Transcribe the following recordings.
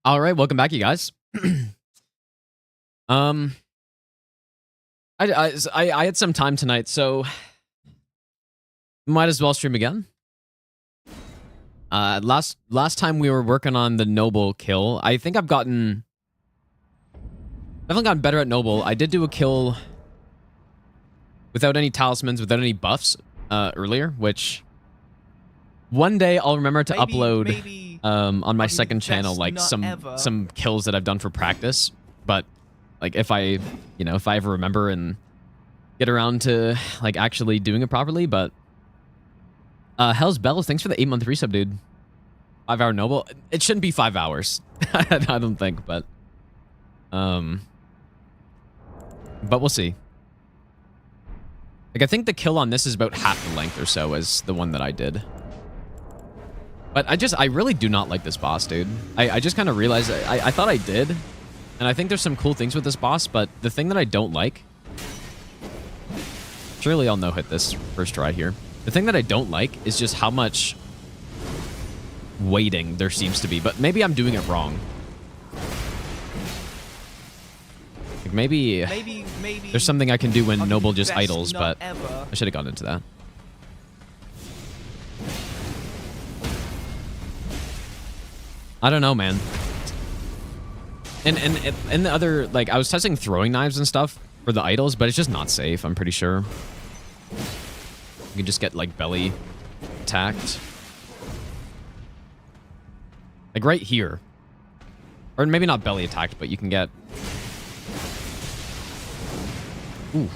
All right, welcome back, you guys. um, I had some time tonight, so might as well stream again. Last time we were working on the noble kill. I think I've definitely gotten better at noble. I did do a kill without any talismans, without any buffs earlier, which one day I'll remember to upload on my second channel, like some kills that I've done for practice. But like if I ever remember and get around to like actually doing it properly. But Hell's Bells, thanks for the 8-month resub, dude. 5-hour noble. It shouldn't be 5 hours. I don't think, but we'll see. Like, I think the kill on this is about half the length or so as the one that I did. But I really do not like this boss, dude. I just kind of realized, I thought I did. And I think there's some cool things with this boss, but the thing that I don't like... Surely I'll no-hit this first try here. The thing that I don't like is just how much waiting there seems to be. But maybe I'm doing it wrong. Like maybe there's something I can do when Noble just idles, but I should have gone into that. I don't know, man. And the other, like, I was testing throwing knives and stuff for the idols, but it's just not safe, I'm pretty sure. You can just get, like, belly attacked. Like, right here. Or maybe not belly attacked, but you can get... Ooh.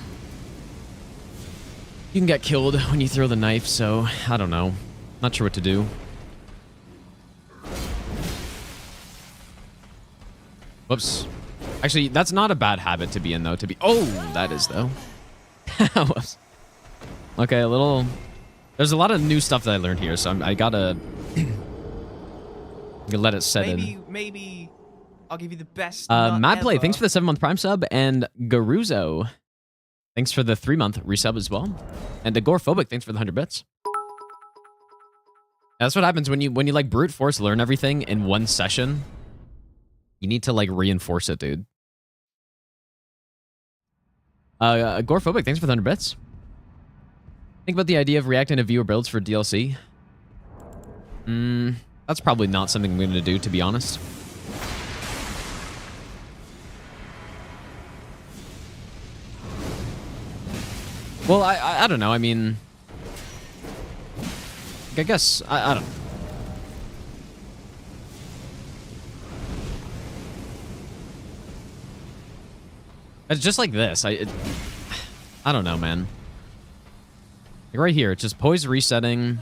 You can get killed when you throw the knife, so I don't know. Not sure what to do. Whoops. Actually, that's not a bad habit to be in, though. Oh, that is, though. Whoops. Okay, a little... There's a lot of new stuff that I learned here, so I gotta... let it set in. Maybe I'll give you the best. Madplay, thanks for the 7-month Prime sub, and Garuzo, thanks for the 3-month resub as well, and Agoraphobic, thanks for the 100 bits. That's what happens when you like brute force learn everything in one session. You need to like reinforce it, dude. Agoraphobic, thanks for the 100 bits. Think about the idea of reacting to viewer builds for DLC. That's probably not something I'm going to do, to be honest. Well, I don't know. I mean, I guess I don't know. It's just like this. I don't know, man. Like right here, it's just poise resetting.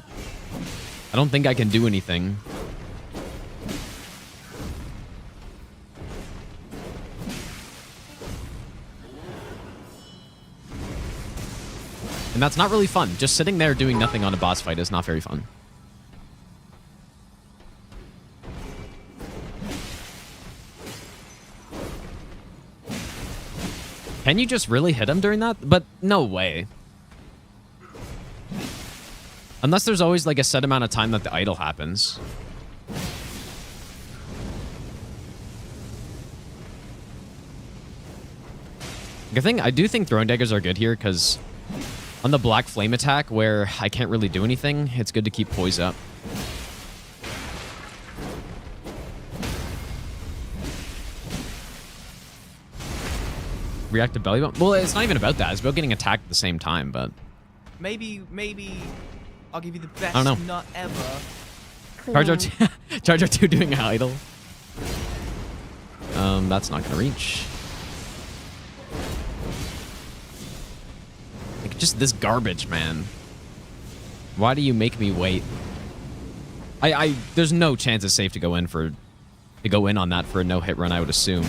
I don't think I can do anything. And that's not really fun. Just sitting there doing nothing on a boss fight is not very fun. Can you just really hit him during that? But no way. Unless there's always like a set amount of time that the idle happens. I do think throwing daggers are good here because on the black flame attack where I can't really do anything, it's good to keep poise up. React to belly bump? Well, it's not even about that. It's about getting attacked at the same time, but... Maybe I'll give you the best I don't know. nut ever. Charger 2 doing an idle. That's not gonna reach. Like, just this garbage, man. Why do you make me wait? There's no chance it's safe to go in on that for a no-hit run, I would assume.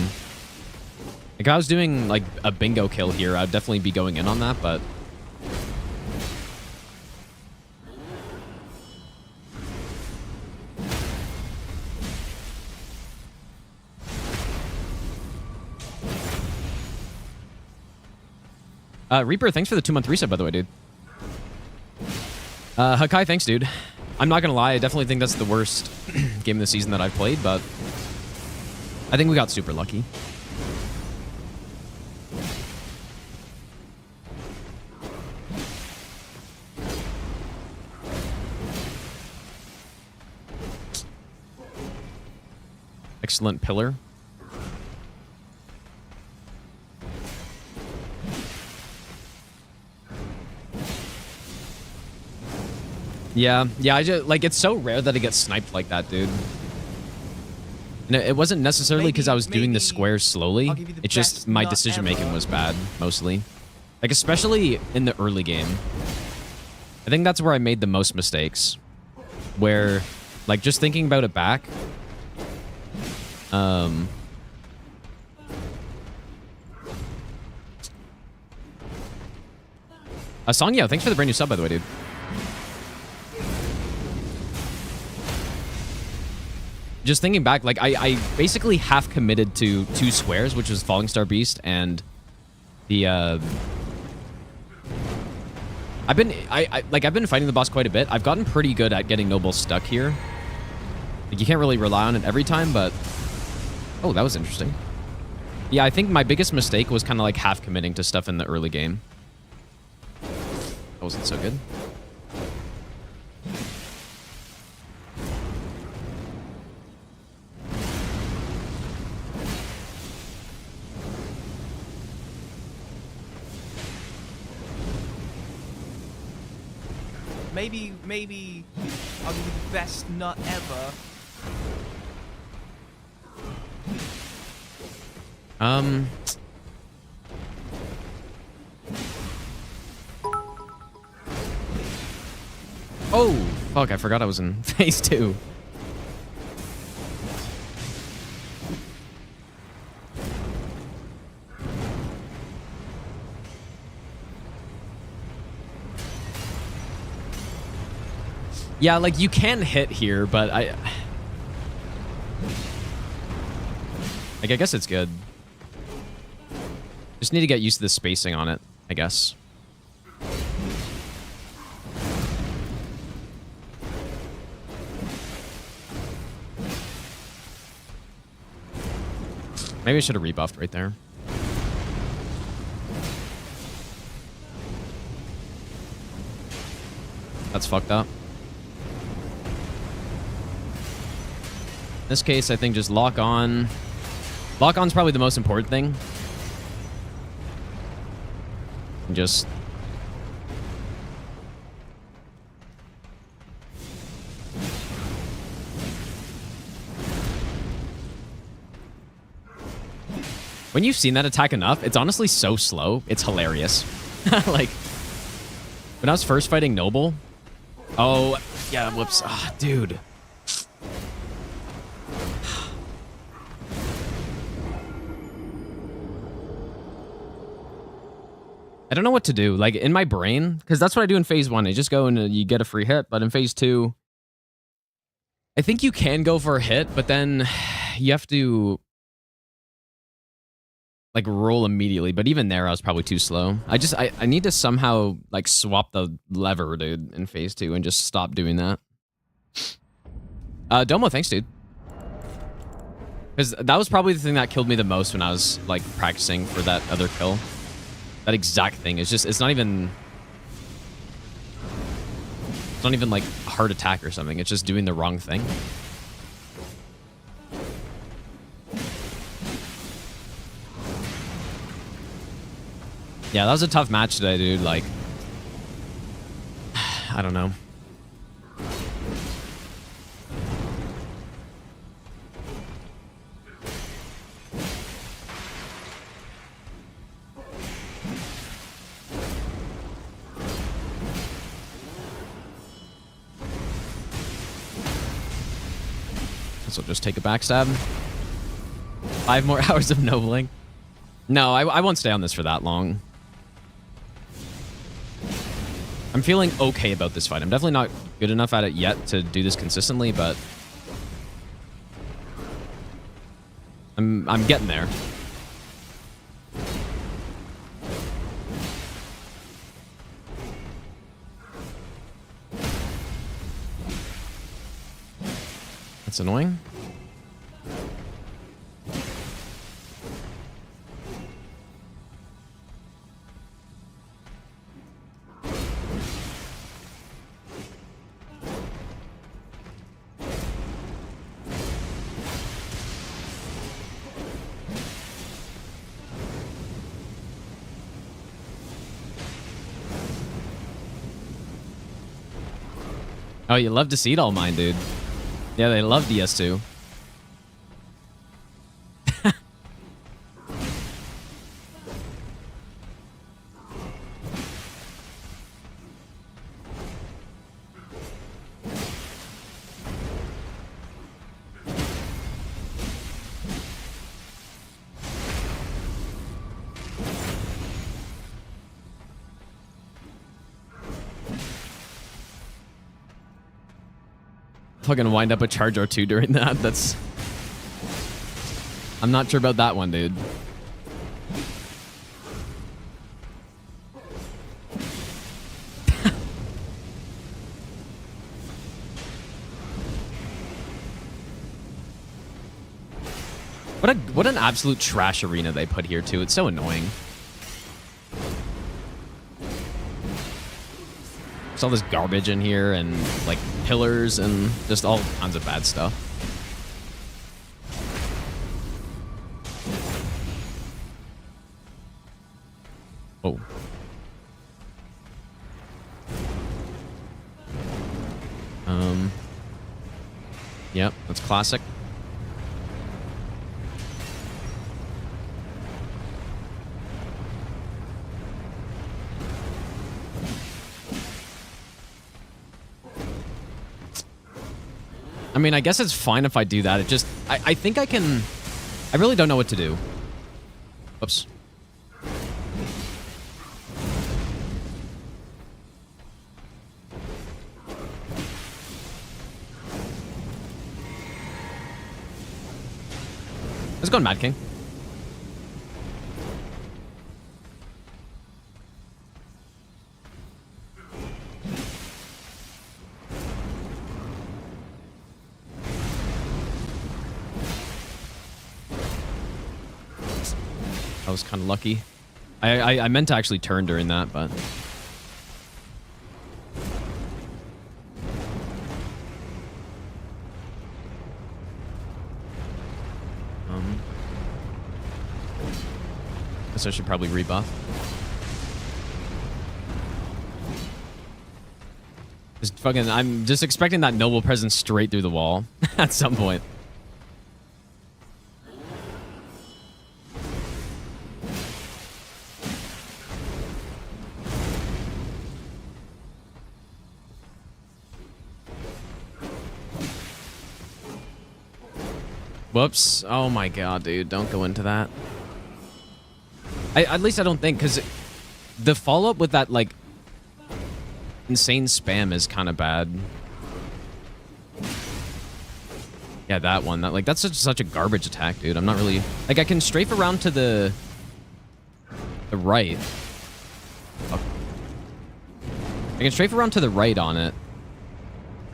Like, if I was doing, like, a bingo kill here, I'd definitely be going in on that, but... Reaper, thanks for the 2-month reset, by the way, dude. Hakai, thanks, dude. I'm not gonna lie, I definitely think that's the worst game of the season that I've played, but I think we got super lucky. Excellent pillar. Yeah, I just, like, it's so rare that it gets sniped like that, dude. And it wasn't necessarily because I was doing the squares slowly. It's just my decision-making was bad, mostly. Like, especially in the early game. I think that's where I made the most mistakes. Where, like, just thinking about it back... Songyo, thanks for the brand new sub, by the way, dude. Just thinking back, like, I basically half committed to 2 squares, which was Falling Star Beast and the, I've been fighting the boss quite a bit. I've gotten pretty good at getting Noble stuck here. Like, you can't really rely on it every time, but... Oh, that was interesting. Yeah, I think my biggest mistake was kind of like half committing to stuff in the early game. That wasn't so good. Maybe I'll give you the best nut ever. Oh, fuck, I forgot I was in phase 2. Yeah, like, you can hit here, but like, I guess it's good. Just need to get used to the spacing on it, I guess. Maybe I should have rebuffed right there. That's fucked up. In this case, I think just lock on. Lock on's probably the most important thing. And just... When you've seen that attack enough, it's honestly so slow. It's hilarious. Like, when I was first fighting Noble... Oh, yeah, whoops. Ah, dude. I don't know what to do. Like, in my brain, because that's what I do in phase 1. I just go and you get a free hit. But in phase 2, I think you can go for a hit, but then you have to, like, roll immediately. But even there, I was probably too slow. I need to somehow, like, swap the lever, dude, in phase 2 and just stop doing that. Domo, thanks, dude. Because that was probably the thing that killed me the most when I was, like, practicing for that other kill. That exact thing. It's just, it's not even like a heart attack or something. It's just doing the wrong thing. Yeah, that was a tough match today, dude. Like, I don't know. So just take a backstab. 5 more hours of nobling. No, I won't stay on this for that long. I'm feeling okay about this fight. I'm definitely not good enough at it yet to do this consistently, but I'm getting there. That's annoying. Oh, you love to see it all mine, dude. Yeah, they love DS2. Fucking wind up a charge or two during that. That's... I'm not sure about that one, dude. What an absolute trash arena they put here too. It's so annoying. There's all this garbage in here and like pillars and just all kinds of bad stuff. Oh. Yep, that's classic. I mean, I guess it's fine if I do that. It just... I think I can... I really don't know what to do. Oops. Let's go Mad King. I was kind of lucky. I meant to actually turn during that, but... guess I should probably rebuff. Just fucking... I'm just expecting that noble presence straight through the wall at some point. Whoops. Oh my god, dude. Don't go into that. At least I don't think, because the follow-up with that, like, insane spam is kind of bad. Yeah, that one. That, like, that's such a garbage attack, dude. I'm not really... Like, I can strafe around to the right. Oh. I can strafe around to the right on it.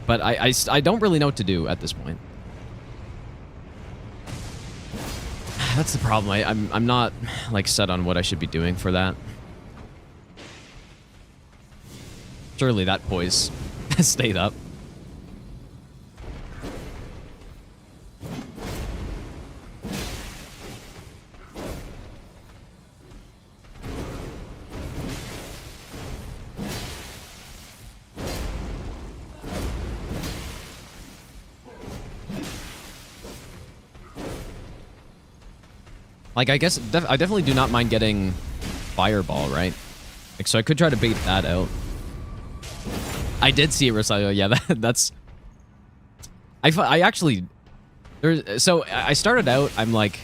But I don't really know what to do at this point. That's the problem. I'm not, like, set on what I should be doing for that. Surely that poise stayed up. Like, I guess I definitely do not mind getting Fireball, right? Like, so I could try to bait that out. I did see it, Rosario. Yeah, that's... I actually... So, I started out, I'm like...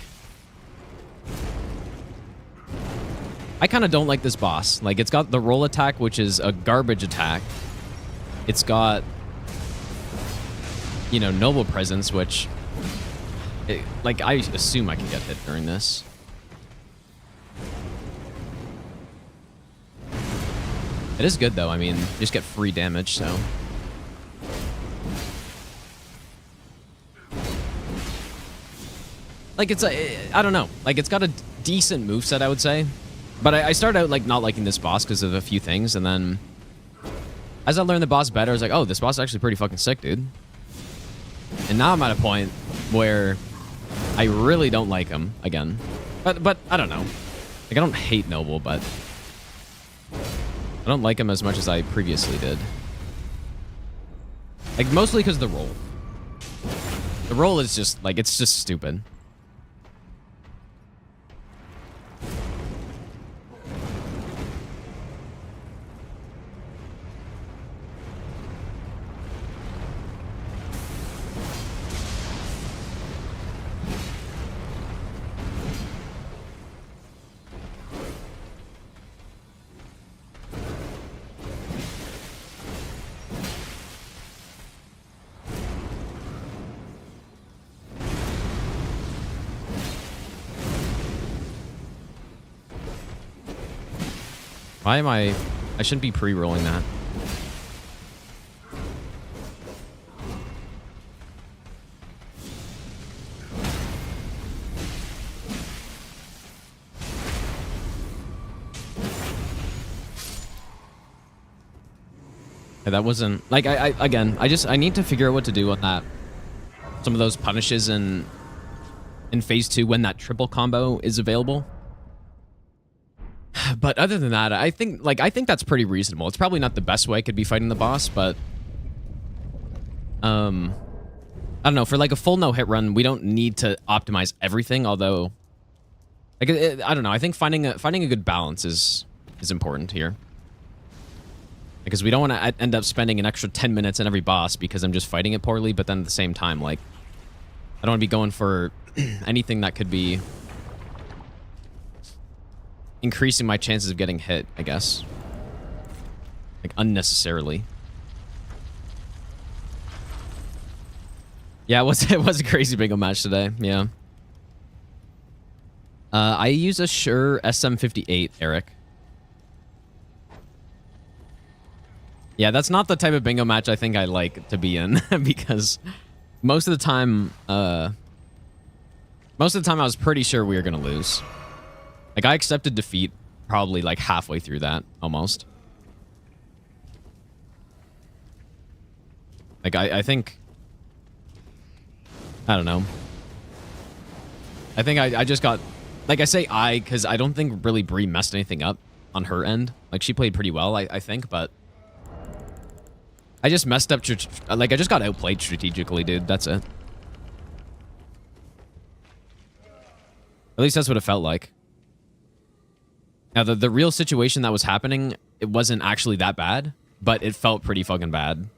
I kind of don't like this boss. Like, it's got the roll attack, which is a garbage attack. It's got... You know, Noble Presence, which... like, I assume I can get hit during this. It is good, though. I mean, you just get free damage, so... Like, it's a... I don't know. Like, it's got a decent moveset, I would say. But I started out, like, not liking this boss because of a few things, and then... As I learned the boss better, I was like, oh, this boss is actually pretty fucking sick, dude. And now I'm at a point where... I really don't like him again. But I don't know. Like, I don't hate Noble, but I don't like him as much as I previously did. Like, mostly because of the roll. The roll is just, like, it's just stupid. Why am I shouldn't be pre-rolling that. Yeah, that wasn't like I need to figure out what to do on that. Some of those punishes in phase 2 when that triple combo is available. But other than that, I think that's pretty reasonable. It's probably not the best way I could be fighting the boss, but I don't know, for like a full no-hit run, we don't need to optimize everything, although like I don't know, I think finding a good balance is important here. Because we don't want to end up spending an extra 10 minutes in every boss because I'm just fighting it poorly, but then at the same time, like, I don't want to be going for anything that could be increasing my chances of getting hit, I guess. Like, unnecessarily. Yeah, it was a crazy bingo match today, yeah. I use a Shure SM58, Eric. Yeah, that's not the type of bingo match I think I like to be in, because most of the time I was pretty sure we were gonna lose. Like, I accepted defeat probably like halfway through that, almost. Like, I think, I don't know. I think I just got, like, I say because I don't think really Bree messed anything up on her end. Like, she played pretty well, I think, but I just messed up, like, I just got outplayed strategically, dude. That's it. At least that's what it felt like. Now, the real situation that was happening, it wasn't actually that bad, but it felt pretty fucking bad.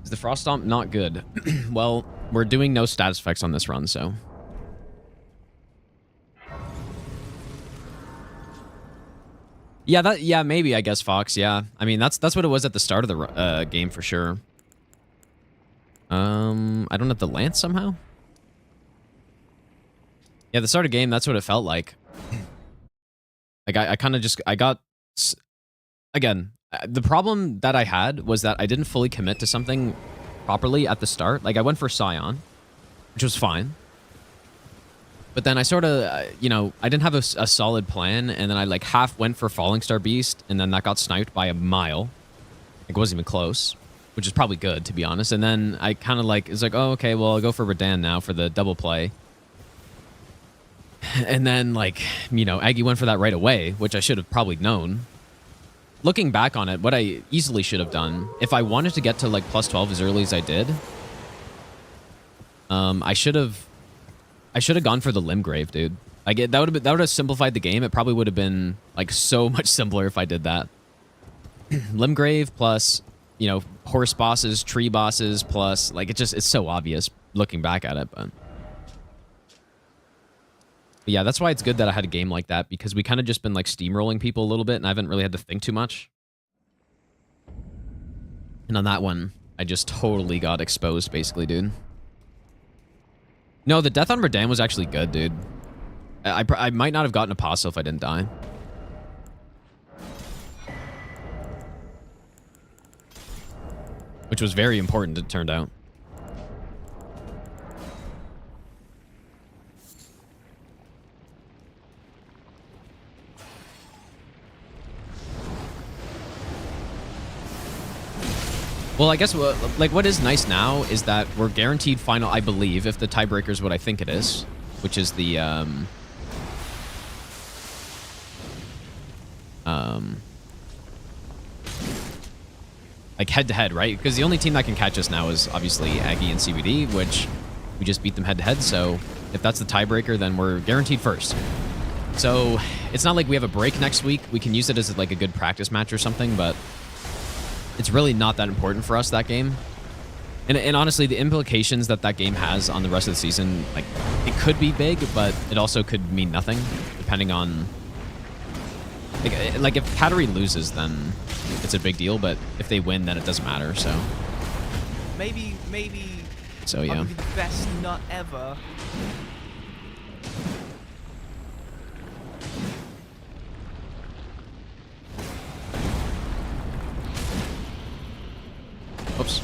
Is the Frost Stomp not good? Well, we're doing no status effects on this run, so... Yeah, maybe, I guess, Fox, yeah. I mean, that's what it was at the start of the game, for sure. I don't have the lance somehow? Yeah, the start of the game, that's what it felt like. Like, I kind of just... I got... Again, the problem that I had was that I didn't fully commit to something properly at the start. Like, I went for Scion, which was fine. But then I sort of, you know, I didn't have a solid plan, and then I, like, half went for Falling Star Beast, and then that got sniped by a mile. Like, it wasn't even close, which is probably good, to be honest. And then I kind of, like, it's like, oh, okay, well, I'll go for Redan now for the double play. And then, like, you know, Aggie went for that right away, which I should have probably known. Looking back on it, what I easily should have done, if I wanted to get to, like, plus 12 as early as I did, I should have gone for the Limgrave, dude. Like, that would have simplified the game. It probably would have been, like, so much simpler if I did that. Limgrave plus, you know, horse bosses, tree bosses, plus, like, it's so obvious looking back at it, but yeah, that's why it's good that I had a game like that, because we kind of just been, like, steamrolling people a little bit, and I haven't really had to think too much. And on that one, I just totally got exposed, basically, dude. No, the death on Redan was actually good, dude. I might not have gotten a Apostle if I didn't die. Which was very important, it turned out. Well, I guess, like, what is nice now is that we're guaranteed final, I believe, if the tiebreaker is what I think it is. which is the like head-to-head, right? Because the only team that can catch us now is obviously Aggie and CBD, which we just beat them head-to-head. So if that's the tiebreaker, then we're guaranteed first. So it's not like we have a break next week. We can use it as like a good practice match or something, but it's really not that important for us, that game. And honestly, the implications that game has on the rest of the season, like, it could be big, but it also could mean nothing, depending on... Like if Cattery loses, then it's a big deal, but if they win, then it doesn't matter, so... Maybe... So, yeah. I'll give you the best nut ever. Oops.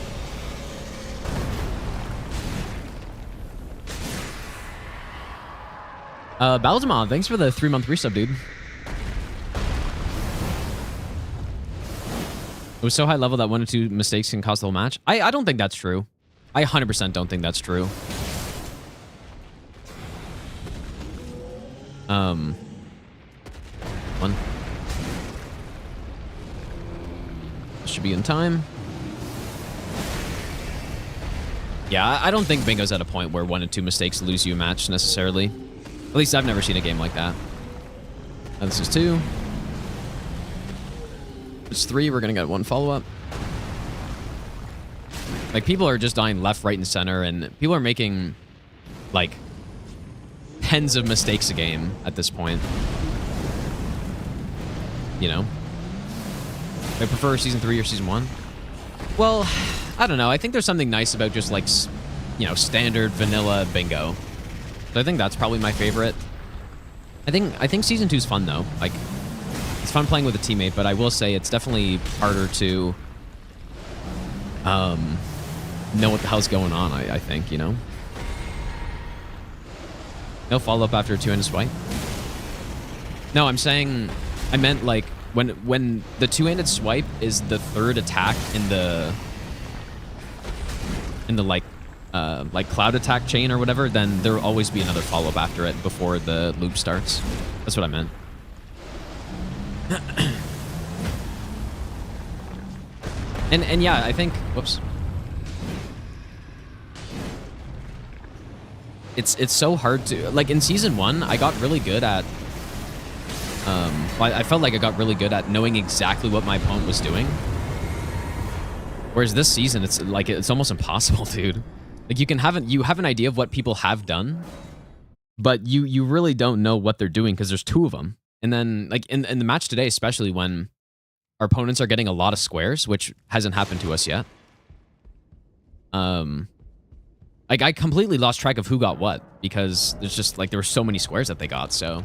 Baldemar, thanks for the 3-month resub, dude. It was so high level that 1 or 2 mistakes can cost the whole match. I don't think that's true. I 100% don't think that's true. One. Should be in time. Yeah, I don't think Bingo's at a point where 1 and 2 mistakes lose you a match necessarily. At least I've never seen a game like that. This is 2. It's 3. We're gonna get 1 follow-up. Like, people are just dying left, right, and center, and people are making, like, tens of mistakes a game at this point. You know? I prefer Season 3 or Season 1. Well, I don't know. I think there's something nice about just, like, you know, standard vanilla Bingo. So I think that's probably my favorite. I think Season 2 is fun, though. Like, it's fun playing with a teammate, but I will say it's definitely harder to know what the hell's going on, I think, you know? No follow-up after a 2-handed swipe? No, I'm saying... I meant, like, when the 2-handed swipe is the 3rd attack in the like cloud attack chain or whatever, then there'll always be another follow-up after it before the loop starts. That's what I meant. and yeah, I think... Whoops. It's so hard to... Like, in Season 1, I got really good at... I felt like I got really good at knowing exactly what my opponent was doing. Whereas this season, it's like it's almost impossible, dude. Like, you have an idea of what people have done, but you really don't know what they're doing because there's 2 of them. And then, like, in the match today, especially when our opponents are getting a lot of squares, which hasn't happened to us yet. Like, I completely lost track of who got what because there's just, like, there were so many squares that they got, so...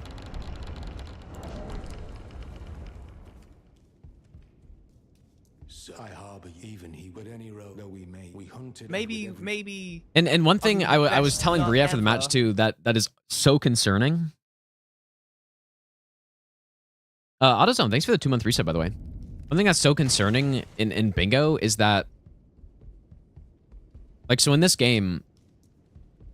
Maybe. And one thing I was telling Brie after the match too that is so concerning. AutoZone, thanks for the 2-month reset, by the way. One thing that's so concerning in Bingo is that, like, so in this game,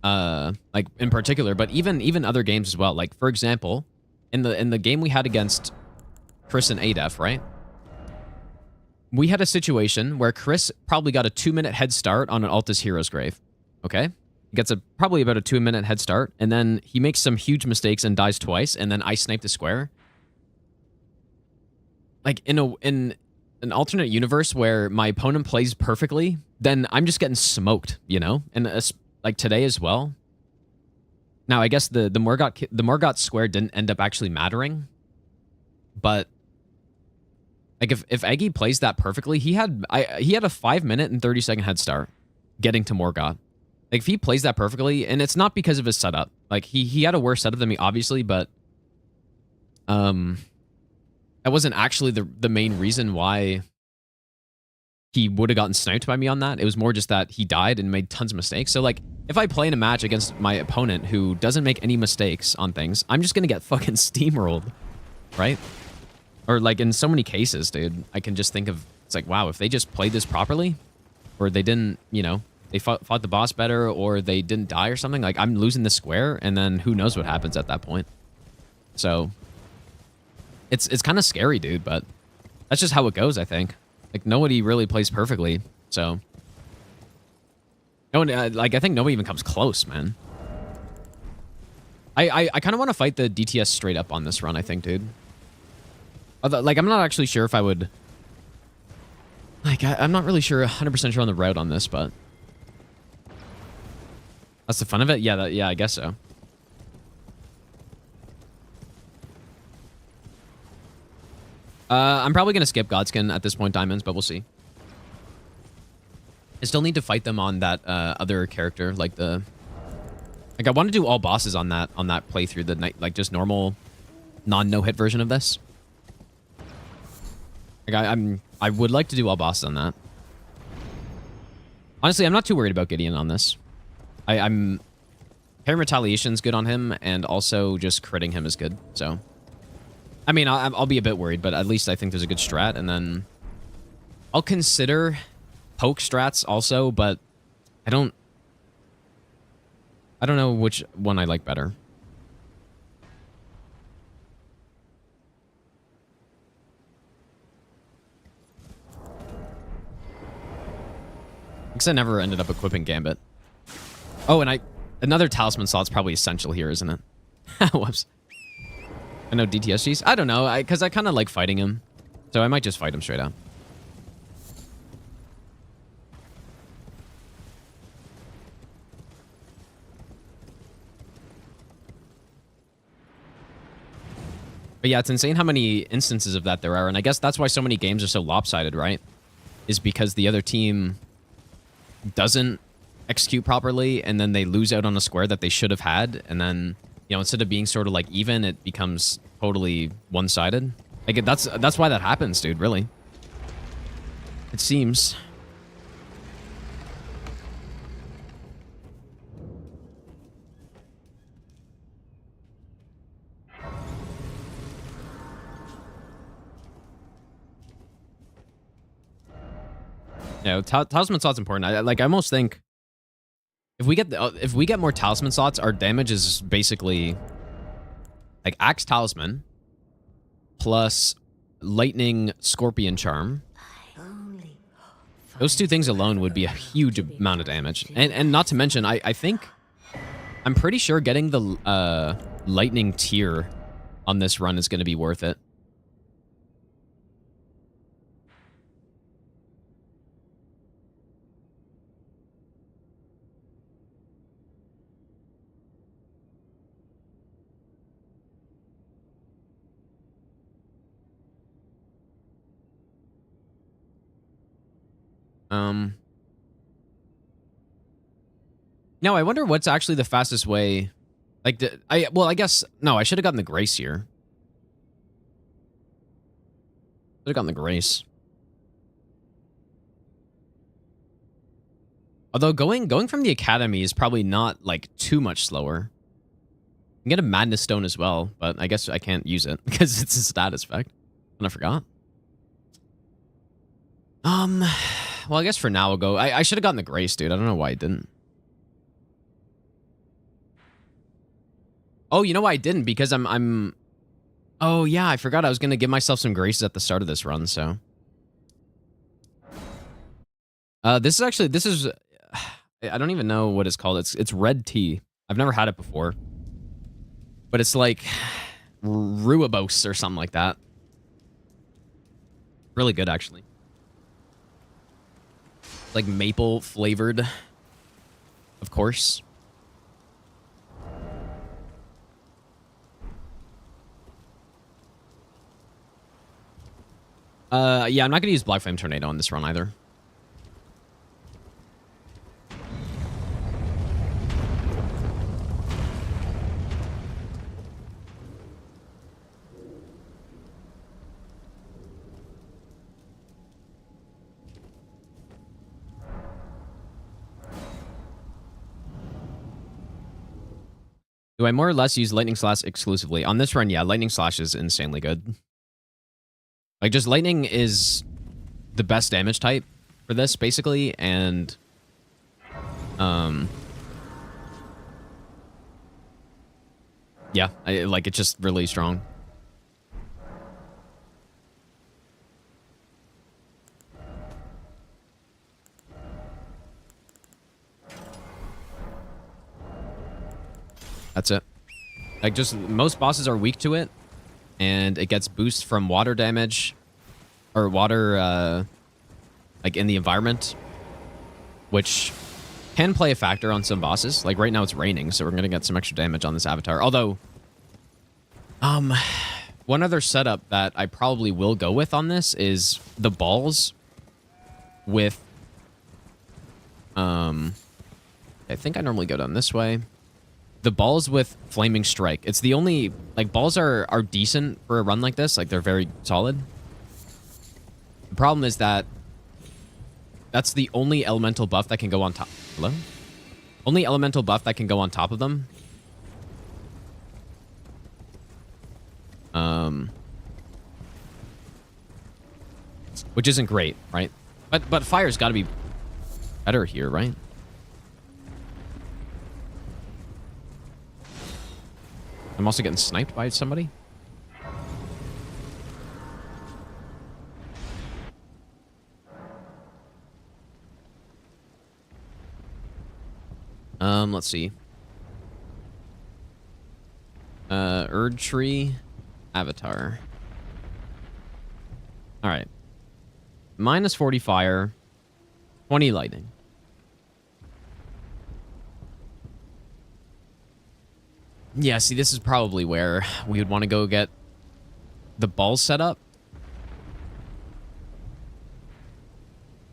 like in particular, but even other games as well. Like, for example, in the game we had against Chris and ADEF, right? We had a situation where Chris probably got a 2-minute head start on an Altus Hero's Grave. Okay? He gets probably about a 2-minute head start, and then he makes some huge mistakes and dies twice, and then I snipe the square. Like, in an alternate universe where my opponent plays perfectly, then I'm just getting smoked, you know? And like today as well. Now, I guess the Morgott square didn't end up actually mattering, but... Like, if Aggie plays that perfectly, he had a 5-minute and 30-second head start getting to Morgott. Like, if he plays that perfectly, and it's not because of his setup. Like, he had a worse setup than me, obviously, but that wasn't actually the main reason why he would have gotten sniped by me on that. It was more just that he died and made tons of mistakes. So, like, if I play in a match against my opponent who doesn't make any mistakes on things, I'm just going to get fucking steamrolled, right? Or, like, in so many cases, dude, I can just think of... It's like, wow, if they just played this properly, or they didn't, you know, they fought the boss better, or they didn't die or something. Like, I'm losing the square, and then who knows what happens at that point. So, it's kind of scary, dude, but that's just how it goes, I think. Like, nobody really plays perfectly, so... No one, like, I think nobody even comes close, man. I kind of want to fight the DTS straight up on this run, I think, dude. Like, I'm not actually sure if I would... Like, I'm not really sure, 100% sure on the route on this, but... That's the fun of it? Yeah, yeah, I guess so. I'm probably going to skip Godskin at this point, Diamonds, but we'll see. I still need to fight them on that other character, like the... Like, I want to do all bosses on that playthrough, the night, like, just normal, non-no-hit version of this. Like, I would like to do all bosses on that. Honestly, I'm not too worried about Gideon on this. I'm... Parry Retaliation's good on him, and also just critting him is good, so... I mean, I'll be a bit worried, but at least I think there's a good strat, and then... I'll consider poke strats also, but I don't know which one I like better. Because I never ended up equipping Gambit. Oh, and another talisman slot's probably essential here, isn't it? Whoops. I know DTSGs. I don't know, because I kind of like fighting him. So I might just fight him straight up. But yeah, it's insane how many instances of that there are. And I guess that's why so many games are so lopsided, right? Is because the other team doesn't execute properly, and then they lose out on a square that they should have had. And then, you know, instead of being sort of like even, it becomes totally one-sided. Like, that's why that happens, dude, really. It seems. Yeah, talisman slots important. I almost think if we get more talisman slots, our damage is basically like Axe Talisman plus Lightning Scorpion Charm. Those two things alone would be a huge amount of damage, and not to mention, I think I'm pretty sure getting the Lightning tier on this run is going to be worth it. Now, I wonder what's actually the fastest way. Like, well, I guess... No, I should have gotten the Grace here. Should have gotten the Grace. Although, going from the Academy is probably not, like, too much slower. You can get a Madness Stone as well, but I guess I can't use it because it's a status effect. And I forgot. Well, I guess for now we'll go... I should have gotten the Grace, dude. I don't know why I didn't. Oh, you know why I didn't? Because I'm... Oh, yeah, I forgot I was going to give myself some Graces at the start of this run, so... This is... I don't even know what it's called. It's red tea. I've never had it before. But it's like... Ruibos or something like that. Really good, actually. Like maple flavored, of course. Yeah, I'm not gonna use Black Flame Tornado on this run either. Do I more or less use Lightning Slash exclusively? On this run, yeah, Lightning Slash is insanely good. Like, just Lightning is the best damage type for this, basically, and Yeah, like it's just really strong. That's it. Like, just most bosses are weak to it, and it gets boosts from water damage or water, like in the environment, which can play a factor on some bosses. Like right now it's raining, so we're gonna get some extra damage on this avatar. Although, one other setup that I probably will go with on this is the balls with, I think I normally go down this way. The balls with Flaming Strike. It's the only, like, balls are decent for a run like this. Like, they're very solid. The problem is that that's the only elemental buff that can go on top. Hello? Only elemental buff that can go on top of them. Which isn't great, right? But fire's got to be better here, right? I'm also getting sniped by somebody. Let's see. Erd Tree Avatar. All right. Minus 40 fire, 20 lightning. Yeah, see, this is probably where we would want to go get the balls set up.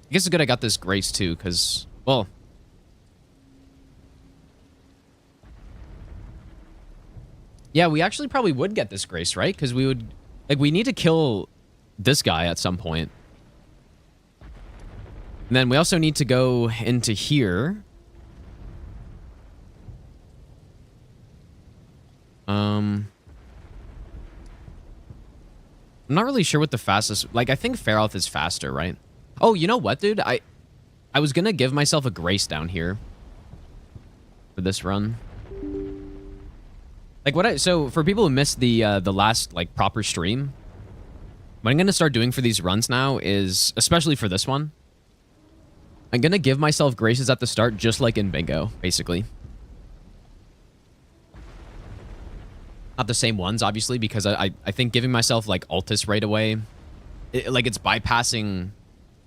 I guess it's good I got this Grace, too, because, well... Yeah, we actually probably would get this Grace, right? Because we would... Like, we need to kill this guy at some point. And then we also need to go into here. I'm not really sure what the fastest... Like, I think Feralth is faster, right? Oh, you know what, dude? I was gonna give myself a Grace down here for this run. Like, so, for people who missed the last, like, proper stream, what I'm gonna start doing for these runs now is, especially for this one, I'm gonna give myself Graces at the start, just like in Bingo, basically. Not the same ones, obviously, because I think giving myself, like, Altus right away, like, it's bypassing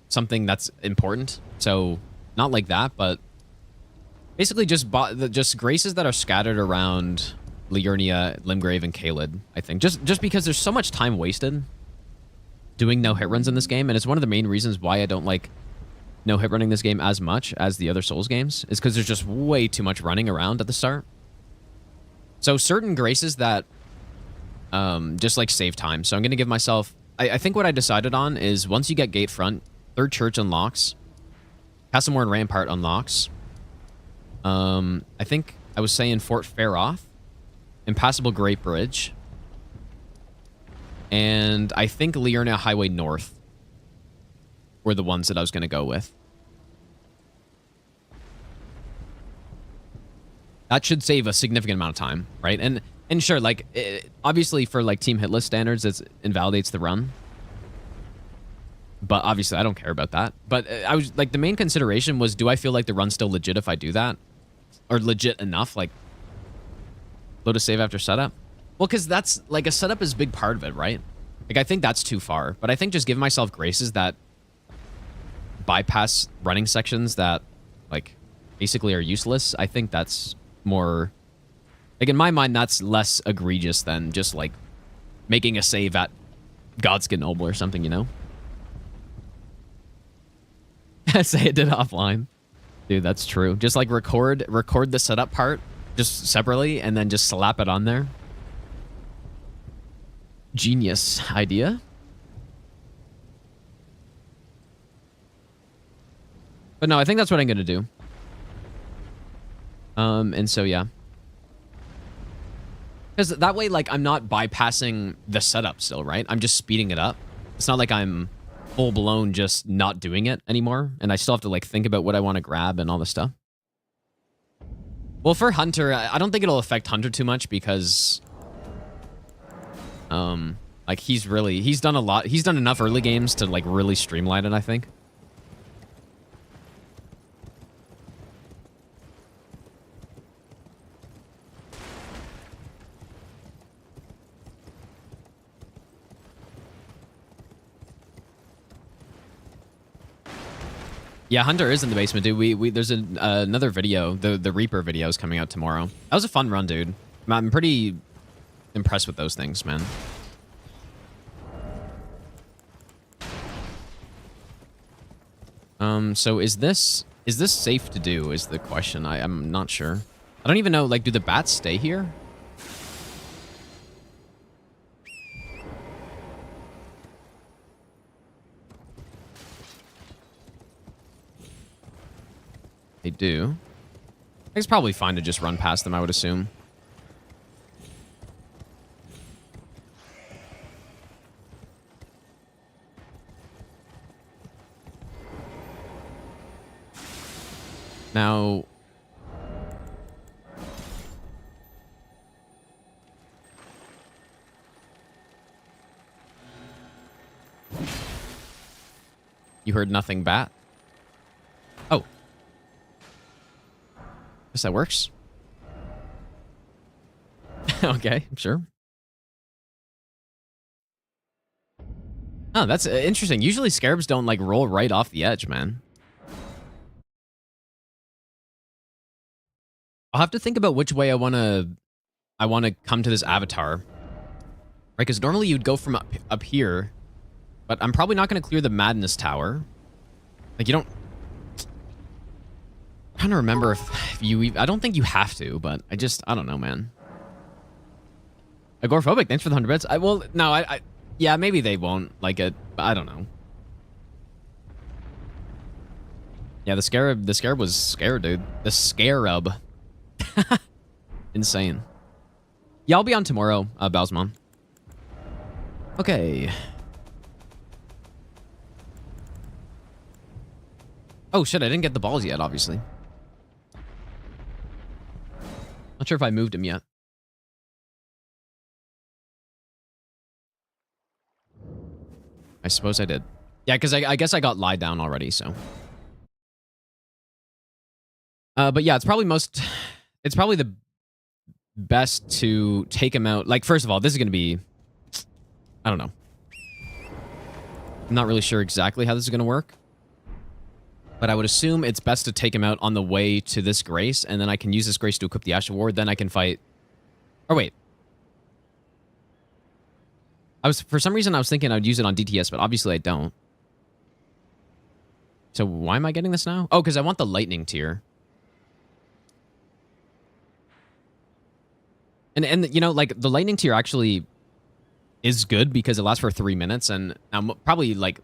something that's important. So, not like that, but basically just Graces that are scattered around Liurnia, Limgrave, and Caelid, I think. Just because there's so much time wasted doing no-hit runs in this game, and it's one of the main reasons why I don't like no-hit running this game as much as the other Souls games, is because there's just way too much running around at the start. So certain Graces that just like save time. So I'm going to give myself... I think what I decided on is once you get Gate Front, Third Church unlocks. Castlemore and Rampart unlocks. I think I was saying Fort Faroth. Impassable Great Bridge. And I think Liurnia Highway North were the ones that I was going to go with. That should save a significant amount of time, right? And sure, like, obviously for, like, team hit list standards, it invalidates the run. But obviously, I don't care about that. But I was, like, the main consideration was, do I feel like the run's still legit if I do that? Or legit enough, like, load a save after setup? Well, because that's, like, a setup is a big part of it, right? Like, I think that's too far. But I think just give myself Graces that bypass running sections that, like, basically are useless. I think that's more... Like, in my mind, that's less egregious than just, like, making a save at Godskin Noble or something, you know? Say it did offline. Dude, that's true. Just, like, record the setup part just separately and then just slap it on there. Genius idea. But no, I think that's what I'm going to do. And so, yeah. Because that way, like, I'm not bypassing the setup still, right? I'm just speeding it up. It's not like I'm full-blown just not doing it anymore. And I still have to, like, think about what I want to grab and all this stuff. Well, for Hunter, I don't think it'll affect Hunter too much because, like he's done a lot. He's done enough early games to like really streamline it, I think. Yeah, Hunter is in the basement, dude. There's another video, the Reaper video is coming out tomorrow. That was a fun run, dude. I'm pretty impressed with those things, man. So is this safe to do is the question. I'm not sure. I don't even know, like, do the bats stay here? They do. I think it's probably fine to just run past them, I would assume. Now... You heard nothing, bat? Oh. Guess that works. Okay, sure. Oh, that's interesting. Usually scarabs don't, like, roll right off the edge, man. I'll have to think about which way I want to come to this avatar. Right, because normally you'd go from up here, but I'm probably not going to clear the Madness Tower. Like, you don't... I'm trying to remember if you... I don't think you have to, but I don't know, man. Agoraphobic, thanks for the 100 bits. Well, no, yeah, maybe they won't like it, but I don't know. Yeah, the scarab was scared, dude. The scarab. Insane. Yeah, I'll be on tomorrow, Bowsmon. Okay. Oh, shit, I didn't get the balls yet, obviously. Not sure if I moved him yet. I suppose I did. Yeah, because I guess I got lied down already, so. But yeah, it's probably the best to take him out. Like, first of all, this is going to be... I don't know. I'm not really sure exactly how this is going to work. But I would assume it's best to take him out on the way to this Grace, and then I can use this Grace to equip the Ash of War, then I can fight... Or wait. For some reason, I was thinking I'd use it on DTS, but obviously I don't. So why am I getting this now? Oh, because I want the lightning tier. And you know, like, the lightning tier actually is good because it lasts for 3 minutes, and now probably, like,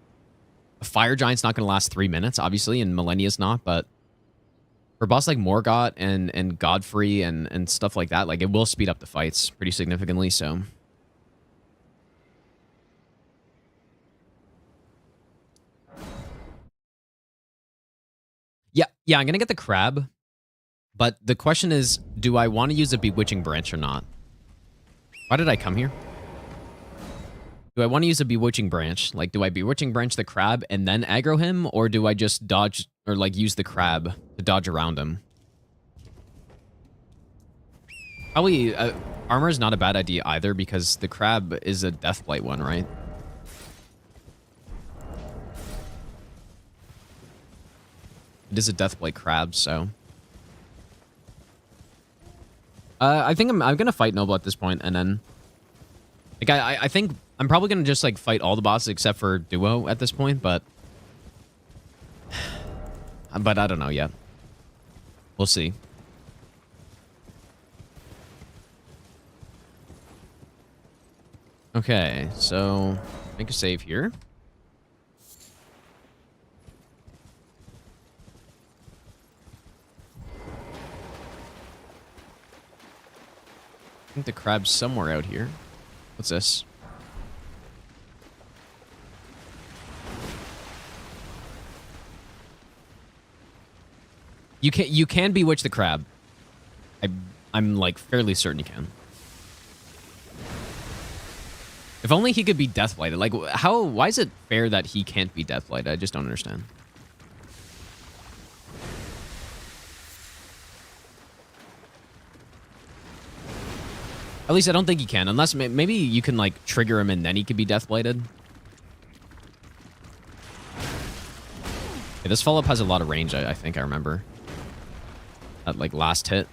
a fire giant's not going to last 3 minutes, obviously, and Millennia's not, but for a boss like Morgott and Godfrey and stuff like that, like, it will speed up the fights pretty significantly, so... Yeah, I'm going to get the crab. But the question is, do I want to use a Bewitching Branch or not? Why did I come here? Do I want to use a Bewitching Branch? Like, do I Bewitching Branch the crab and then aggro him? Or do I just dodge, or like use the crab to dodge around him? Probably, armor is not a bad idea either because the crab is a Deathblight one, right? It is a Deathblight crab, so... I think I'm gonna fight Noble at this point, and then... Like, I think I'm probably gonna just, like, fight all the bosses except for Duo at this point, but... But I don't know yet. We'll see. Okay, so... Make a save here. I think the crab's somewhere out here. What's this? You can bewitch the crab. I'm like fairly certain he can. If only he could be deathblighted. Like, why is it fair that he can't be deathblighted? I just don't understand. At least I don't think he can, unless maybe you can like trigger him and then he could be deathblighted. Okay, this follow-up has a lot of range, I think I remember. That like last hit.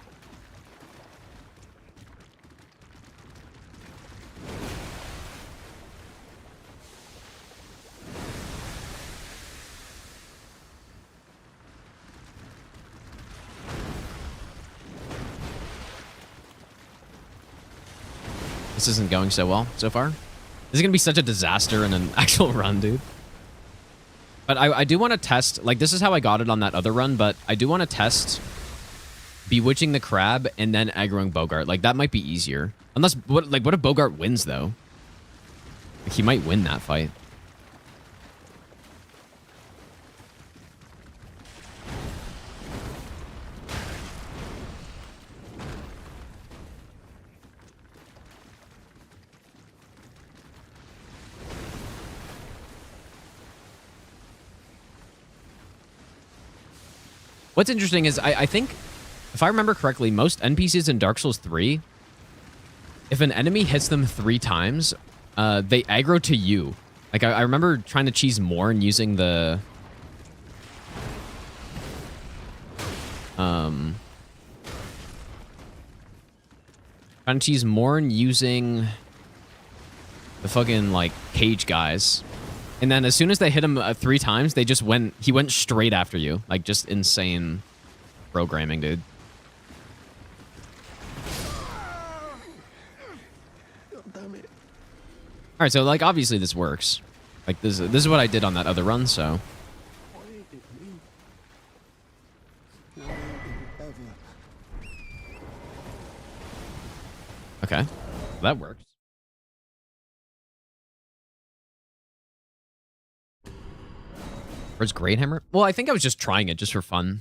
This isn't going so well so far. This is going to be such a disaster in an actual run, dude. But I do want to test, like, this is how I got it on that other run, but I do want to test Bewitching the Crab and then aggroing Bogart. Like, that might be easier. Unless, what if Bogart wins, though? Like, he might win that fight. What's interesting is I think, if I remember correctly, most NPCs in Dark Souls 3, if an enemy hits them 3 times, they aggro to you. Like, I remember trying to cheese more and using the... trying to cheese more and using the fucking, like, cage guys. And then as soon as they hit him 3 times, they just he went straight after you. Like, just insane programming, dude. Damn it. All right, so, like, obviously this works. Like, this is what I did on that other run, so. Why did me? Why did it ever? Okay. That works. Where's Great Hammer? Well, I think I was just trying it just for fun.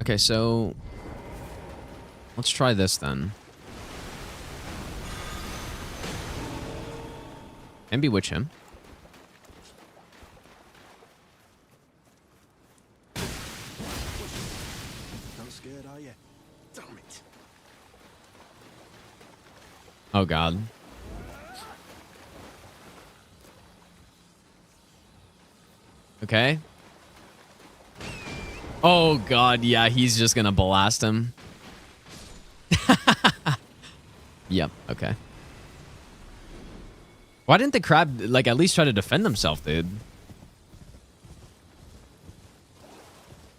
Okay, so let's try this then. And bewitch him. Not scared, are you? Damn it. Oh, God. Okay. Oh, God. Yeah, he's just going to blast him. Yep. Okay. Why didn't the crab, like, at least try to defend himself, dude?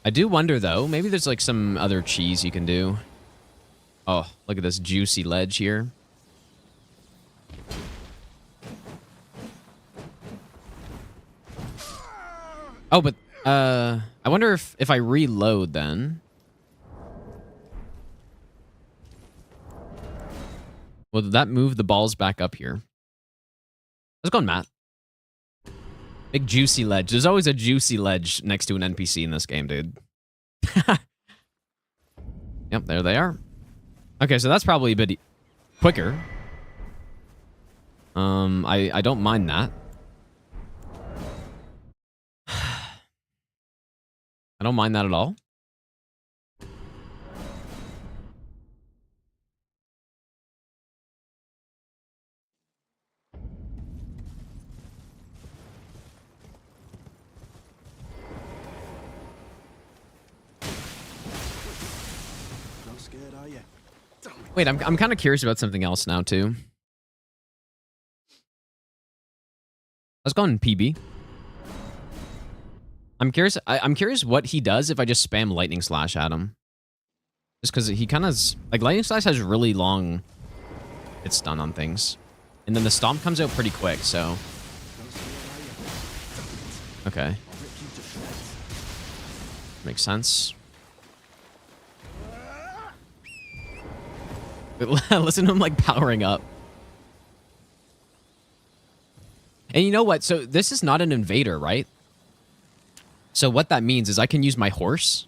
I do wonder, though. Maybe there's, like, some other cheese you can do. Oh, look at this juicy ledge here. Oh, but I wonder if I reload then. Will that move the balls back up here? Let's go on Matt. Big juicy ledge. There's always a juicy ledge next to an NPC in this game, dude. Yep, there they are. Okay, so that's probably a bit quicker. I don't mind that. I don't mind that at all. Not scared, are you? Damn it. Wait, I'm kind of curious about something else now too. Let's go on PB. I'm curious. I'm curious what he does if I just spam Lightning Slash at him. Just because he kind of like Lightning Slash has really long hit stun on things, and then the Stomp comes out pretty quick. So Not scared, are you? okay, I'll rip you to shreds. makes sense. Listen to him like powering up. And you know what? So this is not an invader, right? So what that means is I can use my horse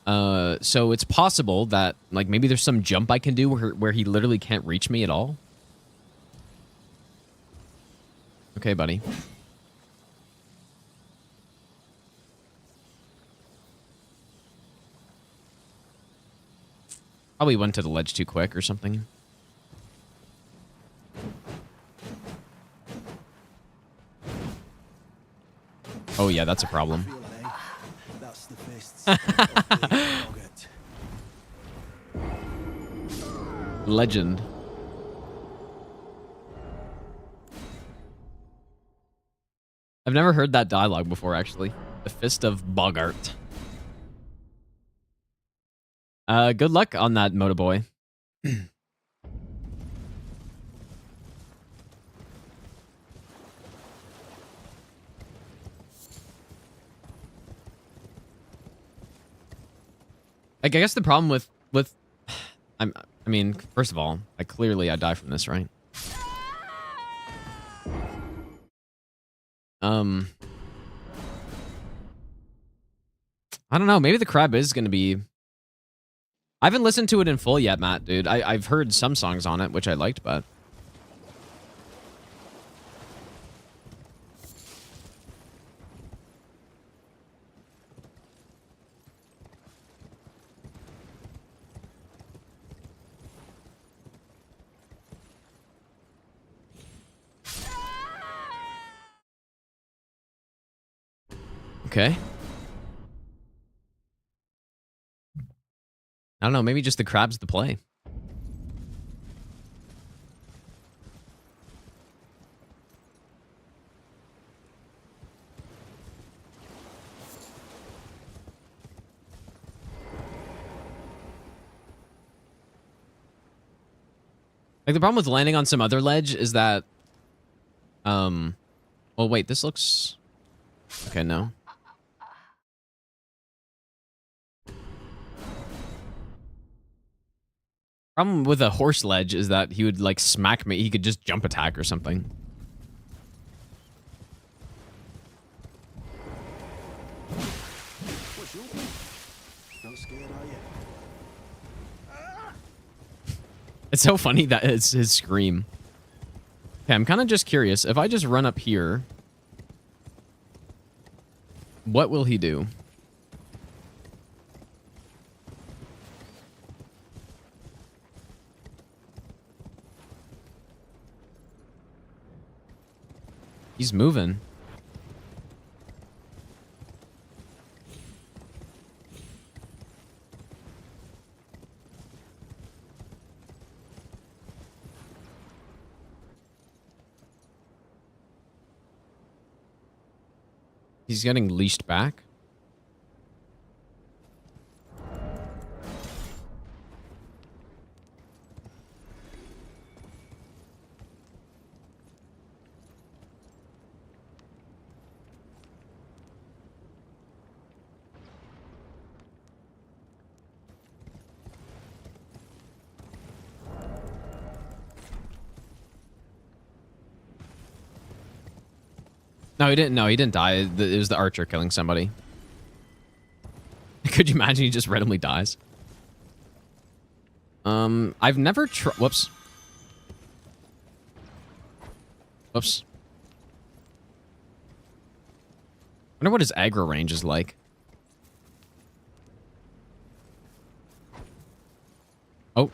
So it's possible that like maybe there's some jump I can do where he literally can't reach me at all. Okay, buddy. Probably went to the ledge too quick or something. Oh yeah, that's a problem. Feel it, eh? That's the fists of the Boggart. Legend. I've never heard that dialogue before, actually. The Fist of Boggart. Good luck on that, Motoboy. Like, I guess the problem with I mean, first of all, I die from this, right? I don't know. Maybe the crab is going to be... I haven't listened to it in full yet, Matt, dude. I've heard some songs on it, which I liked, but... Okay. I don't know, maybe just the crab's the play. Like, the problem with landing on some other ledge is that... Well, wait, this looks... Okay, no. Problem with a horse ledge is that he would, like, smack me. He could just jump attack or something. Not scared, are you? It's so funny that it's his scream. Okay, I'm kind of just curious. If I just run up here, what will he do? He's moving. He's getting leashed back. No, he didn't. No, he didn't die. It was the archer killing somebody. Could you imagine he just randomly dies? I've never tried... Whoops. Whoops. I wonder what his aggro range is like. Oh.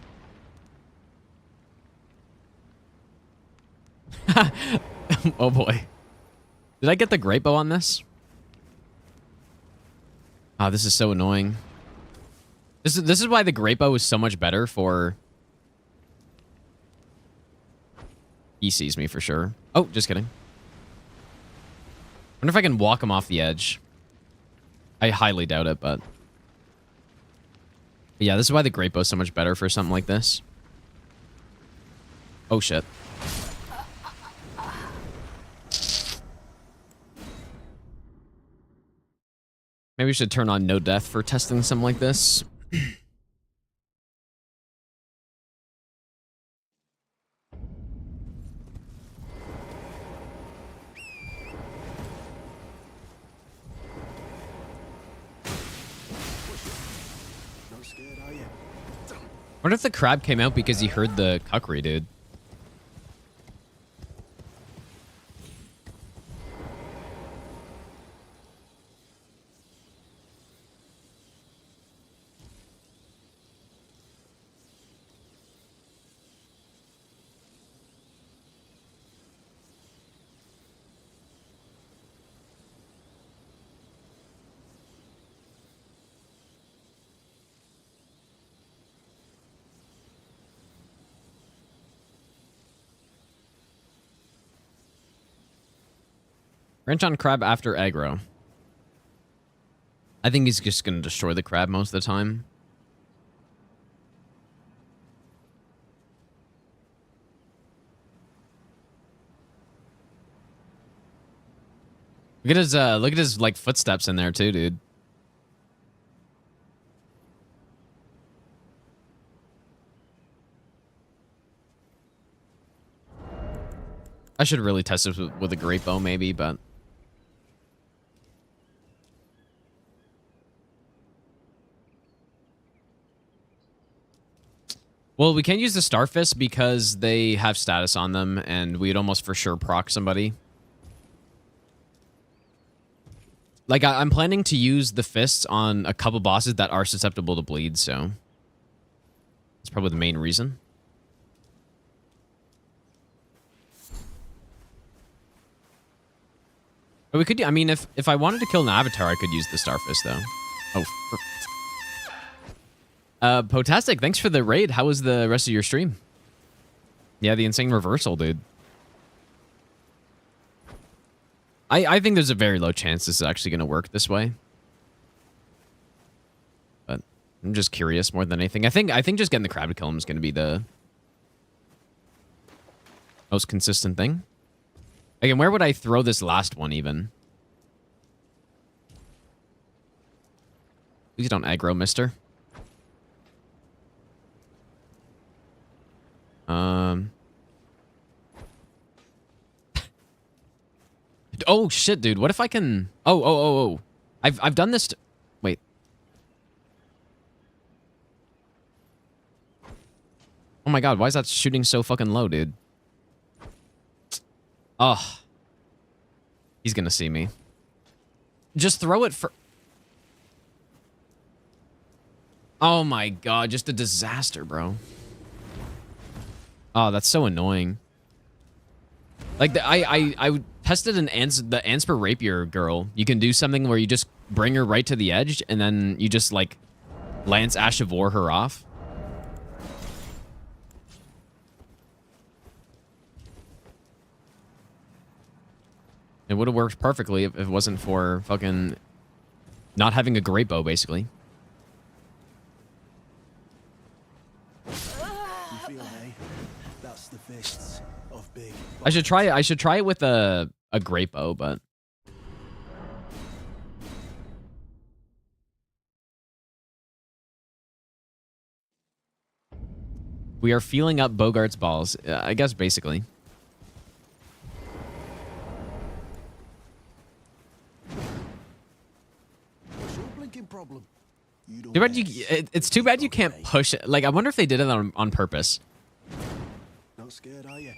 Oh boy. Did I get the great bow on this? Oh, this is so annoying. This is why the great bow is so much better for... He sees me for sure. Oh, just kidding. Wonder if I can walk him off the edge. I highly doubt it, but... Yeah, this is why the great bow is so much better for something like this. Oh, shit. Maybe we should turn on no death for testing something like this. scared, are you? What if the crab came out because he heard the cuckery, dude? Wrench on crab after aggro. I think he's just going to destroy the crab most of the time. Look at his like footsteps in there too, dude. I should really test this with a great bow maybe, but well, we can't use the Starfist because they have status on them, and we'd almost for sure proc somebody. Like, I'm planning to use the fists on a couple bosses that are susceptible to bleed, so that's probably the main reason. But we could, I mean, if I wanted to kill an avatar, I could use the Starfist, though. Oh, Potastic, thanks for the raid. How was the rest of your stream? Yeah, the insane reversal, dude. I think there's a very low chance this is actually going to work this way. But I'm just curious more than anything. I think just getting the crab to kill him is going to be the most consistent thing. Again, where would I throw this last one even? Please don't aggro, mister. Oh shit, dude. What if I can? Oh. I've done this. Wait. Oh my god, why is that shooting so fucking low, dude? Oh. He's gonna see me. Just throw it for... Oh my god, just a disaster, bro. Oh, that's so annoying. Like, I tested the Ansper Rapier girl. You can do something where you just bring her right to the edge, and then you just, like, Lance Ash of War her off. It would have worked perfectly if it wasn't for fucking not having a great bow, basically. You feel, hey? That's the fists of big. I should try it with a great bow, but we are feeling up Bogart's balls, I guess, basically. What's your blinking problem? You don't Too bad mess. it's too bad you can't push it. Like, I wonder if they did it on purpose. Not scared, are you?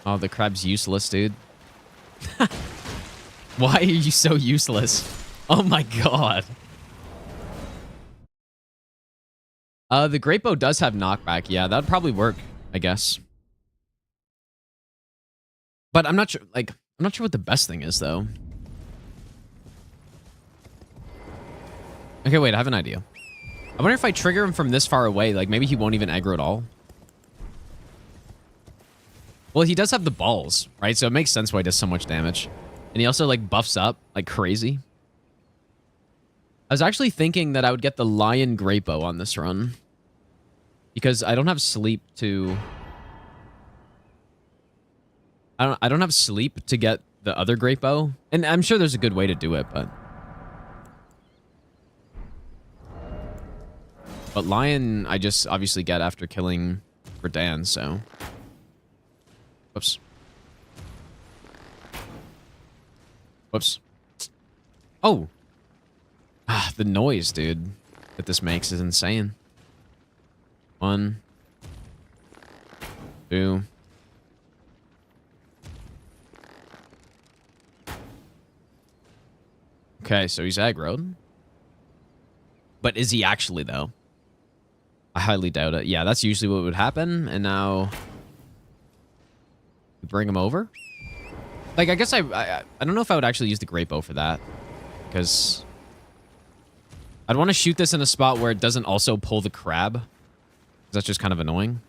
Oh, the crab's useless, dude. Why are you so useless? Oh my god. The great bow does have knockback. Yeah, that'd probably work, I guess. But I'm not sure, like, I'm not sure what the best thing is, though. Okay, wait, I have an idea. I wonder if I trigger him from this far away, like, maybe he won't even aggro at all. Well, he does have the balls, right? So it makes sense why he does so much damage. And he also, like, buffs up like crazy. I was actually thinking that I would get the Lion Great Bow on this run. Because I don't have sleep to... I don't have sleep to get the other Great Bow. And I'm sure there's a good way to do it, but... But Lion, I just obviously get after killing Verdan, so... Whoops. Whoops. Oh. Ah, the noise, dude, that this makes is insane. 1, 2. Okay, so he's aggroed. But is he actually, though? I highly doubt it. Yeah, that's usually what would happen. And now... bring him over? Like, I guess I don't know if I would actually use the great bow for that. Because... I'd want to shoot this in a spot where it doesn't also pull the crab. That's just kind of annoying.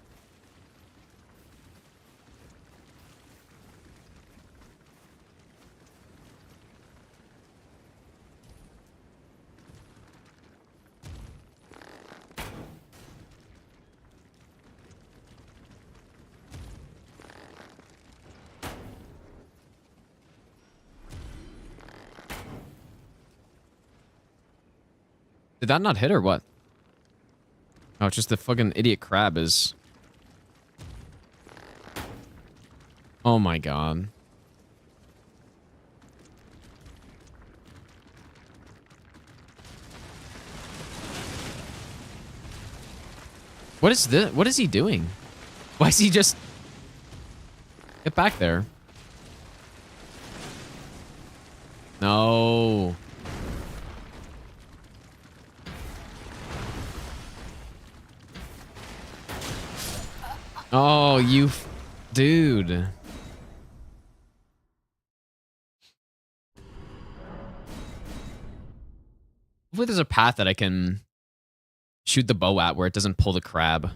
Did that not hit or what? Oh, it's just the fucking idiot crab is... Oh my god. What is this? What is he doing? Why is he just... Get back there. No. Oh, you... Dude. Hopefully there's a path that I can shoot the bow at where it doesn't pull the crab.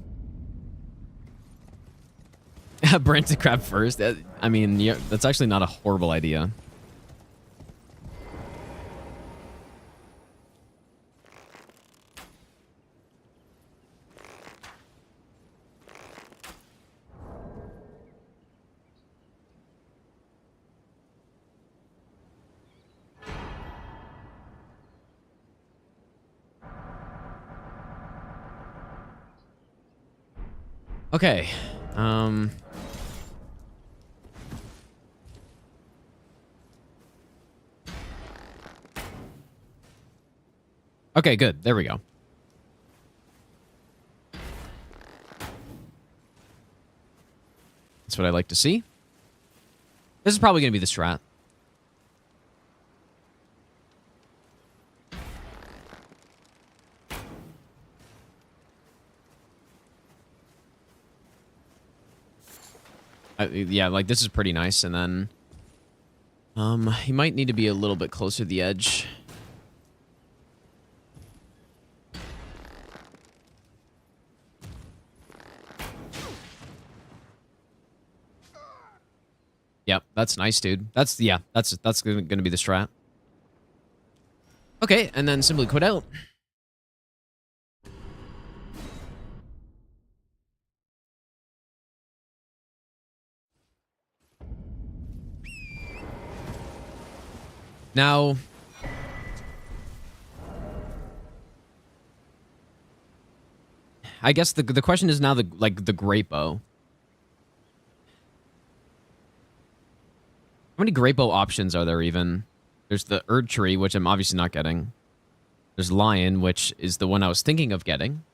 Branch the crab first? I mean, yeah, that's actually not a horrible idea. Okay. Okay, good. There we go. That's what I like to see. This is probably going to be the strat. Yeah, like this is pretty nice, and then he might need to be a little bit closer to the edge. Yep, that's nice, dude. That's gonna be the strat. Okay, and then simply quit out. Now, I guess the question is now the great bow. How many great bow options are there even? There's the Erd Tree, which I'm obviously not getting. There's Lion, which is the one I was thinking of getting.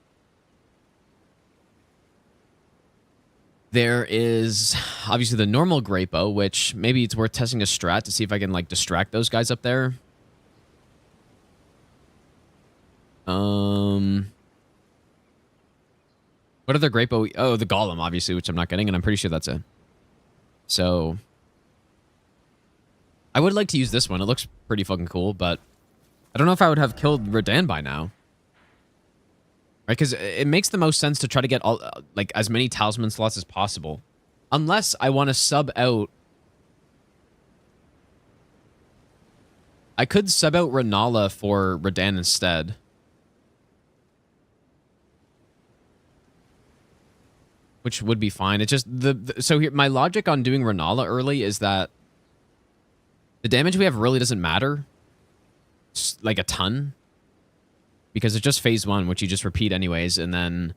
There is obviously the normal great bow, which maybe it's worth testing a strat to see if I can like distract those guys up there. What other great bow? Oh, the Golem, obviously, which I'm not getting, and I'm pretty sure that's it. So I would like to use this one. It looks pretty fucking cool, but I don't know if I would have killed Radahn by now. Right, because it makes the most sense to try to get all like as many talisman slots as possible, unless I want to sub out. I could sub out Renala for Radahn instead. Which would be fine. It's just so here my logic on doing Renala early is that the damage we have really doesn't matter, like a ton. Because it's just phase 1, which you just repeat anyways, and then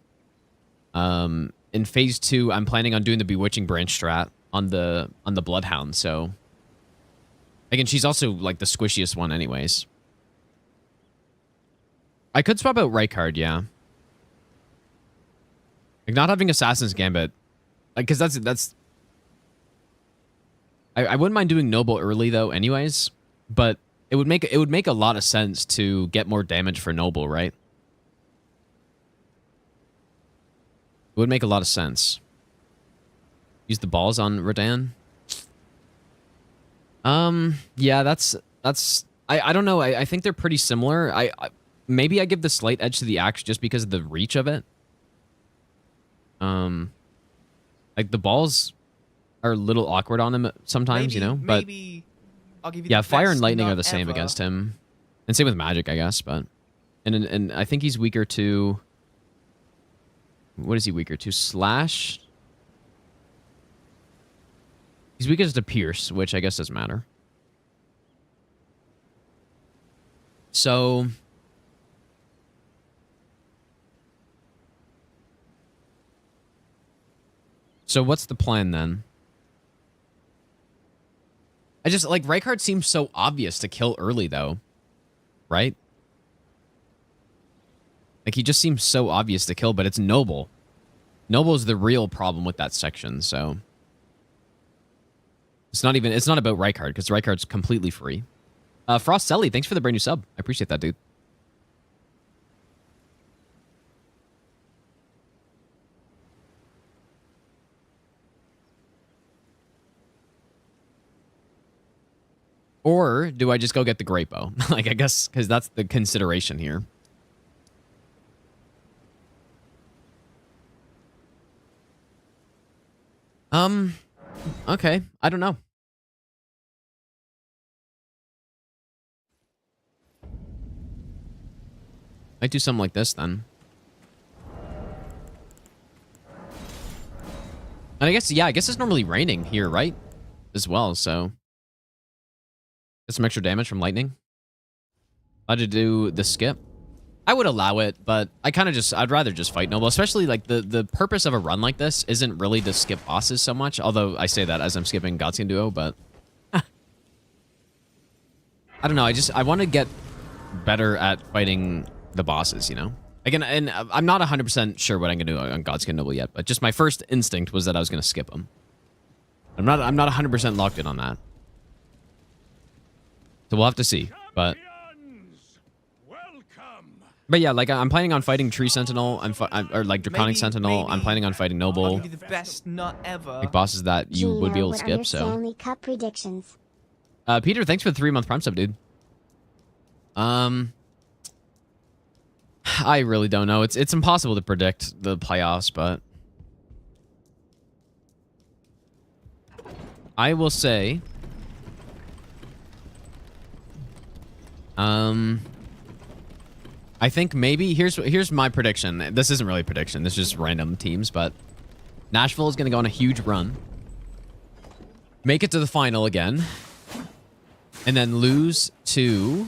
in phase 2, I'm planning on doing the Bewitching Branch strat on the Bloodhound. So Again, she's also like the squishiest one anyways. I could swap out Rykard, yeah. Like not having Assassin's Gambit. Like, cause that's I wouldn't mind doing Noble early though anyways, but it would make a lot of sense to get more damage for Noble, right? It would make a lot of sense. Use the balls on Radahn. Yeah, that's I don't know. I think they're pretty similar. Maybe I give the slight edge to the axe just because of the reach of it. Like the balls are a little awkward on him sometimes, you know, but maybe I'll give you yeah, the fire best and lightning nut are the same ever. against him. And same with magic, I guess, but and I think he's weaker to what is he weaker to? Slash? He's weakest to pierce, which I guess doesn't matter. So what's the plan then? I just like Rykard seems so obvious to kill early though, right? Like he just seems so obvious to kill, but it's Noble. Noble's the real problem with that section, so it's not about Rykard because Rykard's completely free. Frost Selly, thanks for the brand new sub. I appreciate that, dude. Or do I just go get the Great Bow? Like, I guess, because that's the consideration here. Okay. I don't know. Might do something like this, then. And I guess, yeah, I guess it's normally raining here, right? As well, so... Get some extra damage from lightning. Allowed to do the skip. I would allow it, but I'd rather just fight Noble, especially like the purpose of a run like this isn't really to skip bosses so much, although I say that as I'm skipping Godskin Duo, but I don't know, I want to get better at fighting the bosses, you know? Again, and I'm not 100% sure what I'm going to do on Godskin Noble yet, but just my first instinct was that I was going to skip them. I'm not 100% locked in on that. So we'll have to see, but yeah, like I'm planning on fighting Tree Sentinel, or like Draconic Sentinel. I'm planning on fighting Noble. I'll give you the best nut ever. Like bosses that you would be able to Junior, what skip. are your So, Stanley Cup predictions? Peter, thanks for the 3-month Prime sub, dude. I really don't know. It's impossible to predict the playoffs, but I will say, I think maybe here's my prediction. This isn't really a prediction. This is just random teams, but Nashville is going to go on a huge run, make it to the final again, and then lose to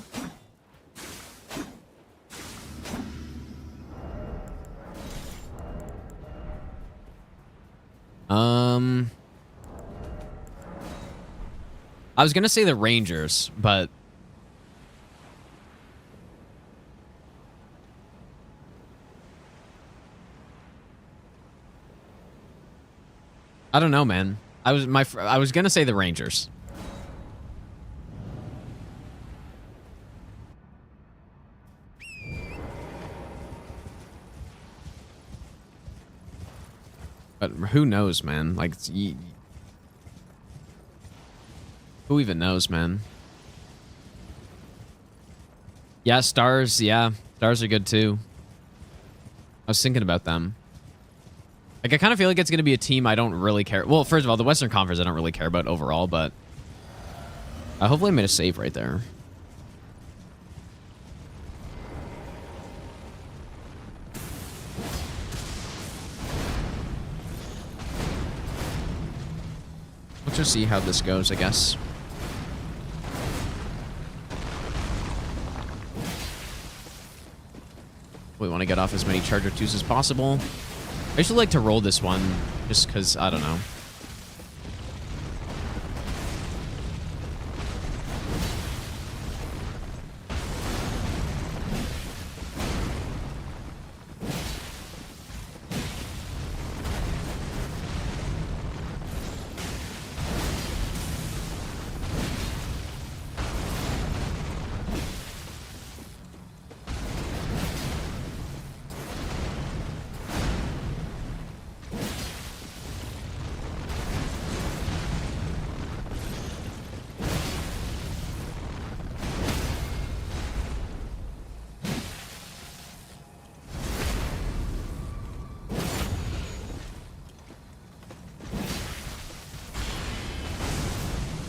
I was going to say the Rangers, but I don't know, man. I was gonna say the Rangers. But who knows, man? Like, who even knows, man? Yeah, Stars. Yeah, Stars are good too. I was thinking about them. Like, I kind of feel like it's going to be a team I don't really care. Well, first of all, the Western Conference I don't really care about overall, but hopefully I made a save right there. Let's just see how this goes, I guess. We want to get off as many Charger 2s as possible. I usually like to roll this one, just because, I don't know.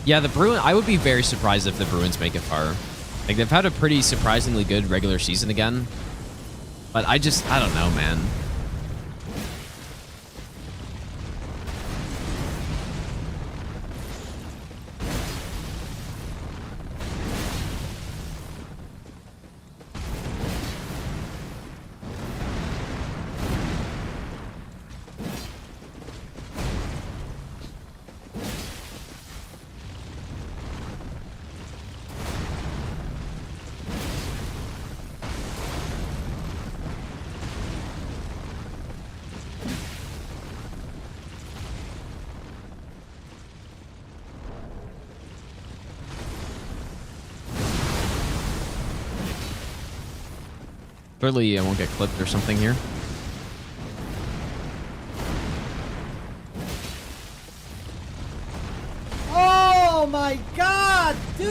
Yeah, the Bruin. I would be very surprised if the Bruins make it far. Like, they've had a pretty surprisingly good regular season again. But I don't know, man. Clearly, I won't get clipped or something here. Oh my god, dude!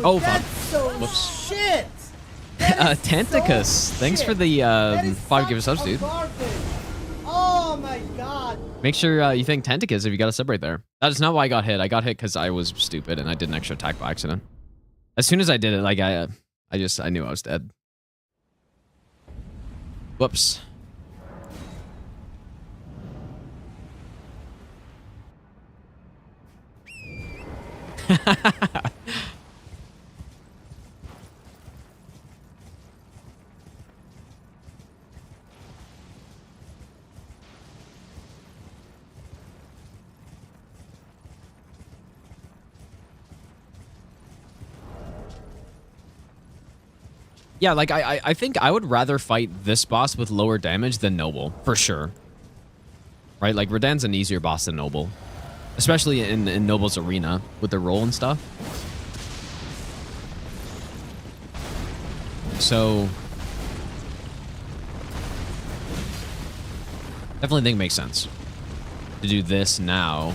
Oh, that's fuck. so Whoops. shit! That is Tanticus, so thanks shit. for the That is 5 gift such subs, a dude. garbage. Oh my god. Make sure you thank Tanticus if you got a sub right there. That is not why I got hit. I got hit because I was stupid and I did an extra attack by accident. As soon as I did it, like I knew I was dead. Whoops. Yeah, like I think I would rather fight this boss with lower damage than Noble, for sure. Right? Like Radan's an easier boss than Noble. Especially in Noble's arena with the roll and stuff. So definitely think it makes sense to do this now.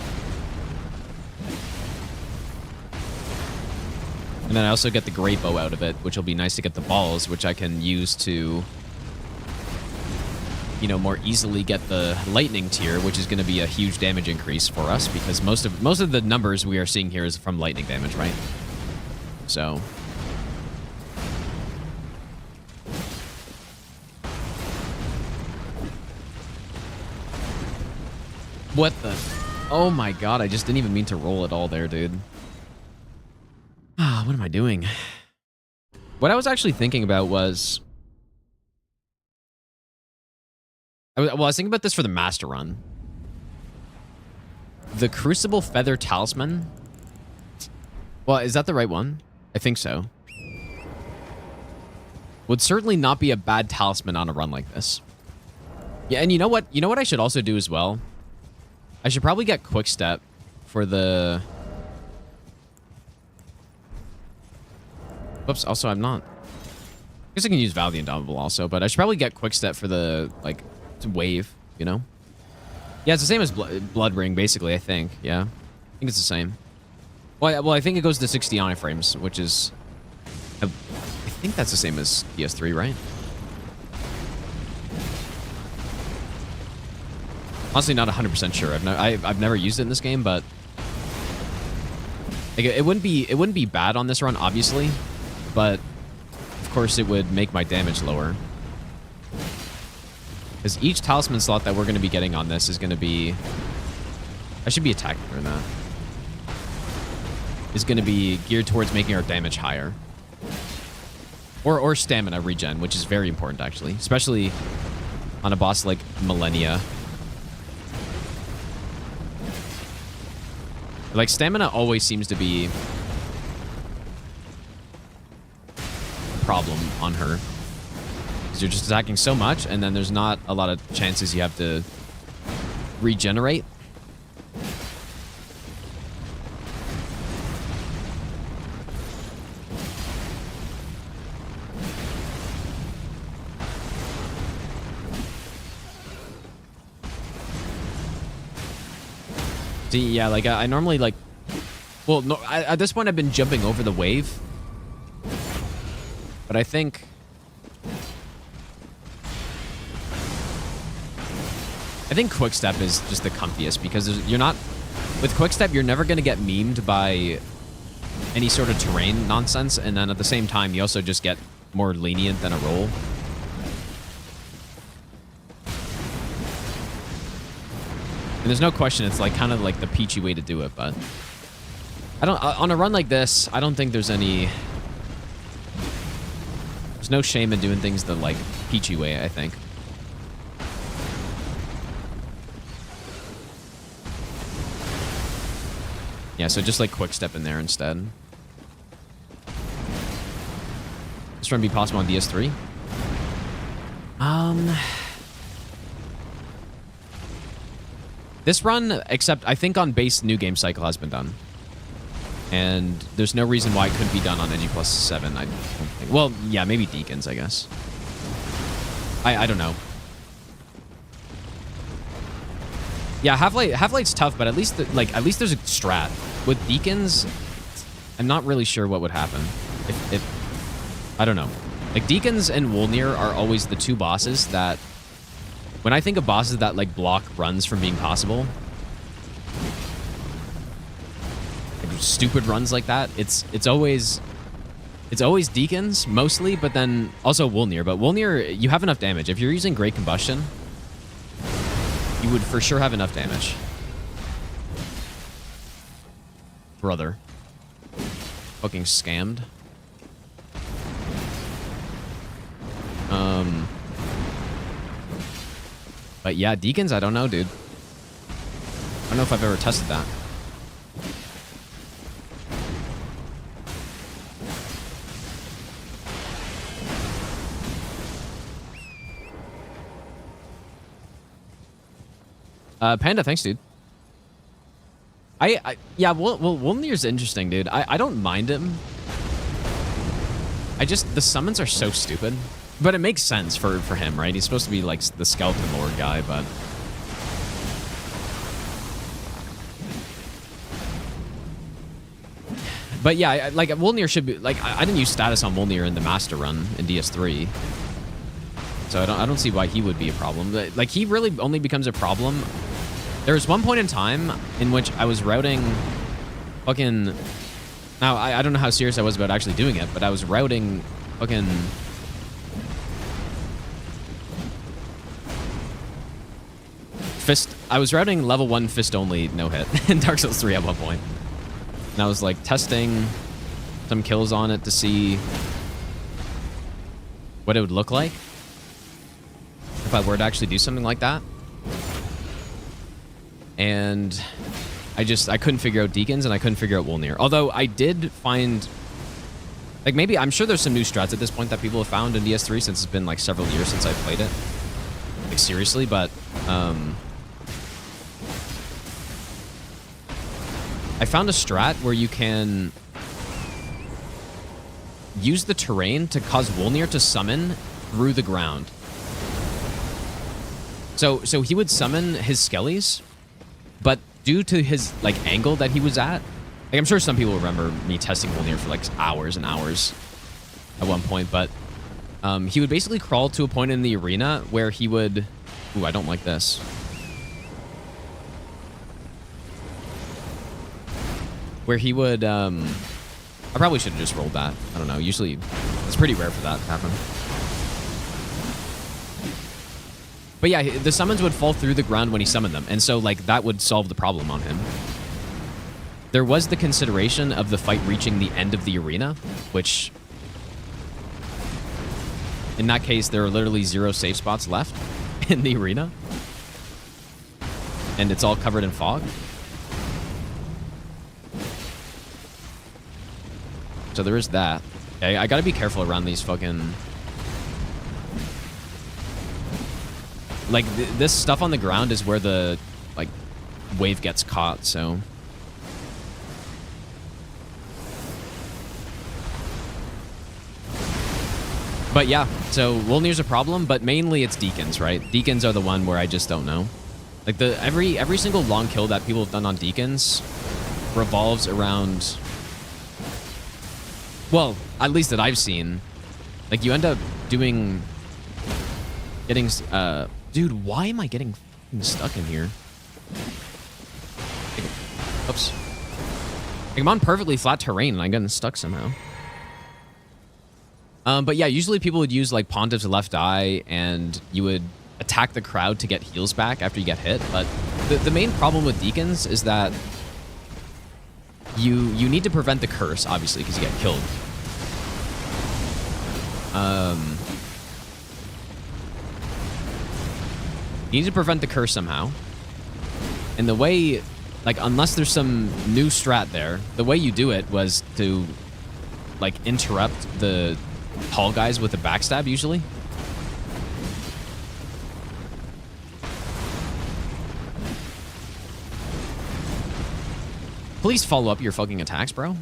And then I also get the great bow out of it, which will be nice to get the balls, which I can use to, you know, more easily get the lightning tier, which is going to be a huge damage increase for us because most of the numbers we are seeing here is from lightning damage, right? So what the? Oh my god, I just didn't even mean to roll at all there, dude. Ah, what am I doing? What I was actually thinking about was... I was thinking about this for the Master Run. The Crucible Feather Talisman. Well, is that the right one? I think so. Would certainly not be a bad talisman on a run like this. Yeah, and you know what? You know what I should also do as well? I should probably get Quick Step for the... Whoops, also I'm not... I guess I can use Val the Indomitable also, but I should probably get Quick Step for the, like, wave, you know? Yeah, it's the same as Blood Ring, basically, I think. Yeah. I think it's the same. Well, I think it goes to 60 iframes, which is... I think that's the same as PS3, right? Honestly, not 100% sure. I've never used it in this game, but... Like, it wouldn't be bad on this run, obviously. But, of course, it would make my damage lower. Because each talisman slot that we're going to be getting on this is going to be... I should be attacking her in that. Is going to be geared towards making our damage higher. Or stamina regen, which is very important, actually. Especially on a boss like Millennia. Like, stamina always seems to be... problem on her because you're just attacking so much and then there's not a lot of chances you have to regenerate. See, yeah, like I normally like, well, no, at this point I've been jumping over the wave. But I think... Quick Step is just the comfiest because you're not... With Quick Step, you're never going to get memed by any sort of terrain nonsense, and then at the same time, you also just get more lenient than a roll. And there's no question it's like kind of like the peachy way to do it, but I don't on a run like this, I don't think there's no shame in doing things the like peachy way, I think. Yeah, so just like quick step in there instead. This run be possible on DS3? This run, except I think on base new game cycle has been done. And there's no reason why it couldn't be done on NG plus 7, I don't think. Well, yeah, maybe Deacons, I guess. I don't know. Yeah, Half-Light's tough, but at least at least there's a strat. With Deacons, I'm not really sure what would happen. If I don't know. Like Deacons and Wolnir are always the two bosses that when I think of bosses that like block runs from being possible, like stupid runs like that, it's always Deacons mostly, but then also Wolnir. But Wolnir, you have enough damage. If you're using Great Combustion, you would for sure have enough damage. Brother. Fucking scammed. But yeah, Deacons, I don't know, dude. I don't know if I've ever tested that. Panda, thanks, dude. Yeah, Wolnir's interesting, dude. I don't mind him. The summons are so stupid. But it makes sense for him, right? He's supposed to be like the Skeleton Lord guy, but... But yeah, like Wolnir should be... Like, I didn't use status on Wolnir in the Master Run in DS3. So I don't see why he would be a problem. Like, he really only becomes a problem... There was one point in time in which I was routing fucking... Now, I don't know how serious I was about actually doing it, but I was routing fucking... Fist... I was routing level 1 fist only no-hit in Dark Souls 3 at one point. And I was like testing some kills on it to see what it would look like if I were to actually do something like that. And I couldn't figure out Deacons and I couldn't figure out Wolnir. Although I did find, like maybe, I'm sure there's some new strats at this point that people have found in DS3 since it's been like several years since I played it. Like seriously, but I found a strat where you can use the terrain to cause Wolnir to summon through the ground. So he would summon his skellies, but due to his like angle that he was at, like I'm sure some people remember me testing Wolnir for like hours and hours at one point, but he would basically crawl to a point in the arena where he would... Ooh, I don't like this. Where he would... I probably should have just rolled that. I don't know. Usually, it's pretty rare for that to happen. But yeah, the summons would fall through the ground when he summoned them. And so, like, that would solve the problem on him. There was the consideration of the fight reaching the end of the arena, which... In that case, there are literally 0 safe spots left in the arena. And it's all covered in fog. So there is that. Okay, I gotta be careful around these fucking... Like, this stuff on the ground is where the, like, wave gets caught, so... But yeah, so Wolnir's a problem, but mainly it's Deacons, right? Deacons are the one where I just don't know. Like, every single long kill that people have done on Deacons revolves around... Well, at least that I've seen. Like, you end up doing... Getting... Dude, why am I getting stuck in here? Oops. Like, I'm on perfectly flat terrain and I'm getting stuck somehow. But yeah, usually people would use like Pontiff's left eye and you would attack the crowd to get heals back after you get hit. But the main problem with Deacons is that you need to prevent the curse, obviously, because you get killed. You need to prevent the curse somehow. And the way, like, unless there's some new strat there, the way you do it was to, like, interrupt the tall guys with a backstab, usually. Please follow up your fucking attacks, bro.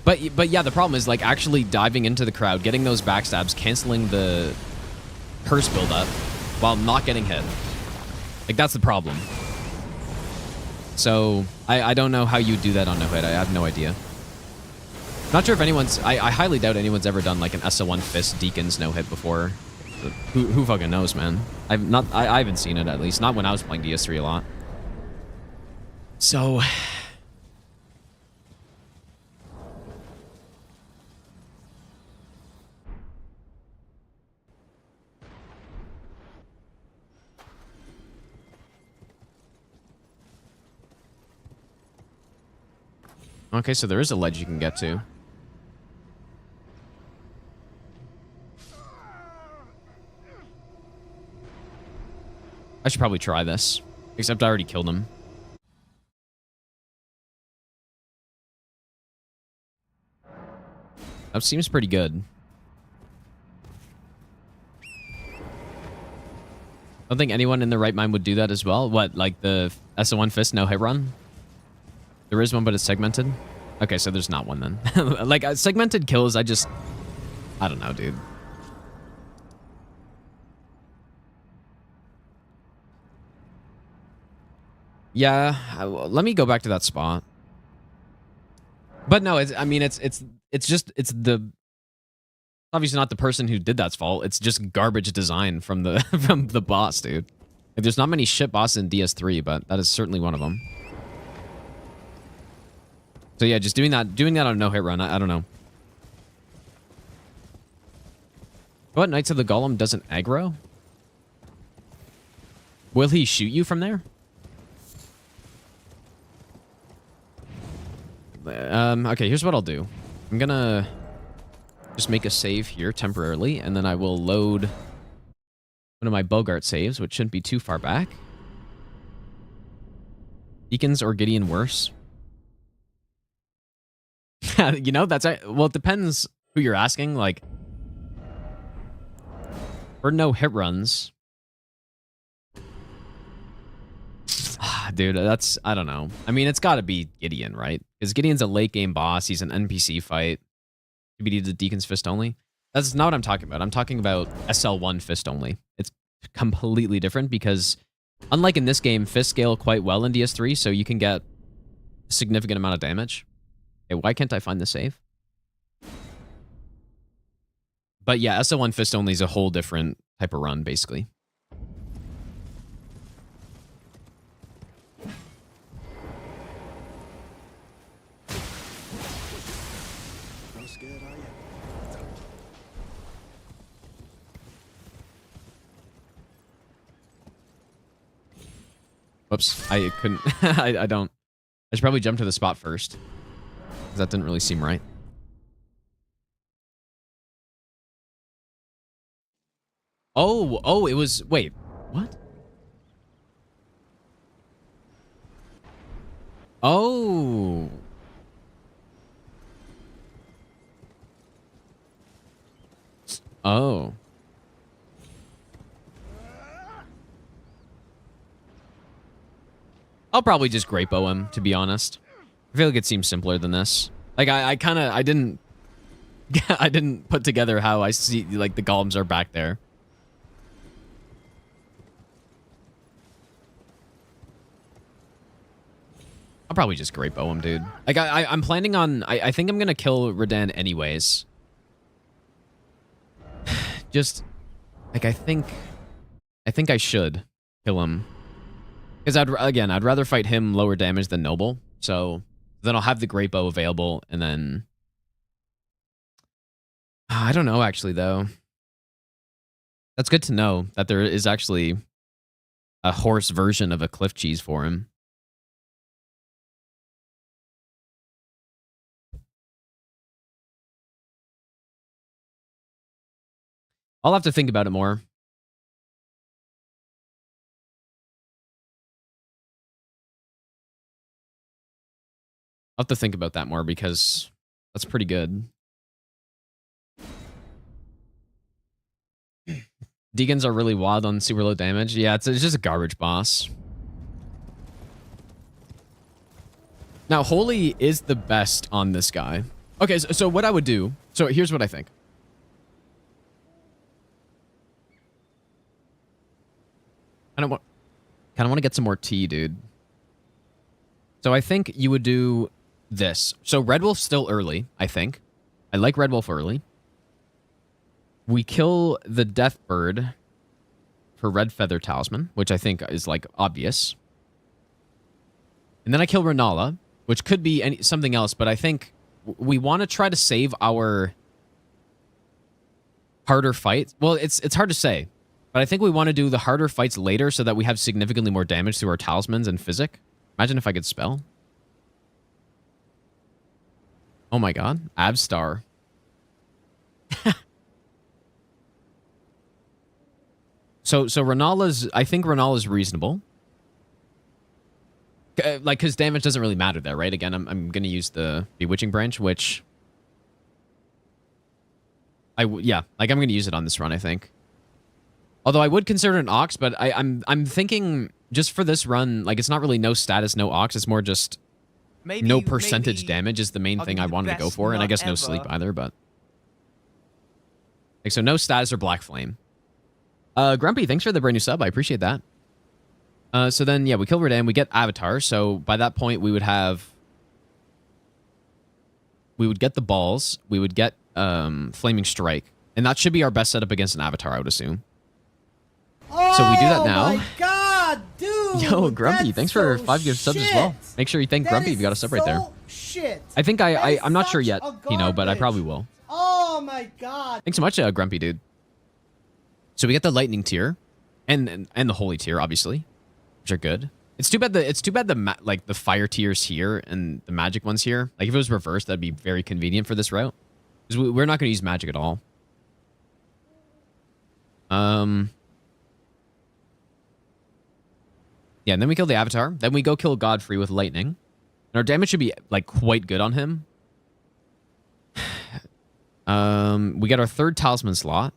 But yeah, the problem is, like, actually diving into the crowd, getting those backstabs, canceling the curse buildup while not getting hit. Like, that's the problem. So, I don't know how you do that on no hit. I have no idea. Not sure if anyone's... I highly doubt anyone's ever done, like, an SO1 Fist Deacons no hit before. Who fucking knows, man? I haven't seen it, at least. Not when I was playing DS3 a lot. So... Okay, so there is a ledge you can get to. I should probably try this. Except I already killed him. That seems pretty good. I don't think anyone in their right mind would do that as well. What, like the SO1 Fist no hit run? There is one, but it's segmented. Okay, so there's not one then. Like, segmented kills, I don't know, dude. Yeah, let me go back to that spot. But no, it's obviously not the person who did that's fault. It's just garbage design from the from the boss, dude. Like, there's not many shit bosses in DS3, but that is certainly one of them. So yeah, just doing that on a no-hit run, I don't know. What? Knights of the Golem doesn't aggro? Will he shoot you from there? Okay, here's what I'll do. I'm gonna just make a save here temporarily, and then I will load one of my Bogart saves, which shouldn't be too far back. Deacons or Gideon worse? You know, well, it depends who you're asking. Like, for no hit runs, dude, I don't know. I mean, it's got to be Gideon, right? Because Gideon's a late game boss. He's an NPC fight. TBD the Deacon's Fist only. That's not what I'm talking about. I'm talking about SL1 Fist only. It's completely different because, unlike in this game, Fist scale quite well in DS3, so you can get a significant amount of damage. Okay, why can't I find the save? But yeah, SL1 Fist only is a whole different type of run, basically. Not scared, are you? Whoops, I couldn't. I don't. I should probably jump to the spot first. That didn't really seem right. Oh, it was... Wait, what? Oh. Oh. I'll probably just Grapo him, to be honest. I feel like it seems simpler than this. Like, I didn't put together how I see, like, the golems are back there. I'll probably just Grapo him, dude. Like, I'm planning on... I think I'm gonna kill Radahn anyways. Just... Like, I think I should kill him. Because I'd rather fight him lower damage than Noble. So then I'll have the Great Bow available, and then I don't know actually though. That's good to know that there is actually a horse version of a cliff cheese for him. I'll have to think about it more. I'll have to think about that more because that's pretty good. Deacons are really wild on super low damage. Yeah, it's just a garbage boss. Now, Holy is the best on this guy. Okay, so what I would do... So here's what I think. I kind of want to get some more tea, dude. So I think you would do this. So Red Wolf's still early, I think. I like Red Wolf early. We kill the Death Bird for Red Feather Talisman, which I think is, like, obvious. And then I kill Renala, which could be something else, but I think we want to try to save our harder fights. Well, it's hard to say, but I think we want to do the harder fights later so that we have significantly more damage through our talismans and physic. Imagine if I could spell. Oh my god. Abstar. So Renala's... I think Renala's reasonable. Like, because damage doesn't really matter there, right? Again, I'm going to use the Bewitching Branch, which... yeah, like, I'm going to use it on this run, I think. Although I would consider an Ox, but I'm thinking just for this run, like, it's not really no status, no Ox. It's more just no percentage damage is the main thing I wanted to go for. And I guess no sleep either, but... Like, so no status or Black Flame. Grumpy, thanks for the brand new sub. I appreciate that. So then, yeah, we kill Redan. We get Avatar. So by that point, we would have... We would get the balls. We would get Flaming Strike. And that should be our best setup against an Avatar, I would assume. Oh, so we do that now. Oh my god, dude! Yo, Grumpy, thanks for 5 gift subs as well. Make sure you thank Grumpy if you got a sub right there. Shit. I think I'm not sure yet, you know, but I probably will. Oh my god. Thanks so much, Grumpy dude. So we get the Lightning tier, and the Holy tier, obviously, which are good. It's too bad the Fire tiers here and the Magic ones here. Like, if it was reversed, that'd be very convenient for this route, because we're not going to use Magic at all. Yeah, and then we kill the Avatar. Then we go kill Godfrey with Lightning. And our damage should be, like, quite good on him. We get our 3rd Talisman slot.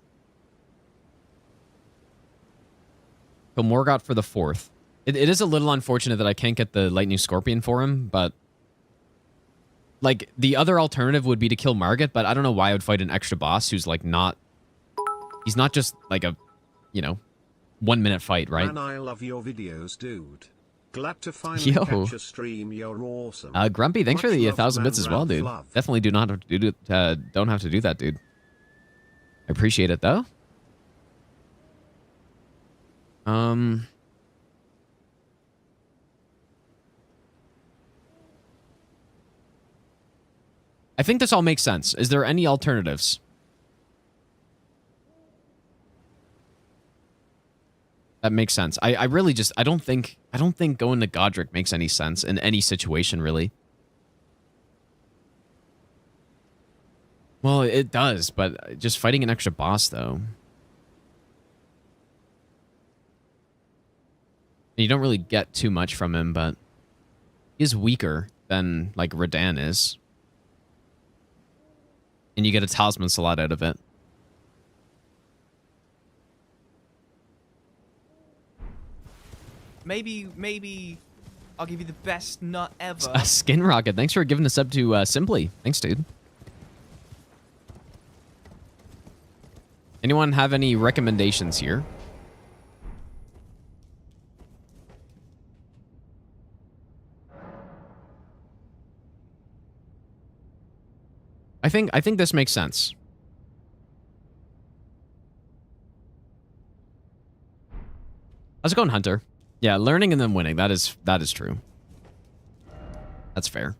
Kill Morgott for the 4th. It is a little unfortunate that I can't get the Lightning Scorpion for him, but... Like, the other alternative would be to kill Margit, but I don't know why I would fight an extra boss who's, like, not... He's not just, like, a, you know, 1 minute fight, right? Man, I love your videos, dude. Glad to finally catch a stream. You're awesome. Grumpy, thanks Much for the love, 1,000 bits as well, dude. love. Definitely do not have to do don't have to do that, dude. I appreciate it though. I think this all makes sense. Is there any alternatives? That makes sense. I really just I don't think going to Godric makes any sense in any situation, really. Well, it does, but just fighting an extra boss though. You don't really get too much from him, but he is weaker than like Radahn is. And you get a talisman slot out of it. Maybe I'll give you the best nut ever. Skin Rocket, thanks for giving us up to Simply. Thanks, dude. Anyone have any recommendations here? I think this makes sense. was going Hunter. Yeah, learning and then winning. That is true. That's fair.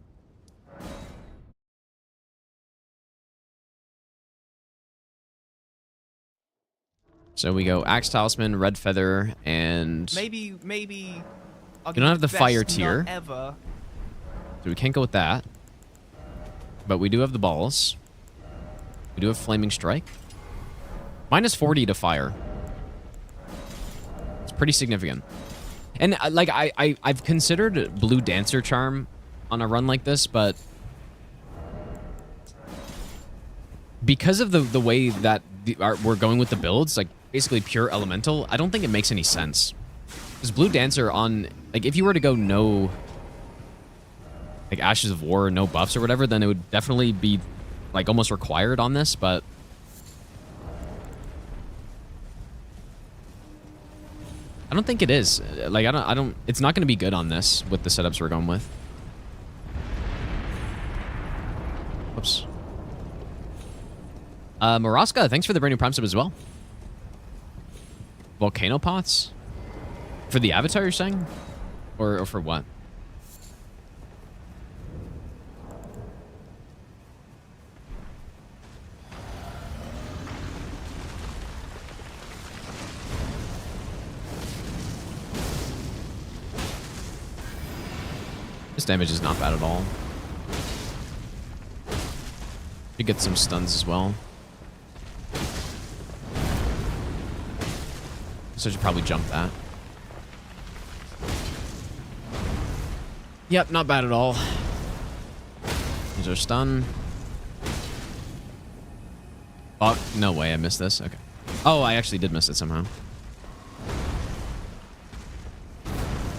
So we go Axe Talisman, Red Feather, and... Maybe... We don't have the fire tier. Ever. So we can't go with that. But we do have the balls. We do have Flaming Strike. Minus 40 to fire. It's pretty significant. And like I've considered Blue Dancer Charm on a run like this, but because of the way that we're going with the builds, like basically pure elemental, I don't think it makes any sense. Because Blue Dancer on, like, if you were to go no, like, Ashes of War, no buffs or whatever, then it would definitely be, like, almost required on this, but... I don't think it is. Like, I don't, it's not going to be good on this with the setups we're going with. Whoops. Maraska, thanks for the brand new prime sub as well. Volcano pots? For the avatar, you're saying? Or for what? This damage is not bad at all. You get some stuns as well. So I should probably jump that. Yep, not bad at all. There's our stun. Oh, no way, I missed this. Okay. Oh, I actually did miss it somehow.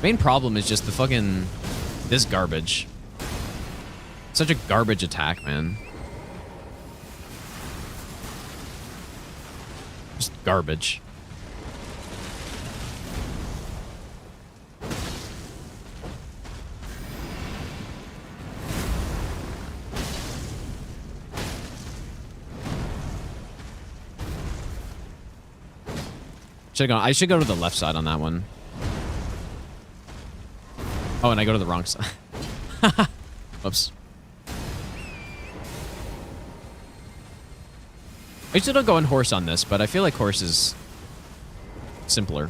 Main problem is just the fucking... this garbage. Such a garbage attack, man. Just garbage. I should go to the left side on that one. Oh, and I go to the wrong side. Whoops. I usually don't go on horse on this, but I feel like horse is simpler.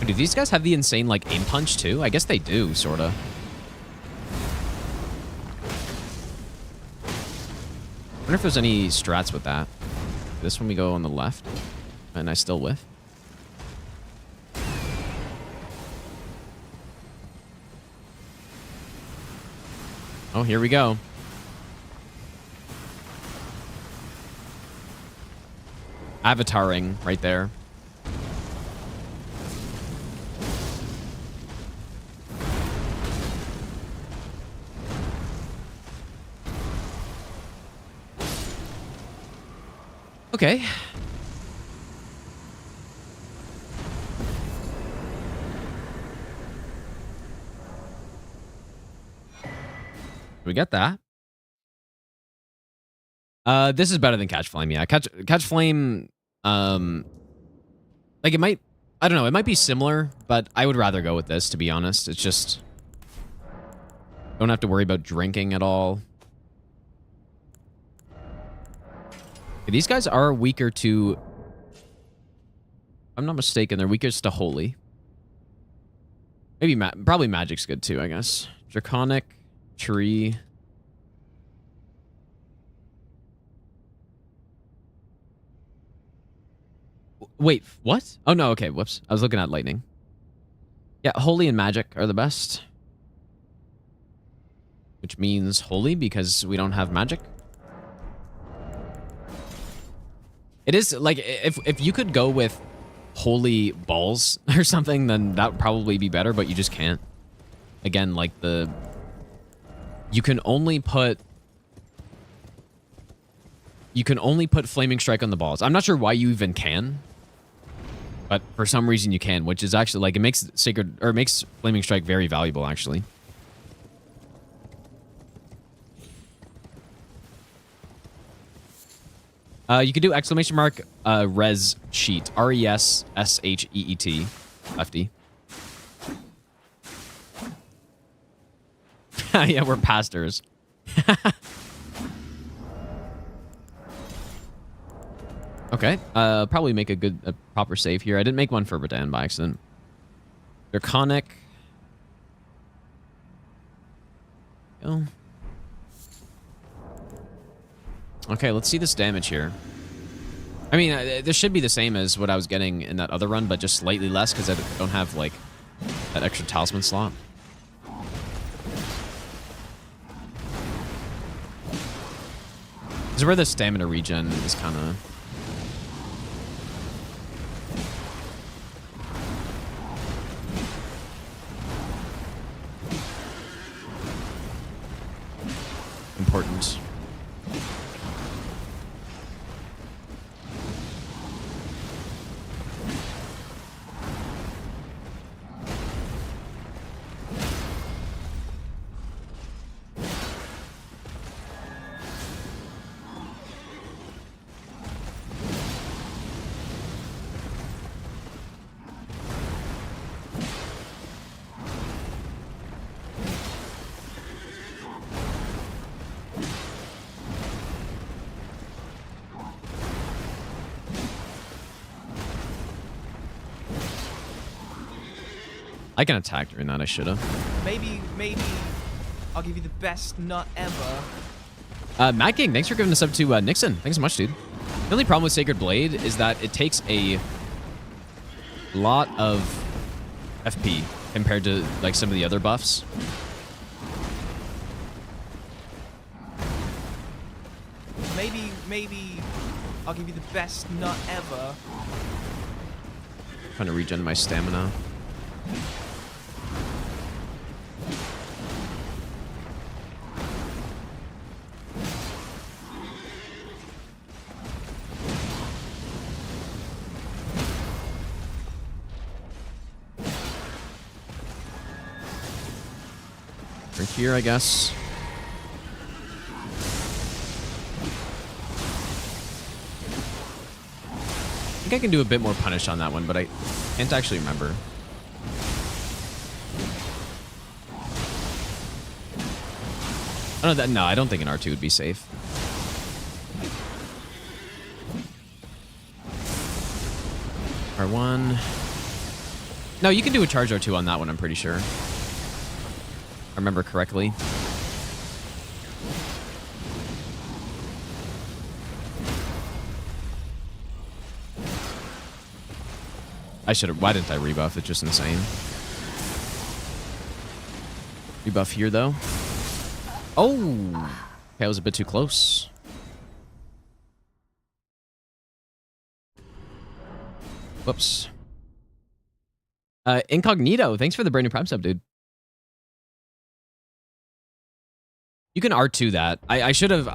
Do these guys have the insane, like, aim punch, too? I guess they do, sorta. I wonder if there's any strats with that. This one we go on the left, and I still whiff. Oh, here we go. Avataring right there. Okay. We get that. This is better than Catch Flame, yeah. Catch Flame, like it might, I don't know, it might be similar, but I would rather go with this, to be honest. It's just, don't have to worry about drinking at all. These guys are weaker to... if I'm not mistaken, they're weaker to Holy. Maybe, probably Magic's good too, I guess. Draconic, Tree... Wait, what? Oh no, okay, whoops. I was looking at Lightning. Yeah, Holy and Magic are the best. Which means Holy because we don't have Magic. It is, like, if you could go with Holy Balls or something, then that would probably be better, but you just can't. Again, like, you can only put Flaming Strike on the balls. I'm not sure why you even can, but for some reason you can, which is actually, like, it makes Flaming Strike very valuable, actually. You could do exclamation mark res sheet. RESSHEET. Lefty. Yeah, we're pastors. Okay. Probably make a proper save here. I didn't make one for Verdan by accident. Draconic. Go. Okay, let's see this damage here. I mean, this should be the same as what I was getting in that other run, but just slightly less because I don't have, like, that extra talisman slot. This is where the stamina regen is kind of... important. I can attack during that. I should have. Maybe I'll give you the best nut ever. Matt King, thanks for giving us up to Nixon. Thanks so much, dude. The only problem with Sacred Blade is that it takes a lot of FP compared to like some of the other buffs. Maybe I'll give you the best nut ever. Trying to regen my stamina. Right here, I guess. I think I can do a bit more punish on that one, but I can't actually remember. No, I don't think an R2 would be safe. R1. No, you can do a charge R2 on that one, I'm pretty sure. I remember correctly. I should have. Why didn't I rebuff? It's just insane. Rebuff here, though. Oh! Okay, I was a bit too close. Whoops. Incognito, thanks for the brand new Prime sub, dude. You can R2 that. I should have...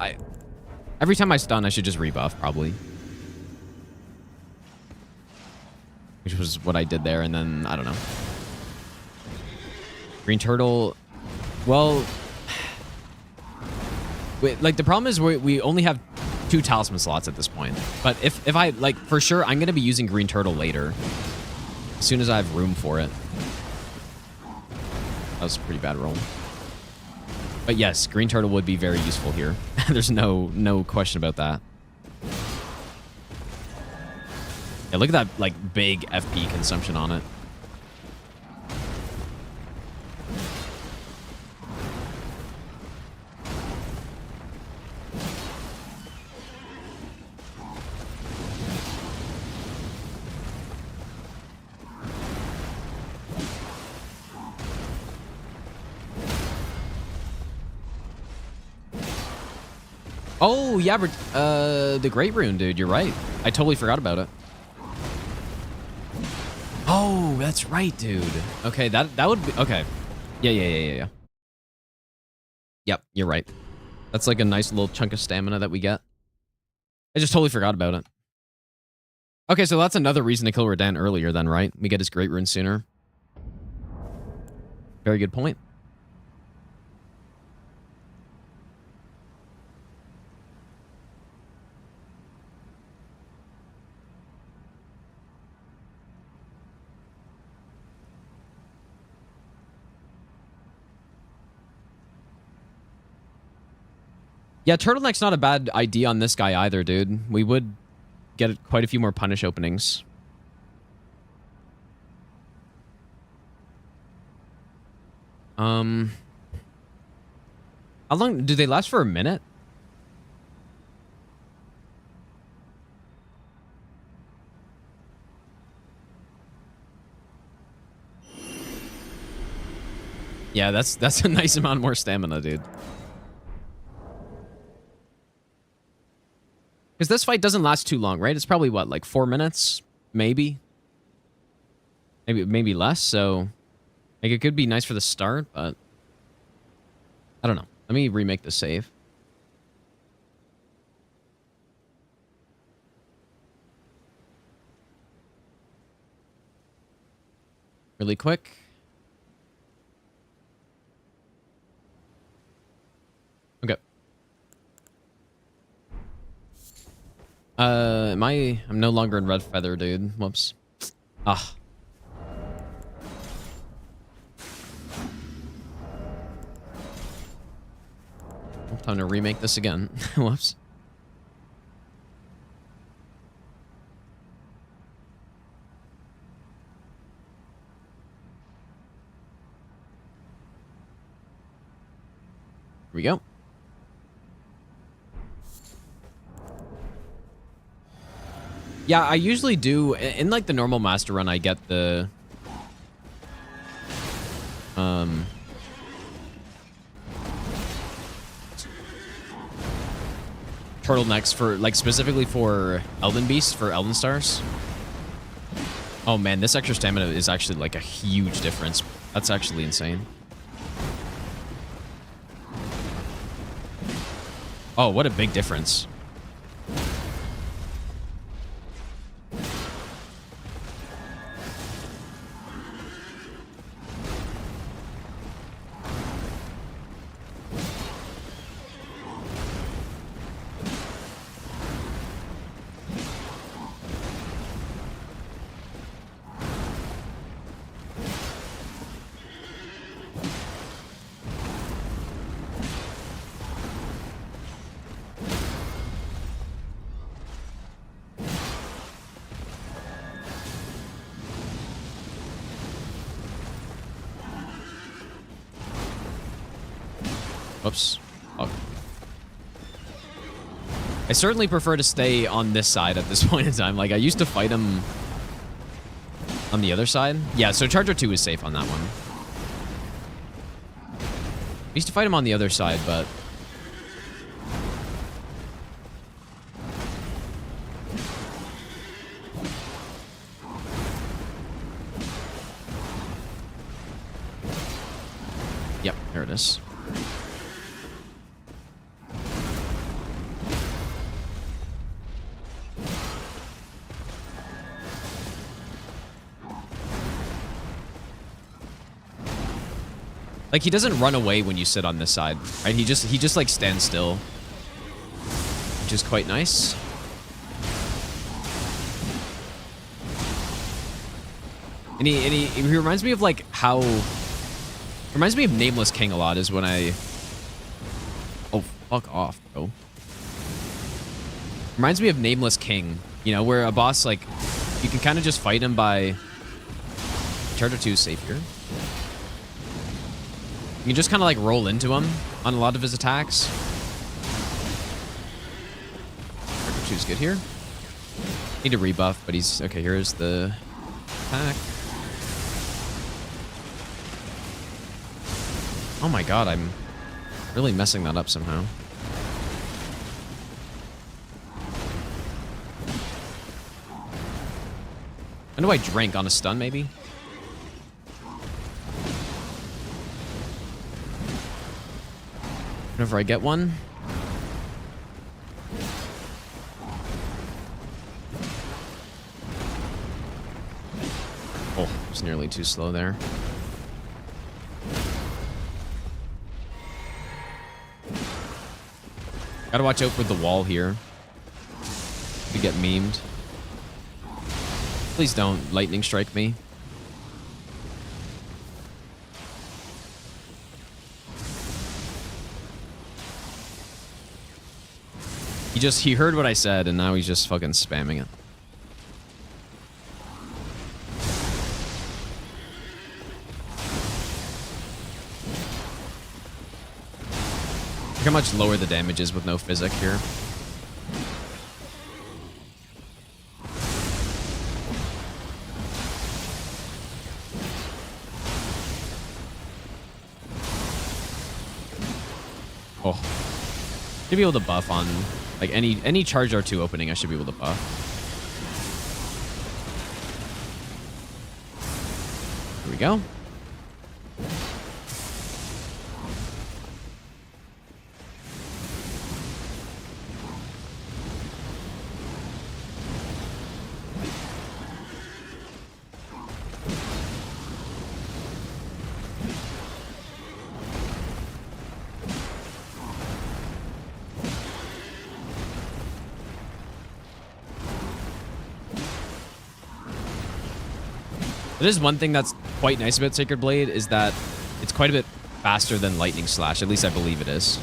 every time I stun, I should just rebuff, probably. Which was what I did there, and then, I don't know. Green Turtle... Well... Wait, like, the problem is we only have 2 talisman slots at this point. But if I, like, for sure, I'm going to be using Green Turtle later. As soon as I have room for it. That was a pretty bad roll. But yes, Green Turtle would be very useful here. There's no question about that. Yeah, look at that, like, big FP consumption on it. Oh, yeah, the Great Rune, dude. You're right. I totally forgot about it. Oh, that's right, dude. Okay, that would be... Okay. Yeah. Yep, you're right. That's like a nice little chunk of stamina that we get. I just totally forgot about it. Okay, so that's another reason to kill Radahn earlier then, right? We get his Great Rune sooner. Very good point. Yeah, turtleneck's not a bad idea on this guy either, dude. We would get quite a few more punish openings. How long do they last for? A minute? Yeah, that's a nice amount more stamina, dude. Because this fight doesn't last too long, right? It's probably what, like 4 minutes, maybe, maybe less. So, like, it could be nice for the start, but I don't know. Let me remake the save. Really quick. Okay. I'm no longer in red feather, dude. Whoops. Ah. Time to remake this again. Whoops. Here we go. Yeah, I usually do in like the normal master run. I get the turtlenecks for like specifically for Elden Beast for Elden Stars. Oh man, this extra stamina is actually like a huge difference. That's actually insane. Oh, what a big difference. Oops. Oh. I certainly prefer to stay on this side at this point in time. Like, I used to fight him on the other side. Yeah, so Charger 2 is safe on that one. I used to fight him on the other side, but... Yep, there it is. Like, he doesn't run away when you sit on this side, right? He just like stands still, which is quite nice. And he reminds me of like how, reminds me of Nameless King a lot is when I, oh, fuck off, bro. Reminds me of Nameless King, you know, where a boss, like, you can kind of just fight him by, Charger 2 is safe here. You can just kind of like roll into him on a lot of his attacks. Charger 2's good here. Need to rebuff, but he's okay. Here's the attack. Oh my god, I'm really messing that up somehow. When do I drink? On a stun, maybe? Whenever I get one. Oh, it's nearly too slow there. Gotta watch out with the wall here. We get memed. Please don't lightning strike me. He heard what I said, and now he's just fucking spamming it. Look how much lower the damage is with no physic here. Oh. Should be able to buff on like any charge R2 opening. I should be able to buff. Here we go. It is one thing that's quite nice about Sacred Blade is that it's quite a bit faster than Lightning Slash. At least I believe it is.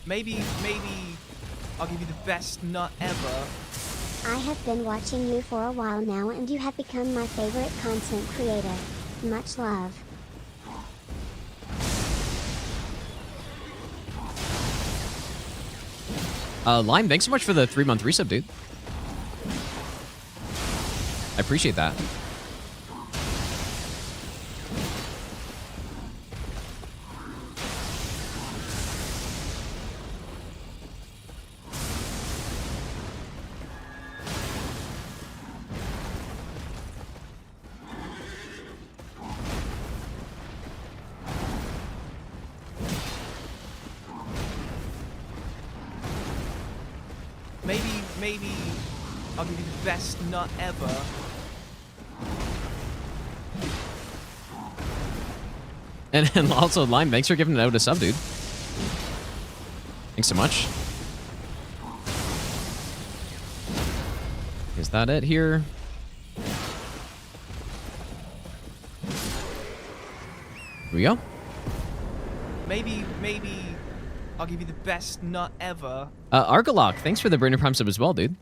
Maybe I'll give you the best nut ever. I have been watching you for a while now and you have become my favorite content creator. Much love. Lime, thanks so much for the 3-month resub, dude. I appreciate that. Maybe I'll give you the best nut ever. And also, Lime, thanks for giving it out a sub, dude. Thanks so much. Is that it here? Here we go. Maybe I'll give you the best nut ever. Argalock, thanks for the Brainer Prime sub as well, dude.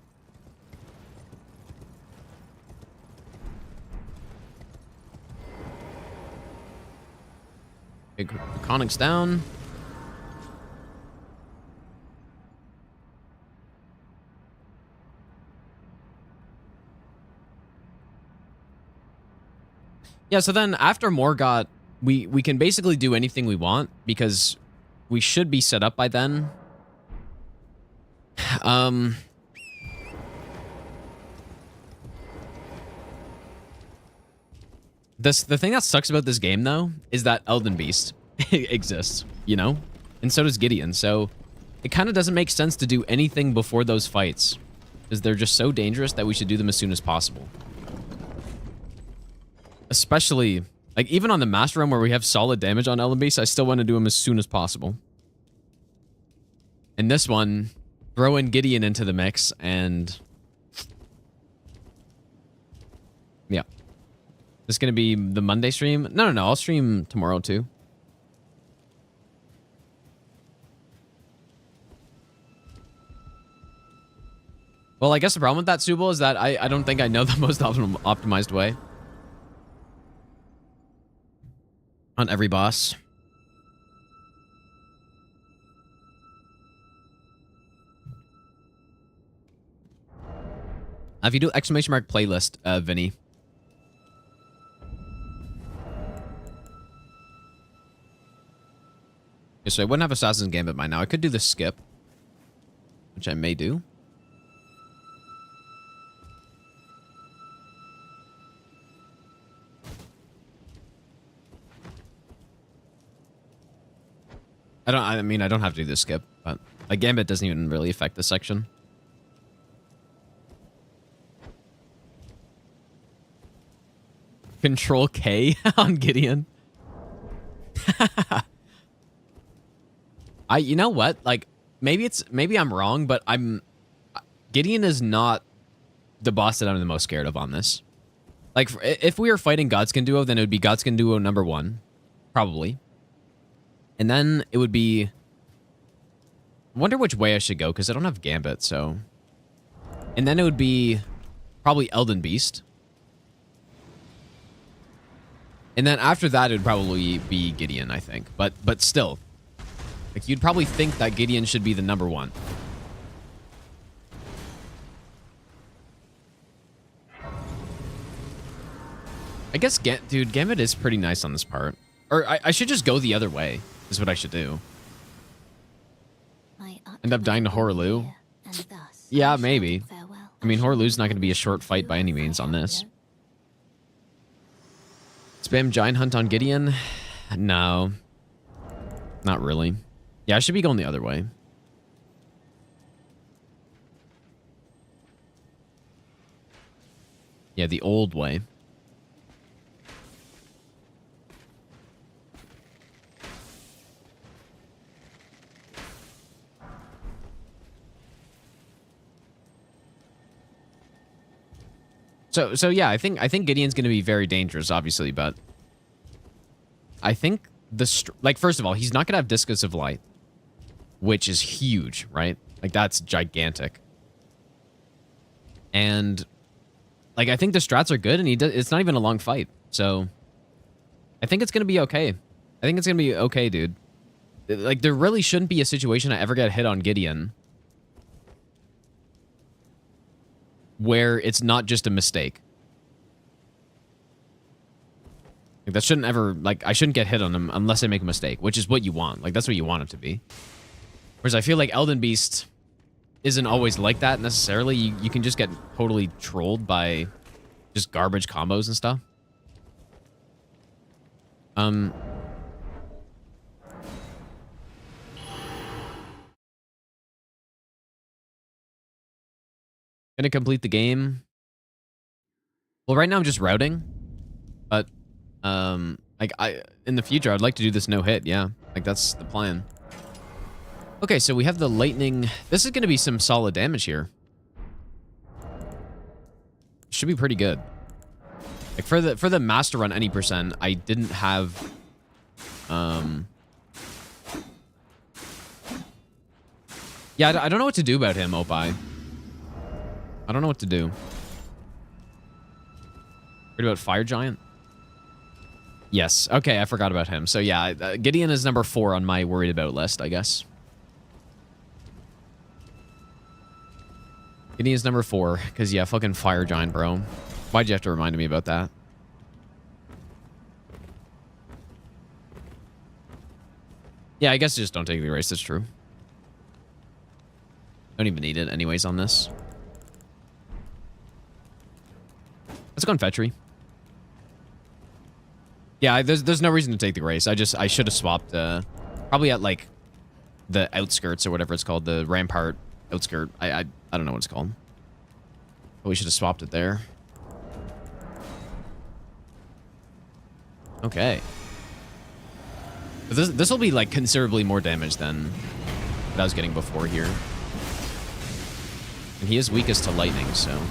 Okay, Conic's down. Yeah, so then after Morgott, we can basically do anything we want because we should be set up by then. The thing that sucks about this game, though, is that Elden Beast exists, you know? And so does Gideon, so it kind of doesn't make sense to do anything before those fights, because they're just so dangerous that we should do them as soon as possible. Especially, like, even on the Master Realm where we have solid damage on Elden Beast, I still want to do them as soon as possible. And this one, throw in Gideon into the mix, and yeah. This is going to be the Monday stream? No, I'll stream tomorrow too. Well, I guess the problem with that, Subal, is that I don't think I know the most optimized way on every boss. If you do exclamation mark playlist, Vinny. Okay, so I wouldn't have Assassin's Gambit by now. I could do the skip, which I may do. I mean, I don't have to do the skip, but a Gambit doesn't even really affect this section. Control K on Gideon. You know what? Like, maybe I'm wrong, but Gideon is not the boss that I'm the most scared of on this. Like, if we were fighting Godskin Duo, then it would be Godskin Duo number 1. Probably. And then it would be... I wonder which way I should go, because I don't have Gambit, so... And then it would be probably Elden Beast. And then after that, it would probably be Gideon, I think. But still. Like, you'd probably think that Gideon should be the number 1. I guess, dude, Gambit is pretty nice on this part. Or I should just go the other way, is what I should do. End up dying to Horaloo? Yeah, maybe. I mean, Horaloo's not going to be a short fight by any means on this. Spam Giant Hunt on Gideon? No. Not really. Yeah, I should be going the other way. Yeah, the old way. So yeah, I think Gideon's going to be very dangerous, obviously, but I think like, first of all, he's not going to have Discus of Light, which is huge, right? Like, that's gigantic. And like, I think the strats are good, and it's not even a long fight. So I think it's going to be okay. I think it's going to be okay, dude. Like, there really shouldn't be a situation I ever get hit on Gideon where it's not just a mistake. Like, that shouldn't ever, like, I shouldn't get hit on him unless I make a mistake, which is what you want. Like, that's what you want it to be. Whereas I feel like Elden Beast isn't always like that necessarily. You can just get totally trolled by just garbage combos and stuff. Gonna complete the game. Well, right now I'm just routing, but like, in the future I'd like to do this no hit. Yeah, like, that's the plan. Okay, so we have the lightning. This is gonna be some solid damage here. Should be pretty good. Like, for the master run any percent, I didn't have yeah, I don't know what to do about him, Opie. I don't know what to do. Worried about Fire Giant? Yes. Okay, I forgot about him. So yeah, Gideon is number 4 on my worried about list, I guess. Gideon is number 4, because yeah, fucking Fire Giant, bro. Why'd you have to remind me about that? Yeah, I guess just don't take the race. That's true. Don't even need it anyways on this. Let's go on Fetchery. Yeah, there's no reason to take the grace. I should have swapped probably at, like, the outskirts or whatever it's called, the rampart outskirt. I don't know what it's called. But we should have swapped it there. Okay. This will be, like, considerably more damage than what I was getting before here. And he is weakest to lightning, so.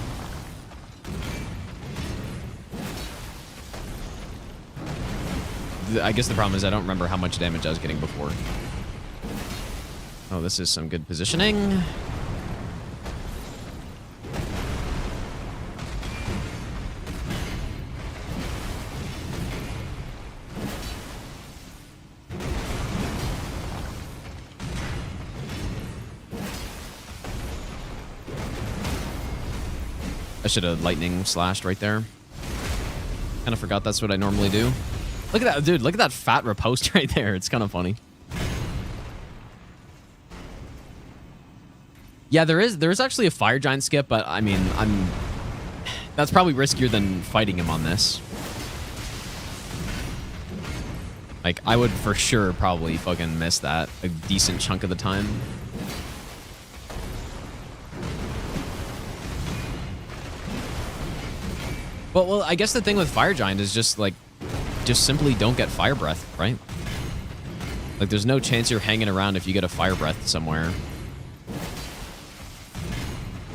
I guess the problem is I don't remember how much damage I was getting before. Oh, this is some good positioning. I should have lightning slashed right there. Kind of forgot that's what I normally do. Look at that, dude. Look at that fat riposte right there. It's kind of funny. Yeah, there is actually a Fire Giant skip, but I mean, that's probably riskier than fighting him on this. Like, I would for sure probably fucking miss that a decent chunk of the time. Well, I guess the thing with Fire Giant is just, like, just simply don't get Fire Breath, right? Like, there's no chance you're hanging around if you get a Fire Breath somewhere.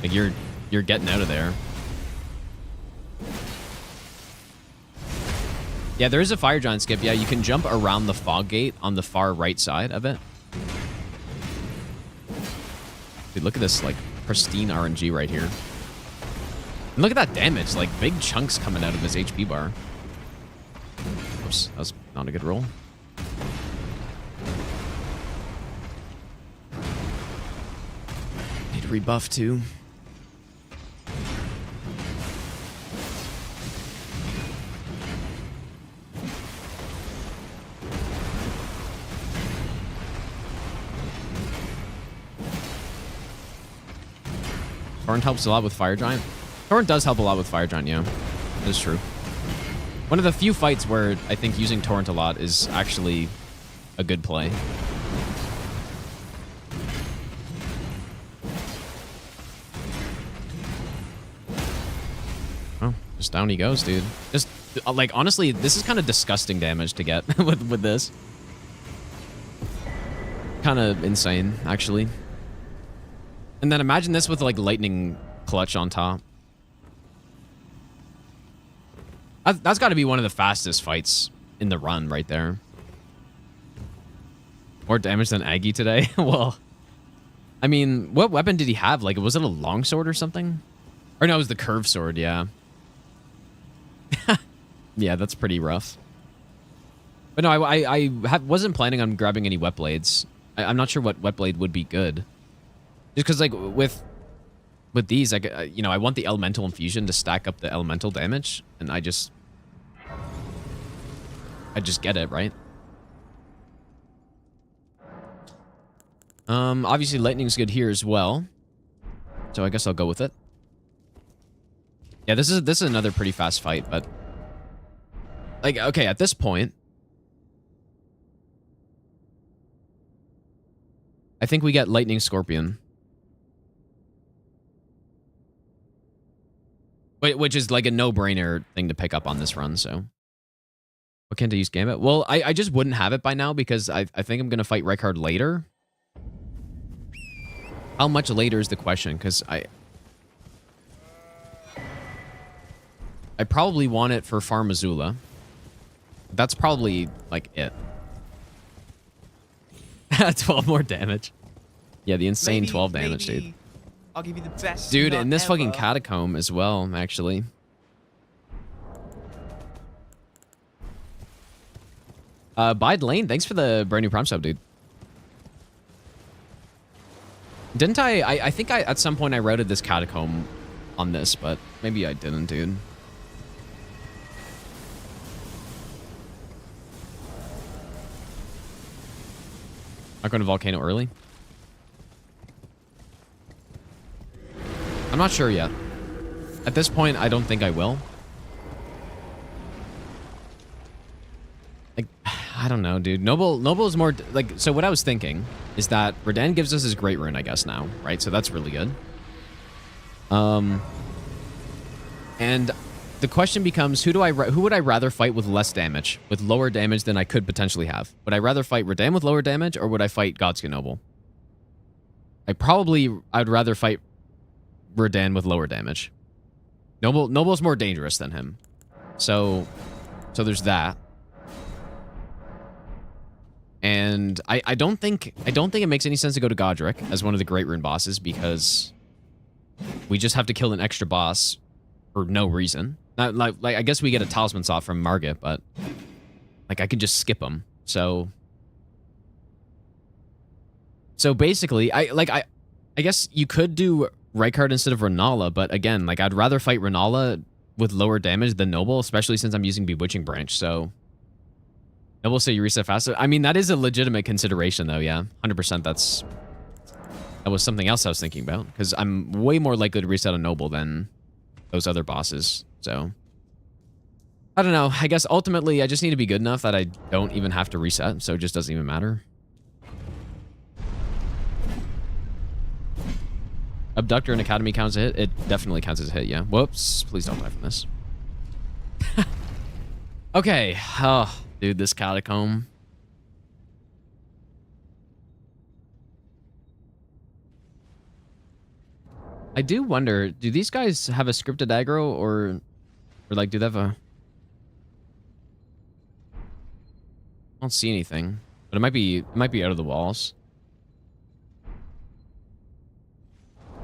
Like, you're getting out of there. Yeah, there is a fire giant skip. Yeah, you can jump around the fog gate on the far right side of it. Dude, look at this, like, pristine RNG right here. And look at that damage, like, big chunks coming out of his HP bar. Oops, that was not a good roll. Need to rebuff, too. Torrent helps a lot with Fire Giant. Torrent does help a lot with Fire Giant, yeah. That is true. One of the few fights where I think using Torrent a lot is actually a good play. Oh, just down he goes, dude. Just, like, honestly, this is kind of disgusting damage to get with this. Kind of insane, actually. And then imagine this with, like, lightning clutch on top. That's got to be one of the fastest fights in the run right there. More damage than Aggie today? Well, I mean, what weapon did he have? Like, was it a longsword or something? Or no, it was the curved sword, yeah. Yeah, that's pretty rough. But no, I wasn't planning on grabbing any wet blades. I'm not sure what wet blade would be good. Just because, like, with these, you know, I want the elemental infusion to stack up the elemental damage, and I just get it, right? Obviously lightning's good here as well, so I guess I'll go with it. Yeah, this is another pretty fast fight, but like, okay, at this point, I think we get lightning scorpion. Which is like a no-brainer thing to pick up on this run, so. What can't I use Gambit? Well, I just wouldn't have it by now because I think I'm going to fight Rykard later. How much later is the question? Because I probably want it for Farm Azula. That's probably, like, it. 12 more damage. Yeah, the insane 12 damage, dude. I'll give you the best. Dude, and this fucking catacomb as well, actually. Bide Lane, thanks for the brand new Prime sub, dude. Didn't I think at some point I routed this catacomb on this, but maybe I didn't, dude. Not going to Volcano early? I'm not sure yet. At this point, I don't think I will. Like, I don't know, dude. Noble is more, like, so what I was thinking is that Radahn gives us his Great Rune, I guess, now, right? So that's really good. And the question becomes, who would I rather fight with less damage, with lower damage than I could potentially have? Would I rather fight Radahn with lower damage, or would I fight Godskin Noble? I'd rather fight Radahn with lower damage. Noble's more dangerous than him. So there's that. And I don't think it makes any sense to go to Godric as one of the Great Rune bosses because we just have to kill an extra boss for no reason. Not, like I guess we get a talisman slot from Margit, but like I could just skip him. So basically, I guess you could do Rykard instead of Renala, but again, like I'd rather fight Renala with lower damage than Noble, especially since I'm using Bewitching Branch. So Noble say you reset faster. I mean, that is a legitimate consideration, though. Yeah, 100%. That was something else I was thinking about because I'm way more likely to reset a Noble than those other bosses. So I don't know. I guess ultimately I just need to be good enough that I don't even have to reset, so it just doesn't even matter. Abductor in Academy counts a hit? It definitely counts as a hit, yeah. Whoops. Please don't die from this. Okay. Oh, dude, this catacomb. I do wonder, do these guys have a scripted aggro or like, do they have a... don't see anything, but it might be out of the walls.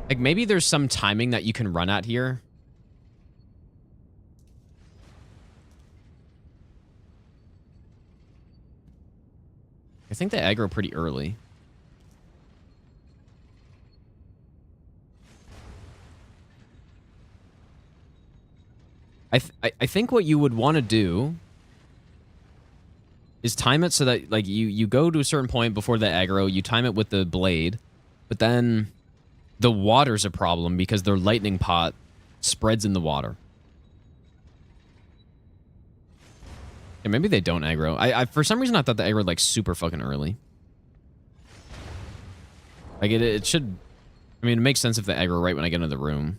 Like maybe there's some timing that you can run at here. I think they aggro pretty early. I think what you would want to do is time it so that like you go to a certain point before the aggro, you time it with the blade, but then the water's a problem because their lightning pot spreads in the water. Yeah, maybe they don't aggro. I for some reason I thought they aggroed like super fucking early. Like it should. I mean, it makes sense if they aggro right when I get into the room.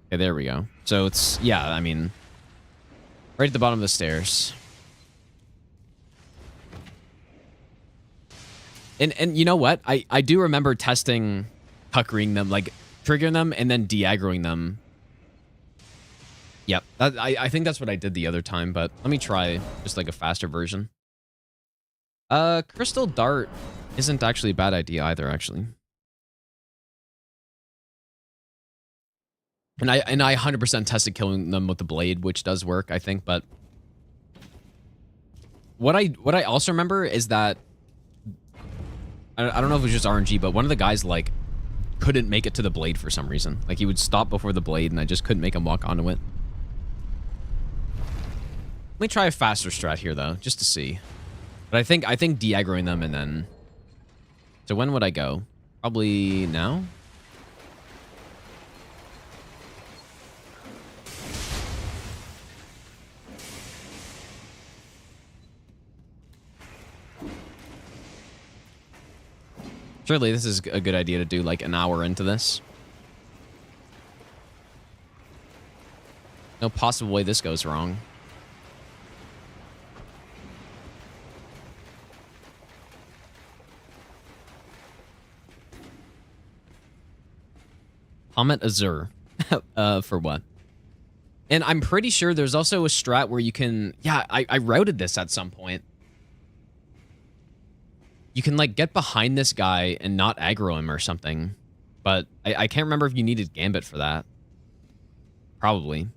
Okay, there we go. So it's, yeah, I mean, right at the bottom of the stairs. And you know what? I do remember testing puckering them, like triggering them and then de-aggroing them. Yep, I think that's what I did the other time, but let me try just like a faster version. Crystal Dart isn't actually a bad idea either, actually. And I 100% tested killing them with the blade, which does work, I think, but what I also remember is that I don't know if it was just RNG, but one of the guys like couldn't make it to the blade for some reason. Like he would stop before the blade and I just couldn't make him walk onto it. Let me try a faster strat here though, just to see. But I think de-aggroing them and then, so when would I go? Probably now? Surely this is a good idea to do like an hour into this. No possible way this goes wrong. Comet Azure. For what? And I'm pretty sure there's also a strat where you can... Yeah, I routed this at some point. You can, like, get behind this guy and not aggro him or something. But I can't remember if you needed Gambit for that. Probably.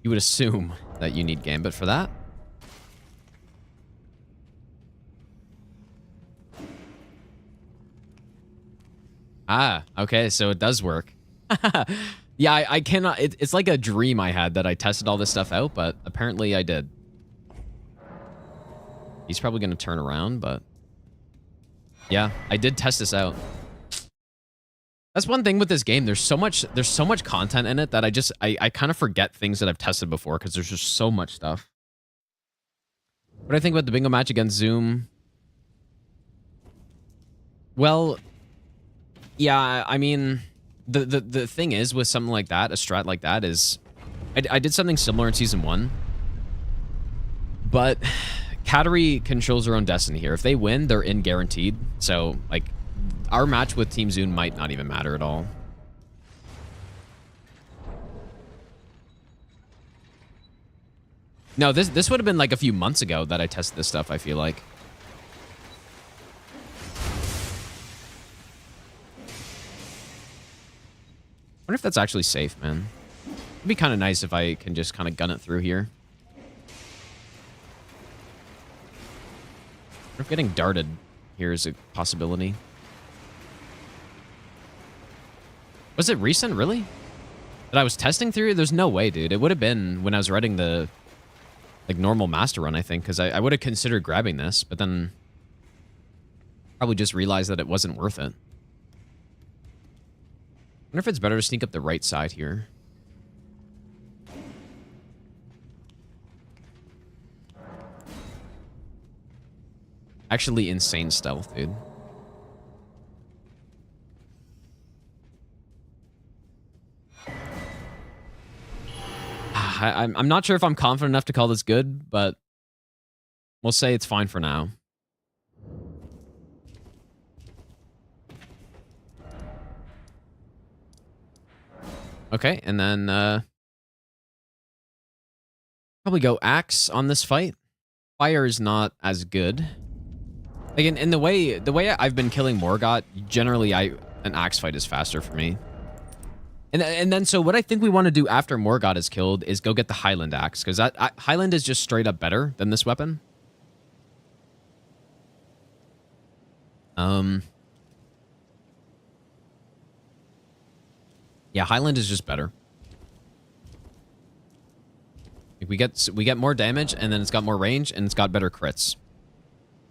You would assume that you need Gambit for that. Ah, okay, so it does work. Yeah, I cannot... It's like a dream I had that I tested all this stuff out, but apparently I did. He's probably going to turn around, but... Yeah, I did test this out. That's one thing with this game. There's so much content in it that I kind of forget things that I've tested before because there's just so much stuff. What do I think about the bingo match against Zoom? Well, yeah, I mean... The thing is with something like that, a strat like that is, I did something similar in Season 1, but Katarri controls her own destiny here. If they win, they're in guaranteed. So, like, our match with Team Zune might not even matter at all. No, this would have been like a few months ago that I tested this stuff, I feel like. I wonder if that's actually safe, man. It'd be kind of nice if I can just kind of gun it through here. I wonder if getting darted here is a possibility. Was it recent, really? That I was testing through? There's no way, dude. It would have been when I was writing the like normal master run, I think, because I would have considered grabbing this, but then probably just realized that it wasn't worth it. I wonder if it's better to sneak up the right side here. Actually insane stealth, dude. I'm not sure if I'm confident enough to call this good, but we'll say it's fine for now. Okay, and then probably go axe on this fight. Fire is not as good. Like in the way I've been killing Morgott, generally an axe fight is faster for me. And then so what I think we want to do after Morgott is killed is go get the Highland axe, because Highland is just straight up better than this weapon. Yeah, Highland is just better. Like we get more damage, and then it's got more range, and it's got better crits.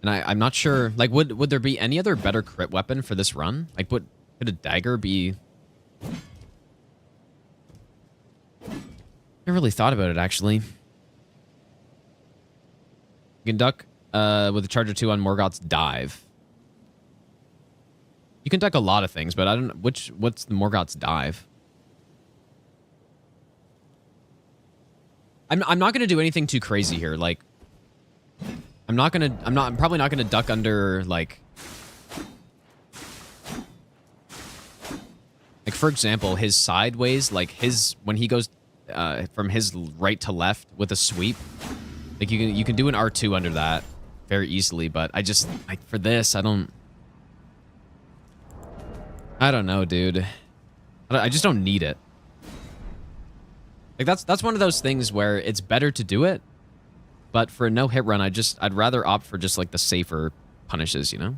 And I'm not sure, like, would there be any other better crit weapon for this run? Like, could a dagger be? I really thought about it, actually. You can duck with a Charger 2 on Morgott's dive. You can duck a lot of things, but I don't know what's the Morgott's dive. I'm not gonna do anything too crazy here. Like, I'm probably not gonna duck under like for example, his sideways, like when he goes from his right to left with a sweep, like you can do an R2 under that very easily. But for this, I don't know, dude. I just don't need it. Like that's one of those things where it's better to do it, but for a no-hit run, I'd rather opt for just like the safer punishes, you know?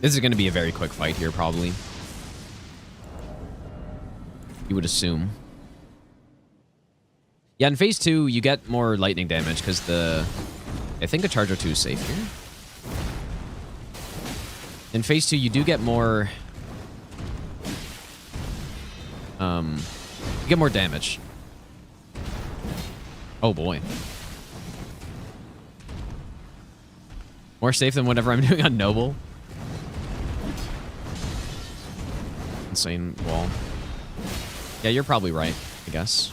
This is going to be a very quick fight here, probably. You would assume. Yeah, in phase 2, you get more lightning damage because I think a Charger 2 is safe here. In phase 2, you do get more... you get more damage. Oh, boy. More safe than whatever I'm doing on Noble. Insane wall. Yeah, you're probably right, I guess.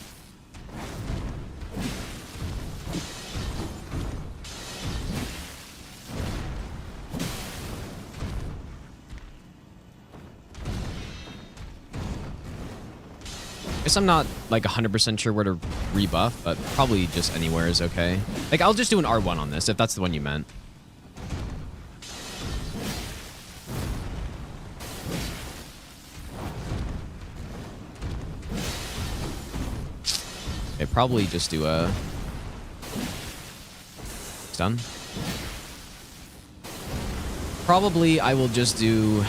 Guess I'm not like 100% sure where to rebuff, but probably just anywhere is okay. Like, I'll just do an R1 on this if that's the one you meant. Okay, probably just do a stun. Probably I will just do...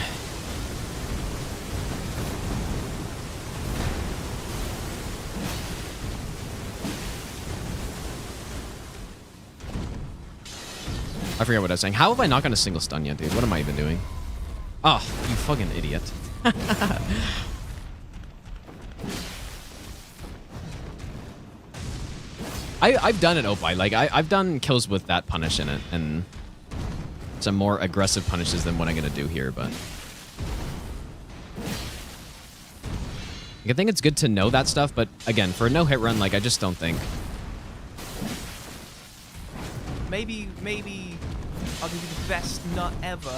I forget what I was saying. How have I not gotten a single stun yet, dude? What am I even doing? Oh, you fucking idiot. I've done it, Opie. Like, I've done kills with that punish in it, and some more aggressive punishes than what I'm going to do here, but... I think it's good to know that stuff, but again, for a no-hit run, like, I just don't think... Maybe I'll give you the best nut ever.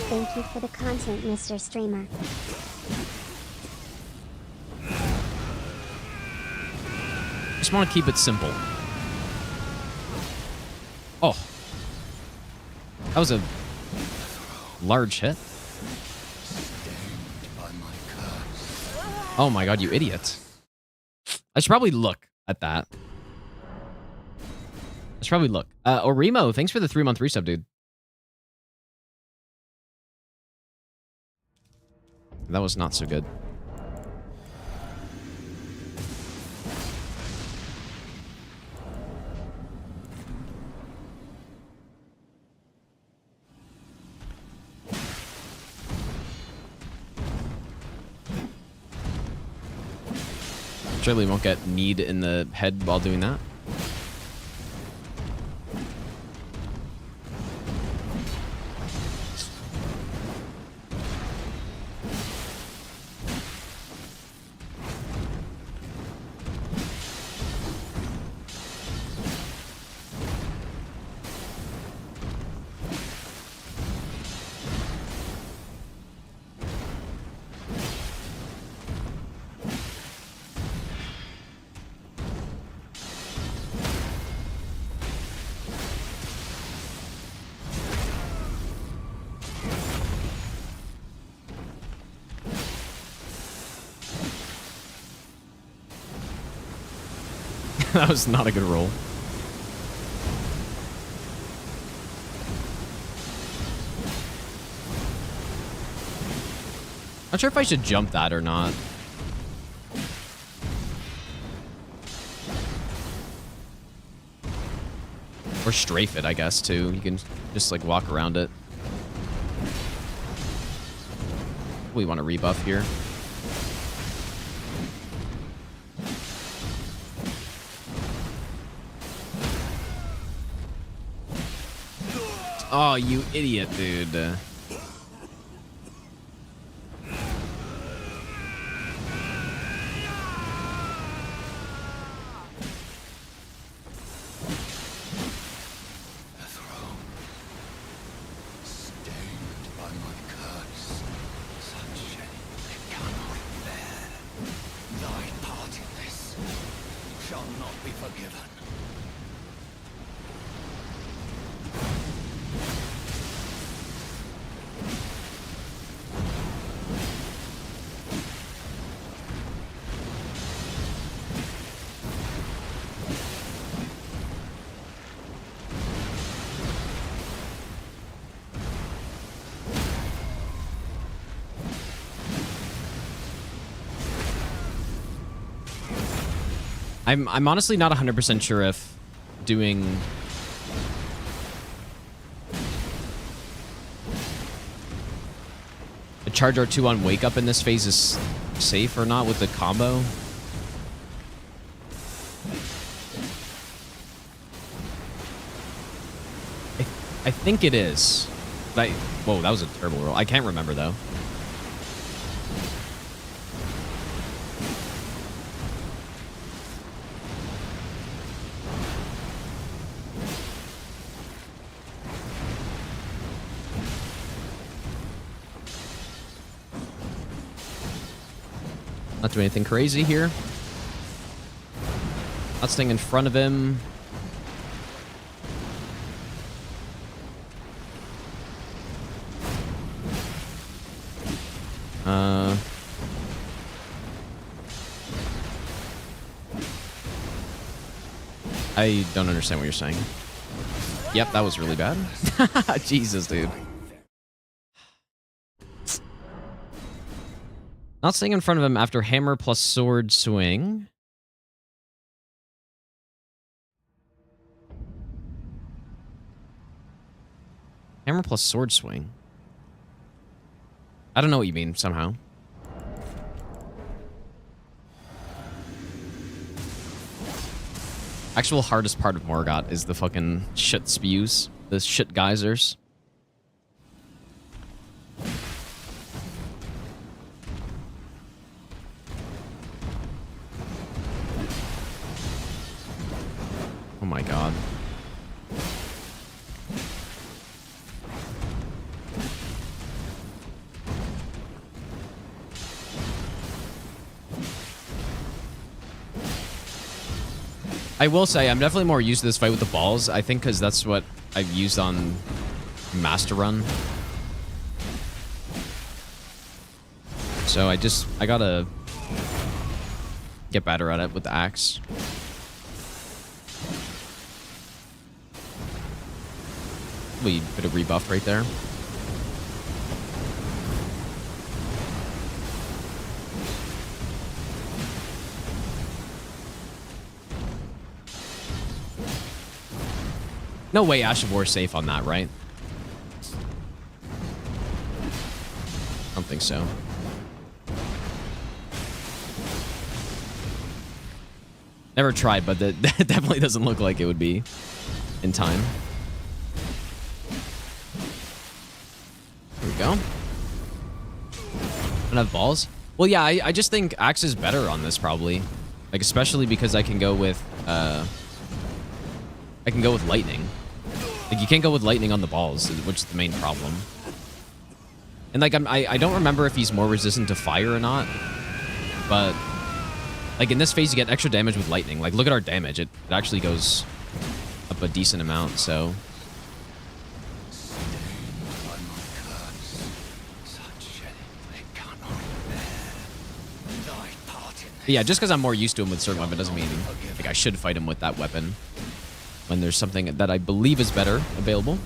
Thank you for the content, Mr. Streamer. Just want to keep it simple. Oh. That was a large hit. Oh my god, you idiot. I should probably look at that. I should probably look. Orimo, thanks for the 3-month resub, dude. That was not so good. Surely won't get kneed in the head while doing that. That was not a good roll. Not sure if I should jump that or not. Or strafe it, I guess, too. You can just, like, walk around it. We want to rebuff here. Oh, you idiot, dude. I'm honestly not 100% sure if doing a charge R2 on wake up in this phase is safe or not with the combo. I think it is. But whoa, that was a terrible roll. I can't remember though. Not doing anything crazy here. Not staying in front of him. I don't understand what you're saying. Yep, that was really bad. Jesus, dude. Not staying in front of him after hammer plus sword swing. Hammer plus sword swing. I don't know what you mean, somehow. Actual hardest part of Morgott is the fucking shit spews. The shit geysers. Oh my god. I will say, I'm definitely more used to this fight with the balls, I think, because that's what I've used on Master Run. So I gotta get better at it with the axe. Wait, bit of rebuff right there. No way Ash of War is safe on that, right? I don't think so. Never tried, but that definitely doesn't look like it would be in time. There we go. Don't have balls? Well, yeah, I just think Axe is better on this, probably. Like, especially because I can go with lightning. Like, you can't go with lightning on the balls, which is the main problem. And, like, I don't remember if he's more resistant to fire or not. But, like, in this phase, you get extra damage with lightning. Like, look at our damage. It actually goes up a decent amount, so... But yeah, just because I'm more used to him with certain weapon doesn't mean like I should fight him with that weapon when there's something that I believe is better available.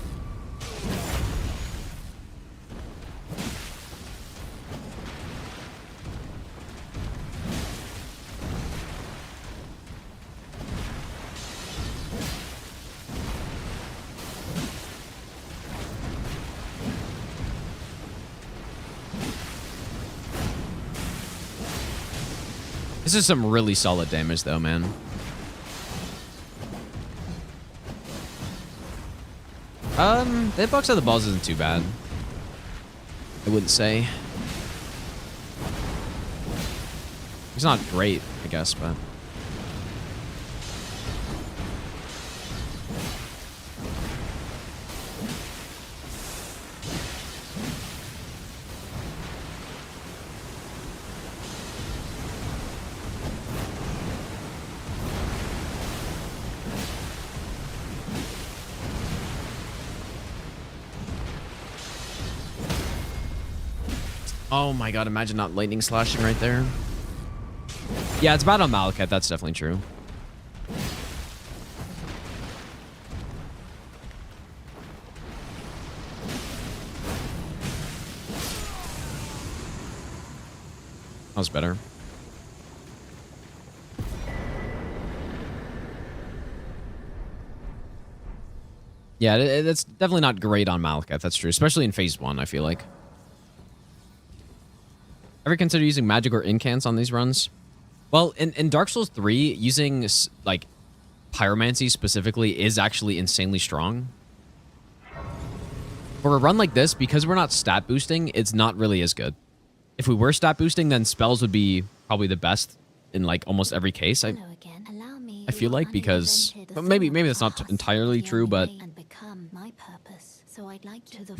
This is some really solid damage, though, man. The hitbox of the balls isn't too bad. I wouldn't say. It's not great, I guess, but... Oh my god, imagine not lightning slashing right there. Yeah, it's bad on Malekith, that's definitely true. That was better. Yeah, it's definitely not great on Malekith, that's true. Especially in phase 1, I feel like. Ever consider using magic or incants on these runs? Well, in Dark Souls 3, using, like, pyromancy specifically is actually insanely strong. For a run like this, because we're not stat boosting, it's not really as good. If we were stat boosting, then spells would be probably the best in, like, almost every case. I feel like, because... Well, maybe that's not entirely true, but...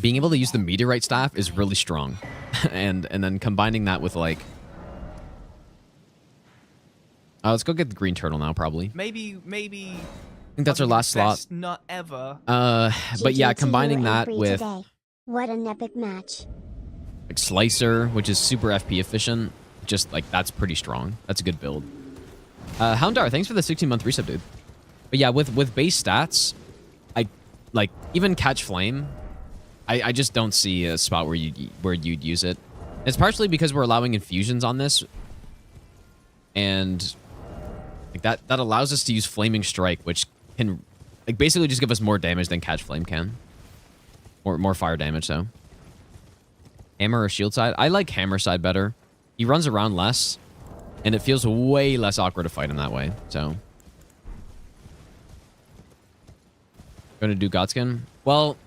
Being able to use the meteorite staff is really strong. and then combining that with, like... let's go get the green turtle now, probably. Maybe... I think that's our last slot. Not ever. But yeah, combining that with... What an epic match. Like Slicer, which is super FP efficient. Just, like, that's pretty strong. That's a good build. Houndar, thanks for the 16-month resub, dude. But yeah, with base stats, like, even Catch Flame, I just don't see a spot where you'd use it. It's partially because we're allowing infusions on this. And like that allows us to use Flaming Strike, which can like basically just give us more damage than Catch Flame can. More fire damage, though. Hammer or Shield side? I like Hammer side better. He runs around less, and it feels way less awkward to fight him that way, so... Going to do Godskin? Well,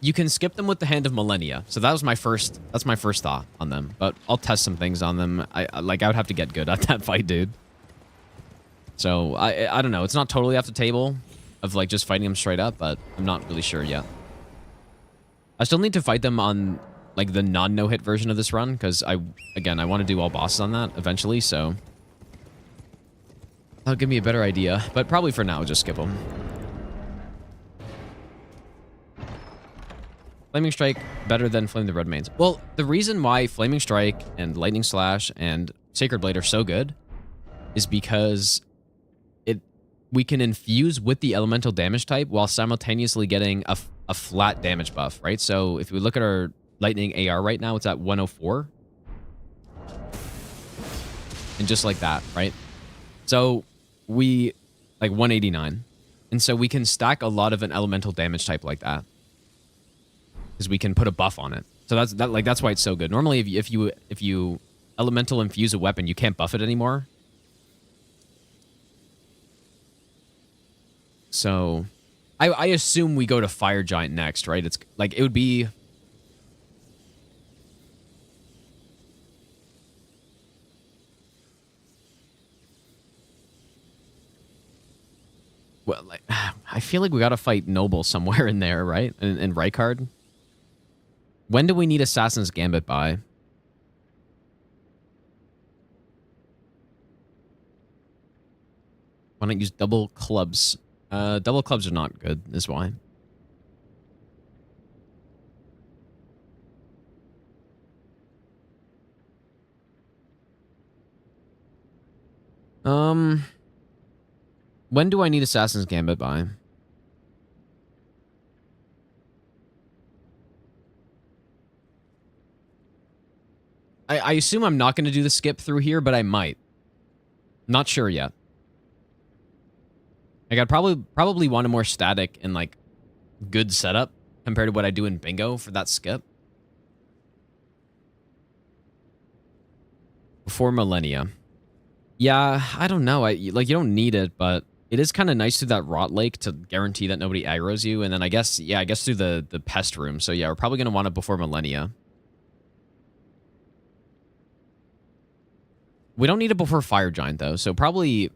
you can skip them with the Hand of Millennia. So that's my first thought on them. But I'll test some things on them. I would have to get good at that fight, dude. So I don't know. It's not totally off the table of like just fighting them straight up, but I'm not really sure yet. I still need to fight them on like the non-no-hit version of this run because I want to do all bosses on that eventually, so that'll give me a better idea. But probably for now, just skip them. Flaming Strike better than Flame the Red Mains. Well, the reason why Flaming Strike and Lightning Slash and Sacred Blade are so good is because we can infuse with the elemental damage type while simultaneously getting a flat damage buff, right? So if we look at our Lightning AR right now, it's at 104. And just like that, right? So we, like 189. And so we can stack a lot of an elemental damage type like that. Because we can put a buff on it. So that's why it's so good. Normally, if you elemental infuse a weapon, you can't buff it anymore. So, I assume we go to Fire Giant next, right? It's like it would be. Well, like, I feel like we got to fight Noble somewhere in there, right? And Rykard. When do we need Assassin's Gambit by? Why not use double clubs? Double clubs are not good, is why. When do I need Assassin's Gambit by? I assume I'm not going to do the skip through here, but I might. Not sure yet. Like, I'd probably want a more static and, like, good setup compared to what I do in bingo for that skip. Before millennia. Yeah, I don't know. Like, you don't need it, but it is kind of nice through that rot lake to guarantee that nobody aggroes you. And then I guess through the pest room. So yeah, we're probably going to want it before millennia. We don't need it before Fire Giant, though. So probably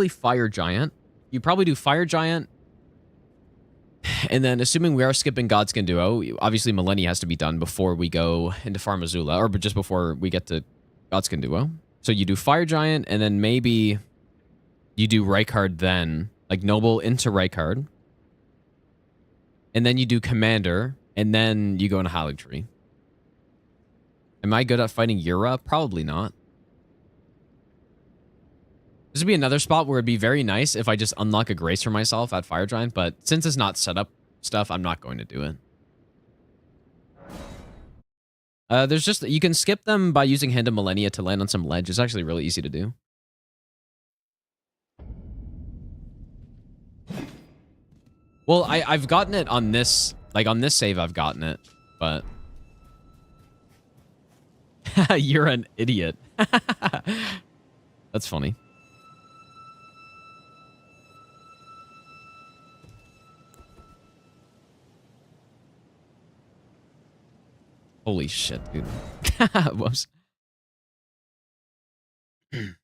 Fire Giant. You probably do Fire Giant. And then, assuming we are skipping Godskin Duo, obviously Millennia has to be done before we go into Farm Azula, or just before we get to Godskin Duo. So you do Fire Giant, and then maybe you do Rykard then. Like, Noble into Rykard. And then you do Commander, and then you go into Haligtree. Am I good at fighting Yura? Probably not. This would be another spot where it'd be very nice if I just unlock a Grace for myself at Fire Giant, but since it's not set up stuff, I'm not going to do it. There's just, you can skip them by using Hand of Millennia to land on some ledge. It's actually really easy to do. Well, I've gotten it on this, like on this save I've gotten it, but... You're an idiot. That's funny. Holy shit, dude. Whoops. I'd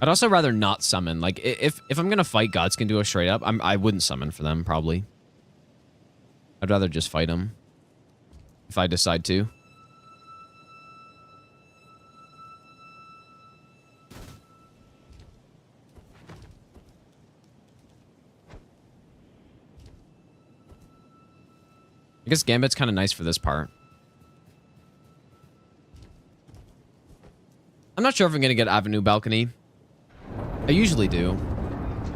also rather not summon. Like, if I'm gonna fight Godskin Duo straight up, I wouldn't summon for them, probably. I'd rather just fight them. If I decide to. I guess Gambit's kind of nice for this part. I'm not sure if I'm going to get Avenue Balcony. I usually do.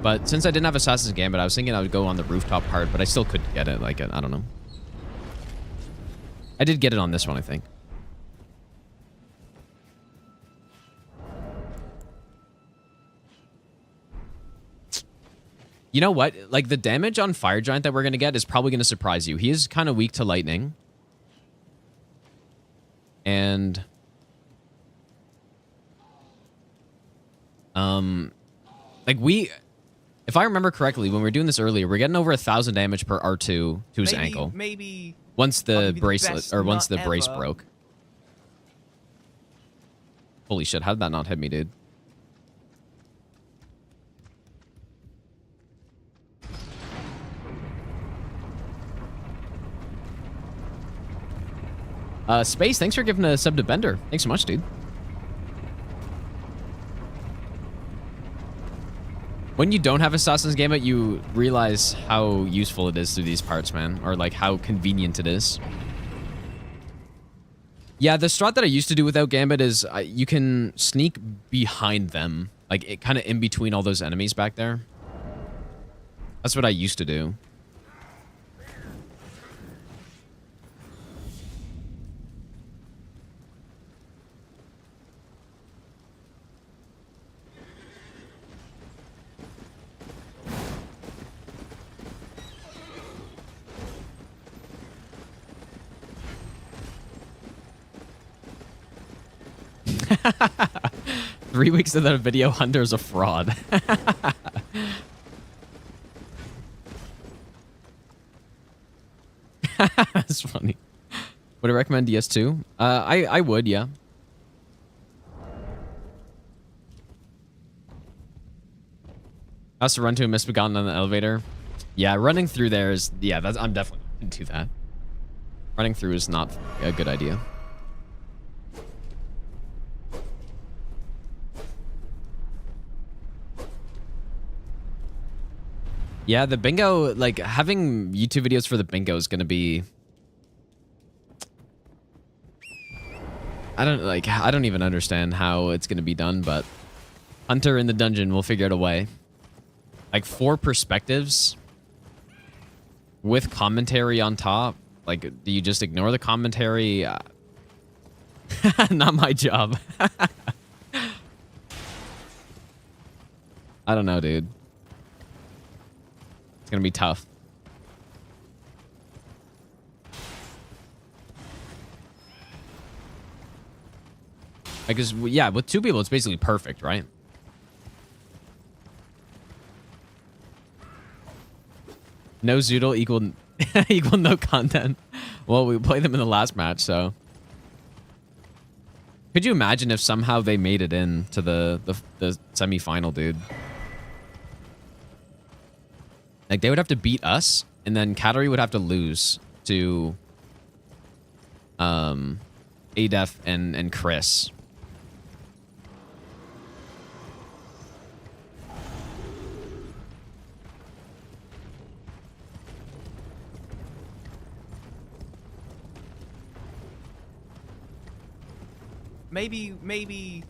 But since I didn't have Assassin's Gambit, I was thinking I would go on the rooftop part, but I still could get it. Like, I don't know. I did get it on this one, I think. You know what? Like, the damage on Fire Giant that we're going to get is probably going to surprise you. He is kind of weak to lightning. And... like, if I remember correctly, when we were doing this earlier, we're getting over 1,000 damage per R2 to his ankle. Maybe... Once the bracelet, or once the brace broke. Holy shit, how did that not hit me, dude? Space, thanks for giving a sub to Bender. Thanks so much, dude. When you don't have Assassin's Gambit, you realize how useful it is through these parts, man. Or, like, how convenient it is. Yeah, the strat that I used to do without Gambit is you can sneak behind them. Like, it kind of in between all those enemies back there. That's what I used to do. Three weeks of that video, Hunter's a fraud. That's funny. Would I recommend DS2? I would, yeah. I also run to a Misbegotten on the elevator. Yeah, running through there is... Yeah, I'm definitely going to do that. Running through is not a good idea. Yeah, the bingo, like, having YouTube videos for the bingo is going to be... I don't even understand how it's gonna be done, but Hunter in the dungeon will figure out a way. Like 4 perspectives with commentary on top. Like, do you just ignore the commentary? Not my job. I don't know, dude. It's gonna be tough. Because, yeah, with 2 people, it's basically perfect, right? No Zoodle equal equal no content. Well, we played them in the last match, so. Could you imagine if somehow they made it in to the semi-final, dude? Like, they would have to beat us, and then Katari would have to lose to Adef and Chris. Maybe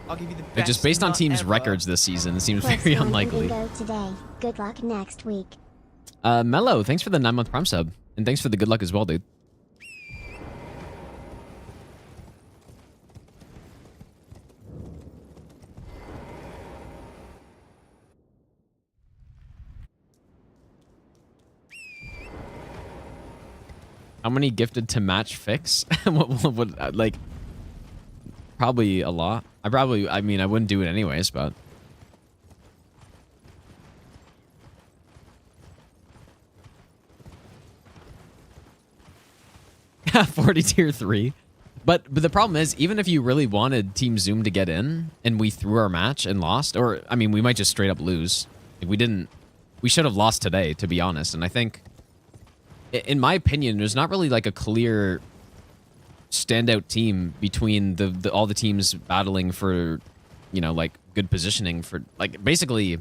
I'll give you the best. Like, just based on nut teams' ever. records this season, it seems Plus very one unlikely. bingo today. Good luck next week. Mello, thanks for the 9-month Prime sub. And thanks for the good luck as well, dude. How many gifted to match fix? what, like, probably a lot. I mean, I wouldn't do it anyways, but. 40 tier 3. But the problem is, even if you really wanted Team Zoom to get in and we threw our match and lost, or I mean, we might just straight up lose. Like, we should have lost today, to be honest. And I think, in my opinion, there's not really like a clear standout team between all the teams battling for, you know, like good positioning for, like, basically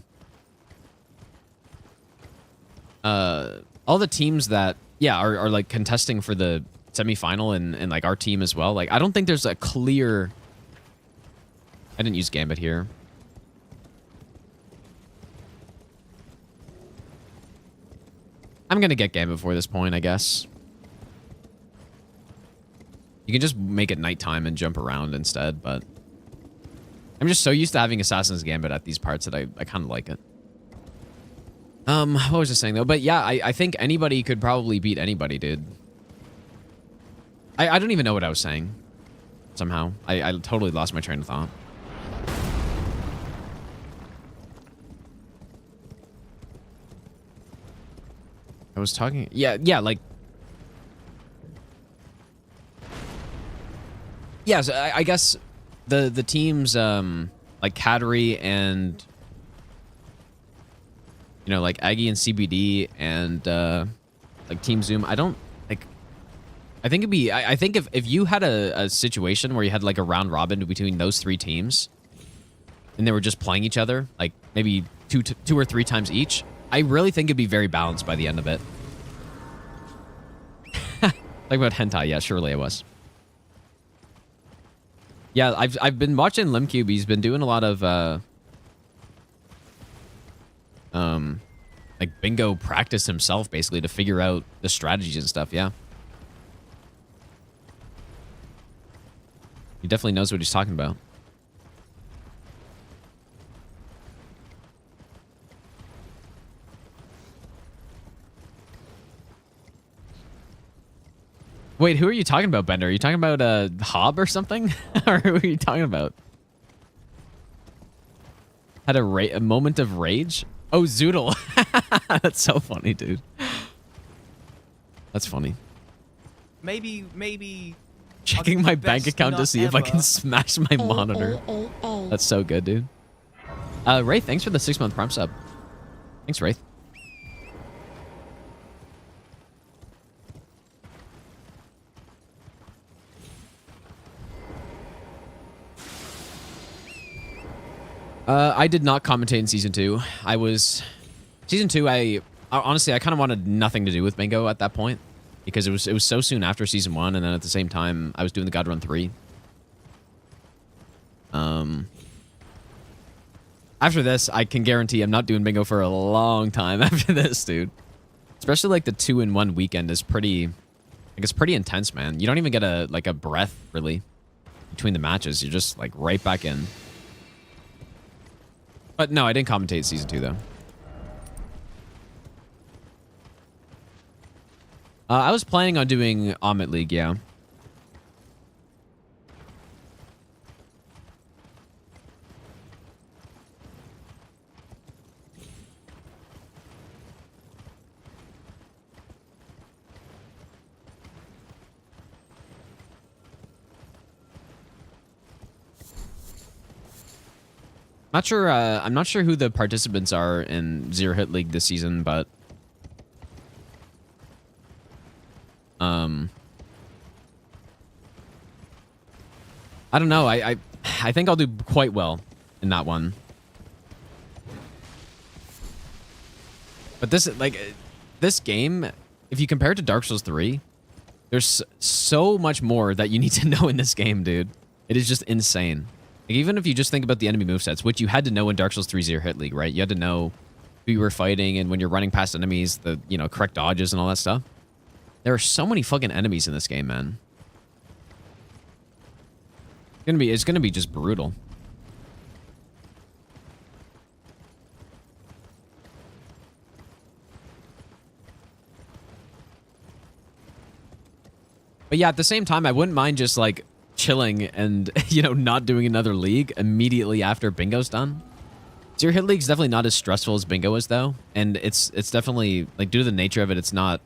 all the teams that, yeah, are like contesting for the semi-final and like our team as well. Like, I don't think there's a clear. I didn't use Gambit here. I'm gonna get Gambit before this point, I guess. You can just make it nighttime and jump around instead, but I'm just so used to having Assassin's Gambit at these parts that I kind of like it. What was I saying though? But yeah, I think anybody could probably beat anybody, dude. I don't even know what I was saying. Somehow. I totally lost my train of thought. I was talking... Yeah, like... Yeah, so I guess the teams, like Katari and... You know, like Aggie and CBD and, like Team Zoom, I don't... Like... I think it'd be... I think if you had a situation where you had, like, a round robin between those 3 teams, and they were just playing each other, like, maybe two or 3 times each, I really think it'd be very balanced by the end of it. Like about hentai, yeah, surely it was. Yeah, I've been watching Limcube. He's been doing a lot of like bingo practice himself, basically, to figure out the strategies and stuff. Yeah, he definitely knows what he's talking about. Wait, who are you talking about, Bender? Are you talking about Hob or something? Or who are you talking about? Had a moment of rage? Oh, Zoodle. That's so funny, dude. That's funny. Maybe. Checking my bank account to see if I can smash my monitor. That's so good, dude. Wraith, thanks for the 6-month Prime sub. Thanks, Wraith. I did not commentate in Season 2. Season 2, honestly, I kind of wanted nothing to do with Bingo at that point. Because it was so soon after Season 1, and then at the same time, I was doing the God Run 3. After this, I can guarantee I'm not doing bingo for a long time after this, dude. Especially like the 2-in-1 weekend is pretty, like it's pretty intense, man. You don't even get a breath really between the matches. You're just like right back in. But no, I didn't commentate season 2 though. I was planning on doing Omit League, yeah. Not sure. I'm not sure who the participants are in Zero Hit League this season, but I don't know. I think I'll do quite well in that one. But this game, if you compare it to Dark Souls 3, there's so much more that you need to know in this game, dude. It is just insane. Like, even if you just think about the enemy movesets, which you had to know in Dark Souls 3 Zero Hit League, right? You had to know who you were fighting, and when you're running past enemies, the, you know, correct dodges and all that stuff. There are so many fucking enemies in this game, man. It's gonna be just brutal. But yeah, at the same time, I wouldn't mind just like chilling and, you know, not doing another league immediately after bingo's done. Zero Hit League's definitely not as stressful as bingo is though, and it's definitely like, due to the nature of it, it's not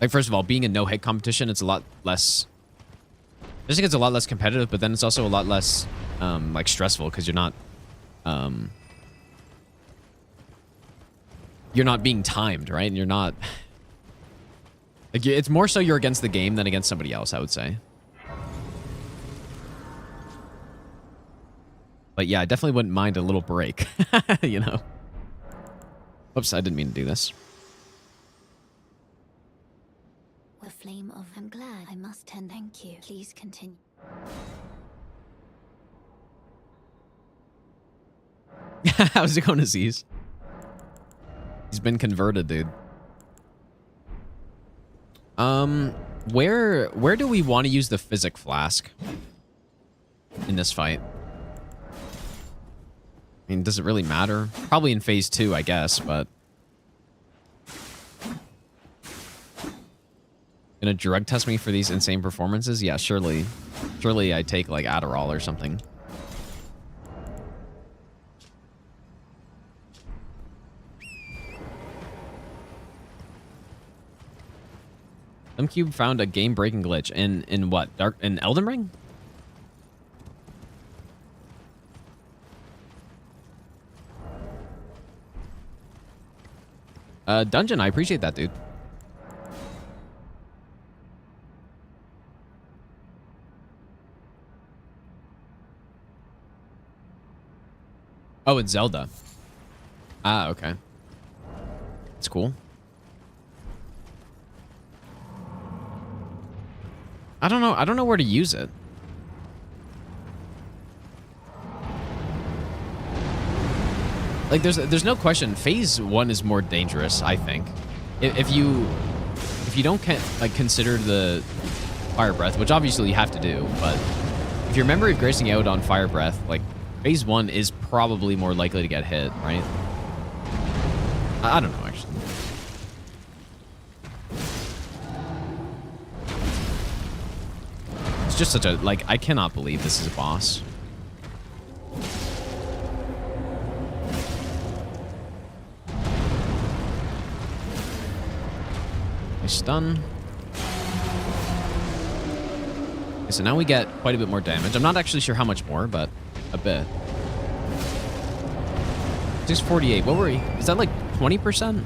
like, first of all, being a no-hit competition, it's a lot less, I just think it's a lot less competitive, but then it's also a lot less like stressful because you're not being timed, right? And you're not like, it's more so you're against the game than against somebody else, I would say. But yeah, I definitely wouldn't mind a little break, you know. Oops, I didn't mean to do this. A flame of... I'm glad. I must tend. Thank you. Please continue. How's it going, Aziz? He's been converted, dude. Where do we want to use the physic flask in this fight? I mean, does it really matter? Probably in phase 2, I guess, but gonna drug test me for these insane performances? Yeah, surely I take like Adderall or something. MCube found a game-breaking glitch in what? In Elden Ring? Dungeon, I appreciate that, dude. Oh, it's Zelda. Ah, okay. It's cool. I don't know where to use it. Like, there's no question. Phase 1 is more dangerous, I think. If you don't consider the fire breath, which obviously you have to do, but if your memory of gracing out on fire breath, like, phase 1 is probably more likely to get hit, right? I don't know, actually. It's just such a, like, I cannot believe this is a boss. Stun. Okay, so now we get quite a bit more damage. I'm not actually sure how much more, but a bit. 648. What were we? Is that like 20%?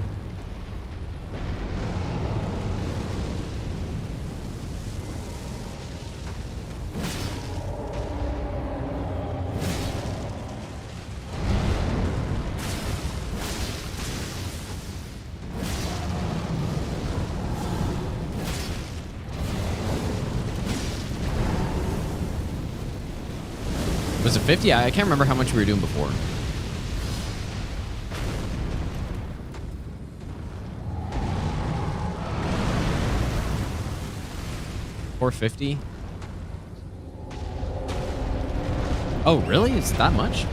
Was it 50? I can't remember how much we were doing before. $450. Oh, really? Is it that much?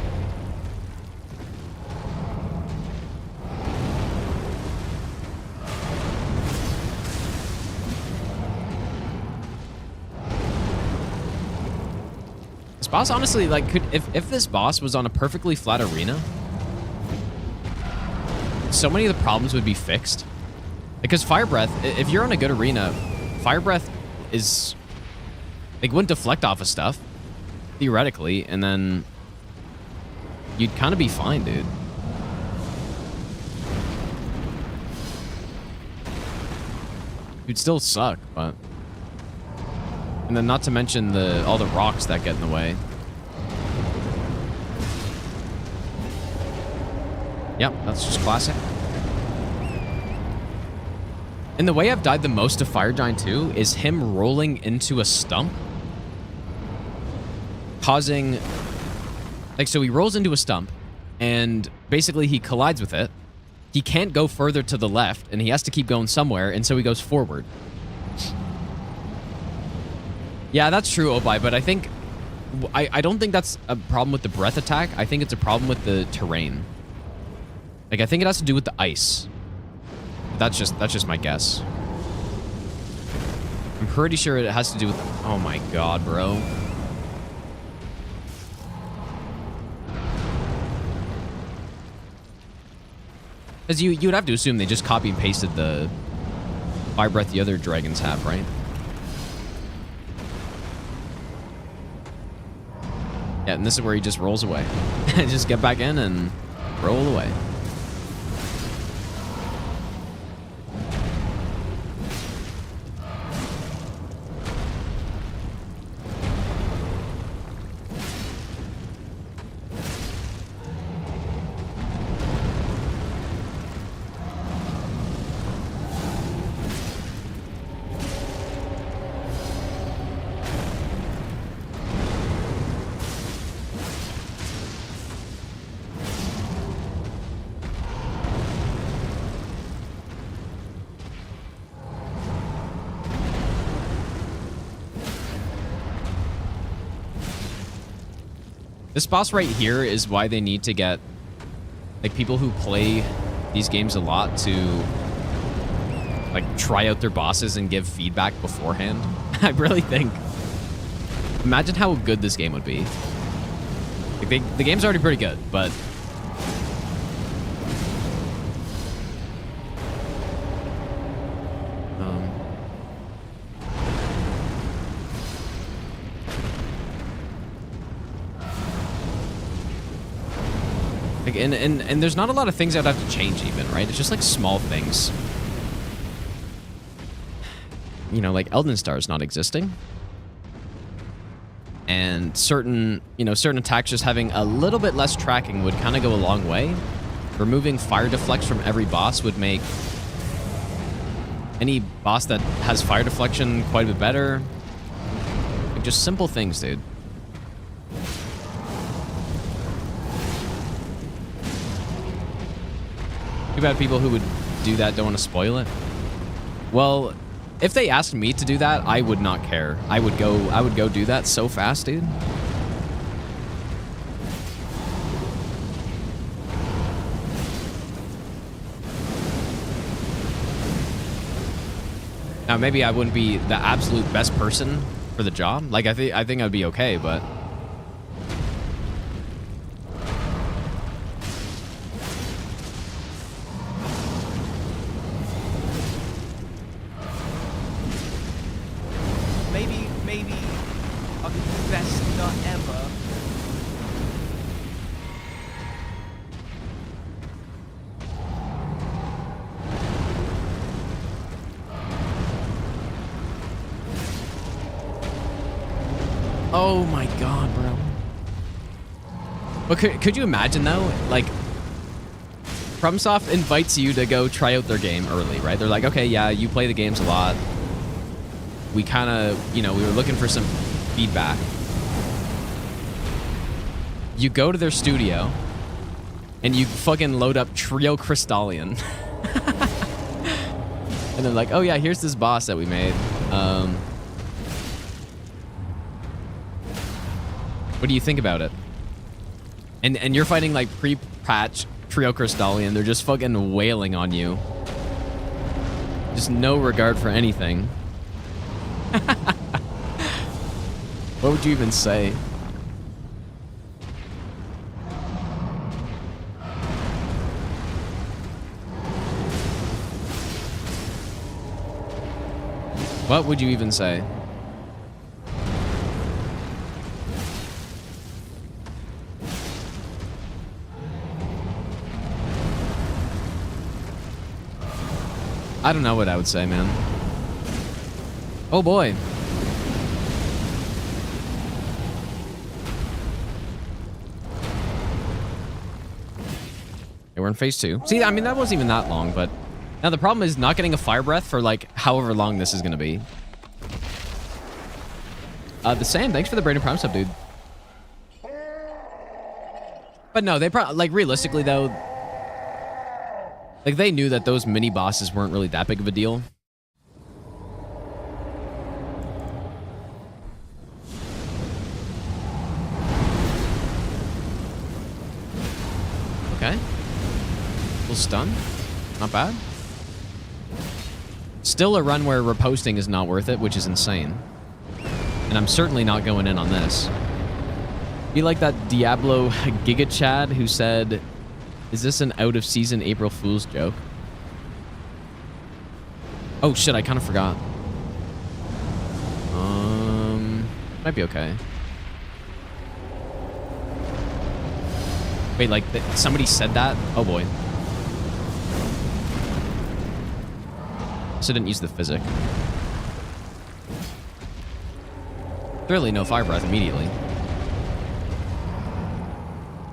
This boss, honestly, like, could if this boss was on a perfectly flat arena, so many of the problems would be fixed. Because Fire Breath, if you're on a good arena, Fire Breath is, like, wouldn't deflect off of stuff, theoretically, and then you'd kind of be fine, dude. You'd still suck, but... And then not to mention all the rocks that get in the way. Yep, that's just classic. And the way I've died the most to Fire Giant 2 is him rolling into a stump. Causing... Like, so he rolls into a stump, and basically he collides with it. He can't go further to the left, and he has to keep going somewhere, and so he goes forward. Yeah, that's true, Obai, but I think... I don't think that's a problem with the breath attack. I think it's a problem with the terrain. Like, I think it has to do with the ice. That's just my guess. I'm pretty sure it has to do with... Oh my god, bro. Because you would have to assume they just copy and pasted the Fire Breath the other dragons have, right? Yeah, and this is where he just rolls away. Just get back in and roll away. This boss right here is why they need to get, like, people who play these games a lot to, like, try out their bosses and give feedback beforehand. I really think. Imagine how good this game would be. Like, the game's already pretty good, but... And there's not a lot of things I'd have to change even, right? It's just like small things. You know, like Elden Stars not existing. And certain attacks just having a little bit less tracking would kind of go a long way. Removing fire deflects from every boss would make any boss that has fire deflection quite a bit better. Like, just simple things, dude. Too bad people who would do that don't want to spoil it. Well, if they asked me to do that, I would not care. I would go do that so fast, dude. Now, maybe I wouldn't be the absolute best person for the job. Like, I think I'd be okay, but... Maybe I'll give you the best nut ever. Oh my god, bro. But could you imagine, though? Like, FromSoft invites you to go try out their game early, right? They're like, okay, yeah, you play the games a lot. We kind of, we were looking for some feedback. You go to their studio, and you fucking load up Trio Crystallion. And they're like, oh yeah, here's this boss that we made. What do you think about it? And you're fighting like pre-patch Trio Crystallion. They're just fucking wailing on you. Just no regard for anything. What would you even say? What would you even say? I don't know what I would say, man. Oh boy. Okay, we're in phase 2. See, I mean, that wasn't even that long, but... Now, the problem is not getting a fire breath for, like, however long this is going to be. The Sam, thanks for the Brandon Prime sub, dude. But no, they probably... Like, realistically, though... Like, they knew that those mini-bosses weren't really that big of a deal. Okay. Little stun. Not bad. Still a run where reposting is not worth it, which is insane. And I'm certainly not going in on this. Be like that Diablo Giga Chad who said, is this an out-of-season April Fool's joke? Oh shit, I kind of forgot. Might be okay. Wait, like, somebody said that? Oh boy. So I didn't use the physic. Clearly no fire breath immediately.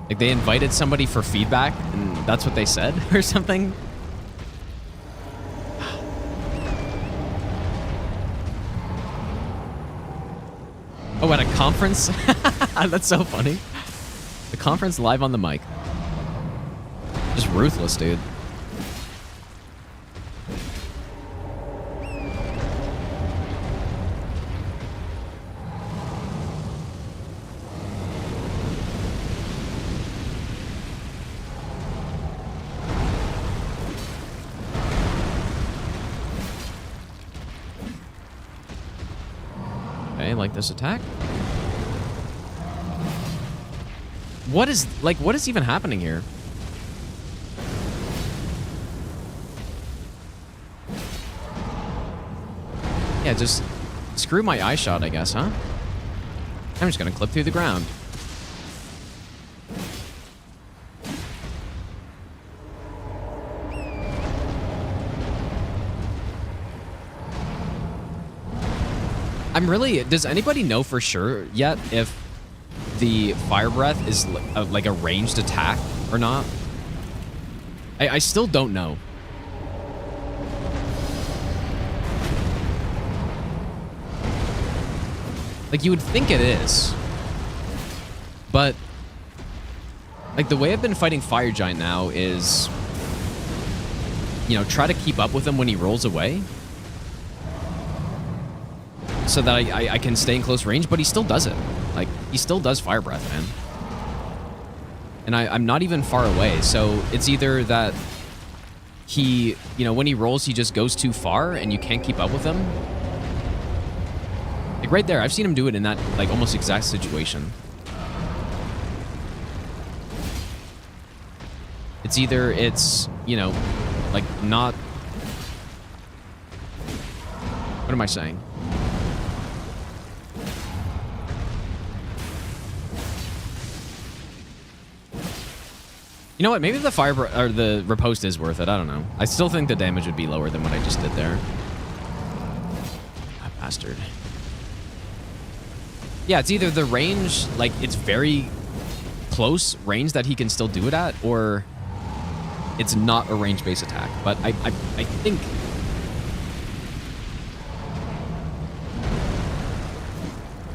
Like, they invited somebody for feedback, and that's what they said, or something? Oh, at a conference? That's so funny. The conference live on the mic. Just ruthless, dude. Like this attack. What is even happening here? Yeah, just screw my eye shot, I guess, huh? I'm just gonna clip through the ground. I'm really... Does anybody know for sure yet if the fire breath is like a ranged attack or not? I still don't know. Like, you would think it is. But... Like, the way I've been fighting Fire Giant now is... You know, try to keep up with him when he rolls away. So that I can stay in close range, but he still does it. Like, he still does fire breath, man. And I'm not even far away, so it's either that he, you know, when he rolls, he just goes too far and you can't keep up with him. Like, right there, I've seen him do it in that, like, almost exact situation. It's either it's, you know, like, not... What am I saying? You know what? Maybe the or the riposte is worth it. I don't know. I still think the damage would be lower than what I just did there. Ah, bastard. Yeah, it's either the range, like, it's very close range that he can still do it at, or it's not a range-based attack. But I think...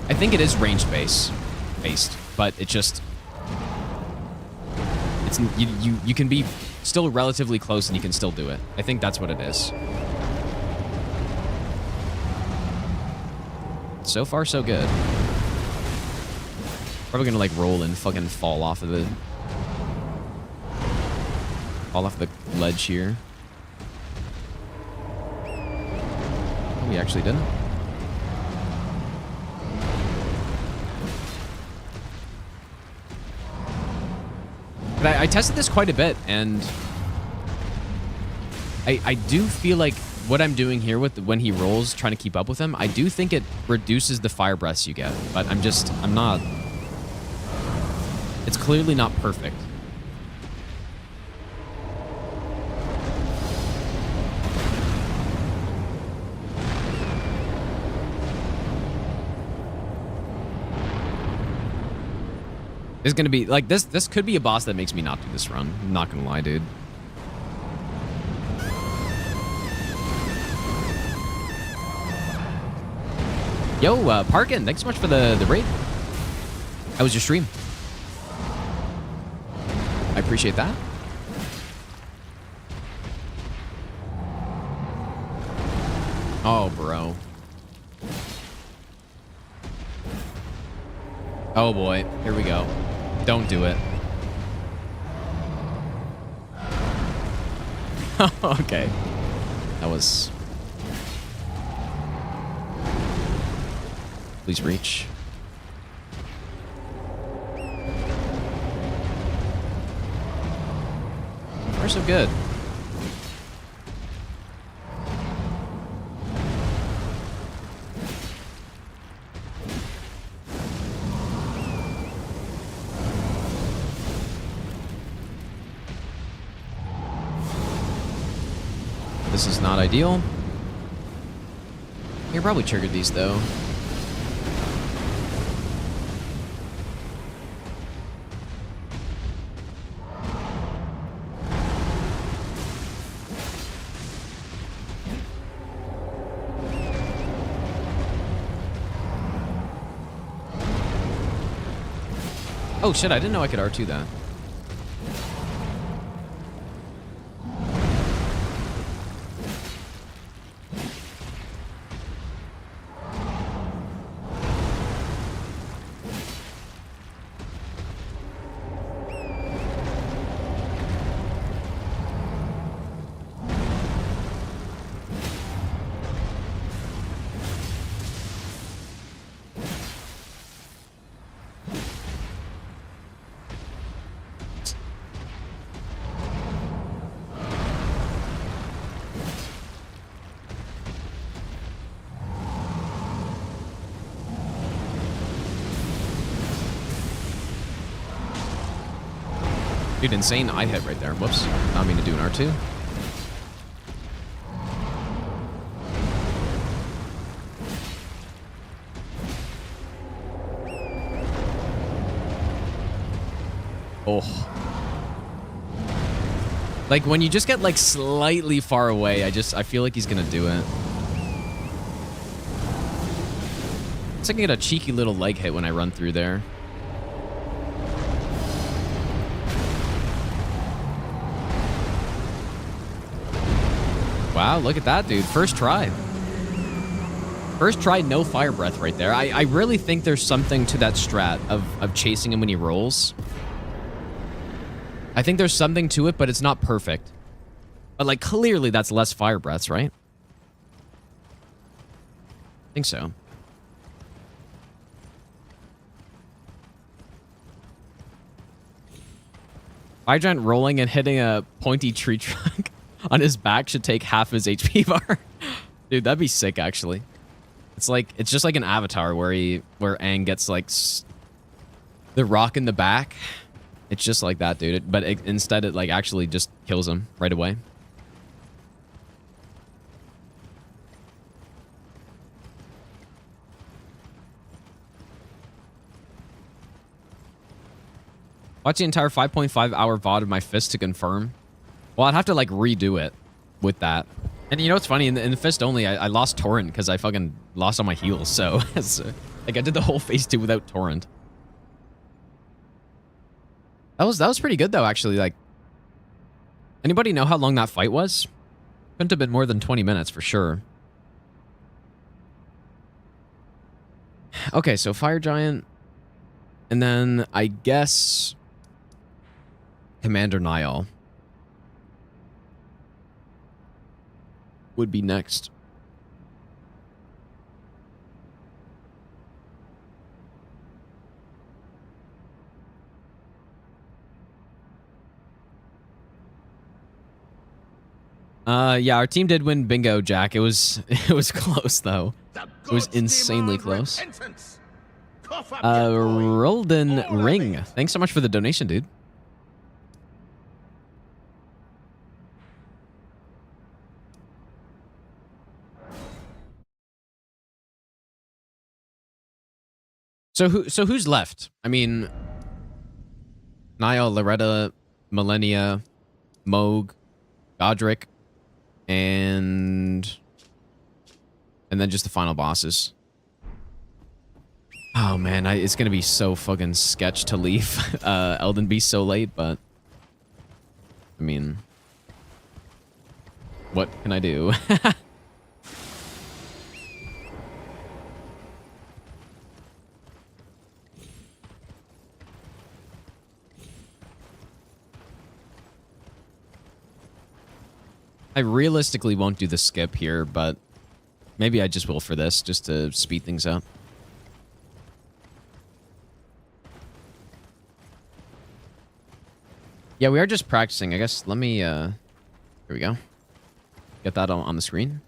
I think it is range-based, but it just... It's you can be still relatively close and you can still do it. I think that's what it is. So far, so good. Probably gonna like roll and fucking fall off the ledge here. Oh, we actually didn't. But I tested this quite a bit, and I do feel like what I'm doing here with when he rolls, trying to keep up with him, I do think it reduces the fire breaths you get. But I'm not. It's clearly not perfect. It's gonna be like this. This could be a boss that makes me not do this run. I'm not gonna lie, dude. Yo, Parkin, thanks so much for the raid. How was your stream? I appreciate that. Oh, bro. Oh boy, here we go. Don't do it. Okay. That was... Please reach. Far so good. This is not ideal. You probably triggered these though. Oh shit, I didn't know I could R2 that. Dude, insane eye hit right there. Whoops. Not mean to do an R2. Oh. Like, when you just get, like, slightly far away, I feel like he's gonna do it. Looks like I get a cheeky little leg hit when I run through there. Wow, look at that, dude. First try. First try, no fire breath right there. I really think there's something to that strat of chasing him when he rolls. I think there's something to it, but it's not perfect. But, like, clearly that's less fire breaths, right? I think so. Fire Giant rolling and hitting a pointy tree trunk on his back should take half his HP bar. Dude, that'd be sick, actually. It's just like an Avatar where Aang gets, like, the rock in the back. It's just like that, dude. But instead, it, like, actually just kills him right away. Watch the entire 5.5 hour VOD of my fist to confirm. Well, I'd have to, like, redo it with that. And you know what's funny? In the fist only, I lost torrent because I fucking lost on my heals. So, like, I did the whole phase 2 without torrent. That was pretty good though, actually. Like, anybody know how long that fight was? Couldn't have been more than 20 minutes for sure. Okay, so Fire Giant, and then I guess Commander Niall would be next. Yeah, our team did win bingo, Jack. It was close though. It was insanely close. Rolden Ring. Thanks so much for the donation, dude. So who's left? I mean, Niall, Loretta, Millennia, Moog, Godric, and then just the final bosses. Oh man, it's gonna be so fucking sketch to leave Elden Beast so late, but I mean, what can I do? I realistically won't do the skip here, but maybe I just will for this, just to speed things up. Yeah, we are just practicing. I guess let me, here we go. Get that on the screen.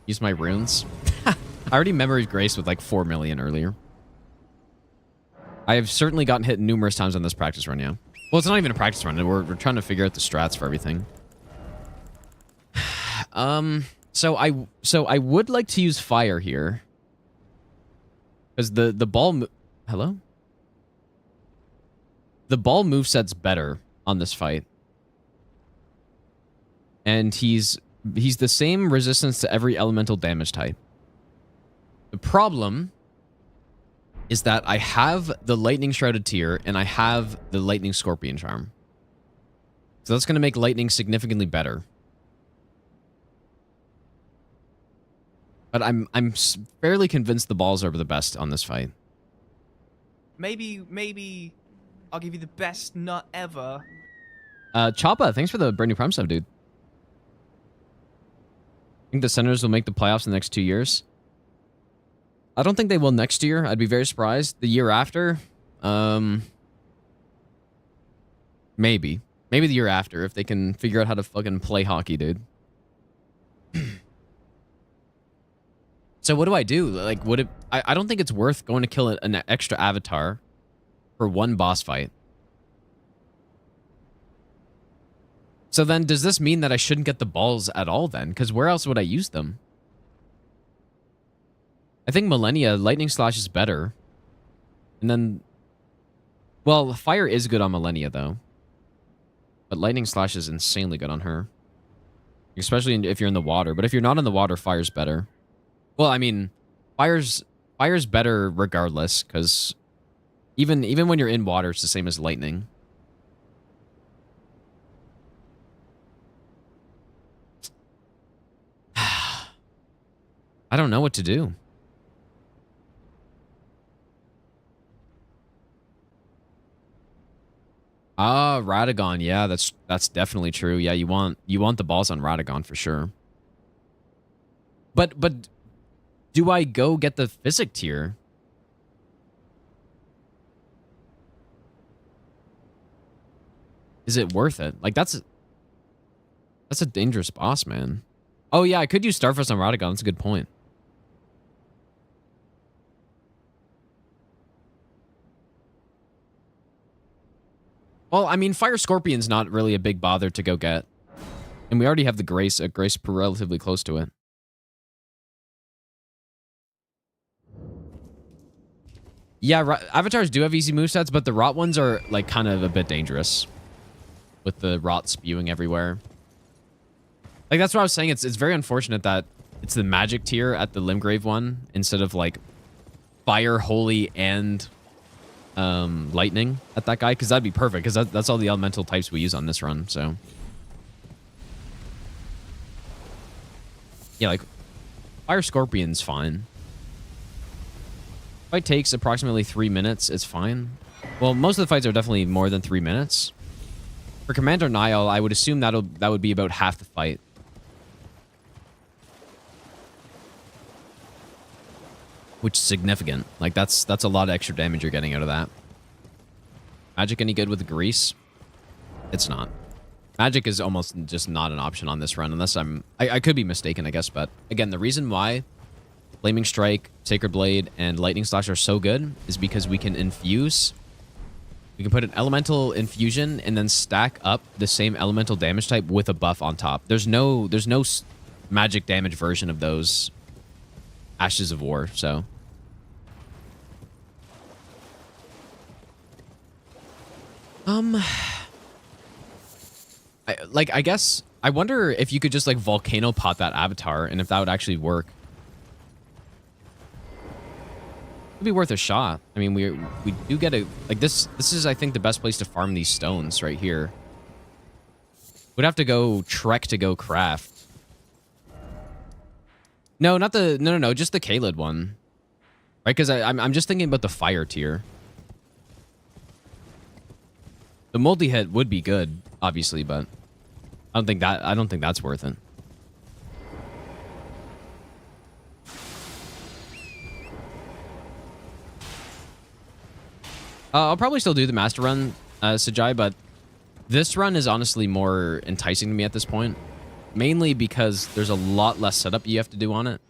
Use my runes. I already memorized Grace with like 4 million earlier. I have certainly gotten hit numerous times on this practice run, yeah. Well, it's not even a practice run. We're trying to figure out the strats for everything. So I would like to use fire here. Because the ball... Hello? The ball moveset's better on this fight. And he's the same resistance to every elemental damage type. The problem is that I have the Lightning Shrouded Tear and I have the Lightning Scorpion Charm. So that's going to make Lightning significantly better. But I'm fairly convinced the balls are the best on this fight. Maybe I'll give you the best nut ever. Choppa, thanks for the brand new Prime sub, dude. I think the Senators will make the playoffs in the next 2 years. I don't think they will next year. I'd be very surprised. The year after, maybe the year after if they can figure out how to fucking play hockey, dude. So what do I do? Like, would it? I don't think it's worth going to kill an extra avatar for one boss fight. So then, does this mean that I shouldn't get the balls at all then? Because where else would I use them? I think Millennia, Lightning Slash is better. And then... Well, Fire is good on Millennia, though. But Lightning Slash is insanely good on her. Especially if you're in the water. But if you're not in the water, Fire's better. Well, I mean, Fire's better regardless, because even when you're in water, it's the same as Lightning. I don't know what to do. Ah, Radagon. Yeah, that's definitely true. Yeah, you want the balls on Radagon for sure. But do I go get the Physic tier? Is it worth it? Like that's a dangerous boss, man. Oh yeah, I could use Starfrost on Radagon. That's a good point. Well, I mean, Fire Scorpion's not really a big bother to go get. And we already have the Grace, Grace relatively close to it. Yeah, avatars do have easy movesets, but the rot ones are, like, kind of a bit dangerous. With the rot spewing everywhere. Like, that's what I was saying. It's very unfortunate that it's the magic tier at the Limgrave one instead of like fire, holy, and lightning at that guy, because that'd be perfect, because that's all the elemental types we use on this run. So yeah, like fire scorpion's fine. Fight takes approximately 3 minutes. It's fine. Well, most of the fights are definitely more than 3 minutes. For Commander Niall, I would assume that would be about half the fight. Which is significant. Like, that's a lot of extra damage you're getting out of that. Magic any good with grease? It's not. Magic is almost just not an option on this run, unless I could be mistaken, I guess, but again, the reason why Flaming Strike, Sacred Blade, and Lightning Slash are so good is because we can infuse. We can put an elemental infusion and then stack up the same elemental damage type with a buff on top. There's no magic damage version of those Ashes of War, so. I guess I wonder if you could just like volcano pot that avatar and if that would actually work. It'd be worth a shot. I mean, we do get a like this is, I think, the best place to farm these stones right here. We'd have to go trek to go craft. No, not the no, just the Kaled one. Right, because I'm just thinking about the fire tier. The multi-hit would be good, obviously, but I don't think that's worth it. I'll probably still do the master run, Sajai, but this run is honestly more enticing to me at this point. Mainly because there's a lot less setup you have to do on it.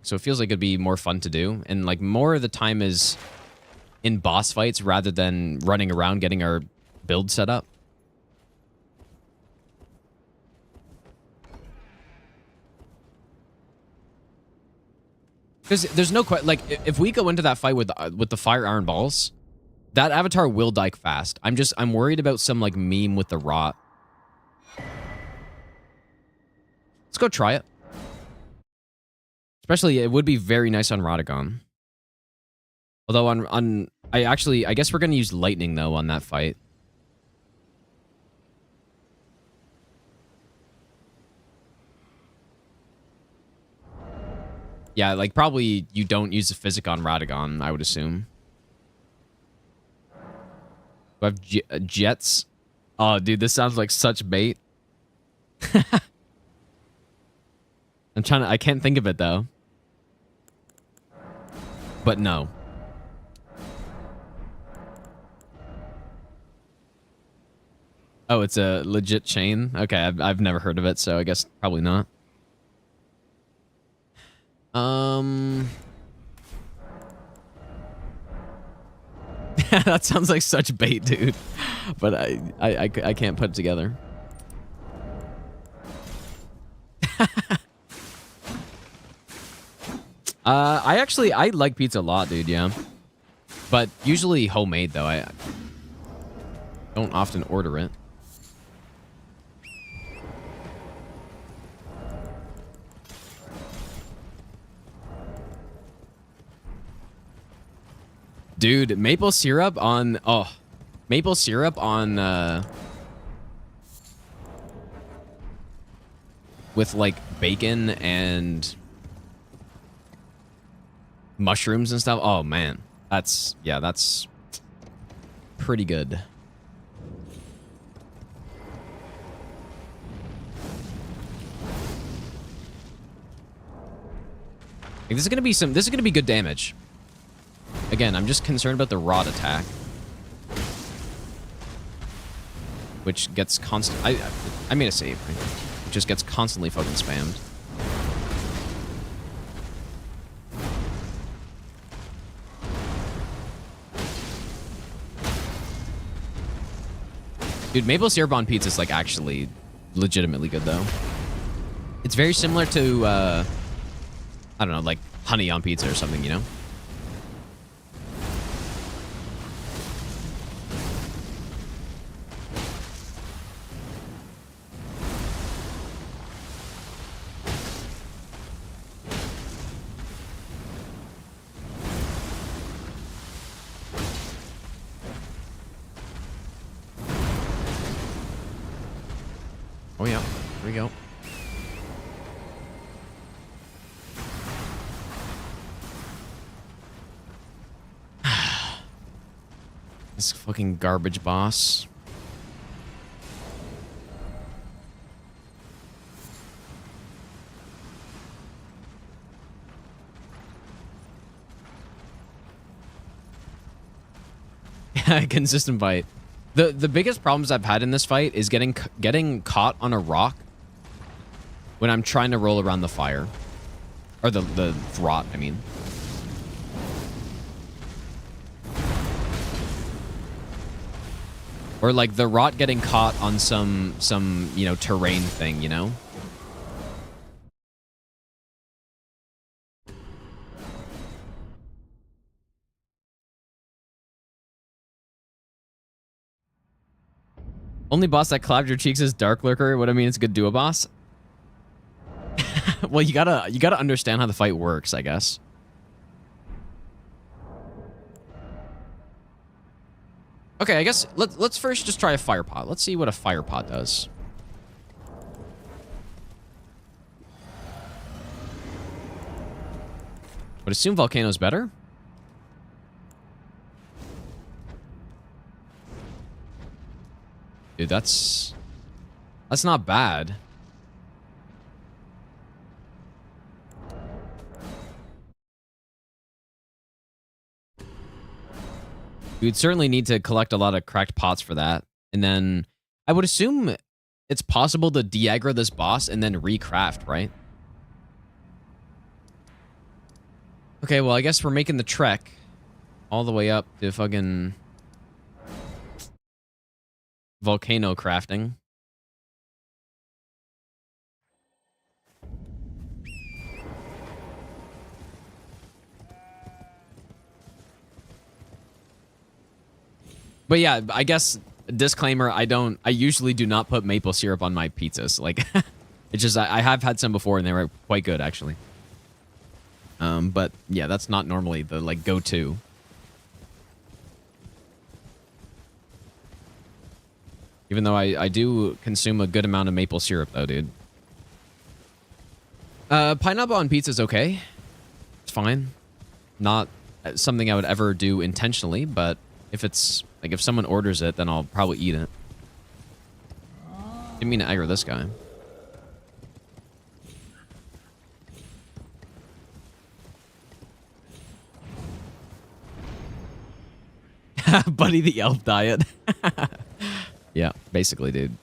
So it feels like it'd be more fun to do. And like more of the time is in boss fights rather than running around getting our build set up. Because there's no question, like, if we go into that fight with the fire iron balls, that avatar will die fast. I'm worried about some like meme with the rot. Let's go try it. Especially, it would be very nice on Radagon. Although I guess we're gonna use lightning though on that fight. Yeah, like probably you don't use the physic on Radagon, I would assume. Do I have jets? Oh, dude, this sounds like such bait. I can't think of it though. But no. Oh, it's a legit chain? Okay, I've never heard of it, so I guess probably not. That sounds like such bait, dude. But I can't put it together. I like pizza a lot, dude, yeah. But usually homemade though. I don't often order it. Dude, maple syrup on with like bacon and mushrooms and stuff. Oh man, that's pretty good. Like, this is gonna be good damage. Again, I'm just concerned about the rod attack, which gets constant. I made a save. Right? It just gets constantly fucking spammed. Dude, maple syrup on pizza is like actually legitimately good though. It's very similar to I don't know, like honey on pizza or something, you know? Oh, yeah. Here we go. This fucking garbage boss. Consistent fight. The biggest problems I've had in this fight is getting caught on a rock when I'm trying to roll around the fire. Or the rot, I mean. Or like the rot getting caught on some you know, terrain thing, you know? Only boss that clapped your cheeks is Dark Lurker. What I mean, it's a good duo boss. Well, you gotta understand how the fight works, I guess. Okay, I guess let's first just try a fire pot. Let's see what a fire pot does. Would assume volcano's better. Dude, that's not bad. You'd certainly need to collect a lot of cracked pots for that. And then I would assume it's possible to de-aggro this boss and then recraft, right? Okay, well, I guess we're making the trek all the way up to fucking volcano crafting. But yeah, I guess disclaimer, I usually do not put maple syrup on my pizzas. Like it's just I have had some before and they were quite good actually. But yeah, that's not normally the like go-to. Even though I do consume a good amount of maple syrup though, dude. Pineapple on pizza is okay. It's fine. Not something I would ever do intentionally, but if it's like if someone orders it, then I'll probably eat it. Didn't mean to aggro this guy. Buddy the elf diet. Yeah, basically, dude.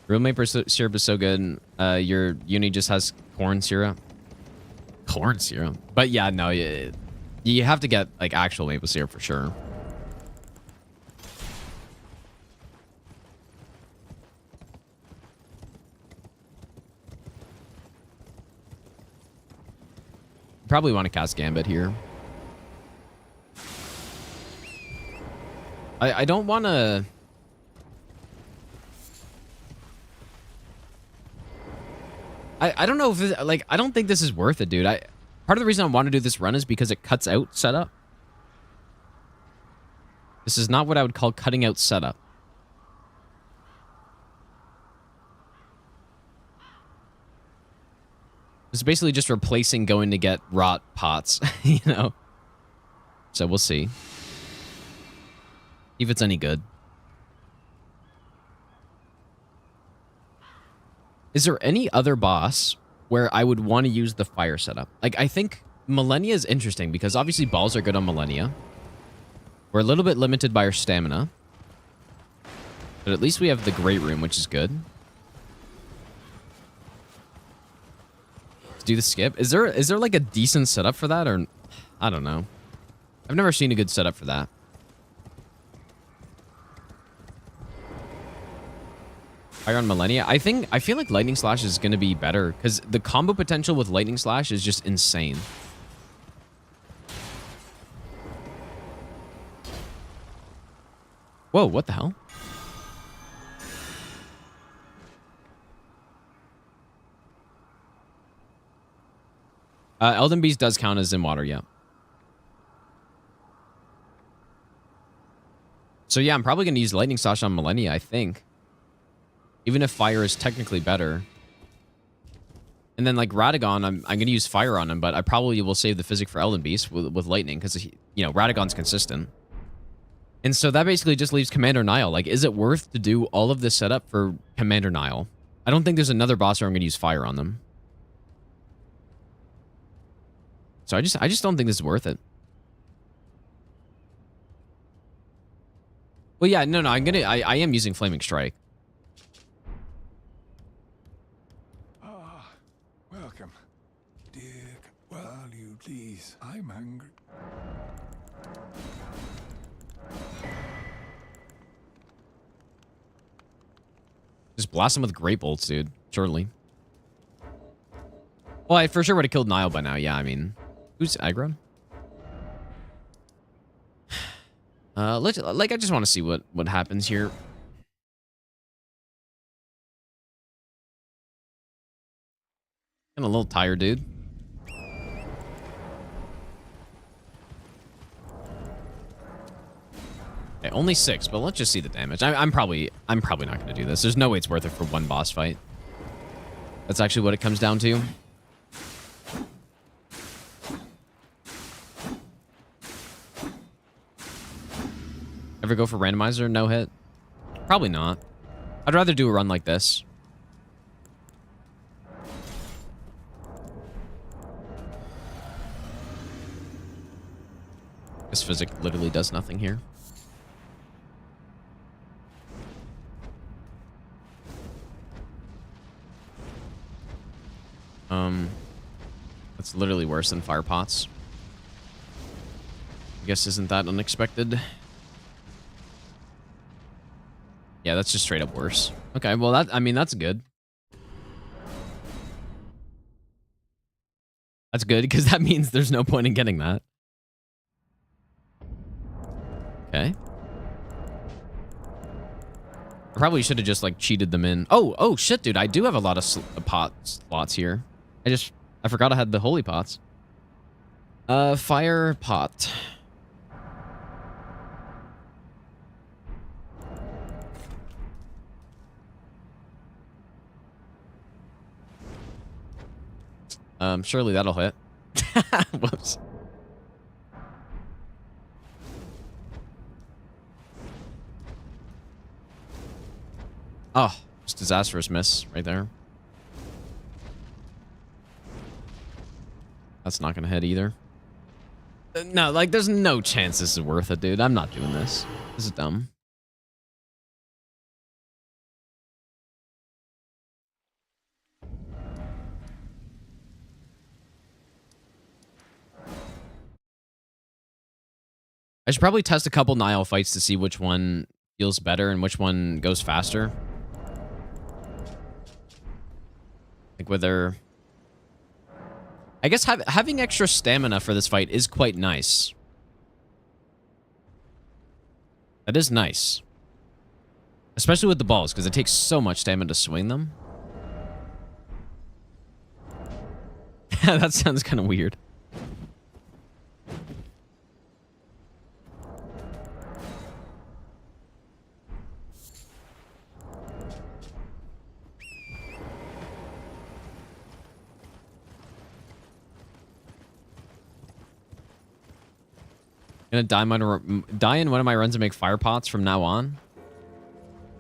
Real maple syrup is so good. Your uni just has corn syrup. Corn syrup? But yeah, no, you have to get like actual maple syrup for sure. Probably want to cast Gambit here. I don't want to... I don't know if this, like, I don't think this is worth it, dude. Part of the reason I want to do this run is because it cuts out setup. This is not what I would call cutting out setup. It's basically just replacing going to get rot pots, you know? So we'll see. If it's any good. Is there any other boss where I would want to use the fire setup? Like, I think Millennia is interesting because obviously balls are good on Millennia. We're a little bit limited by our stamina. But at least we have the Great Room, which is good. Do the skip. Is there like a decent setup for that, or I don't know. I've never seen a good setup for that. Fire on Millennia. I feel like Lightning Slash is gonna be better because the combo potential with Lightning Slash is just insane. Whoa, what the hell? Elden Beast does count as in water, yeah. So yeah, I'm probably going to use Lightning Slash on Millennia, I think. Even if Fire is technically better. And then like Radagon, I'm going to use Fire on him, but I probably will save the Physic for Elden Beast with Lightning, because, you know, Radagon's consistent. And so that basically just leaves Commander Nile. Like, is it worth to do all of this setup for Commander Nile? I don't think there's another boss where I'm going to use Fire on them. So I just don't think this is worth it. Well, yeah, no, I am using Flaming Strike. Welcome. Dick, while you please. I'm hungry. Just blast him with Great Bolts, dude. Surely. Well, I for sure would have killed Nile by now. Yeah, I mean, who's aggro? I just want to see what happens here. I'm a little tired, dude. Okay, only 6, but let's just see the damage. I'm probably not going to do this. There's no way it's worth it for one boss fight. That's actually what it comes down to. Ever go for randomizer? No hit? Probably not. I'd rather do a run like this. This Physic literally does nothing here. That's literally worse than Fire Pots. I guess isn't that unexpected? Yeah, that's just straight up worse. Okay, well I mean that's good. That's good because that means there's no point in getting that. Okay. I probably should have just like cheated them in. Oh shit, dude! I do have a lot of pot slots here. I forgot I had the holy pots. Fire pot. Surely that'll hit. Whoops. Oh, just disastrous miss right there. That's not gonna hit either. No, like there's no chance this is worth it, dude. I'm not doing this. This is dumb. I should probably test a couple Nile fights to see which one feels better and which one goes faster. Like whether... I guess having extra stamina for this fight is quite nice. That is nice. Especially with the balls, because it takes so much stamina to swing them. That sounds kind of weird. Gonna die in one of my runs and make fire pots from now on?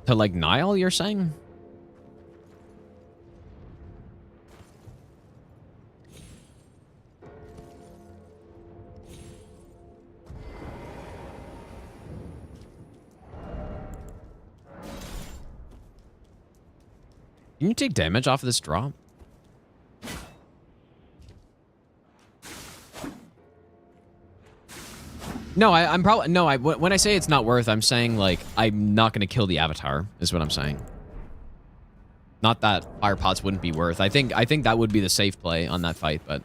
To like Nile, you're saying? Can you take damage off of this drop? No, I'm probably no. When I say it's not worth, I'm saying like I'm not going to kill the avatar. Is what I'm saying. Not that fire pots wouldn't be worth. I think that would be the safe play on that fight, but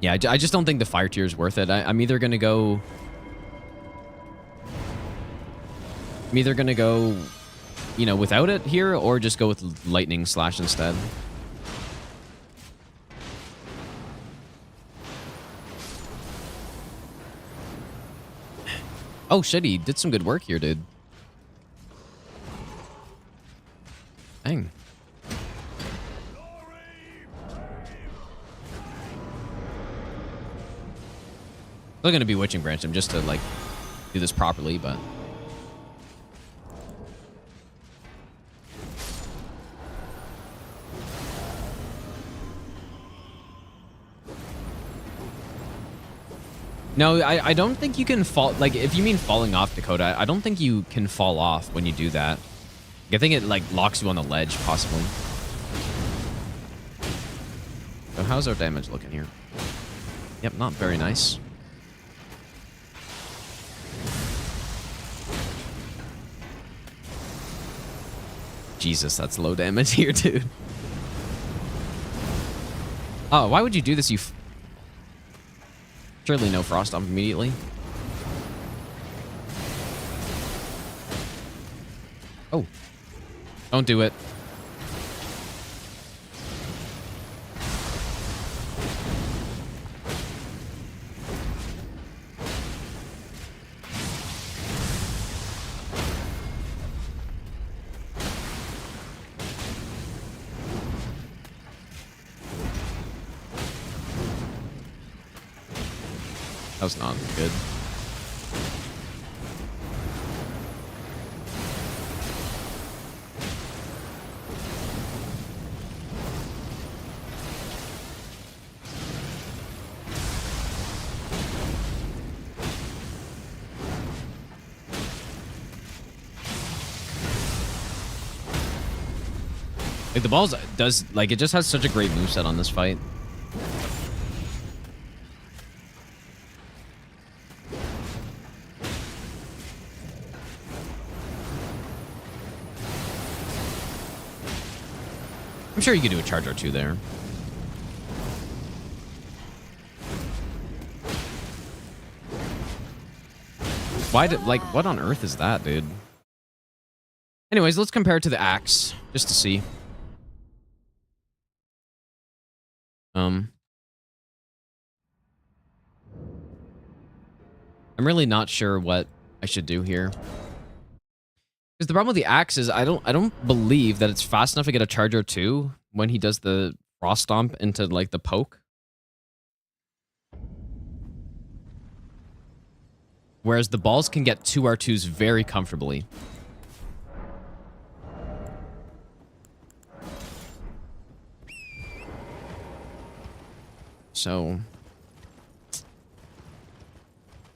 yeah, I just don't think the fire tier is worth it. I'm either going to go. I'm either going to go, you know, without it here, or just go with lightning slash instead. Oh shit, he did some good work here, dude. Dang. Still gonna be Witching Branch him just to like do this properly, but no, I don't think you can fall. Like, if you mean falling off, Dakota, I don't think you can fall off when you do that. I think it like locks you on the ledge, possibly. So how's our damage looking here? Yep, not very nice. Jesus, that's low damage here, dude. Oh, why would you do this, you... Surely no Frost Stomp immediately. Oh. Don't do it. That was not good. Like, the balls does, like, it just has such a great moveset on this fight. I'm sure you could do a charge or two there. Why did, like, what on earth is that, dude? Anyways, let's compare it to the axe, just to see. I'm really not sure what I should do here. Because the problem with the axe is I don't believe that it's fast enough to get a charge or two when he does the Frost Stomp into, like, the poke. Whereas the balls can get 2 R2s very comfortably. So,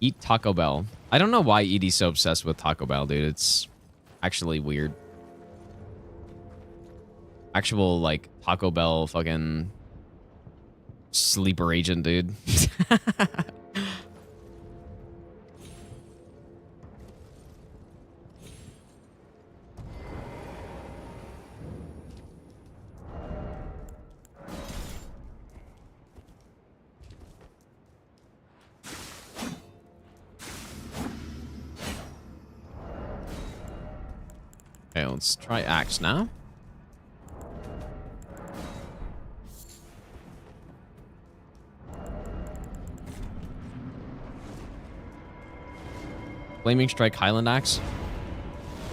eat Taco Bell. I don't know why Edie's so obsessed with Taco Bell, dude. It's actually weird. Actual, like, Taco Bell fucking sleeper agent, dude. Okay, let's try axe now. Flaming Strike Highland Axe.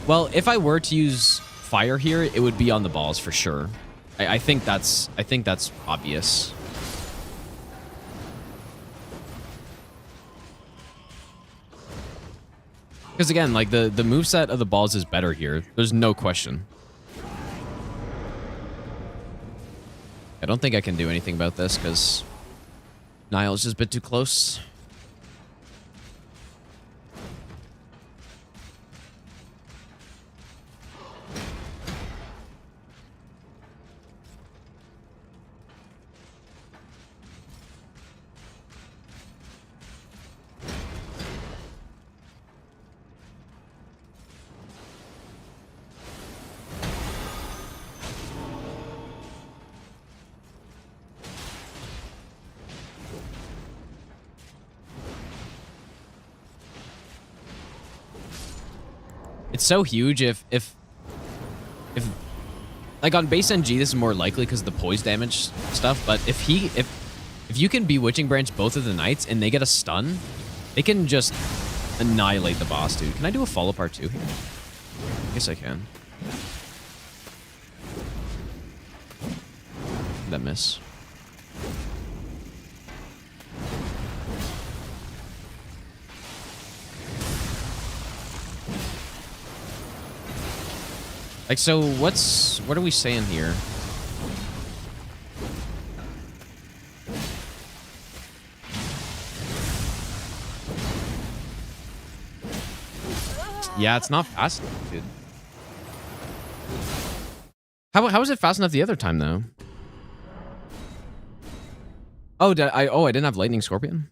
Well, if I were to use fire here, it would be on the balls for sure. I think that's obvious. Because again, like the moveset of the balls is better here. There's no question. I don't think I can do anything about this because Niall's just a bit too close. It's so huge if like on base NG this is more likely because of the poise damage stuff, but if you can Bewitching Branch both of the knights and they get a stun, they can just annihilate the boss, dude. Can I do a fall apart too here? I guess I can. Did that miss? Like, so what are we saying here? Yeah, it's not fast enough, dude. How was it fast enough the other time, though? Oh, I didn't have Lightning Scorpion?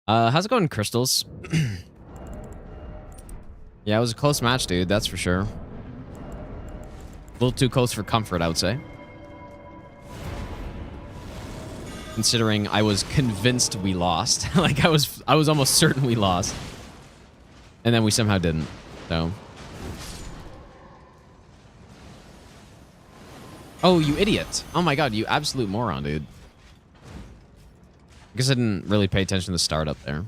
How's it going, Crystals? Yeah, it was a close match, dude, that's for sure. A little too close for comfort, I would say. Considering I was convinced we lost. Like, I was almost certain we lost. And then we somehow didn't, so. Oh, you idiot. Oh my god, you absolute moron, dude. I guess I didn't really pay attention to the start up there.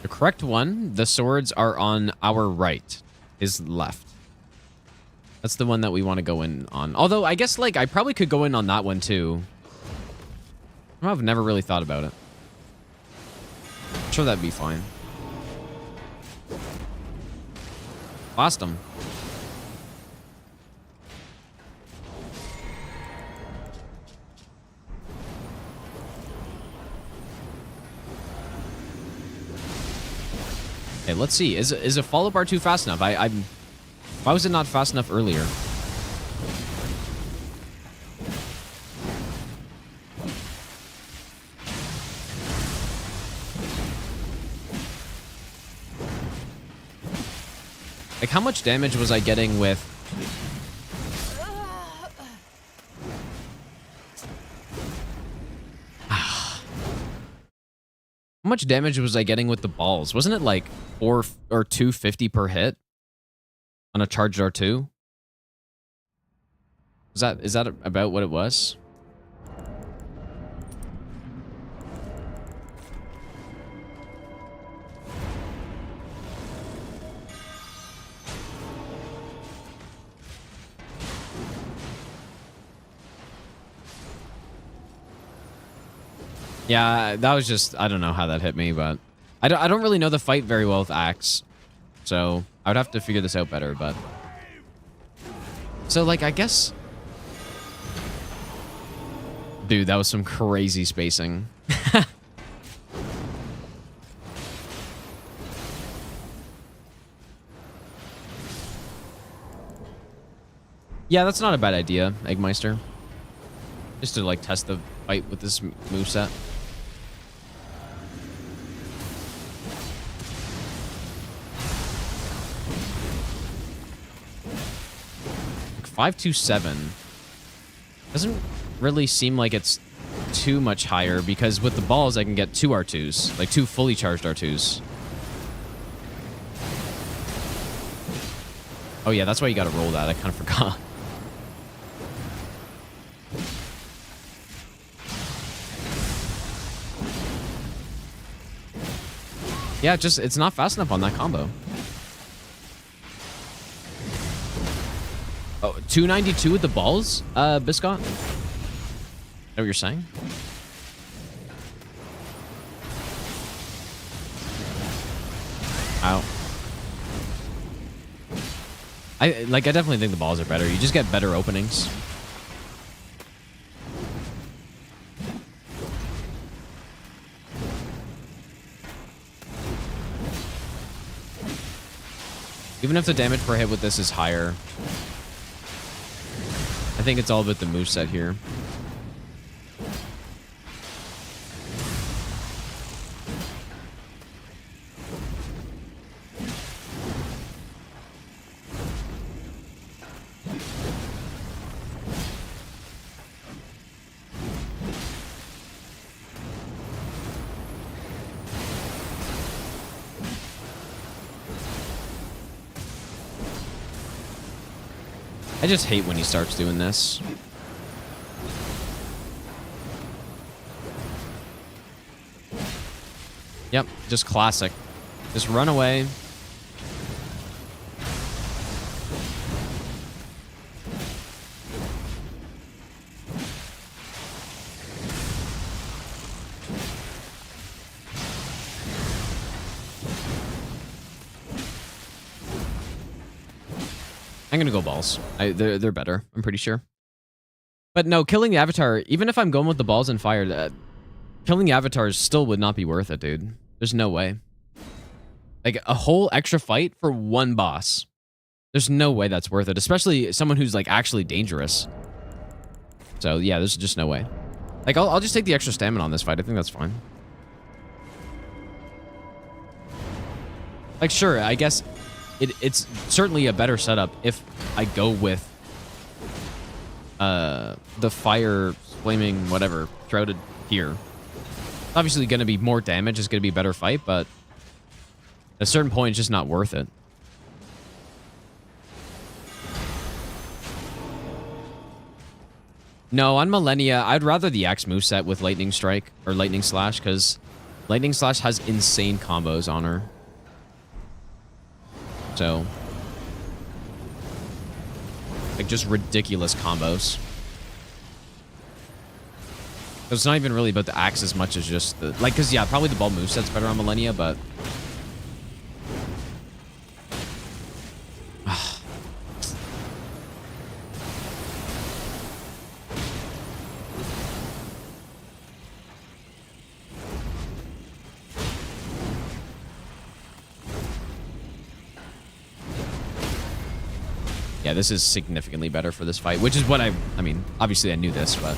The correct one, the swords are on our right, is left. That's the one that we want to go in on. Although, I guess, like, I probably could go in on that one, too. I've never really thought about it. I'm sure that'd be fine. Lost him. Okay, let's see. Is a follow bar too fast enough? Why was it not fast enough earlier? Like, how much damage was I getting with... How much damage was I getting with the balls? Wasn't it like 4 or 250 per hit on a charged R2? Is that about what it was? Yeah, that was just, I don't know how that hit me, but I don't really know the fight very well with Axe, so I would have to figure this out better, but... So, like, I guess... Dude, that was some crazy spacing. Yeah, that's not a bad idea, Eggmeister. Just to, like, test the fight with this moveset. 527 doesn't really seem like it's too much higher, because with the balls I can get 2 R2s, like 2 fully charged R2s. Oh yeah, that's why you gotta roll that. I kind of forgot. Yeah, it's not fast enough on that combo. Oh, 292 with the balls, Biscott? Is that what you're saying? Ow. I definitely think the balls are better. You just get better openings. Even if the damage per hit with this is higher, I think it's all about the moveset here. I just hate when he starts doing this. Yep, just classic. Just run away. I'm gonna go balls. They're better, I'm pretty sure. But no, killing the Avatar, even if I'm going with the balls and fire, killing the Avatars still would not be worth it, dude. There's no way. Like, a whole extra fight for one boss. There's no way that's worth it, especially someone who's, like, actually dangerous. So, yeah, there's just no way. Like, I'll just take the extra stamina on this fight. I think that's fine. Like, sure, I guess it's certainly a better setup if I go with the fire flaming whatever shrouded here. It's obviously going to be more damage. It's going to be a better fight, but at a certain point, it's just not worth it. No, on Millennia, I'd rather the Axe moveset with Lightning Strike or Lightning Slash, because Lightning Slash has insane combos on her. So, like, just ridiculous combos. So it's not even really about the axe as much as just the... Like, because, yeah, probably the ball moveset's better on Millennia, but... Yeah, this is significantly better for this fight, which is what I mean, obviously I knew this, but...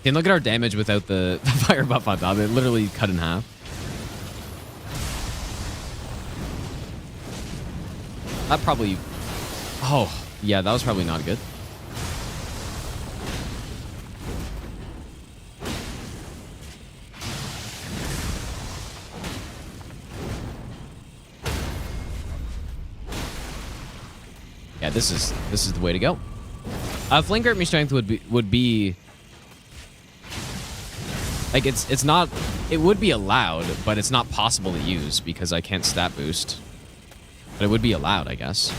And look at our damage without the fire buff on top. It literally cut in half. That probably... Oh, yeah, that was probably not good. Yeah, this is the way to go. Flame Grip Me Strength would be like it's not, it would be allowed, but it's not possible to use because I can't stat boost. But it would be allowed, I guess.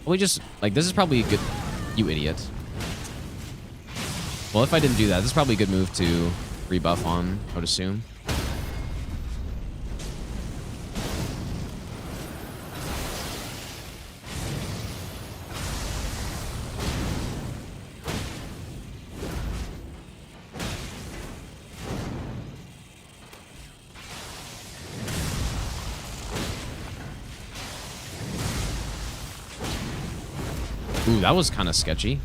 We just, like, this is probably a good... You idiot. Well, if I didn't do that, this is probably a good move to rebuff on, I would assume. Ooh, that was kind of sketchy.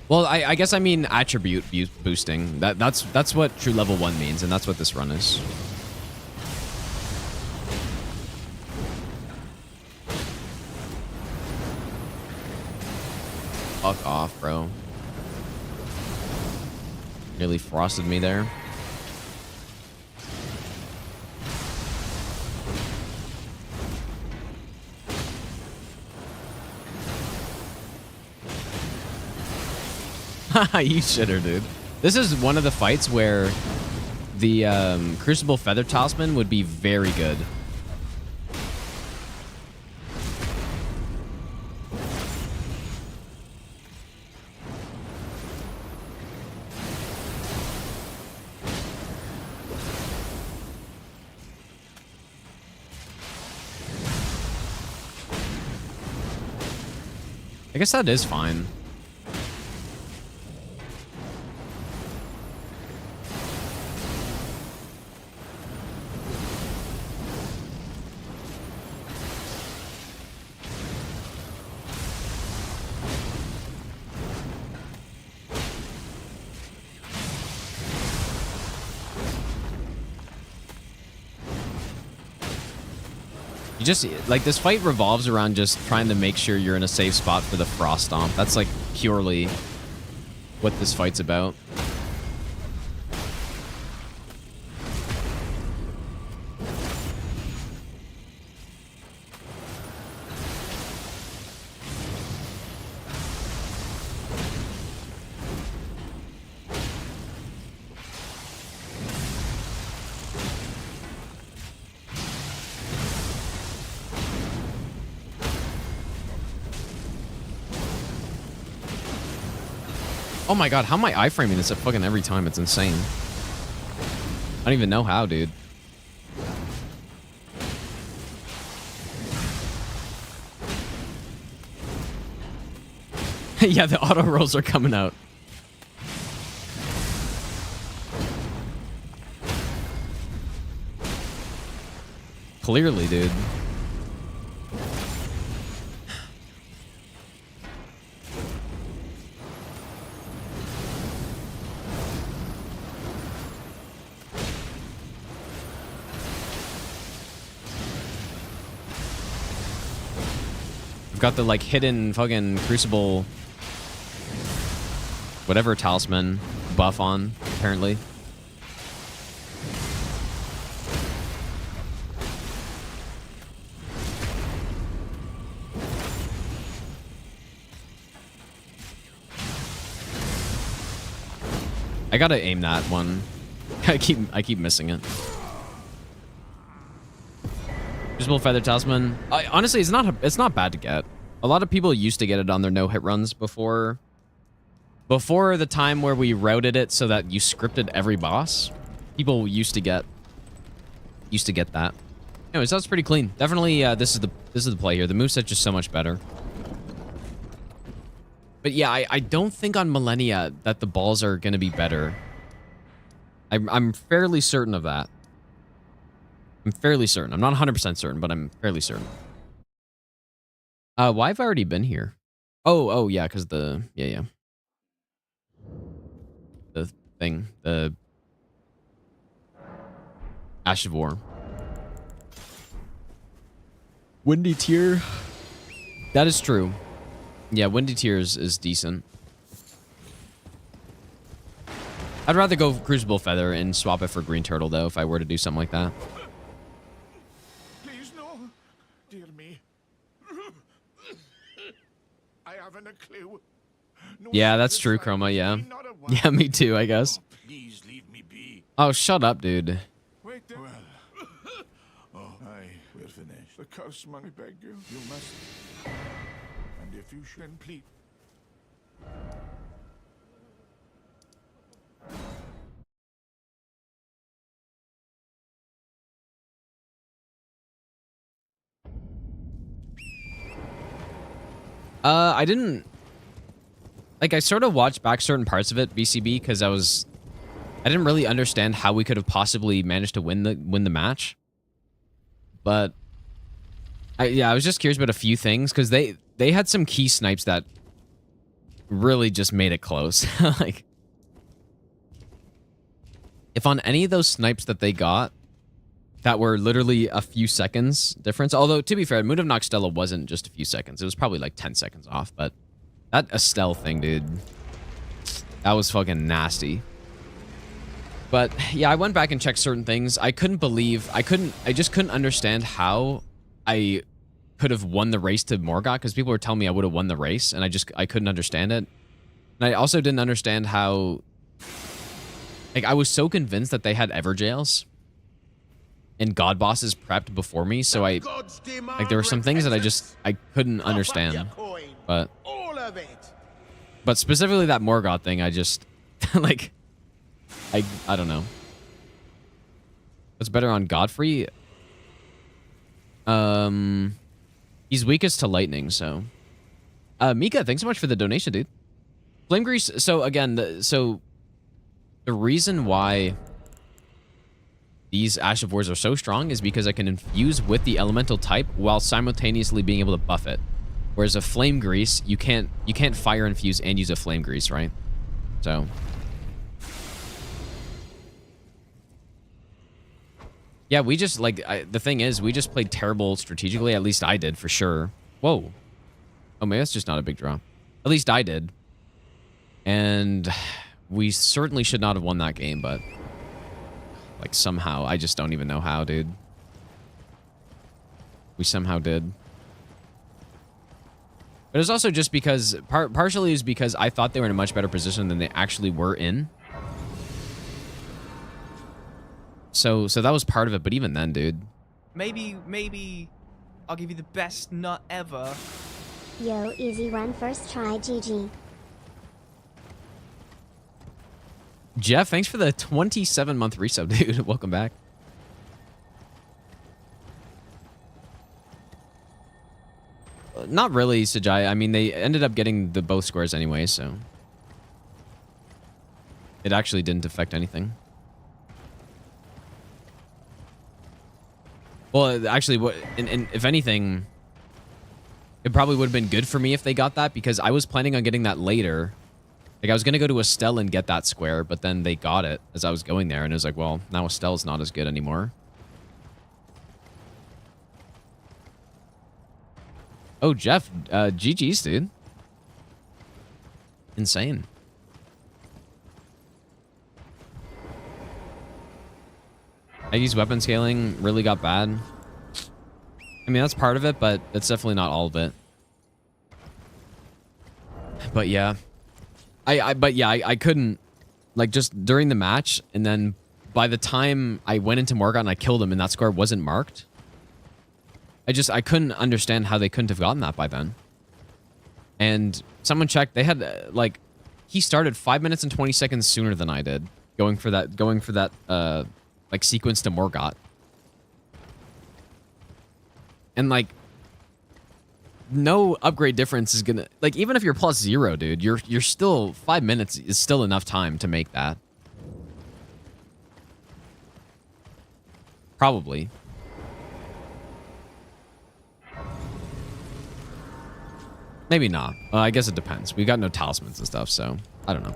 Well, I guess I mean attribute boosting. That's what true level 1 means, and that's what this run is. Fuck off, bro. Nearly frosted me there. You shitter, dude. This is one of the fights where the Crucible Feather Talisman would be very good. I guess that is fine. just like this fight revolves around just trying to make sure you're in a safe spot for the Frost Stomp. That's like purely what this fight's about. Oh my god, how am I iframing this at fucking every time? It's insane. I don't even know how, dude. Yeah, the auto rolls are coming out. Clearly, dude. I've got the like hidden fucking Crucible whatever talisman buff on, apparently. I gotta aim that one. I keep missing it. Crucible Feather Talisman. Honestly, it's not bad to get. A lot of people used to get it on their no-hit runs before the time where we routed it so that you scripted every boss. People used to get that. Anyways, that's pretty clean. Definitely, this is the play here. The moveset's just so much better. But yeah, I don't think on Millennia that the balls are gonna be better. I'm fairly certain of that. I'm fairly certain. I'm not 100% certain, but I'm fairly certain. Why have I already been here? Oh, yeah, because the... Yeah. The thing. The... Ash of War. Windy Tear. That is true. Yeah, Windy Tears is decent. I'd rather go Crucible Feather and swap it for Green Turtle, though, if I were to do something like that. Please, no. Dear me. I haven't a clue. No, Yeah, that's true, Chroma, yeah. Yeah, me too, I guess. Oh, please leave me be. Oh, shut up, dude. Wait there. Well. Oh, we're finished. The curse money, beg you. You must. And if you should please. I didn't... Like, I sort of watched back certain parts of it, BCB, because I didn't really understand how we could have possibly managed to win the match. But... I was just curious about a few things, because they had some key snipes that really just made it close. Like... If on any of those snipes that they got, that were literally a few seconds difference. Although, to be fair, Moon of Noxtella wasn't just a few seconds. It was probably like 10 seconds off. But that Estelle thing, dude, that was fucking nasty. But yeah, I went back and checked certain things. I just couldn't understand how I could have won the race to Morgott, because people were telling me I would have won the race, and I couldn't understand it. And I also didn't understand how, like, I was so convinced that they had Everjails and God bosses prepped before me, so like there were some things that I couldn't understand. But specifically that Morgott thing, I just like I don't know. What's better on Godfrey? He's weakest to lightning, so Mika, thanks so much for the donation, dude. Flame Grease, so again, the reason why these Ash of Wars are so strong is because I can infuse with the elemental type while simultaneously being able to buff it. Whereas a Flame Grease, you can't fire infuse and use a Flame Grease, right? So Yeah, we just, like, the thing is, we just played terrible strategically. At least I did, for sure. Whoa. Oh, maybe that's just not a big draw. At least I did. And we certainly should not have won that game, but... like, somehow. I just don't even know how, dude. We somehow did. But it was also just because... partially is because I thought they were in a much better position than they actually were in. So that was part of it, but even then, dude. Maybe I'll give you the best nut ever. Yo, easy run first try, GG. Jeff, thanks for the 27-month resub, dude. Welcome back. Not really, Sajai. I mean, they ended up getting the both squares anyway, so... it actually didn't affect anything. Well, actually, and if anything, it probably would have been good for me if they got that, because I was planning on getting that later. Like, I was going to go to Estelle and get that square, but then they got it as I was going there, and it was like, well, now Estelle's not as good anymore. Oh, Jeff, GG's, dude. Insane. Aggie's weapon scaling really got bad. I mean, that's part of it, but that's definitely not all of it. But yeah. I couldn't, like, just during the match, and then by the time I went into Morgot and I killed him and that score wasn't marked, I couldn't understand how they couldn't have gotten that by then. And someone checked, they had, like, he started 5 minutes and 20 seconds sooner than I did, going for that, like, sequence to Morgot. And, like, no upgrade difference is gonna, like, even if you're +0, dude, you're still 5 minutes is still enough time to make that. Probably. Maybe not. I guess it depends. We got no talismans and stuff, so I don't know.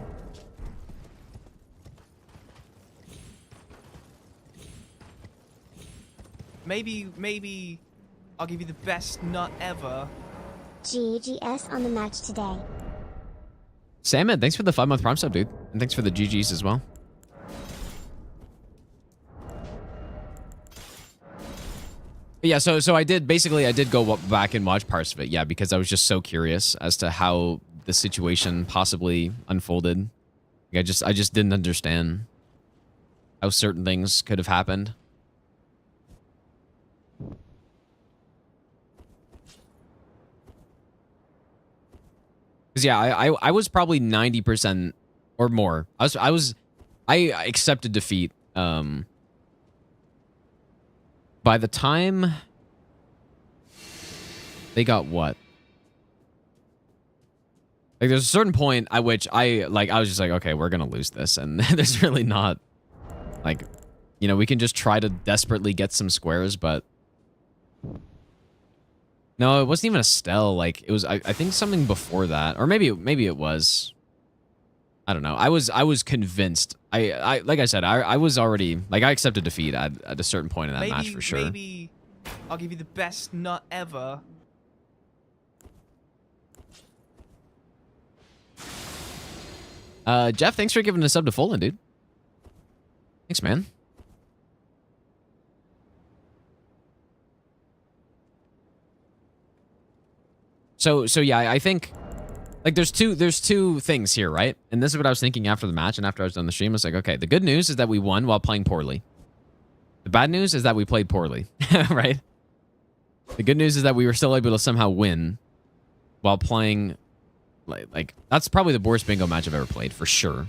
Maybe I'll give you the best nut ever. GGS on the match today. Salmon, thanks for the 5-month Prime sub, dude. And thanks for the GGs as well. But yeah, so I did go back and watch parts of it, yeah, because I was just so curious as to how the situation possibly unfolded. Like, I just didn't understand how certain things could have happened. Because yeah, I was probably 90% or more. I accepted defeat. By the time they got what? Like, there's a certain point at which I was just like, okay, we're gonna lose this, and there's really not, like, you know, we can just try to desperately get some squares, but no, it wasn't even Estelle. Like, it was, I think something before that, or maybe it was. I don't know. I was convinced. I like I said, I was already, like, I accepted defeat at a certain point in that match for sure. Maybe I'll give you the best nut ever. Jeff, thanks for giving a sub to Folan, dude. Thanks, man. So yeah, I think, like, there's two things here, right? And this is what I was thinking after the match and after I was done the stream. I was like, okay, the good news is that we won while playing poorly. The bad news is that we played poorly, right? The good news is that we were still able to somehow win while playing, like that's probably the worst bingo match I've ever played, for sure.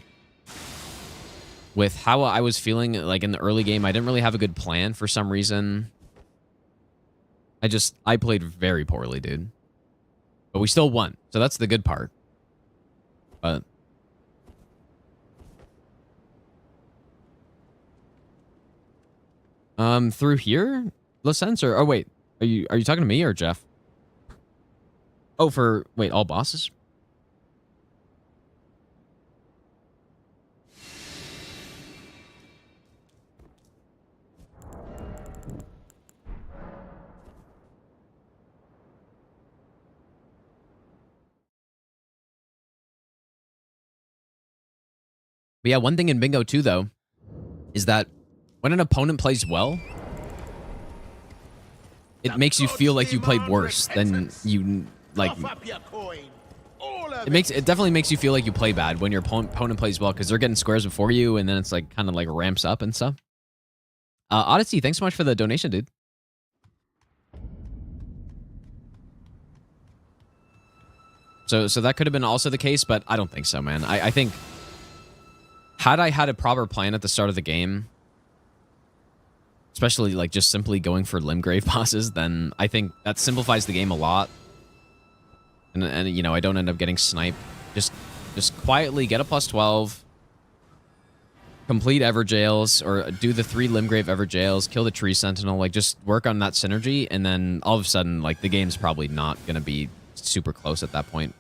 With how I was feeling, like, in the early game, I didn't really have a good plan for some reason. I played very poorly, dude. But we still won, so that's the good part. But through here, License, or oh wait, are you talking to me or Jeff? Oh, for wait, all bosses. But yeah, one thing in bingo too, though, is that when an opponent plays well, it makes you feel like you played worse than you like. It definitely makes you feel like you play bad when your opponent plays well because they're getting squares before you, and then it's like kind of like ramps up and stuff. Odyssey, thanks so much for the donation, dude. So that could have been also the case, but I don't think so, man. I think had I had a proper plan at the start of the game, especially like just simply going for Limgrave bosses, then I think that simplifies the game a lot. And you know, I don't end up getting sniped. Just quietly get a +12, complete Everjails, or do the 3 Limgrave Everjails, kill the Tree Sentinel, like just work on that synergy, and then all of a sudden, like the game's probably not gonna be super close at that point.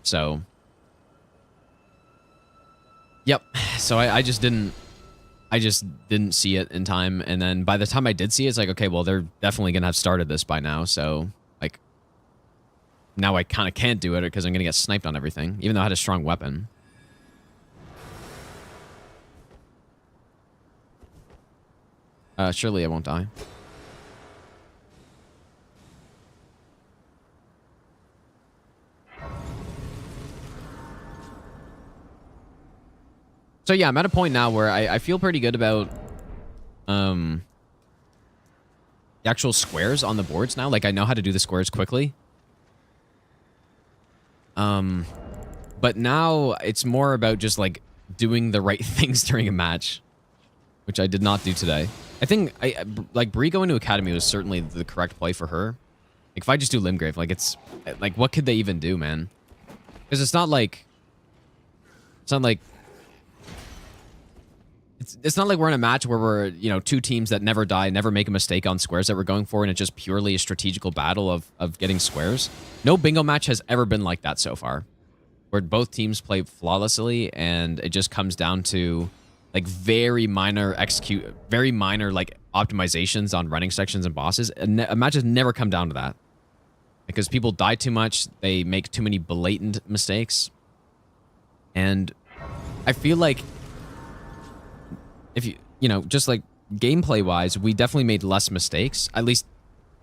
So, yep. So I just didn't see it in time, and then by the time I did see it, it's like, okay, well, they're definitely gonna have started this by now, so like now I kind of can't do it because I'm gonna get sniped on everything, even though I had a strong weapon. Surely I won't die. So yeah, I'm at a point now where I feel pretty good about the actual squares on the boards now. Like I know how to do the squares quickly. But now it's more about just like doing the right things during a match, which I did not do today. I think like Bree going to Academy was certainly the correct play for her. Like if I just do Limgrave, like it's like what could they even do, man? Because it's not like it's not like we're in a match where we're, you know, 2 teams that never die, never make a mistake on squares that we're going for, and it's just purely a strategical battle of getting squares. No bingo match has ever been like that so far, where both teams play flawlessly, and it just comes down to like very minor like optimizations on running sections and bosses. And a match has never come down to that because people die too much, they make too many blatant mistakes, and I feel like if you know, just like gameplay wise, we definitely made less mistakes. At least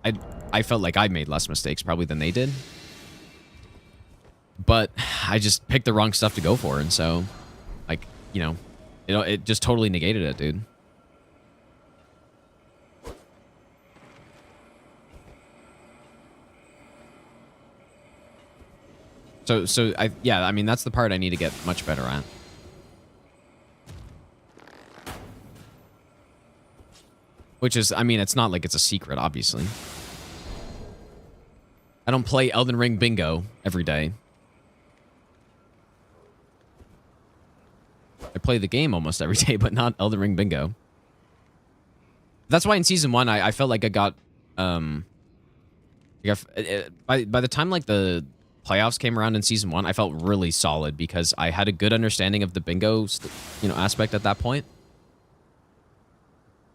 I felt like I made less mistakes probably than they did. But I just picked the wrong stuff to go for, and so like, you know, it just totally negated it, dude. So I mean that's the part I need to get much better at. Which is, I mean, it's not like it's a secret, obviously. I don't play Elden Ring bingo every day. I play the game almost every day, but not Elden Ring bingo. That's why in Season 1, I felt like I got... by the time, like, the playoffs came around in Season 1, I felt really solid because I had a good understanding of the bingo, you know, aspect at that point.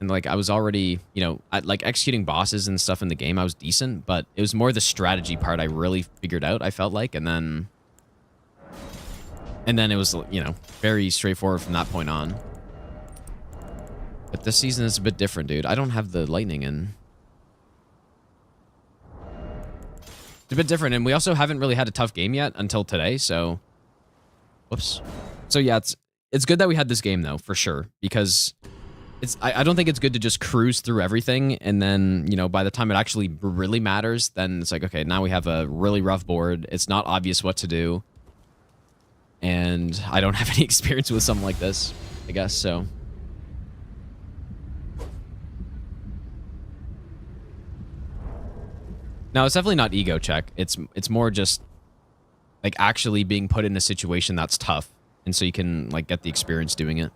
And, like, I was already, you know, like, executing bosses and stuff in the game, I was decent, but it was more the strategy part I really figured out, I felt like, and then it was, you know, very straightforward from that point on. But this season is a bit different, dude. I don't have the lightning in. It's a bit different, and we also haven't really had a tough game yet until today, so... Whoops. So, yeah, it's good that we had this game, though, for sure, because... I don't think it's good to just cruise through everything, and then, you know, by the time it actually really matters, then it's like, okay, now we have a really rough board. It's not obvious what to do. And I don't have any experience with something like this, I guess, so. No, it's definitely not ego check. It's more just, like, actually being put in a situation that's tough, and so you can, like, get the experience doing it.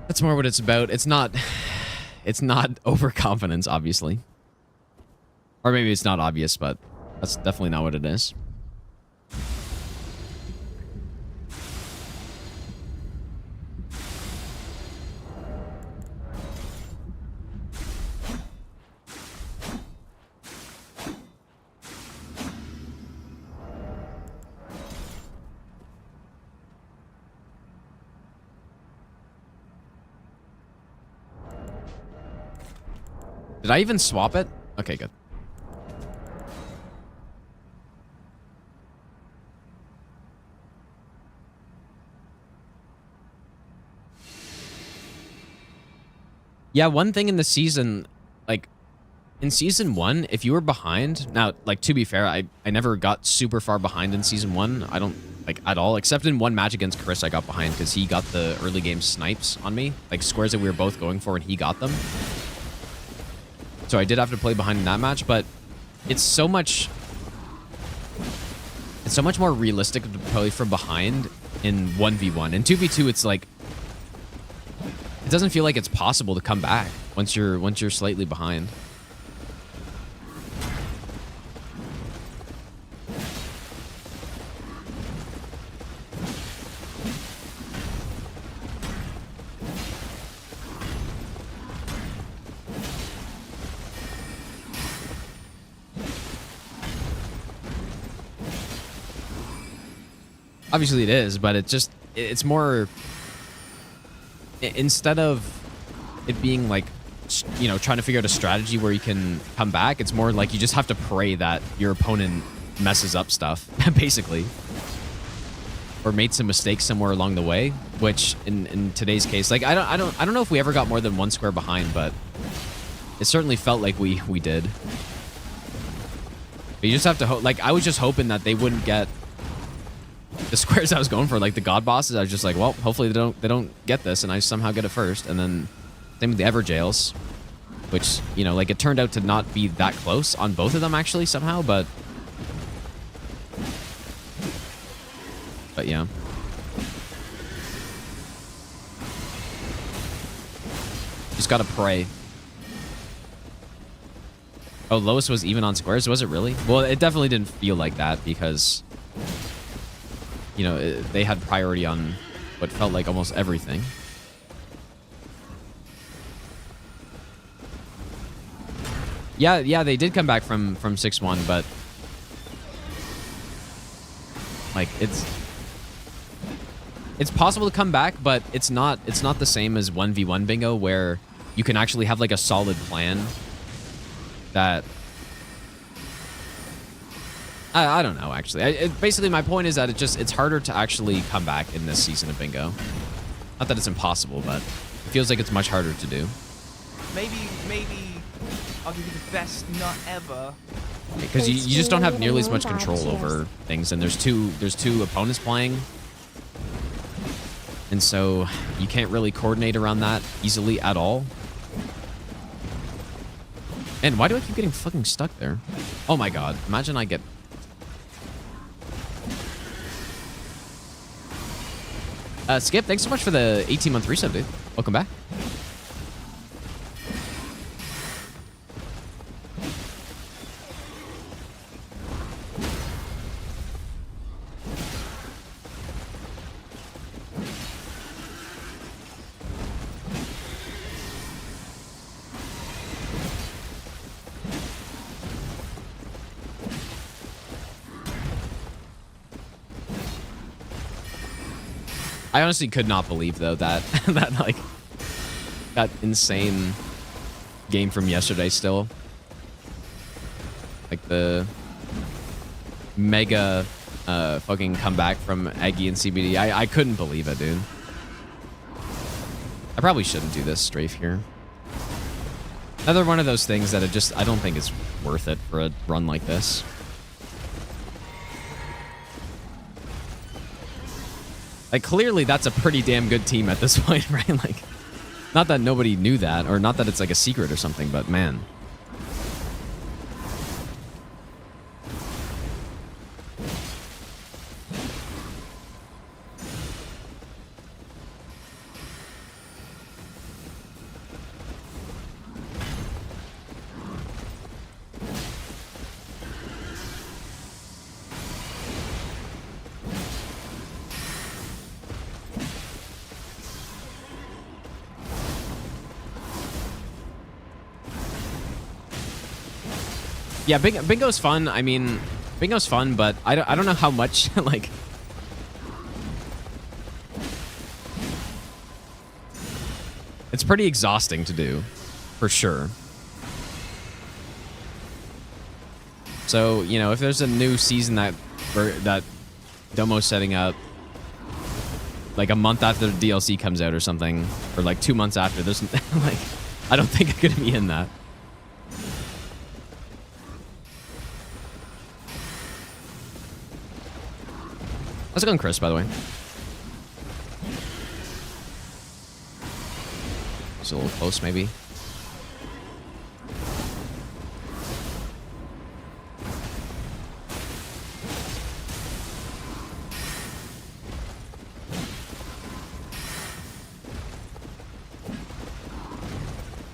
That's more what it's about. It's not overconfidence, obviously. Or maybe it's not obvious, but that's definitely not what it is. Did I even swap it? Okay, good. Yeah, one thing in the season, like, in season 1, if you were behind... Now, like, to be fair, I never got super far behind in season 1. I don't, like, at all. Except in one match against Chris, I got behind because he got the early game snipes on me. Like, squares that we were both going for, and he got them. So I did have to play behind in that match, but it's so much... It's so much more realistic to play from behind in 1v1. In 2v2, it's like... It doesn't feel like it's possible to come back once you're slightly behind. Obviously it is, but it's more... Instead of it being like, you know, trying to figure out a strategy where you can come back, it's more like you just have to pray that your opponent messes up stuff, basically. Or made some mistakes somewhere along the way, which in today's case, like I don't know if we ever got more than one square behind, but it certainly felt like we did. But you just have to hope. Like I was just hoping that they wouldn't get the squares I was going for, like the god bosses. I was just like, well, hopefully they don't get this, and I somehow get it first. And then same with the ever jails, which, you know, like it turned out to not be that close on both of them actually somehow, but yeah. Just gotta pray. Oh, lowest was even on squares, was it really? Well, it definitely didn't feel like that because, you know, they had priority on what felt like almost everything. Yeah, they did come back from 6-1, but like it's possible to come back, but it's not the same as 1v1 bingo where you can actually have like a solid plan that I don't know, actually. Basically, my point is that it's harder to actually come back in this season of bingo. Not that it's impossible, but it feels like it's much harder to do. Maybe I'll give you the best nut ever. Because you just don't have nearly as much control over things, and there's two opponents playing, and so you can't really coordinate around that easily at all. And why do I keep getting fucking stuck there? Oh my god! Imagine I get... Skip, thanks so much for the 18-month resub, dude. Welcome back. I honestly could not believe, though, that like that insane game from yesterday still. Like the mega fucking comeback from Aggie and CBD. I couldn't believe it, dude. I probably shouldn't do this strafe here. Another one of those things that I don't think it's worth it for a run like this. Like, clearly that's a pretty damn good team at this point, right? Like, not that nobody knew that, or not that it's like a secret or something, but man. Yeah, bingo's fun. I mean, bingo's fun, but I don't know how much, like... It's pretty exhausting to do, for sure. So, you know, if there's a new season that Domo's setting up, like a month after the DLC comes out or something, or like 2 months after, there's like, I don't think I'm gonna be in that. How's it going, Chris, by the way? It's a little close, maybe.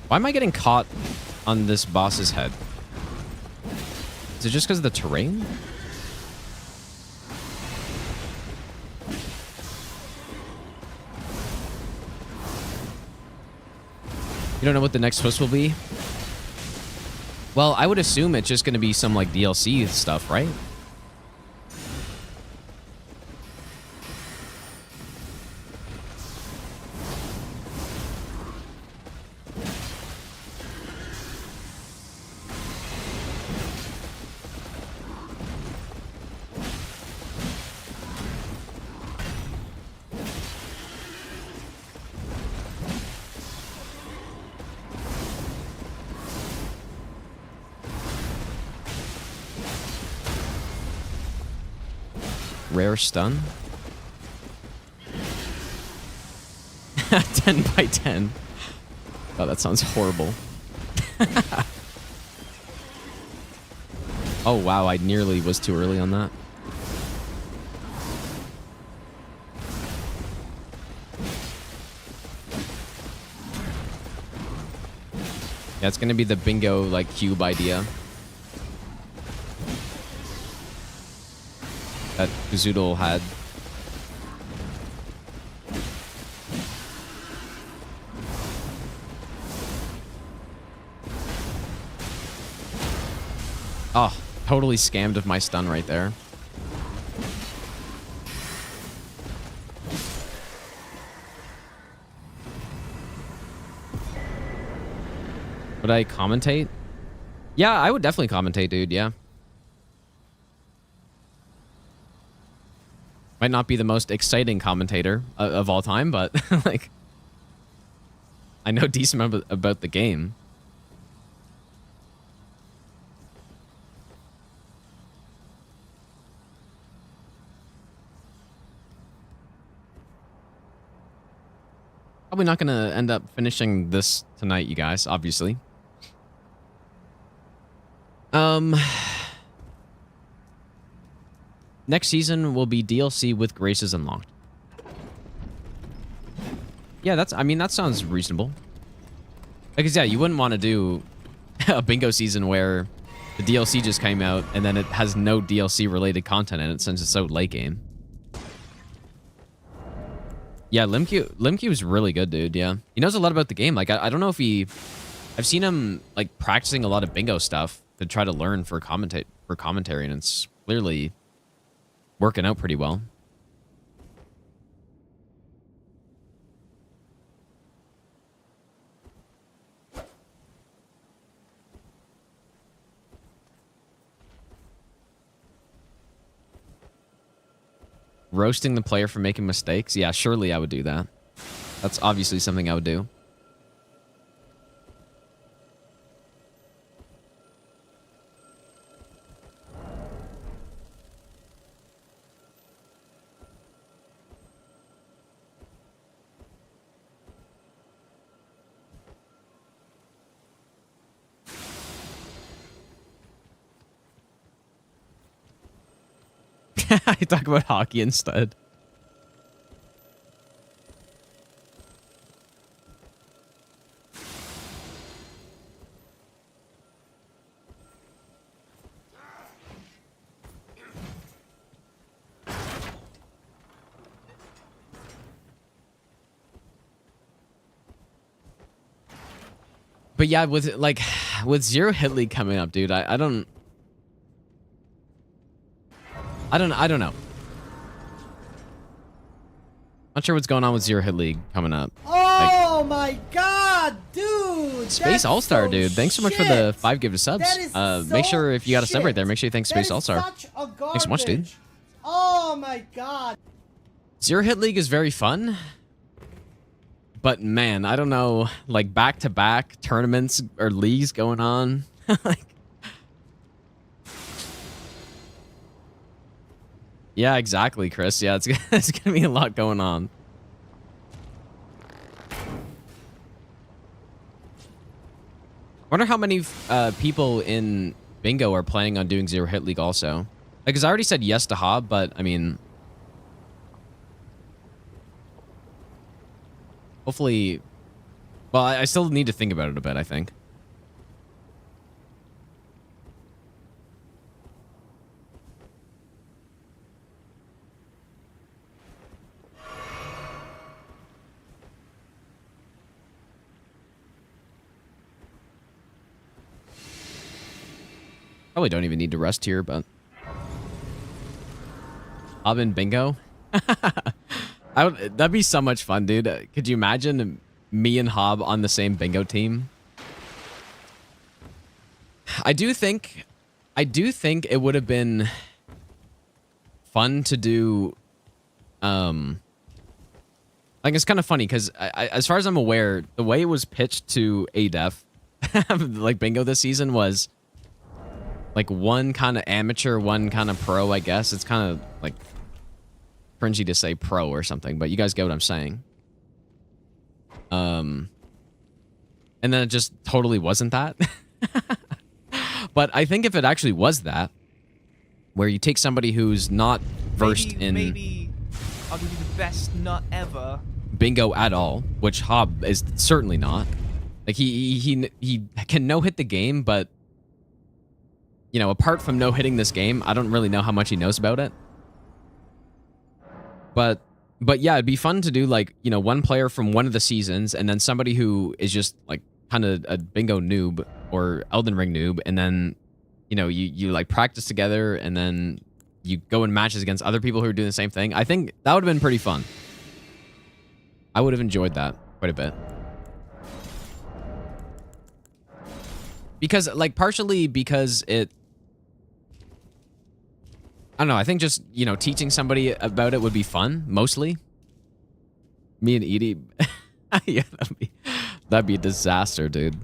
Why am I getting caught on this boss's head? Is it just because of the terrain? You don't know what the next twist will be? Well, I would assume it's just going to be some like DLC stuff, right? Rare stun? 10 by 10. Oh, that sounds horrible. Oh, wow. I nearly was too early on that. Yeah, it's going to be the bingo, like, cube idea. That Kazoodle had. Oh, totally scammed of my stun right there. Would I commentate? Yeah, I would definitely commentate, dude, yeah. Might not be the most exciting commentator of all time, but like, I know decent about the game. Probably not going to end up finishing this tonight, you guys, obviously. Next season will be DLC with Graces unlocked. Yeah, I mean, that sounds reasonable. Because, yeah, you wouldn't want to do a bingo season where the DLC just came out and then it has no DLC-related content in it since it's so late game. Yeah, Limq is really good, dude, yeah. He knows a lot about the game. Like, I don't know if I've seen him, like, practicing a lot of bingo stuff to try to learn for commentary, and it's clearly working out pretty well. Roasting the player for making mistakes? Yeah, surely I would do that. That's obviously something I would do. I talk about hockey instead. But yeah, with Zero Hit League coming up, dude, I don't know. Not sure what's going on with Zero Hit League coming up. Oh my god, dude! Space All-Star, dude. Thanks so much for the 5 gifted subs. That is Make so sure if you got a sub shit. right there, make sure you thank Space All-Star. Thanks so much, dude. Oh my god. Zero Hit League is very fun. But man, I don't know, like back-to-back tournaments or leagues going on. Like, yeah, exactly, Chris. Yeah, it's gonna be a lot going on. Wonder how many people in Bingo are planning on doing Zero Hit League also. Because I already said yes to Hob, but I mean, hopefully, well, I still need to think about it a bit, I think. Probably don't even need to rest here, but Hob and Bingo. That'd be so much fun, dude. Could you imagine me and Hob on the same Bingo team? I do think it would have been fun to do. Like, it's kind of funny because as far as I'm aware, the way it was pitched to ADEF, like Bingo this season, was like one kind of amateur, one kind of pro, I guess. It's kind of like cringy to say pro or something, but you guys get what I'm saying. And then it just totally wasn't that. But I think if it actually was that, where you take somebody who's not versed in maybe I'll give you the best nut ever. Bingo at all, which Hob is certainly not. Like he can no-hit the game, but you know, apart from no-hitting this game, I don't really know how much he knows about it. But yeah, it'd be fun to do, like, you know, one player from one of the seasons and then somebody who is just like kind of a Bingo noob or Elden Ring noob, and then, you know, you like practice together and then you go in matches against other people who are doing the same thing. I think that would have been pretty fun. I would have enjoyed that quite a bit. Because, like, partially because it, I don't know, I think just, you know, teaching somebody about it would be fun, mostly. Me and Edie, yeah, that'd be a disaster, dude.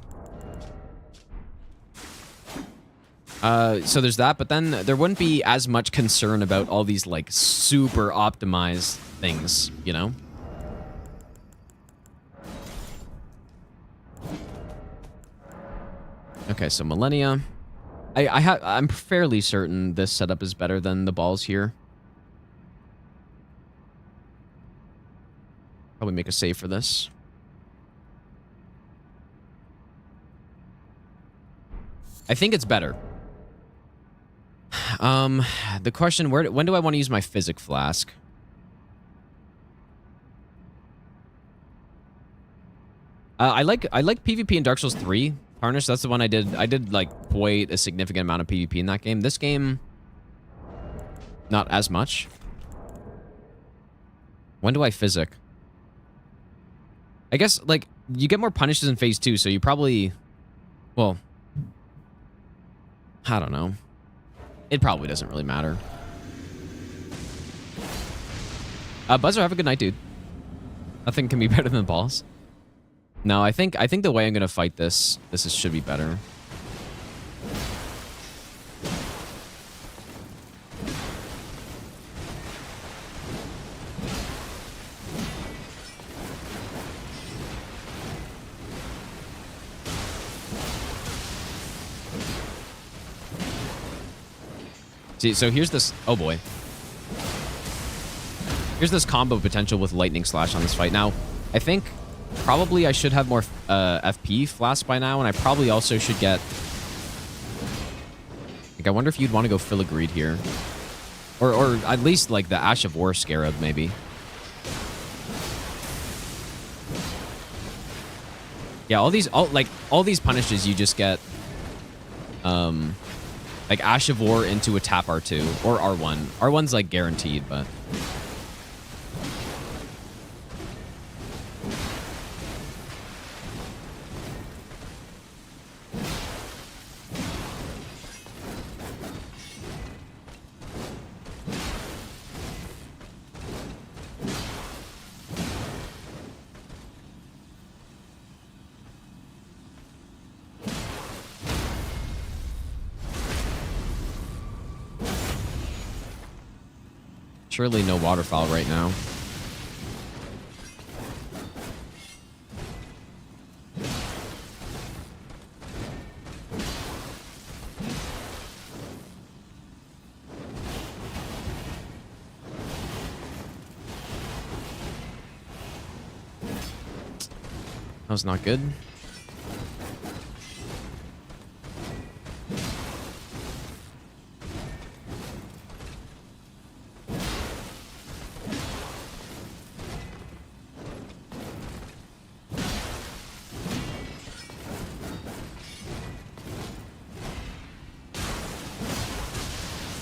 So there's that, but then there wouldn't be as much concern about all these, like, super optimized things, you know? Okay, so Millennia. I'm fairly certain this setup is better than the balls here. Probably make a save for this. I think it's better. The question, when do I want to use my Physic Flask? I like PvP in Dark Souls 3. Tarnish, that's the one I did. I did, like, quite a significant amount of PvP in that game. This game, not as much. When do I Physic? I guess, like, you get more punishes in Phase 2, so you probably, well, I don't know. It probably doesn't really matter. Buzzer, have a good night, dude. Nothing can be better than balls. No, I think the way I'm gonna fight this should be better. See, so here's this. Oh boy. Here's this combo potential with Lightning Slash on this fight. Now, I think probably I should have more FP Flask by now, and I probably also should get... Like, I wonder if you'd want to go Filigreed here. Or at least, like, the Ash of War Scarab, maybe. Yeah, all these punishes you just get... like, Ash of War into a tap R2, or R1. R1's, like, guaranteed, but... surely no waterfowl right now. That was not good.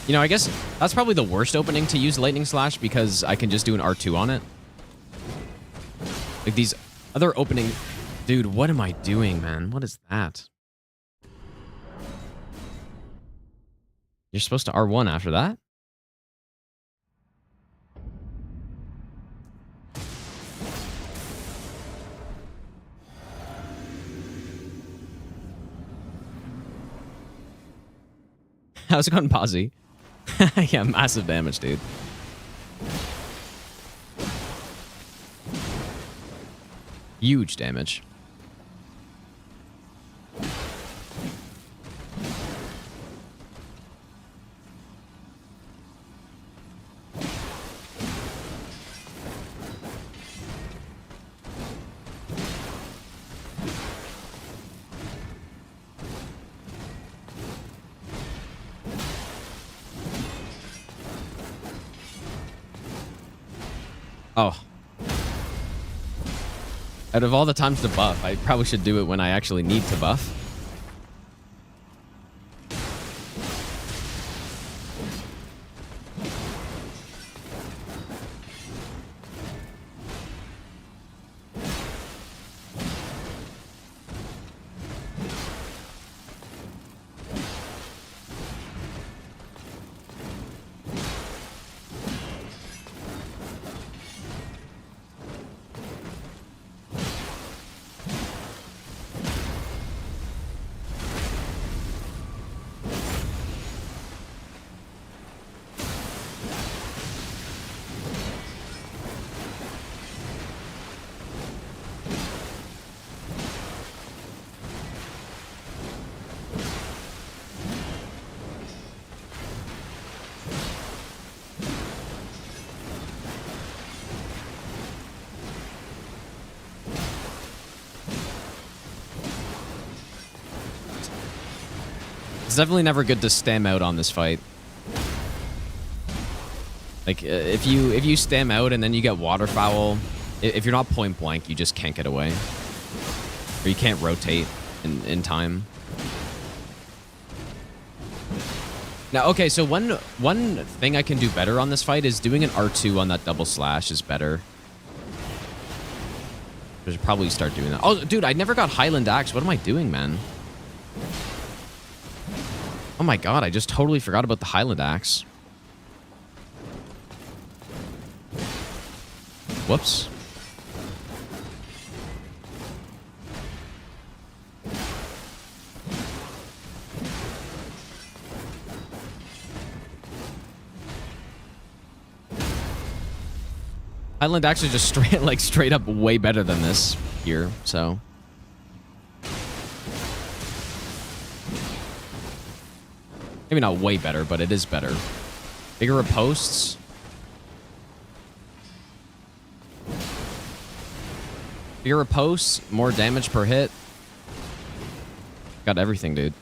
You know, I guess that's probably the worst opening to use Lightning Slash because I can just do an R2 on it. Like these other opening... Dude, what am I doing, man? What is that? You're supposed to R1 after that? How's it going, Posy? Yeah, massive damage, dude. Huge damage. Oh. Out of all the times to buff, I probably should do it when I actually need to buff. It's definitely never good to stam out on this fight. Like, if you stam out and then you get waterfowl, if you're not point blank, you just can't get away. Or you can't rotate in time. Now, okay, so one thing I can do better on this fight is doing an R2 on that double slash is better. I should probably start doing that. Oh, dude, I never got Highland Axe. What am I doing, man? Oh my god, I just totally forgot about the Highland Axe. Whoops. Highland Axe is just straight up way better than this here, so... Maybe not way better, but it is better. Bigger riposts. Bigger riposts, more damage per hit. Got everything, dude.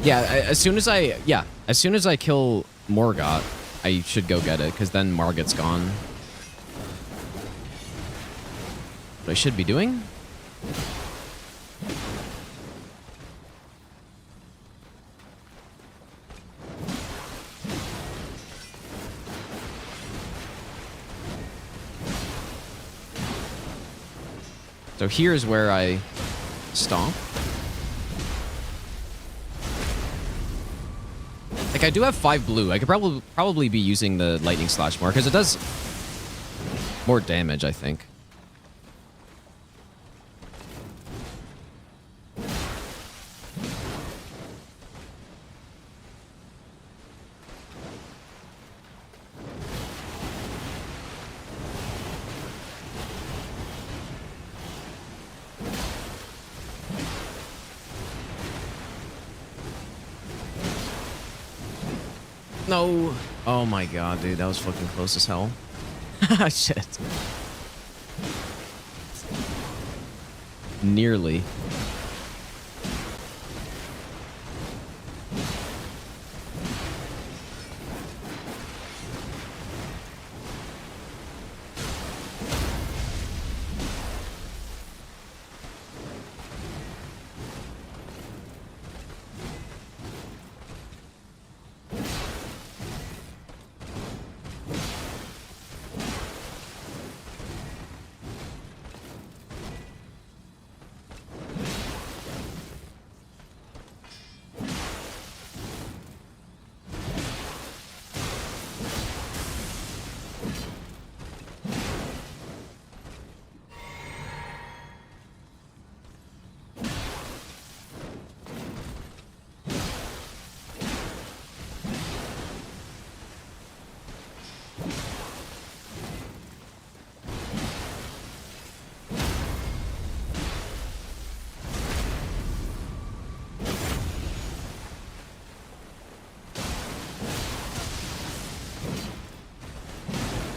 Yeah, as soon as I kill Morgott, I should go get it, because then Margot's gone. What I should be doing? So here's where I stomp. Like, I do have 5 blue. I could probably be using the Lightning Slash more, because it does more damage, I think. No. Oh my god, dude. That was fucking close as hell. Shit. Nearly.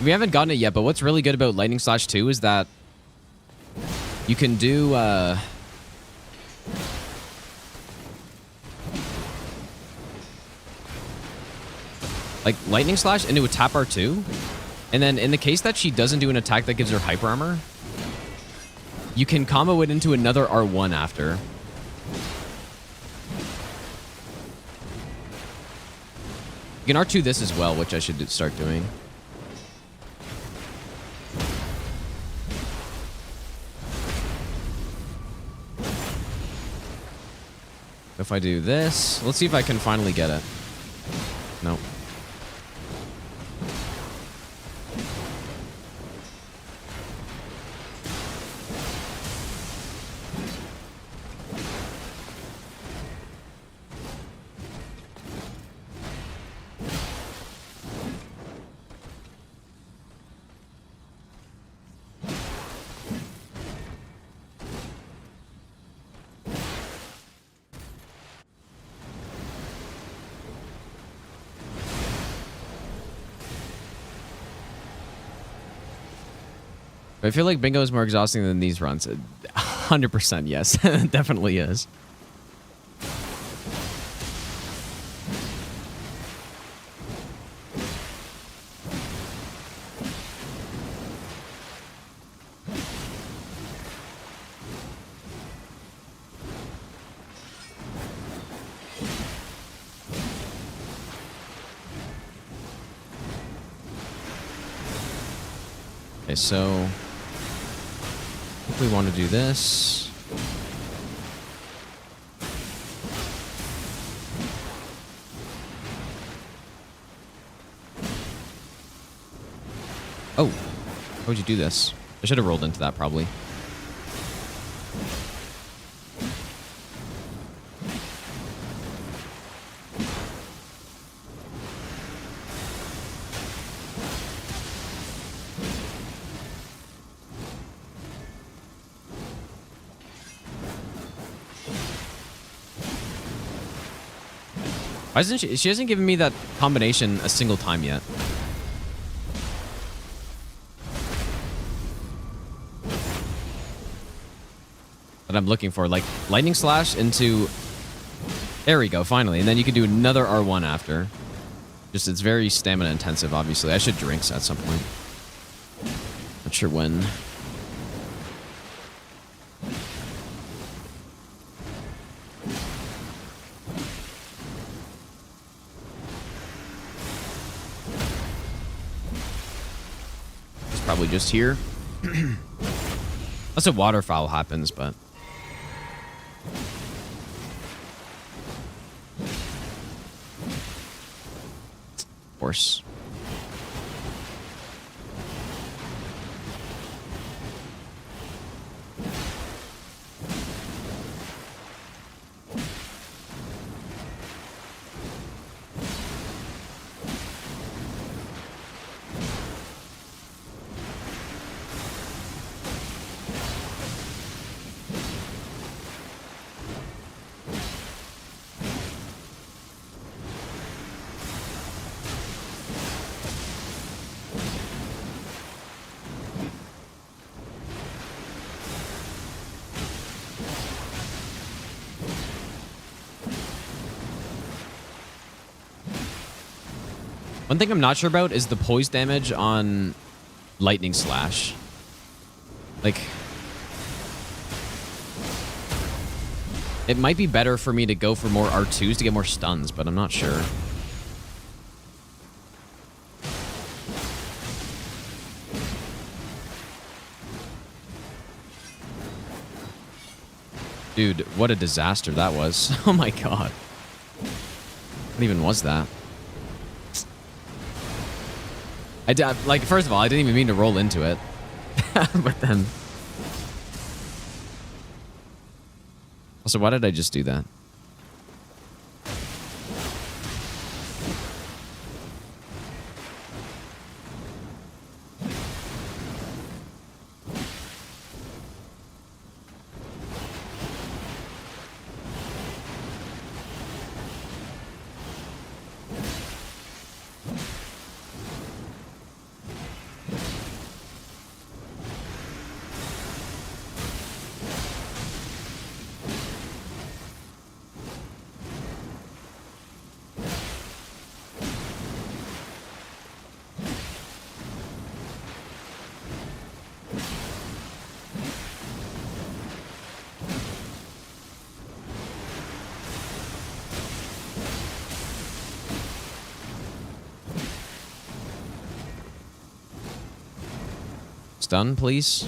We haven't gotten it yet, but what's really good about Lightning Slash 2 is that you can do like Lightning Slash into a tap R2, and then in the case that she doesn't do an attack that gives her hyper armor, you can combo it into another R1 after. You can R2 this as well, which I should start doing. If I do this, let's see if I can finally get it. Nope. I feel like bingo is more exhausting than these runs. 100% yes. It definitely is. Okay, so if we want to do this, oh, how would you do this? I should have rolled into that probably. Why isn't she? She hasn't given me that combination a single time yet. That I'm looking for, like Lightning Slash into. There we go, finally, and then you can do another R1 after. Just it's very stamina intensive. Obviously, I should drinks at some point. Not sure when. Probably just here. Unless a waterfowl happens, but of course. One thing I'm not sure about is the poise damage on Lightning Slash. Like, it might be better for me to go for more R2s to get more stuns, but I'm not sure. Dude, what a disaster that was. Oh my god. What even was that? Like, first of all, I didn't even mean to roll into it. But then... Also, why did I just do that? Stun, please.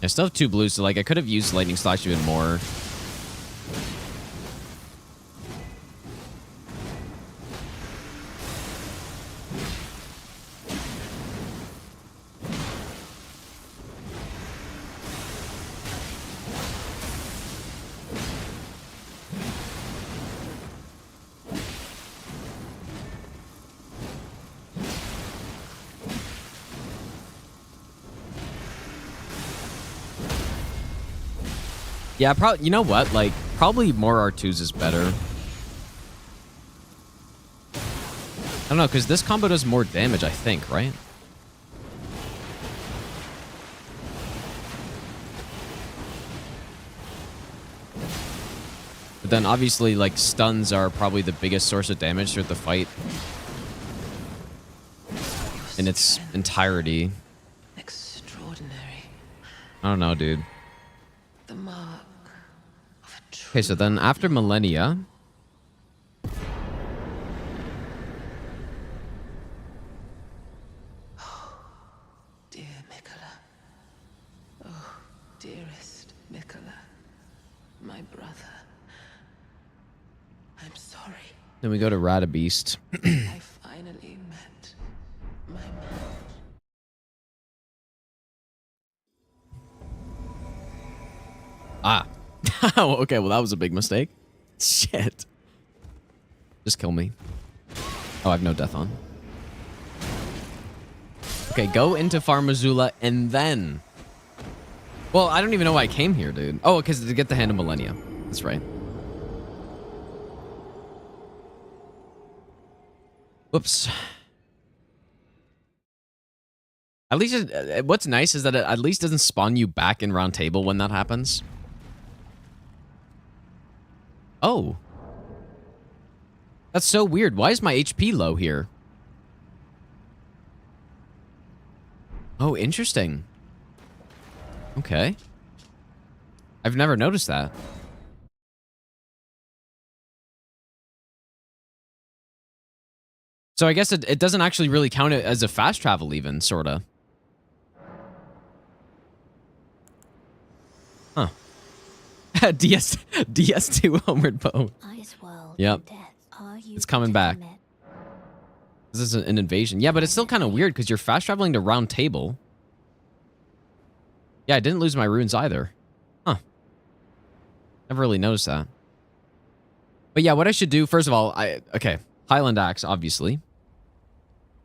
I still have 2 blues, so like I could have used Lightning Slash even more. Yeah, probably. You know what? Like, probably more R2s is better. I don't know, because this combo does more damage, I think, right? But then, obviously, like, stuns are probably the biggest source of damage throughout the fight. In its entirety. Extraordinary. I don't know, dude. The mark of a true. Okay, so then after Millennia... Dear Mikola. Oh, dearest Mikola. My brother. I'm sorry. Then we go to Radabeast. I finally met my man. Ah. Okay, well, that was a big mistake. Shit. Just kill me. Oh, I have no death on. Okay, go into Farmazula and then... Well, I don't even know why I came here, dude. Oh, because to get the Hand of Millennia. That's right. Whoops. At least, what's nice is that it at least doesn't spawn you back in Round Table when that happens. Oh. That's so weird. Why is my HP low here? Oh, interesting. Okay. I've never noticed that. So I guess it doesn't actually really count it as a fast travel even, sorta. Huh. DS2 Homeward Bow. Ice world Yep. and death. Are you It's coming back. determined? This is an invasion. Yeah, but it's still kind of weird because you're fast traveling to Round Table. Yeah, I didn't lose my runes either. Huh. Never really noticed that. But yeah, what I should do, first of all, okay, Highland Axe, obviously.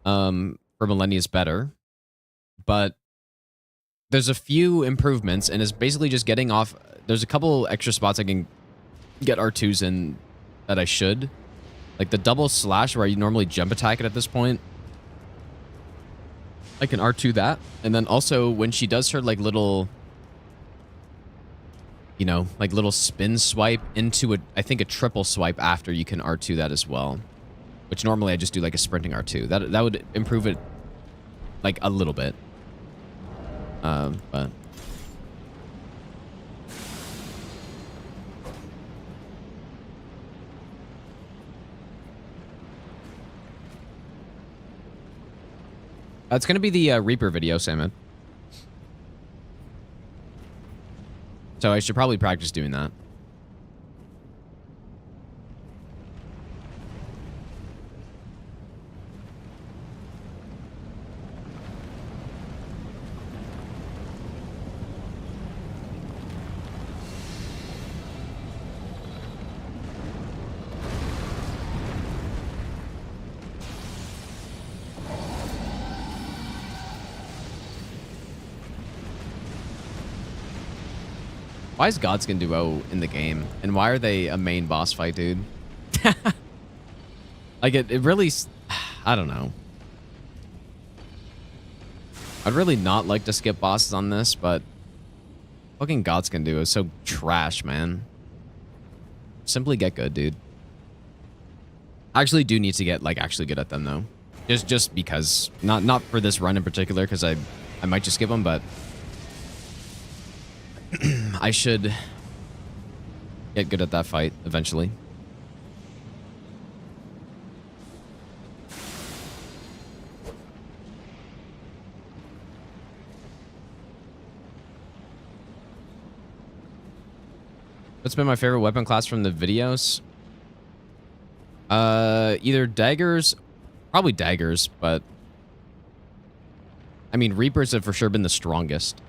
For Millennia is better. But there's a few improvements, and it's basically just getting off. There's a couple extra spots I can get R2s in that I should. Like the double slash where I normally jump attack it at this point. I can R2 that. And then also when she does her like little, you know, like little spin swipe into I think a triple swipe after, you can R2 that as well. Which normally I just do like a sprinting R2. That would improve it like a little bit. But it's going to be the Reaper video, Salmon. So I should probably practice doing that. Why is Godskin Duo in the game? And why are they a main boss fight, dude? Like, it really... I don't know. I'd really not like to skip bosses on this, but... fucking Godskin Duo is so trash, man. Simply get good, dude. I actually do need to get, like, actually good at them, though. Just because. Not for this run in particular, because I might just skip them, but... I should get good at that fight eventually. What's been my favorite weapon class from the videos? Either daggers, probably daggers, but I mean Reapers have for sure been the strongest.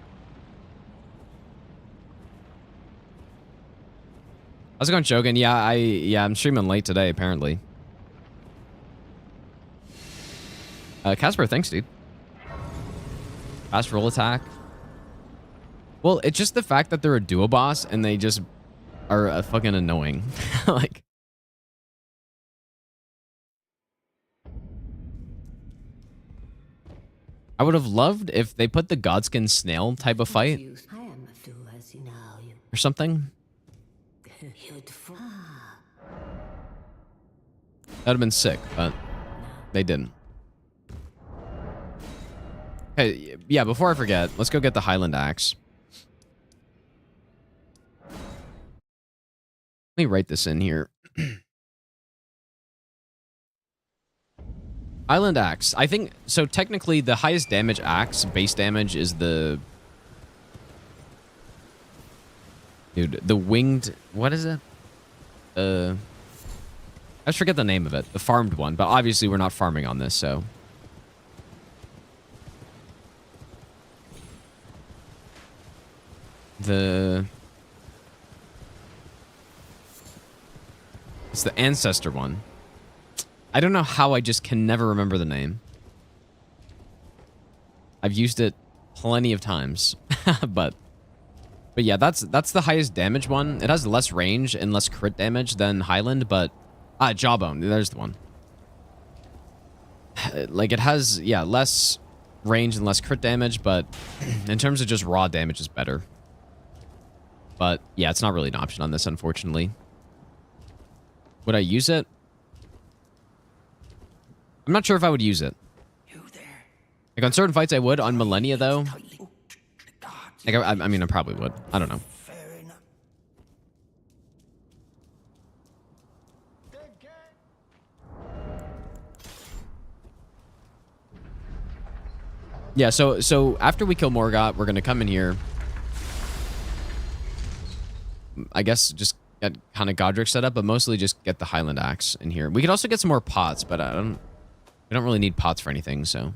How's it going, Shogun? Yeah, I'm streaming late today, apparently. Casper, thanks, dude. Fast roll attack. Well, it's just the fact that they're a duo boss and they just are fucking annoying. Like, I would have loved if they put the Godskin Snail type of fight or something. That would have been sick, but they didn't. Okay, yeah, before I forget, let's go get the Highland Axe. Let me write this in here. Highland Axe. I think, so technically the highest damage axe, base damage, is the... Dude, the winged... What is it? I just forget the name of it. The farmed one. But obviously we're not farming on this, so... It's the Ancestor one. I don't know how I just can never remember the name. I've used it plenty of times. But yeah, that's the highest damage one. It has less range and less crit damage than Highland, but... Jawbone. There's the one. Like, it has, yeah, less range and less crit damage, but in terms of just raw damage, is better. But, yeah, it's not really an option on this, unfortunately. Would I use it? I'm not sure if I would use it. Like, on certain fights, I would. On Millennia, though... Like, I mean, I probably would. I don't know. Yeah, so after we kill Morgott, we're gonna come in here. I guess just get kind of Godric set up, but mostly just get the Highland Axe in here. We could also get some more pots, but I don't We don't really need pots for anything, so.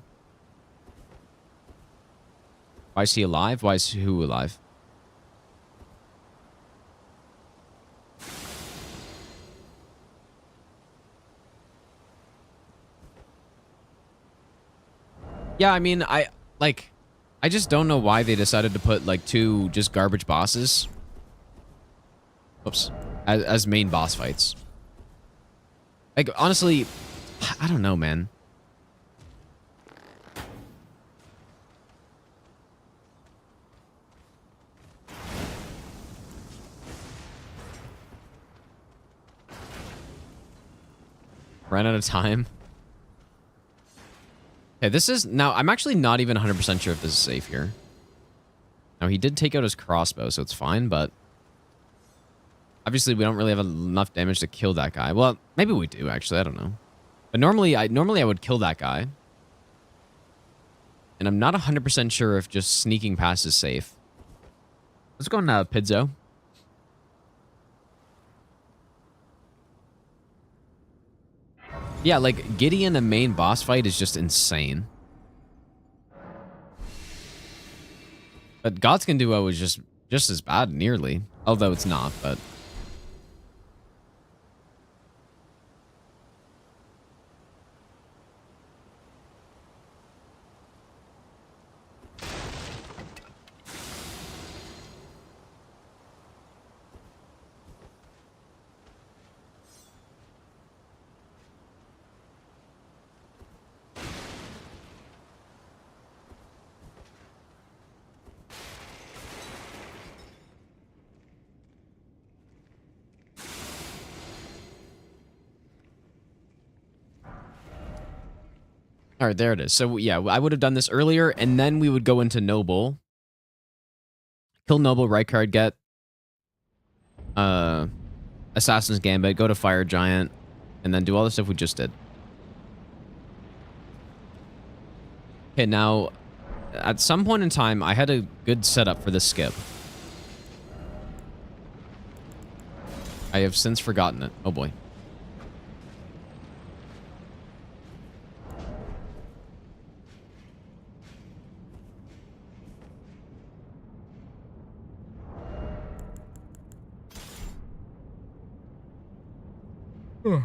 Why is he alive? Why is who alive? Yeah, I mean, I just don't know why they decided to put like 2 just garbage bosses. Oops. As main boss fights. Like, honestly, I don't know, man. Ran out of time. Okay, this is... Now, I'm actually not even 100% sure if this is safe here. Now, he did take out his crossbow, so it's fine, but... Obviously, we don't really have enough damage to kill that guy. Well, maybe we do, actually. I don't know. But normally I would kill that guy. And I'm not 100% sure if just sneaking past is safe. Let's go on Pizzo. Yeah, like, Gideon, the main boss fight, is just insane. But God's Can Duo is just as bad, nearly. Although it's not, but... All right, there it is. So, yeah, I would have done this earlier, and then we would go into Noble. Kill Noble, right card, get Assassin's Gambit, go to Fire Giant, and then do all the stuff we just did. Okay, now, at some point in time, I had a good setup for this skip. I have since forgotten it. Oh, boy. Oh.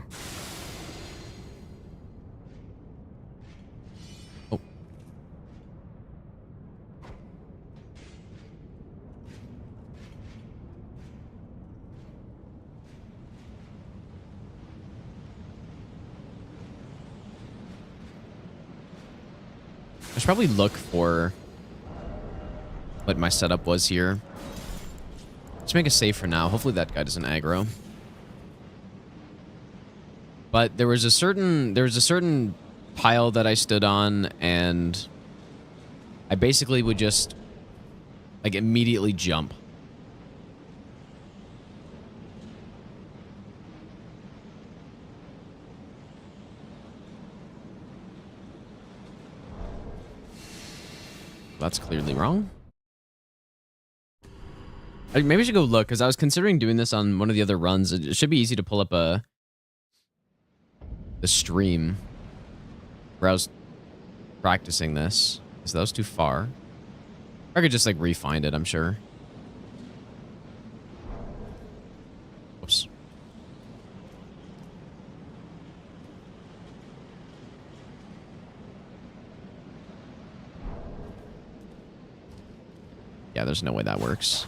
I should probably look for what my setup was here. Let's make a save for now. Hopefully that guy doesn't aggro. But there was a certain pile that I stood on, and I basically would just like immediately jump. That's clearly wrong. Maybe I should go look, because I was considering doing this on one of the other runs. It should be easy to pull up the stream where I was practicing this. So that was too far. I could just like re-find it, I'm sure. Oops. Yeah, there's no way that works.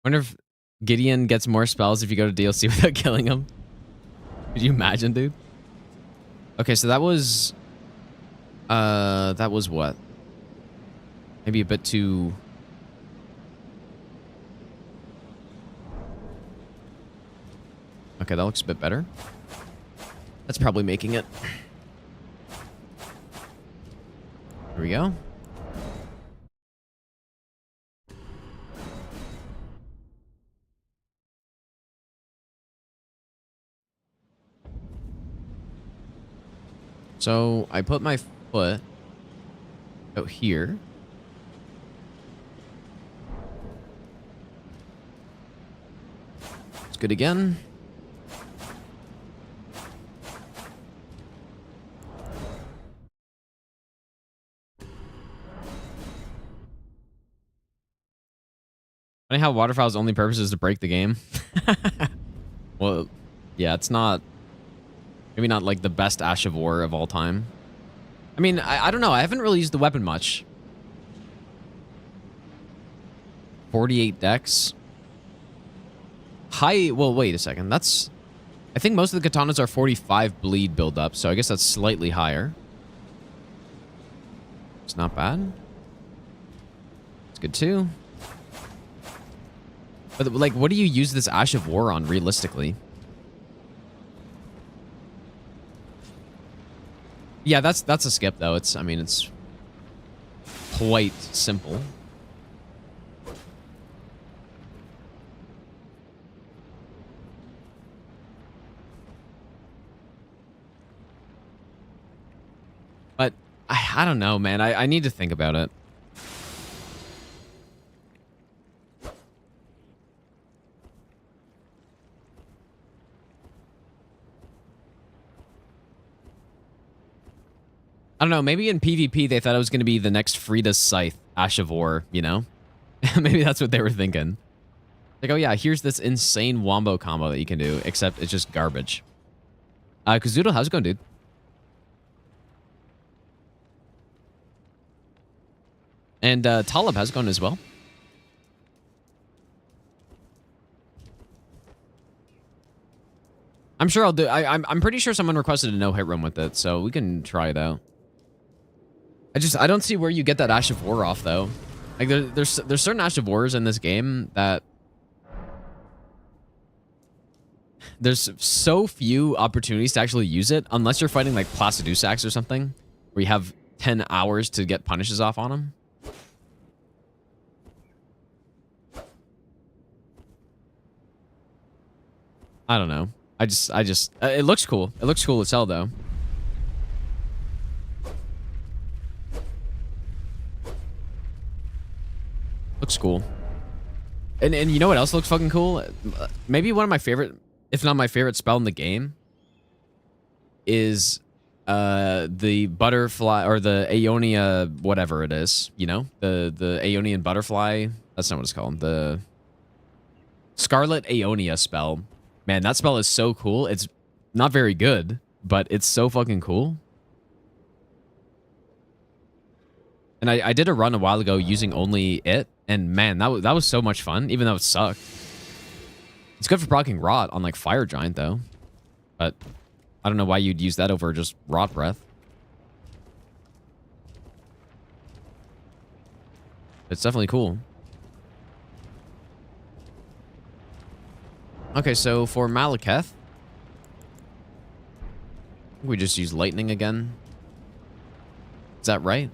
Wonder if Gideon gets more spells if you go to DLC without killing him. Could you imagine, dude? Okay, so that was what? Maybe a bit too... Okay, that looks a bit better. That's probably making it. Here we go. So I put my foot out here. It's good again. Funny how Waterfowl's only purpose is to break the game. Well, yeah, it's not... Maybe not, like, the best Ash of War of all time. I mean, I don't know. I haven't really used the weapon much. 48 dex. High... Well, wait a second. That's... I think most of the katanas are 45 bleed build-up, so I guess that's slightly higher. It's not bad. It's good, too. But, like, what do you use this Ash of War on, realistically? Yeah, that's a skip, though. It's, I mean, it's quite simple. But, I don't know, man. I need to think about it. I don't know, maybe in PvP they thought it was going to be the next Frida's Scythe, Ash of War, you know? Maybe that's what they were thinking. Like, oh yeah, here's this insane wombo combo that you can do, except it's just garbage. Kazoodle, how's it going, dude? And Talib, how's it going as well? I'm sure I'll do... I'm pretty sure someone requested a no-hit run with it, so we can try it out. I don't see where you get that Ash of War off, though. Like, there's certain Ash of Wars in this game that... There's so few opportunities to actually use it, unless you're fighting, like, Placidusax or something, where you have 10 hours to get punishes off on them. I don't know. It looks cool. It looks cool as hell, though. Looks cool. And you know what else looks fucking cool? Maybe one of my favorite, if not my favorite spell in the game, is the butterfly, or the Aeonia, whatever it is, you know? The Aeonian butterfly. That's not what it's called. The Scarlet Aeonia spell. Man, that spell is so cool. It's not very good, but it's so fucking cool. And I did a run a while ago using only it, and man, that was so much fun, even though it sucked. It's good for proccing Rot on, like, Fire Giant, though. But I don't know why you'd use that over just Rot Breath. It's definitely cool. Okay, so for Malekith, we just use Lightning again. Is that right?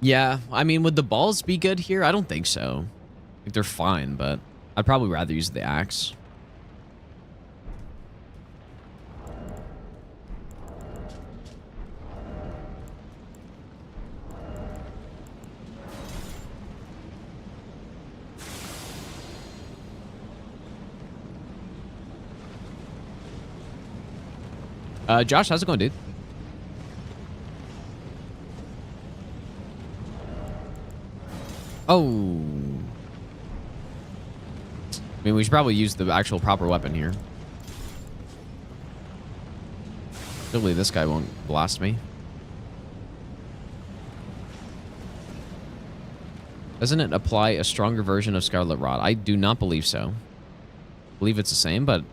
Yeah, I mean, would the balls be good here? I don't think so. Like, they're fine, but I'd probably rather use the axe. Josh, how's it going, dude? Oh. I mean, we should probably use the actual proper weapon here. Hopefully this guy won't blast me. Doesn't it apply a stronger version of Scarlet Rot? I do not believe so. I believe it's the same, but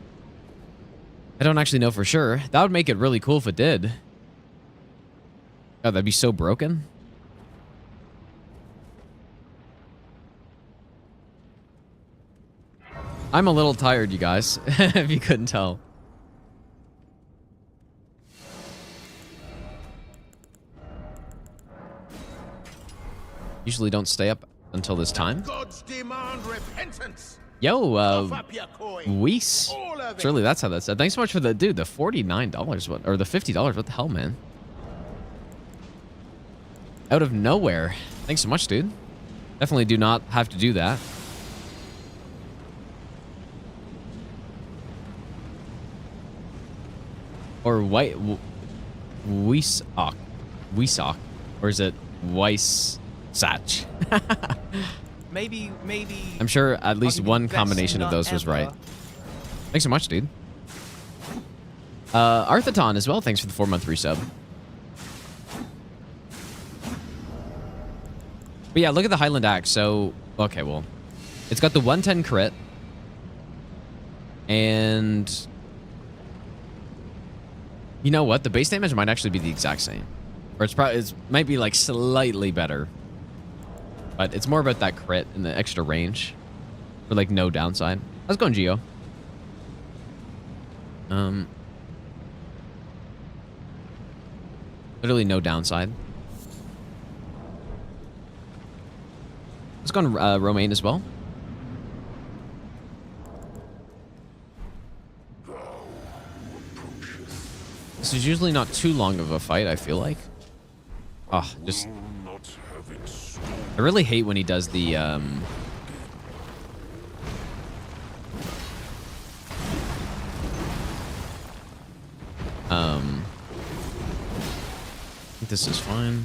I don't actually know for sure. That would make it really cool if it did. God, that'd be so broken. I'm a little tired, you guys, if you couldn't tell. Usually don't stay up until this time. Gods demand repentance. Yo, Up your coin. Weiss. All of it. Surely that's how that's said. Thanks so much for the dude. The $49, what, or the $50? What the hell, man? Out of nowhere. Thanks so much, dude. Definitely do not have to do that. Or Weissock. Weissock. Or is it Weissach? Maybe. I'm sure at least give you one best combination of nut those was ever. right. Thanks so much, dude. Arthaton as well. Thanks for the 4-month resub. But yeah, look at the Highland Axe. So, okay, well, it's got the 110 crit. And you know what? The base damage might actually be the exact same. Or it might be like slightly better. But it's more about that crit and the extra range. For like no downside. How's it going, Geo? Literally no downside. Let's go on Romaine as well. This is usually not too long of a fight, I feel like. Oh, just... I really hate when he does the, I think this is fine.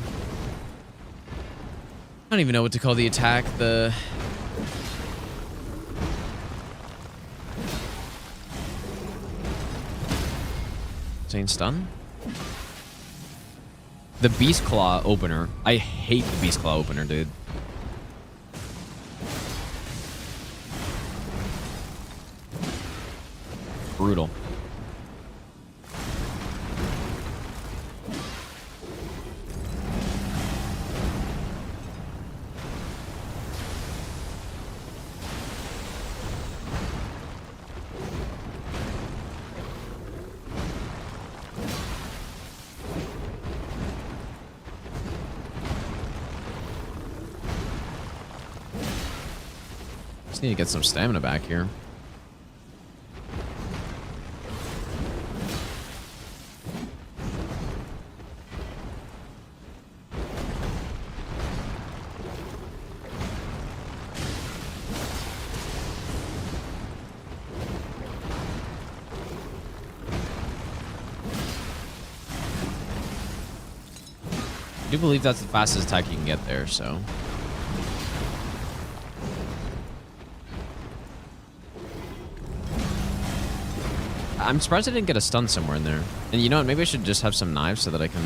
I don't even know what to call the attack. The... Insane stun? The Beast Claw opener. I hate the Beast Claw opener, dude. Brutal. Just need to get some stamina back here. I do believe that's the fastest attack you can get there, so... I'm surprised I didn't get a stun somewhere in there. And you know what? Maybe I should just have some knives so that I can...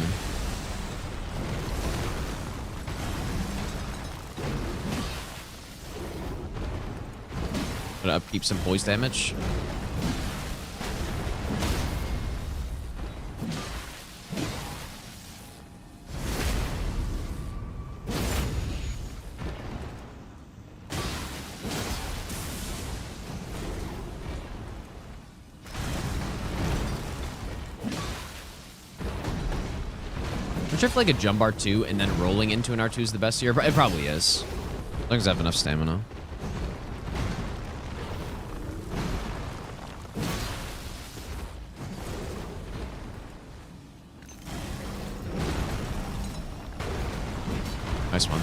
upkeep some poise damage. I'm sure if like a jump R2 and then rolling into an R2 is the best here. It probably is. As long as I have enough stamina. Nice one.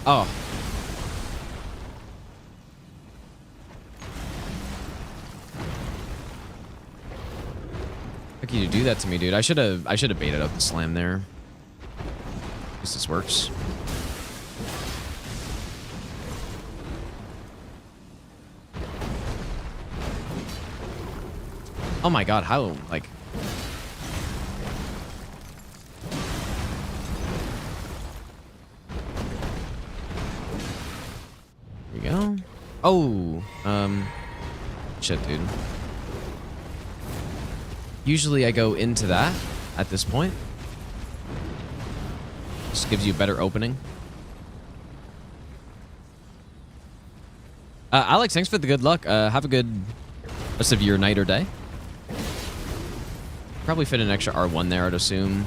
Oh. How can you do that to me, dude? I should have baited out the slam there. At least this works. Oh my god, how, like... There we go. Oh, shit, dude. Usually I go into that at this point. Just gives you a better opening. Alex, thanks for the good luck. Have a good rest of your night or day. Probably fit an extra R1 there, I'd assume.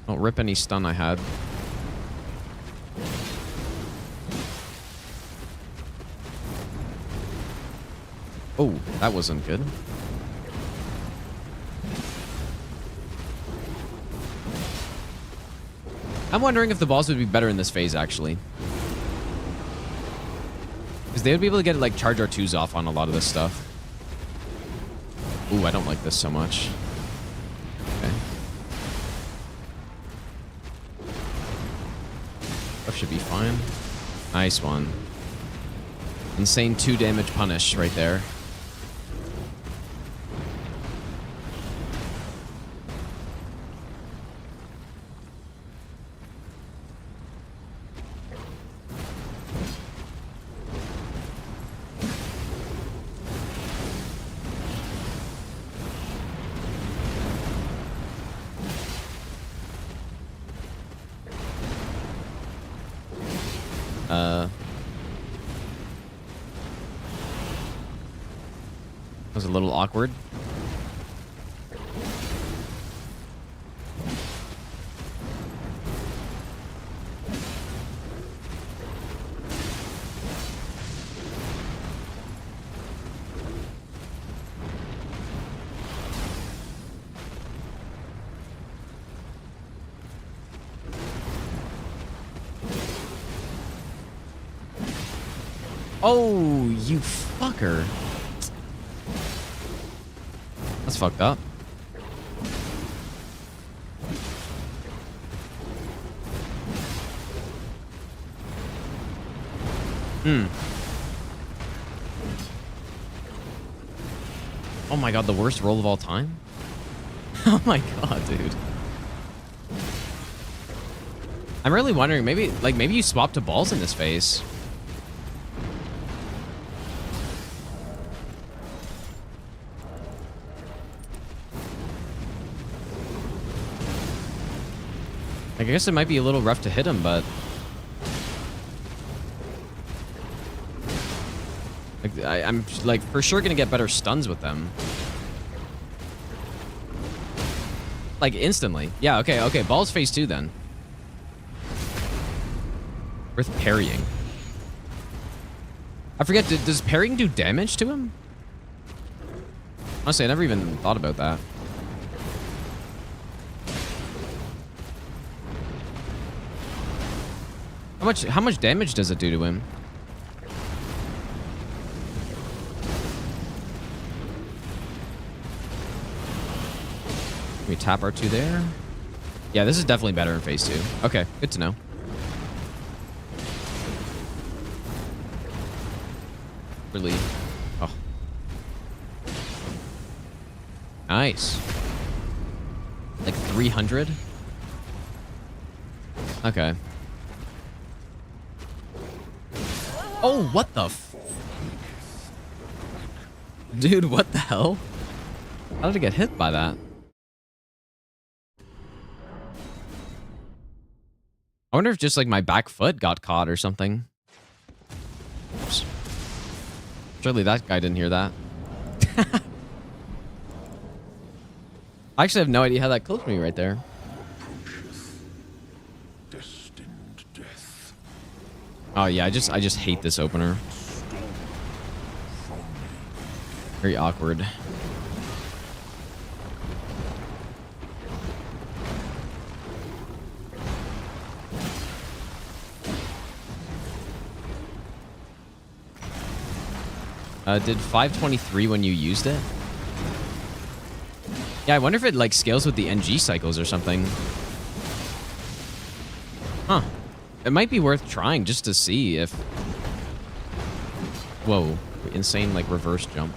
Don't rip any stun I had. Oh, that wasn't good. I'm wondering if the balls would be better in this phase, actually. Because they would be able to get, like, charge R2s off on a lot of this stuff. Ooh, I don't like this so much. Okay. That should be fine. Nice one. Insane 2 damage punish right there. Was a little awkward. Oh, you fucker. That's fucked up. Oh my god, the worst roll of all time? Oh my god, dude. I'm really wondering, maybe you swap to balls in this phase. I guess it might be a little rough to hit him, but I'm like for sure gonna get better stuns with them. Like instantly. Yeah, okay. Balls phase 2 then. Worth parrying. I forget, does parrying do damage to him? Honestly, I never even thought about that. How much damage does it do to him? Can we tap R2 there? Yeah, this is definitely better in phase 2. Okay, good to know. Really? Oh. Nice. Like 300? Okay. Oh, what the f... Dude, what the hell? How did I get hit by that? I wonder if just like my back foot got caught or something. Oops. Surely that guy didn't hear that. I actually have no idea how that closed me right there. Oh yeah, I just hate this opener. Very awkward. Did 523 when you used it? Yeah, I wonder if it like scales with the NG cycles or something. Huh. It might be worth trying just to see if... Whoa. Insane, like, reverse jump.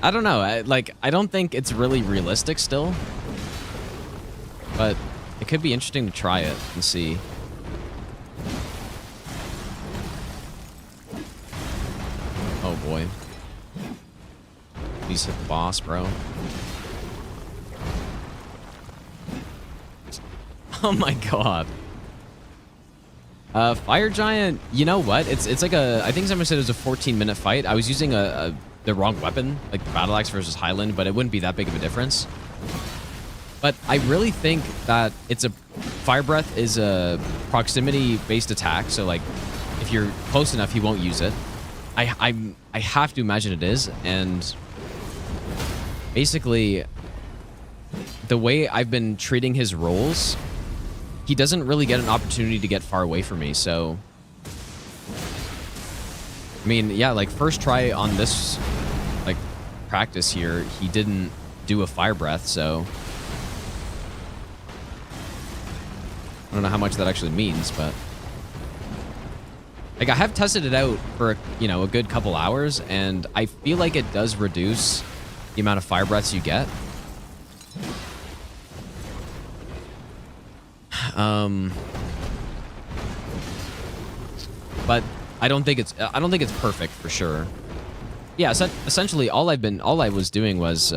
I don't know. I don't think it's really realistic still. But it could be interesting to try it and see. Oh boy. Please hit the boss, bro. Oh my god. Fire Giant, you know what? It's like I think someone said it was a 14-minute fight. I was using the wrong weapon, like the Battle Axe versus Highland, but it wouldn't be that big of a difference. But I really think that Fire Breath is a proximity-based attack, so like if you're close enough, he won't use it. I have to imagine it is, and basically the way I've been treating his rolls, he doesn't really get an opportunity to get far away from me, so I mean, yeah, like first try on this like practice here, he didn't do a Fire Breath, so I don't know how much that actually means, but like I have tested it out for, you know, a good couple hours, and I feel like it does reduce the amount of Fire Breaths you get. But I don't think it's perfect for sure. Yeah, so essentially all I was doing was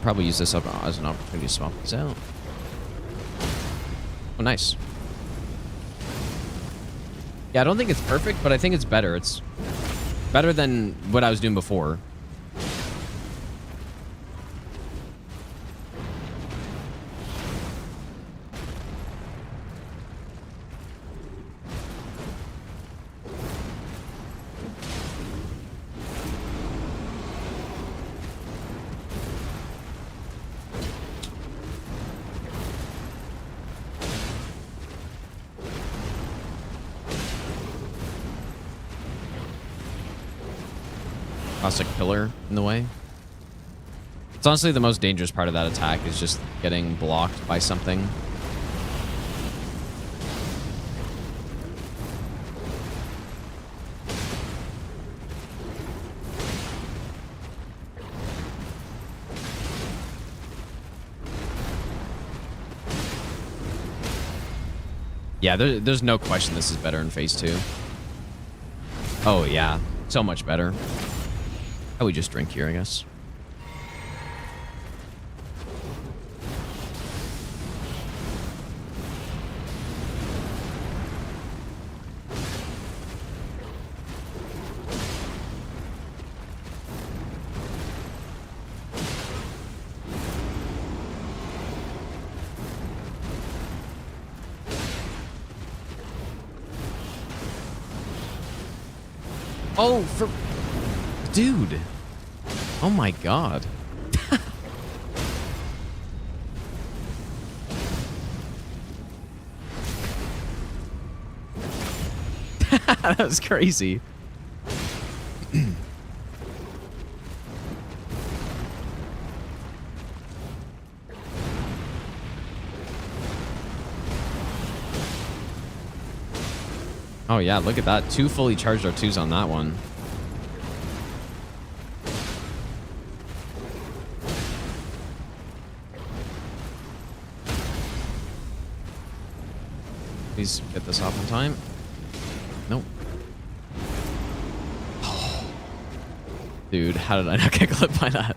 probably use this up as an opportunity to swap these out. Oh, nice. Yeah, I don't think it's perfect, but I think it's better. It's better than what I was doing before. Classic pillar in the way. It's honestly the most dangerous part of that attack is just getting blocked by something. Yeah, there's no question this is better in phase 2. Oh yeah, so much better. Oh, we just drink here, I guess. Oh, dude. Oh my god. That was crazy. Oh yeah, look at that. 2 fully charged R2s on that one. Please get this off in time. Nope. Oh. Dude, how did I not get clipped by that?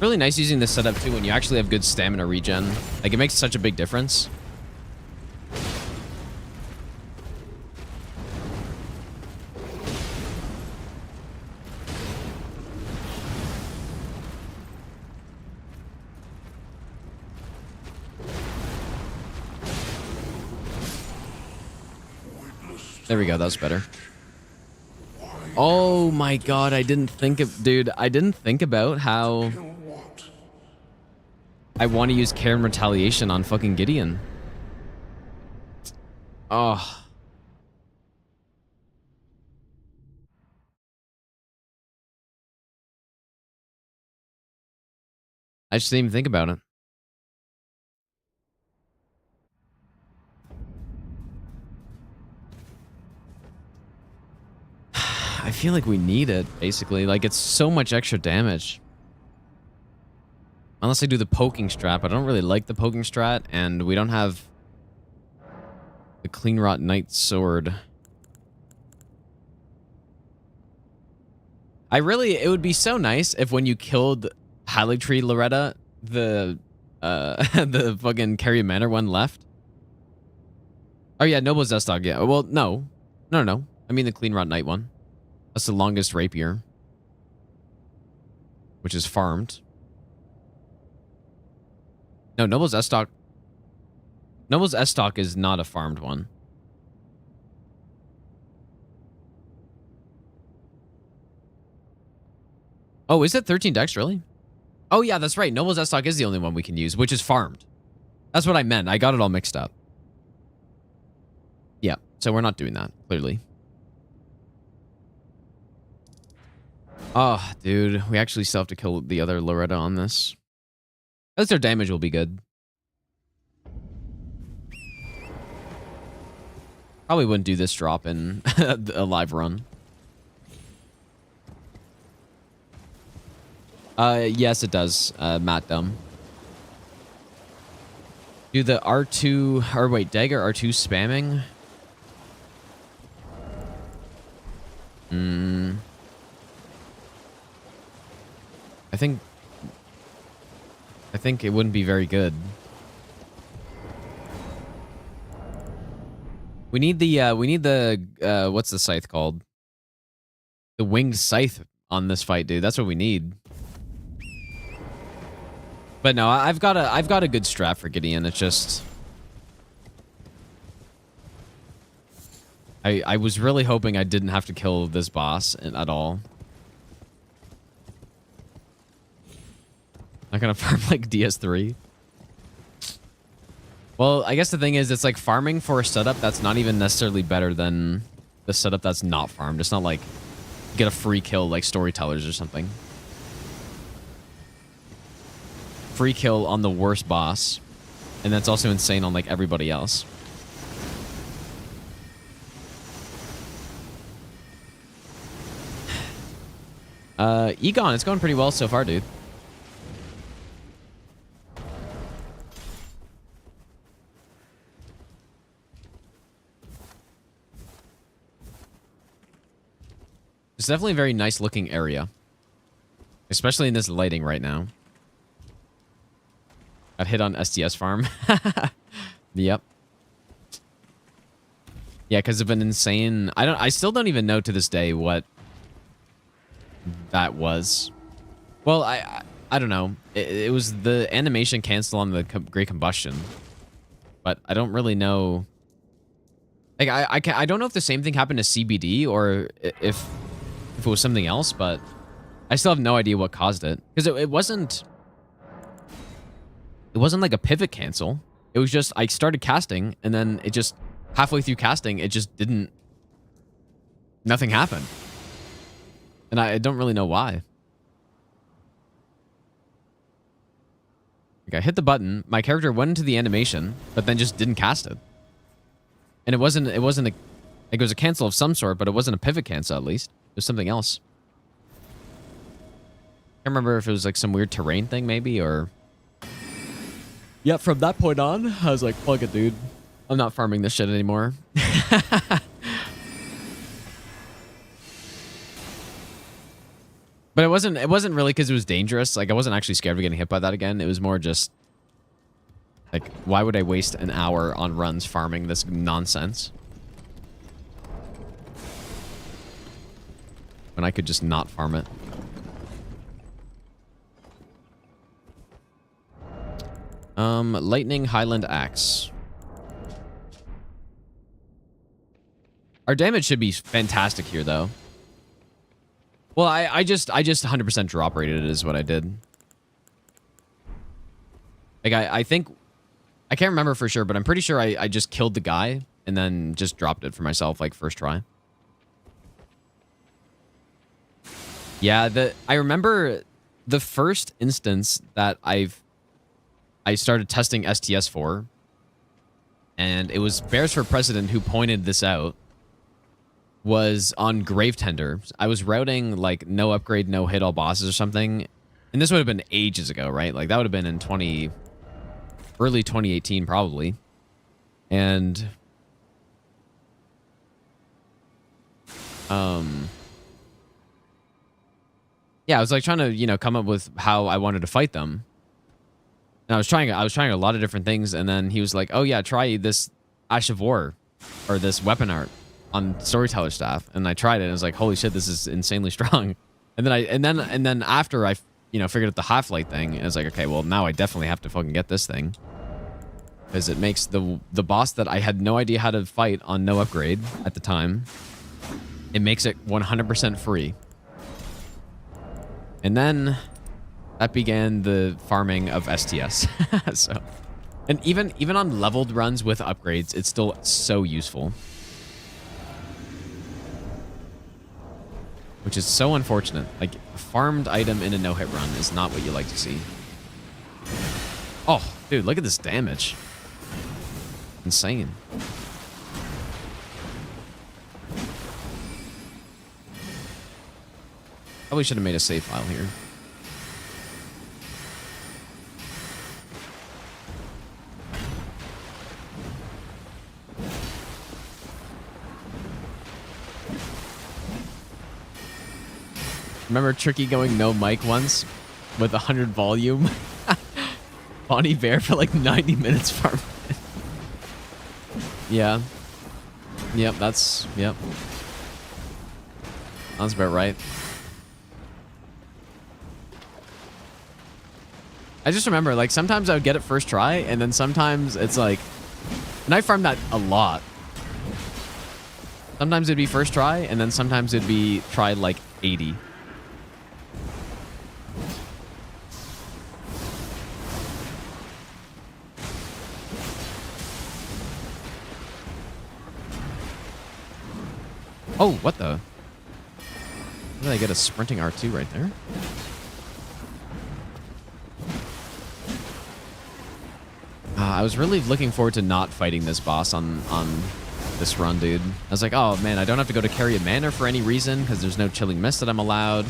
Really nice using this setup too when you actually have good stamina regen. Like, it makes such a big difference. There we go. That was better. Oh my god, I didn't think of... Dude, I didn't think about how... I want to use care and retaliation on fucking Gideon. Oh. I just didn't even think about it. I feel like we need it, basically. Like, it's so much extra damage. Unless I do the poking strat, but I don't really like the poking strat, and we don't have the Clean Rot Knight Sword. It would be so nice if when you killed Haligtree Loretta, the the fucking Carry Manor one left. Oh yeah, Noble Zestog, yeah. Well, no. No. I mean the Clean Rot Knight one. That's the longest rapier. Which is farmed. No, Noble's S-Stock. Noble's S-Stock is not a farmed one. Oh, is it 13 dex, really? Oh, yeah, that's right. Noble's S-Stock is the only one we can use, which is farmed. That's what I meant. I got it all mixed up. Yeah, so we're not doing that, clearly. Oh, dude. We actually still have to kill the other Loretta on this. At least their damage will be good. Probably wouldn't do this drop in a live run. Yes, it does, Matt Dumb. Do the R2... Or wait, Dagger R2 spamming? I think it wouldn't be very good. We need the what's the scythe called? The winged scythe on this fight, dude. That's what we need. But no, I've got a good strat for Gideon. It's just I was really hoping I didn't have to kill this boss at all. Not gonna farm like DS3. Well, I guess the thing is, it's like farming for a setup that's not even necessarily better than the setup that's not farmed. It's not like you get a free kill like Storytellers or something. Free kill on the worst boss. And that's also insane on like everybody else. Egon, it's going pretty well so far, dude. It's definitely a very nice looking area. Especially in this lighting right now. Got hit on SDS farm. Yep. Yeah, because of an insane... I still don't even know to this day what that was. Well, I don't know. It was the animation cancel on the Great Combustion. But I don't really know... Like, I don't know if the same thing happened to CBD or if it was something else, but I still have no idea what caused it. Because it wasn't like a pivot cancel. It was just, I started casting, and then it just, halfway through casting, it just didn't, nothing happened. And I don't really know why. Like, I hit the button, my character went into the animation, but then just didn't cast it. And it wasn't a, like, it was a cancel of some sort, but it wasn't a pivot cancel, at least. It was something else. I can't remember if it was like some weird terrain thing, maybe, or... Yeah, from that point on, I was like, fuck it, dude. I'm not farming this shit anymore. But it wasn't really because it was dangerous. Like, I wasn't actually scared of getting hit by that again. It was more just... Like, why would I waste an hour on runs farming this nonsense? When I could just not farm it. Lightning Highland Axe. Our damage should be fantastic here, though. Well, I just 100% drop rated it is what I did. Like, I think... I can't remember for sure, but I'm pretty sure I just killed the guy and then just dropped it for myself, like, first try. Yeah, I remember the first instance that I started testing STS for, and it was Bears for President who pointed this out, was on Gravetender. I was routing, like, no upgrade, no hit all bosses or something, and this would have been ages ago, right? Like, that would have been in early 2018, probably. And... yeah, I was like trying to, you know, come up with how I wanted to fight them. And I was trying a lot of different things, and then he was like, "Oh yeah, try this Ash of War or this weapon art on Storyteller staff." And I tried it and I was like, "Holy shit, this is insanely strong." And then after I, you know, figured out the half-light thing, I was like, "Okay, well, now I definitely have to fucking get this thing." Because it makes the boss that I had no idea how to fight on no upgrade at the time, it makes it 100% free. And then that began the farming of STS. So, and even on leveled runs with upgrades, it's still so useful. Which is so unfortunate. Like, a farmed item in a no-hit run is not what you like to see. Oh, dude, look at this damage. Insane. Probably should have made a save file here. Remember Tricky going no mic once with 100 volume? Bonnie Bear for like 90 minutes farming. Yeah. Yep, yep. Sounds about right. I just remember, like, sometimes I would get it first try, and then sometimes it's like... And I farmed that a lot. Sometimes it'd be first try, and then sometimes it'd be tried, like, 80. Oh, what the? Did I get a sprinting R2 right there? I was really looking forward to not fighting this boss on this run, dude. I was like, oh man, I don't have to go to Carry a Manor for any reason because there's no Chilling Mist that I'm allowed.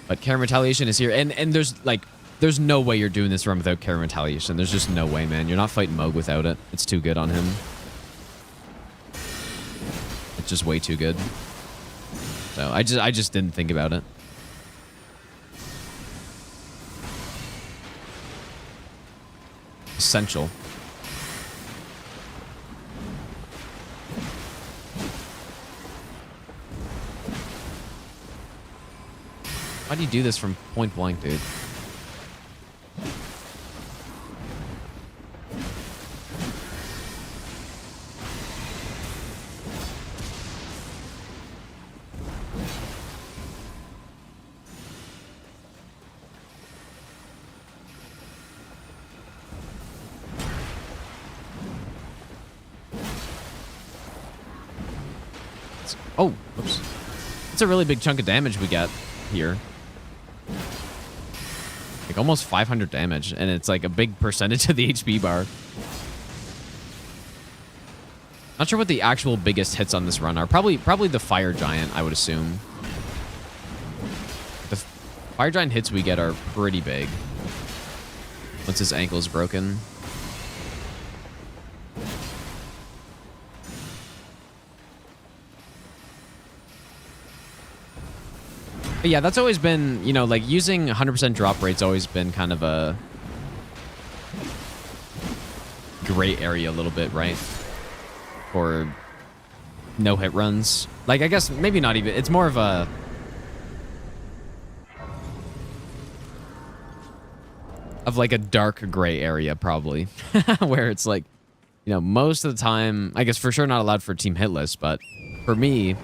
But Carry Retaliation is here, and there's no way you're doing this run without Carry Retaliation. There's just no way, man. You're not fighting Moog without it. It's too good on him. It's just way too good. So I just didn't think about it. Essential. Why do you do this from point blank, dude? Oh, whoops. It's a really big chunk of damage we get here. Like almost 500 damage, and it's like a big percentage of the HP bar. Not sure what the actual biggest hits on this run are. Probably the Fire Giant, I would assume. The Fire Giant hits we get are pretty big. Once his ankle is broken. But yeah, that's always been, you know, like using 100% drop rate's always been kind of a gray area a little bit, right? For no hit runs. Like, I guess maybe not even, it's more of a like a dark gray area probably where it's like you know, most of the time, I guess for sure not allowed for team hit list, but for me,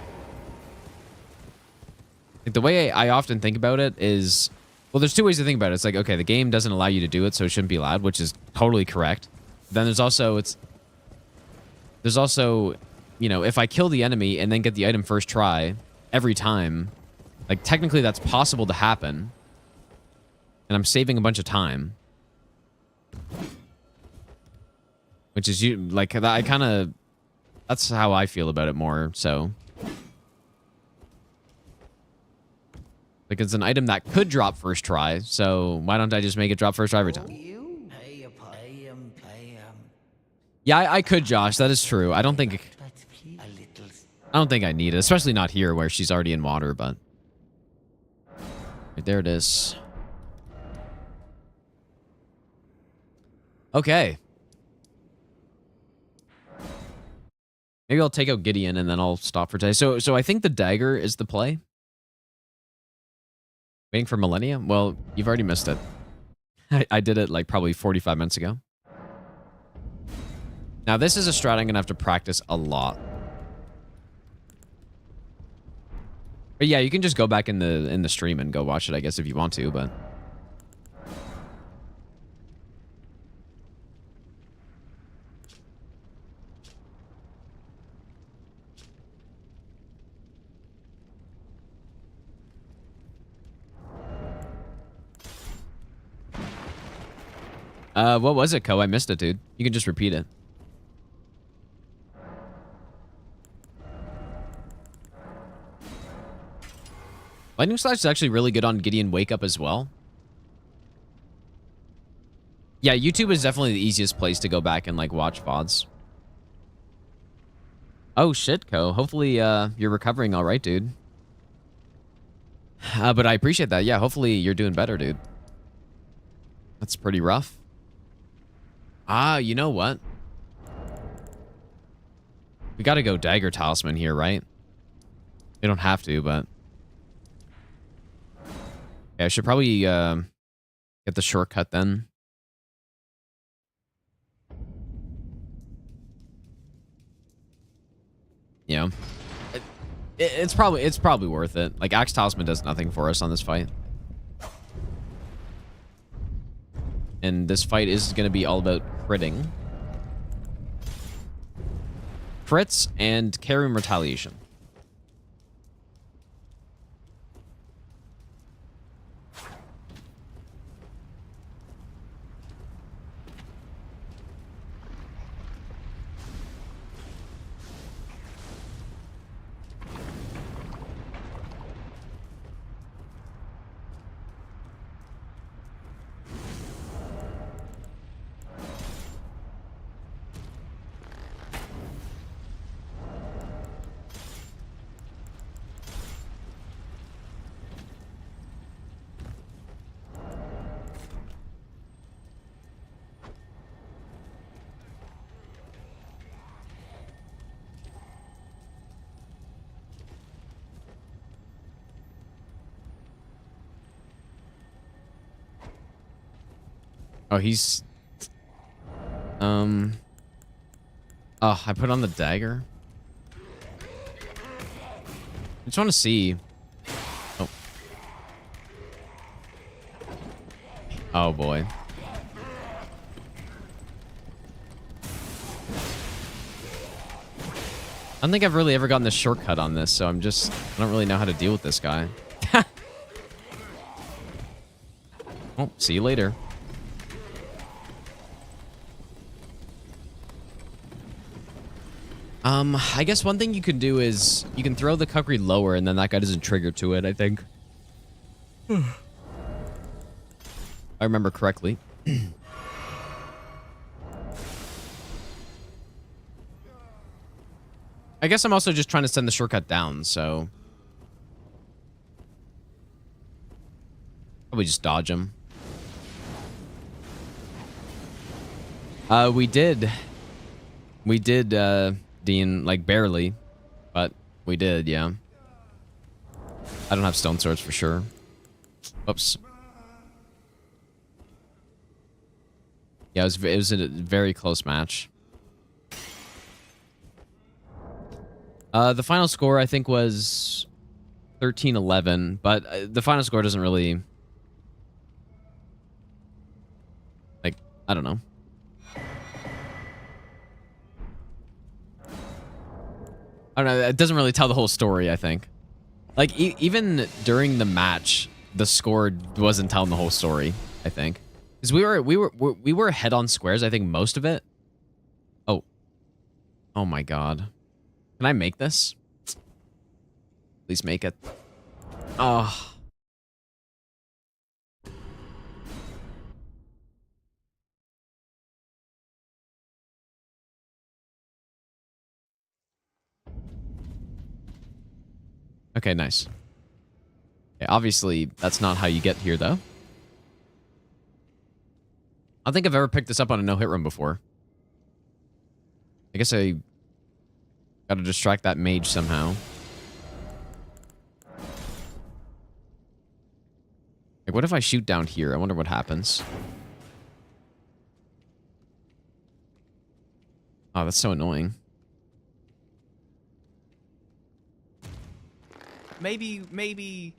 like the way I often think about it is, well, there's two ways to think about it. It's like, okay, the game doesn't allow you to do it, so it shouldn't be allowed, which is totally correct. Then there's also, you know, if I kill the enemy and then get the item first try every time, like technically that's possible to happen, and I'm saving a bunch of time. Which is, you like, I kind of, that's how I feel about it more, so. Like, it's an item that could drop first try, so why don't I just make it drop first try every time? Yeah, I could, Josh, that is true. I don't think I need it, especially not here where she's already in water, but. Right, there it is. Okay. Maybe I'll take out Gideon and then I'll stop for today. So I think the dagger is the play. Waiting for Millennia? Well, you've already missed it. I did it like probably 45 minutes ago. Now this is a strat I'm gonna have to practice a lot. But yeah, you can just go back in the stream and go watch it, I guess, if you want to, but. What was it, Ko? I missed it, dude. You can just repeat it. Lightning Slash is actually really good on Gideon Wake Up as well. Yeah, YouTube is definitely the easiest place to go back and, like, watch VODs. Oh, shit, Ko. Hopefully, you're recovering all right, dude. But I appreciate that. Yeah, hopefully you're doing better, dude. That's pretty rough. Ah, you know what? We gotta go Dagger Talisman here, right? We don't have to, but... Yeah, I should probably get the shortcut then. Yeah. It's probably worth it. Like, Axe Talisman does nothing for us on this fight. And this fight is going to be all about critting. Crits and carry retaliation. Oh, he's... Oh, I put on the dagger. I just want to see. Oh. Oh, boy. I don't think I've really ever gotten the shortcut on this, so I don't really know how to deal with this guy. Oh, see you later. I guess one thing you could do is you can throw the Kukri lower and then that guy doesn't trigger to it, I think. I remember correctly. I guess I'm also just trying to send the shortcut down, so... Probably just dodge him. We did, Dean, like, barely. But we did, yeah. I don't have stone swords for sure. Oops. Yeah, it was a very close match. The final score, I think, was 13-11, but the final score doesn't really... Like, I don't know. I don't know, it doesn't really tell the whole story, I think. Like, even during the match, the score wasn't telling the whole story, I think. Because we were ahead on squares, I think, most of it. Oh. Oh my god. Can I make this? Please make it. Oh. Okay, nice. Okay, obviously, that's not how you get here, though. I don't think I've ever picked this up on a no-hit run before. I guess I gotta distract that mage somehow. Like, what if I shoot down here? I wonder what happens. Oh, that's so annoying. Maybe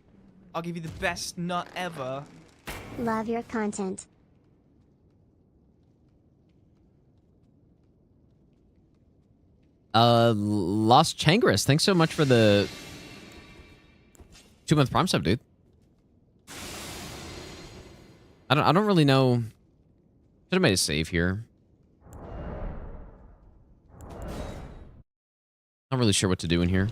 I'll give you the best nut ever. Love your content. Lost Changris, thanks so much for the 2-month Prime sub, dude. I don't really know. Should have made a save here. Not really sure what to do in here.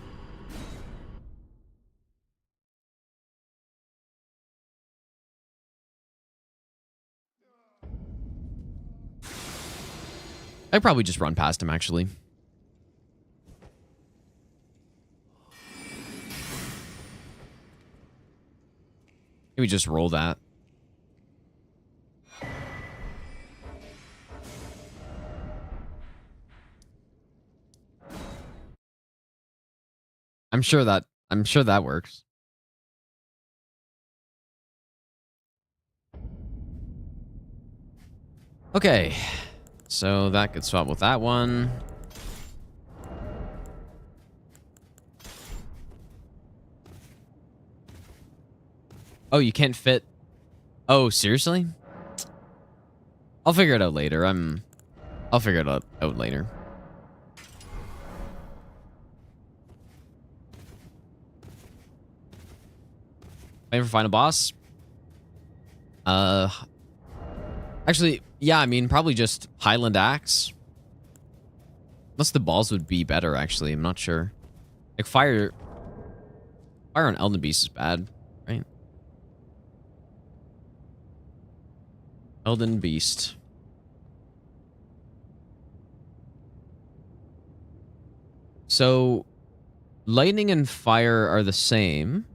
I'd probably just run past him, actually. Maybe just roll that. I'm sure that works. Okay. So that could swap with that one. Oh, you can't fit. Oh, seriously? I'll figure it out later. I'll figure it out later. Playing for final boss? Actually, yeah, I mean, probably just Highland Axe. Unless the balls would be better, actually. I'm not sure. Like, fire on Elden Beast is bad, right? Elden Beast. So, lightning and fire are the same.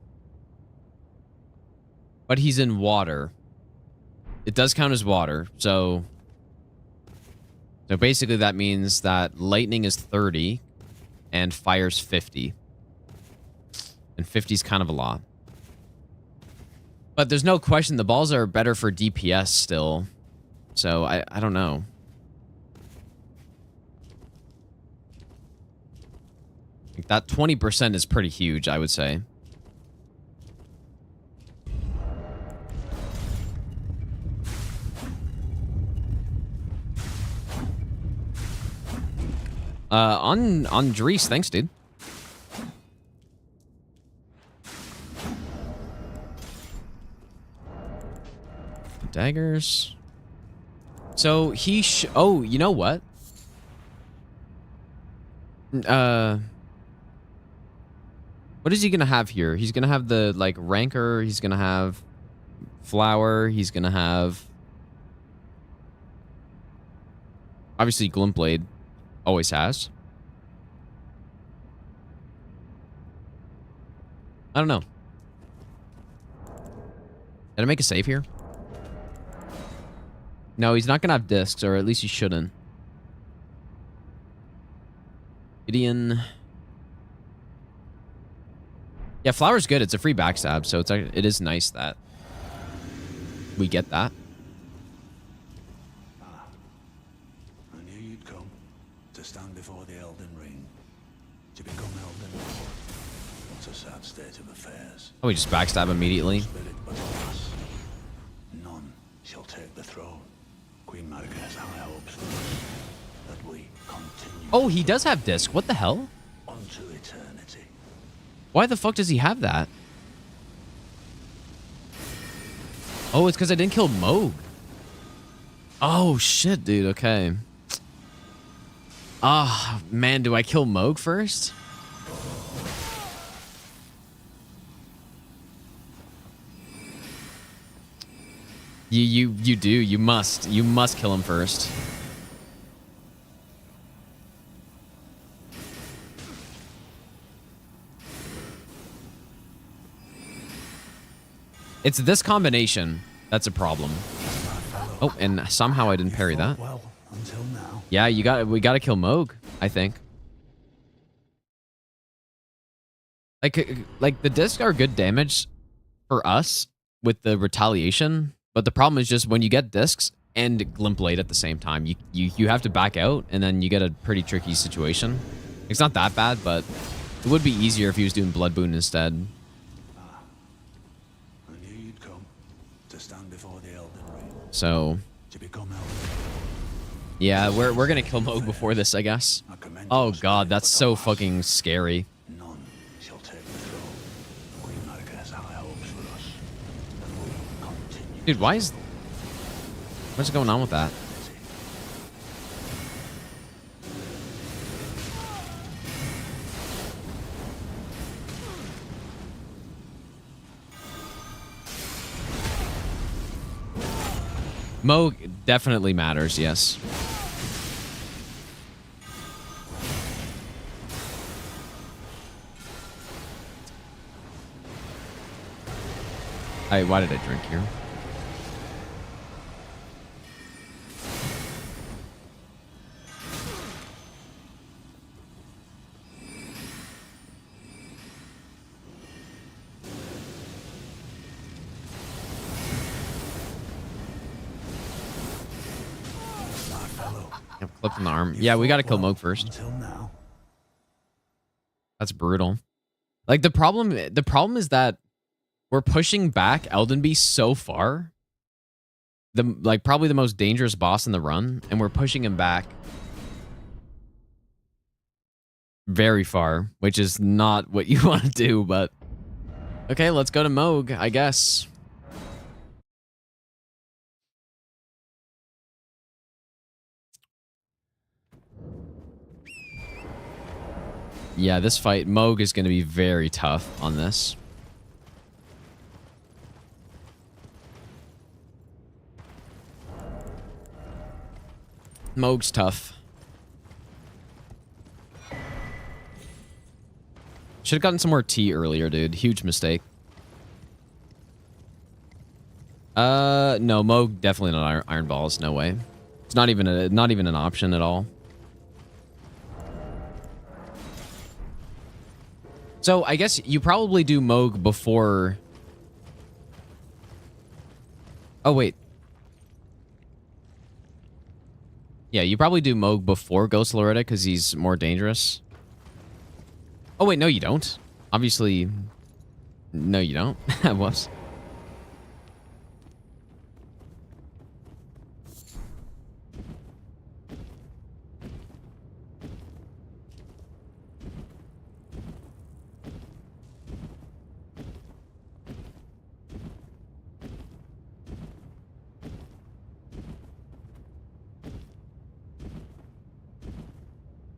But he's in water. It does count as water, so basically that means that lightning is 30 and fire's 50. And 50 is kind of a lot. But there's no question the balls are better for DPS still. So I don't know. Like that 20% is pretty huge, I would say. On Dries, thanks, dude. Daggers. So he oh, you know what? What is he gonna have here? He's gonna have the like rancor, he's gonna have flower, he's gonna have obviously Glintblade. Always has. I don't know. Did I make a save here? No, he's not gonna have discs, or at least he shouldn't. Gideon. Yeah, flower's good. It's a free backstab, so it is nice that we get that. I knew you'd come to stand before the Elden Ring, to become Elden sad state of affairs. Oh, we just backstab immediately. Spirit but alas, none shall take the throne. Queen Marika has high hopes for us, that we continue. Oh, he does have disc. What the hell? Unto eternity. Why the fuck does he have that? Oh, it's because I didn't kill Moog. Oh, shit, dude. Okay. Ah, man, do I kill Moog first? You do. You must. You must kill him first. It's this combination that's a problem. Oh, and somehow I didn't parry that. Well, until now. Yeah, we gotta kill Moog, I think. Like the discs are good damage for us with the retaliation, but the problem is just when you get discs and Glintblade at the same time, you have to back out, and then you get a pretty tricky situation. It's not that bad, but it would be easier if he was doing Blood Boon instead. So, yeah, we're gonna kill Moog before this, I guess. Oh god, that's so fucking scary. Dude, what's going on with that? Moog definitely matters, yes. Why did I drink here? Clipped in the arm. Yeah, we gotta kill Moog first. Until now. That's brutal. Like the problem is that we're pushing back Eldenby so far. Probably the most dangerous boss in the run, and we're pushing him back very far, which is not what you want to do, but okay, let's go to Moog, I guess. Yeah, this fight, Moog is going to be very tough on this. Moog's tough. Should have gotten some more tea earlier, dude. Huge mistake. No, Moog definitely not iron balls. No way. It's not even an option at all. So I guess you probably do Moog before. Oh wait. Yeah, you probably do Moog before Ghost Loretta because he's more dangerous. Oh wait, no you don't. Obviously, no you don't. Whoops.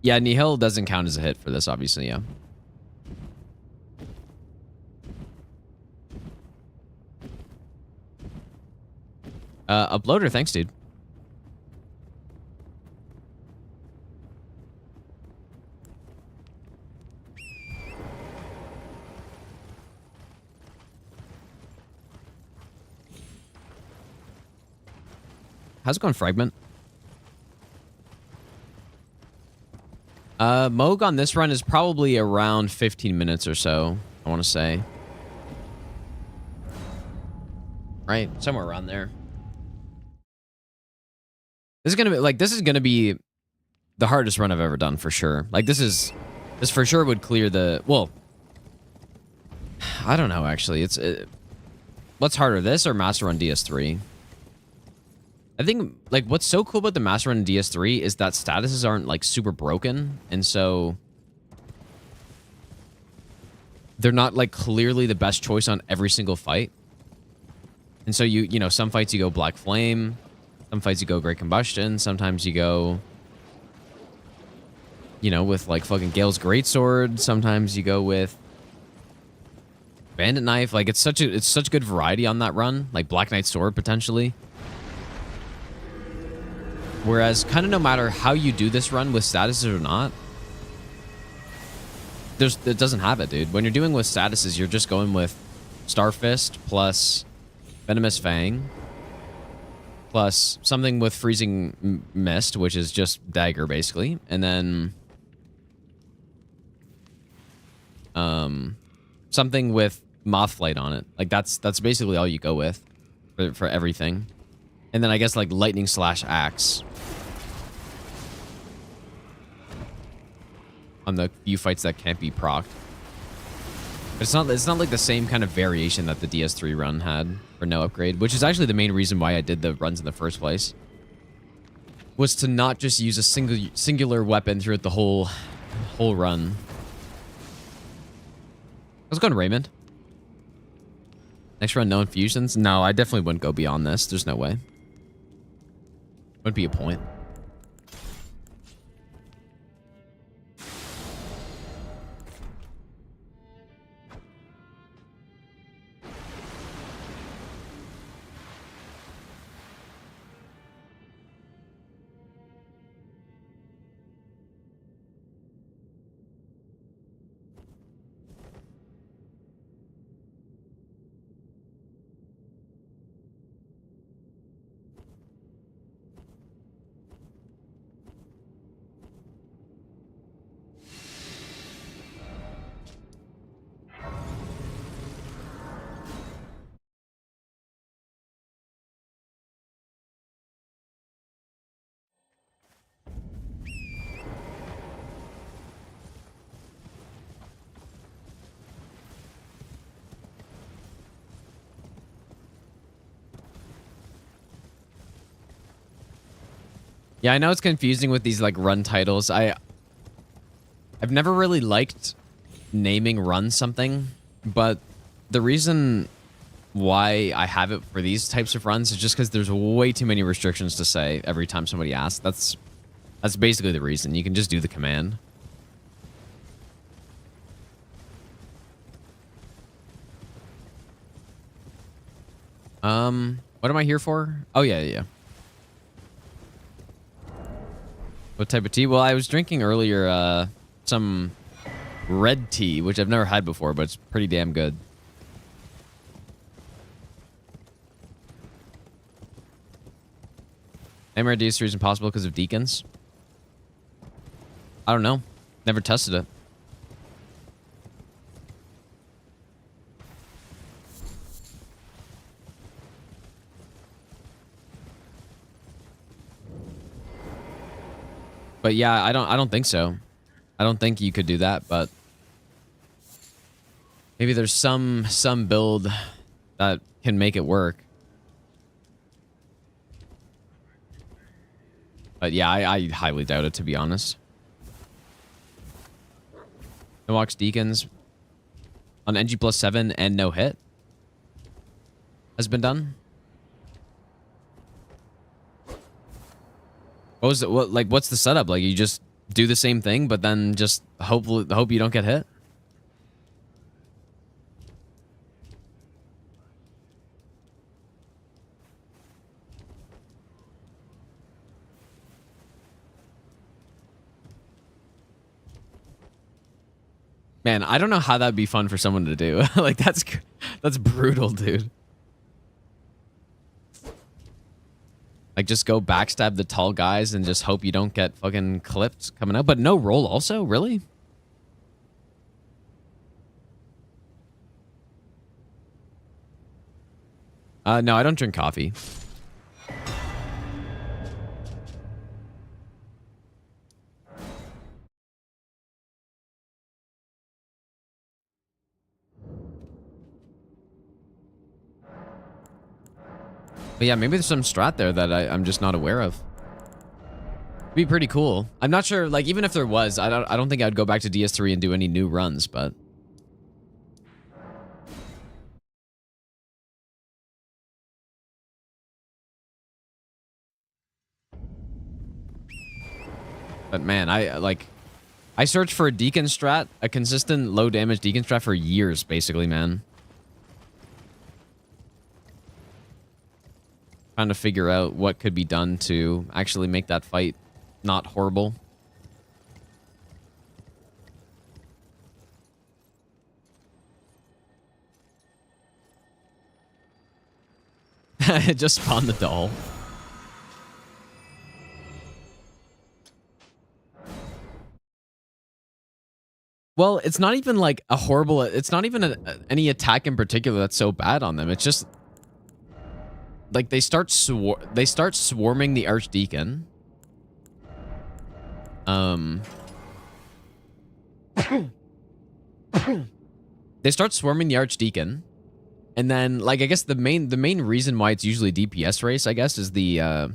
Yeah, Nihil doesn't count as a hit for this, obviously, yeah. Uploader, thanks, dude. How's it going, Fragment? Moog on this run is probably around 15 minutes or so, I want to say. Right? Somewhere around there. This is gonna be the hardest run I've ever done for sure. Like this for sure would clear the, well, I don't know, actually. What's harder, this or Master Run DS3? I think, like, what's so cool about the Master Run DS3 is that statuses aren't, like, super broken. And so they're not, like, clearly the best choice on every single fight. And so you know, some fights you go Black Flame. Some fights you go Great Combustion. Sometimes you go, you know, with, like, fucking Gale's Greatsword. Sometimes you go with Bandit Knife. Like, it's such good variety on that run. Like, Black Knight Sword, potentially. Whereas, kind of no matter how you do this run with statuses or not, it doesn't have it, dude. When you're doing with statuses, you're just going with Starfist plus Venomous Fang plus something with Freezing Mist, which is just Dagger, basically. And then something with Mothflight on it. Like, that's basically all you go with for everything. And then I guess, like, Lightning slash Axe on the few fights that can't be procced. But it's not like the same kind of variation that the DS3 run had for no upgrade, which is actually the main reason why I did the runs in the first place. Was to not just use a singular weapon throughout the whole run. Let's go to Raymond. Next run, no infusions? No, I definitely wouldn't go beyond this. There's no way. Wouldn't be a point. Yeah, I know it's confusing with these, like, run titles. I've never really liked naming run something, but the reason why I have it for these types of runs is just because there's way too many restrictions to say every time somebody asks. That's basically the reason. You can just do the command. What am I here for? Oh, yeah. What type of tea? Well, I was drinking earlier some red tea, which I've never had before, but it's pretty damn good. Nightmare DS3 is impossible because of deacons. I don't know. Never tested it. But yeah, I don't think so. I don't think you could do that, but maybe there's some build that can make it work. But yeah, I highly doubt it, to be honest. No Ox Deacons on NG plus 7 and no hit has been done. What's the setup? Like, you just do the same thing, but then just hope you don't get hit? Man, I don't know how that'd be fun for someone to do. Like, that's brutal, dude. Like, just go backstab the tall guys and just hope you don't get fucking clipped coming out. But no roll also? Really? No, I don't drink coffee. But yeah, maybe there's some strat there that I'm just not aware of. It'd be pretty cool. I'm not sure, like, even if there was, I don't think I'd go back to DS3 and do any new runs, but... But man, I searched for a Deacon strat, a consistent low damage Deacon strat for years, basically, man. Trying to figure out what could be done to actually make that fight not horrible. It just spawned the doll. Well, it's not even like a horrible... It's not even any attack in particular that's so bad on them. It's just... Like, they start swarming the Archdeacon. They start swarming the Archdeacon. And then, like, I guess the main reason why it's usually DPS race, I guess, is the... Or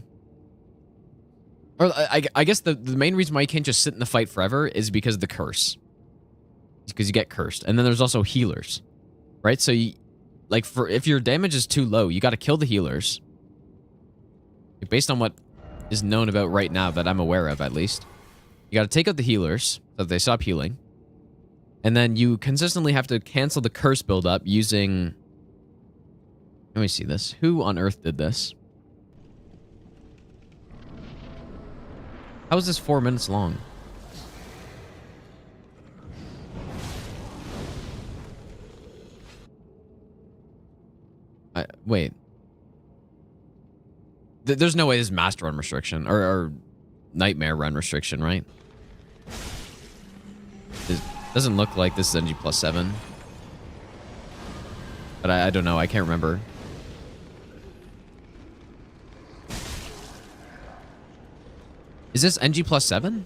I guess the main reason why you can't just sit in the fight forever is because of the curse. Because you get cursed. And then there's also healers, right? So you, like, if your damage is too low, you got to kill the healers. Based on what is known about right now that I'm aware of, at least, you got to take out the healers so that they stop healing, and then you consistently have to cancel the curse buildup using... Let me see this. Who on earth did this? How is this 4 minutes long? Wait. There's no way this is Master Run restriction or Nightmare Run restriction, right? It doesn't look like this is NG +7. But I don't know. I can't remember. Is this NG +7?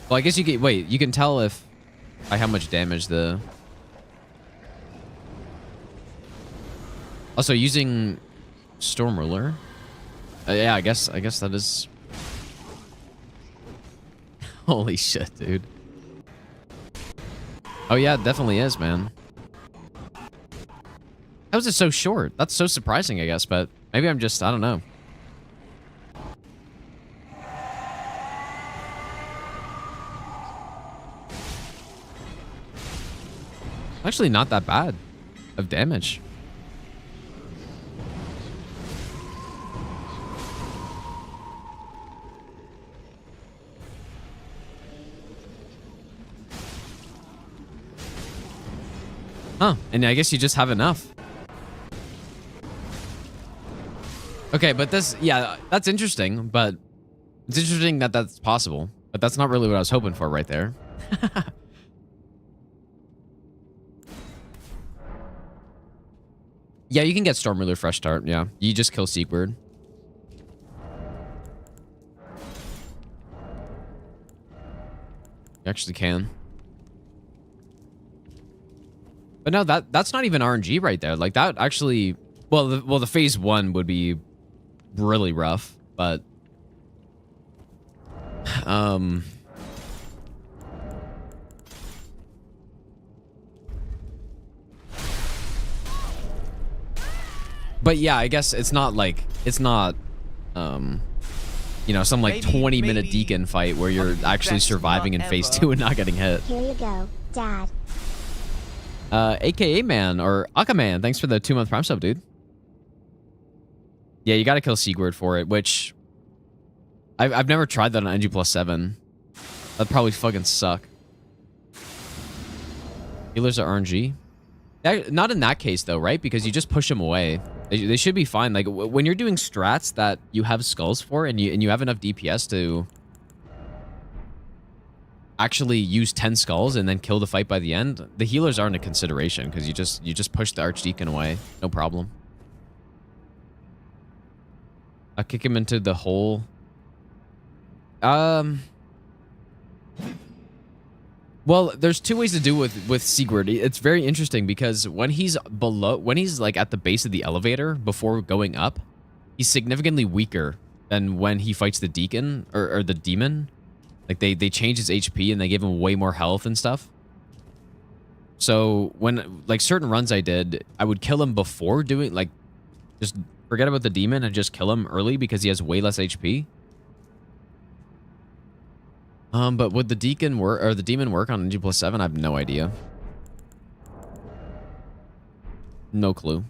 Well, I guess you can... Wait, you can tell if... by how much damage the... Also, using Storm Ruler. Yeah, I guess that is... Holy shit, dude. Oh yeah, it definitely is, man. How is it so short? That's so surprising, I guess, but maybe I'm just... I don't know. Actually, not that bad of damage. Huh, and I guess you just have enough. Okay, but this, yeah, that's interesting, but it's interesting that that's possible, but that's not really what I was hoping for right there. Yeah, you can get Storm Ruler Fresh Start, yeah. You just kill Seagbird. You actually can. But no, that's not even RNG right there. Like, that actually... Well, the phase 1 would be really rough, but... But yeah, I guess it's not like... It's not... You know, some like 20-minute Deacon fight where you're actually surviving in phase 2 and not getting hit. Here you go, Dad. AKA Man, or Akaman, thanks for the 2-month Prime sub, dude. Yeah, you gotta kill Seagbird for it, which... I've never tried that on NG +7. That'd probably fucking suck. Healers are RNG? Not in that case, though, right? Because you just push them away. They should be fine. Like, when you're doing strats that you have skulls for, and you have enough DPS to... actually use 10 skulls and then kill the fight by the end, the healers aren't a consideration because you just push the Archdeacon away. No problem. I'll kick him into the hole. Well, there's two ways to do with Sigurd. It's very interesting because when he's like at the base of the elevator before going up, he's significantly weaker than when he fights the deacon or the demon. Like they changed his HP and they gave him way more health and stuff. So when like certain runs I did, I would kill him before doing like just forget about the demon and just kill him early because he has way less HP. But would the deacon work or the demon work on NG+7? I have no idea. No clue.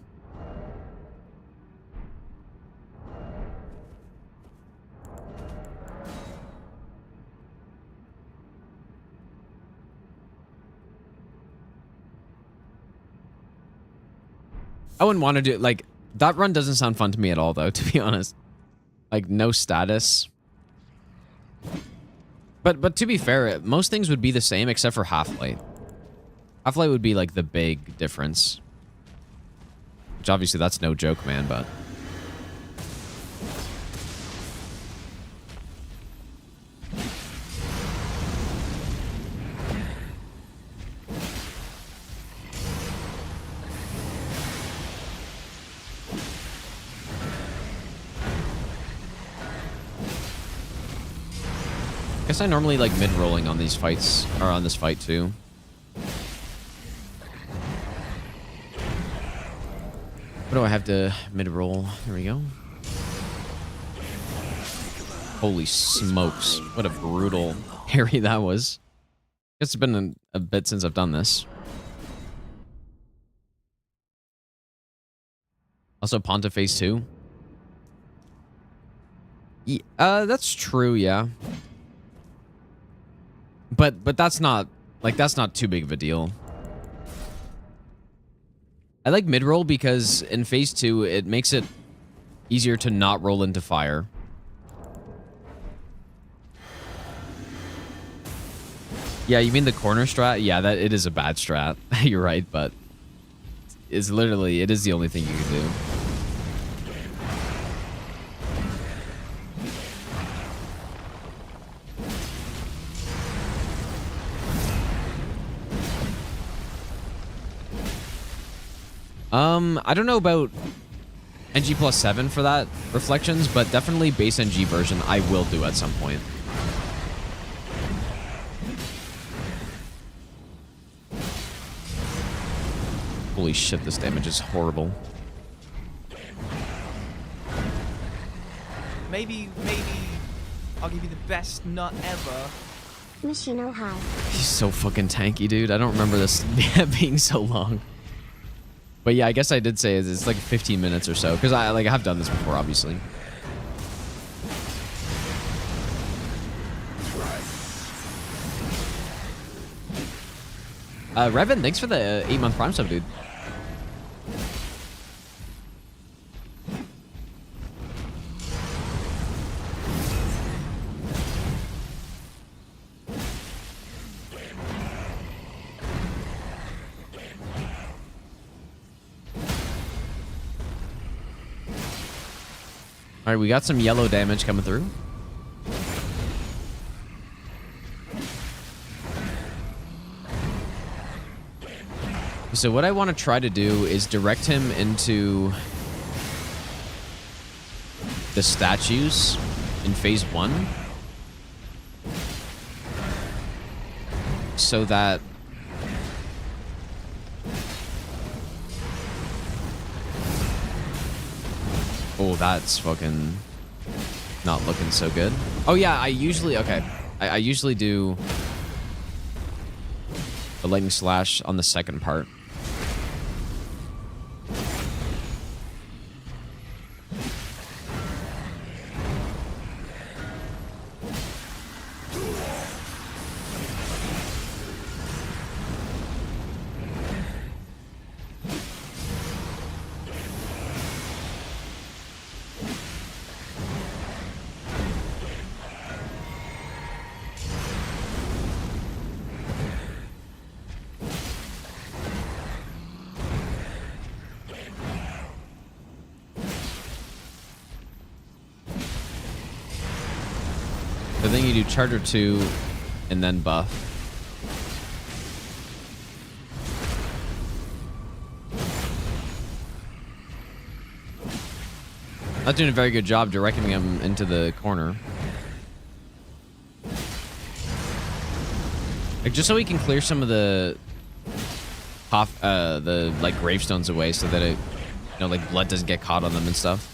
I wouldn't want to do like that run doesn't sound fun to me at all though, to be honest. Like no status. But to be fair, most things would be the same except for Half-Light. Half-Light would be like the big difference. Which obviously that's no joke, man, but I guess I normally like mid-rolling on these fights, or on this fight too. What do I have to mid-roll? There we go. Holy smokes. What a brutal parry that was. It's been a bit since I've done this. Also, Pontiphase 2. Yeah, that's true, yeah. But that's not too big of a deal. I like mid-roll because in phase 2 it makes it easier to not roll into fire. Yeah, you mean the corner strat? Yeah, that it is a bad strat. You're right, but it is the only thing you can do. I don't know about NG+7 for that reflections, but definitely base NG version I will do at some point. Holy shit, this damage is horrible. Maybe I'll give you the best nut ever. Machino High. He's so fucking tanky, dude. I don't remember this being so long. But yeah, I guess I did say it's like 15 minutes or so, because I have done this before, obviously. Revan, thanks for the 8-month Prime sub, dude. All right, we got some yellow damage coming through. So what I want to try to do is direct him into the statues in phase 1. So that oh, that's fucking not looking so good. Oh yeah, I usually do the lightning slash on the second part. I think you do Charger 2 and then buff. Not doing a very good job directing him into the corner. Like, just so we can clear some of the like gravestones away, so that it, you know, like blood doesn't get caught on them and stuff.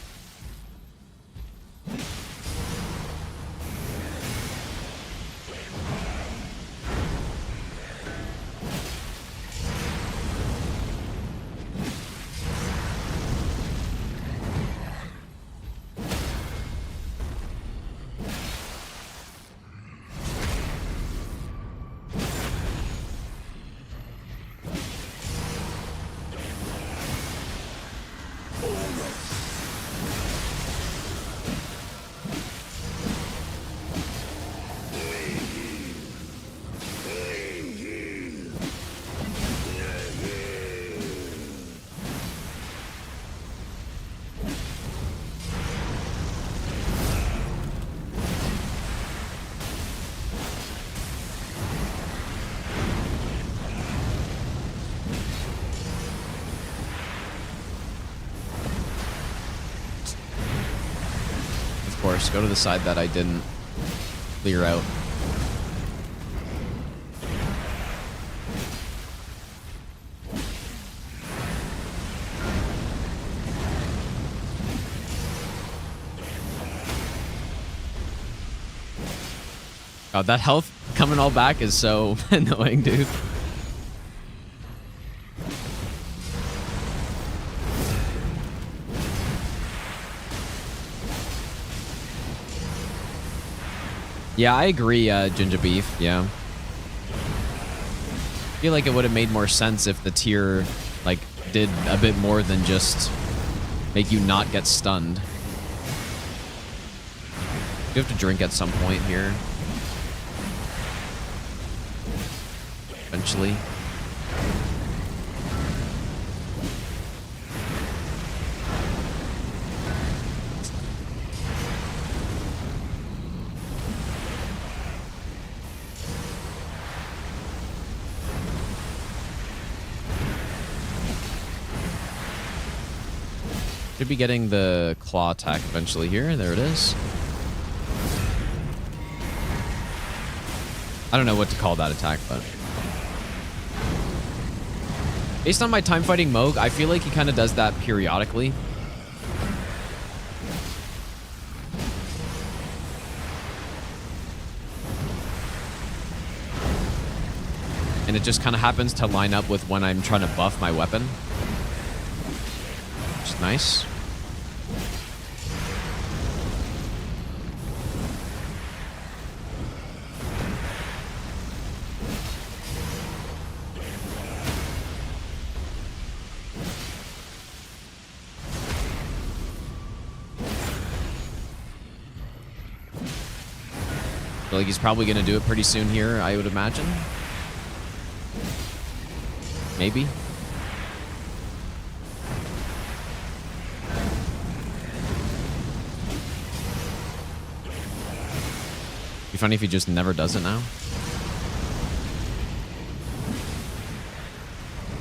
Of course, go to the side that I didn't clear out. God, that health coming all back is so annoying, dude. Yeah, I agree, Ginger Beef, yeah. I feel like it would have made more sense if the tier, like, did a bit more than just make you not get stunned. You have to drink at some point here. Eventually. Should be getting the claw attack eventually here. There it is. I don't know what to call that attack, but based on my time fighting Moog, I feel like he kind of does that periodically. And it just kind of happens to line up with when I'm trying to buff my weapon. Which is nice. I feel like he's probably going to do it pretty soon here, I would imagine. Maybe. Be funny if he just never does it now.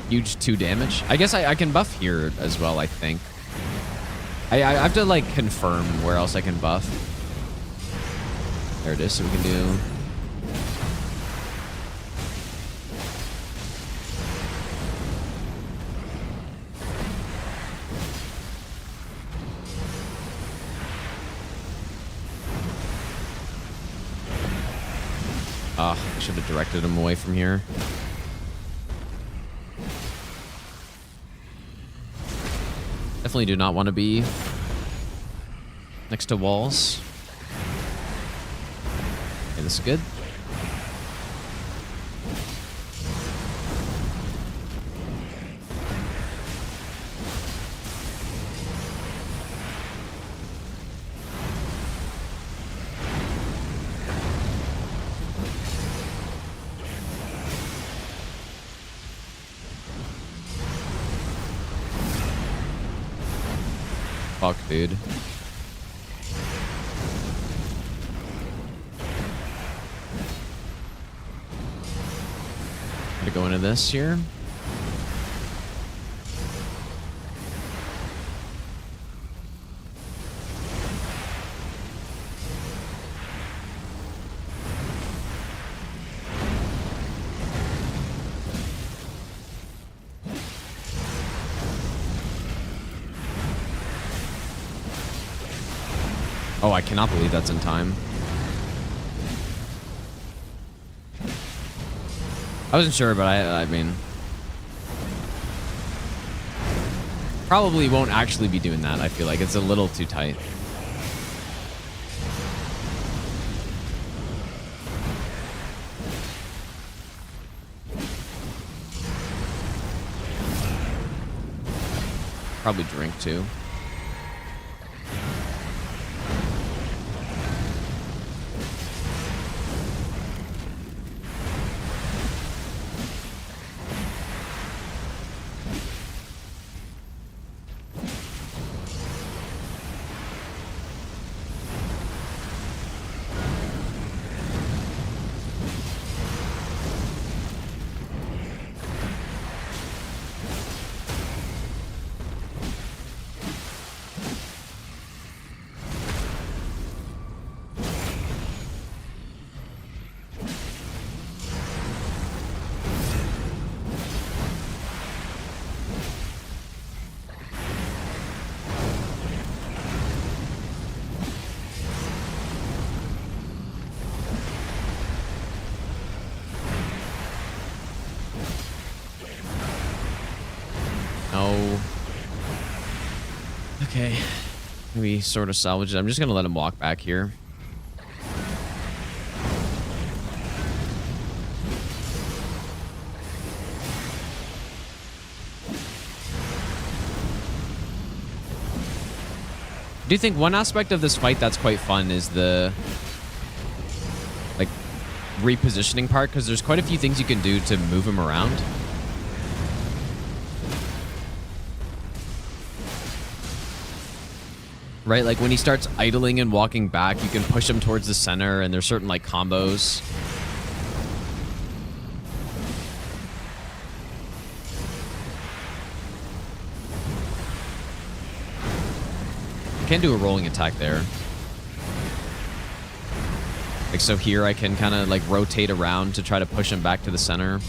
Huge 2 damage. I guess I can buff here as well, I think. I have to, like, confirm where else I can buff. There it is, so we can do... Ah, I should have directed him away from here. Definitely do not want to be next to walls. Okay, this is good. Fuck, dude. Gonna go into this here. Oh, I cannot believe that's in time. I wasn't sure, but I mean... Probably won't actually be doing that, I feel like. It's a little too tight. Probably drink too. No. Okay. Maybe sort of salvage it. I'm just going to let him walk back here. I do think one aspect of this fight that's quite fun is the like repositioning part, because there's quite a few things you can do to move him around. Right, like when he starts idling and walking back, you can push him towards the center, and there's certain like combos. Can't do a rolling attack there. Like, so here I can kind of like rotate around to try to push him back to the center.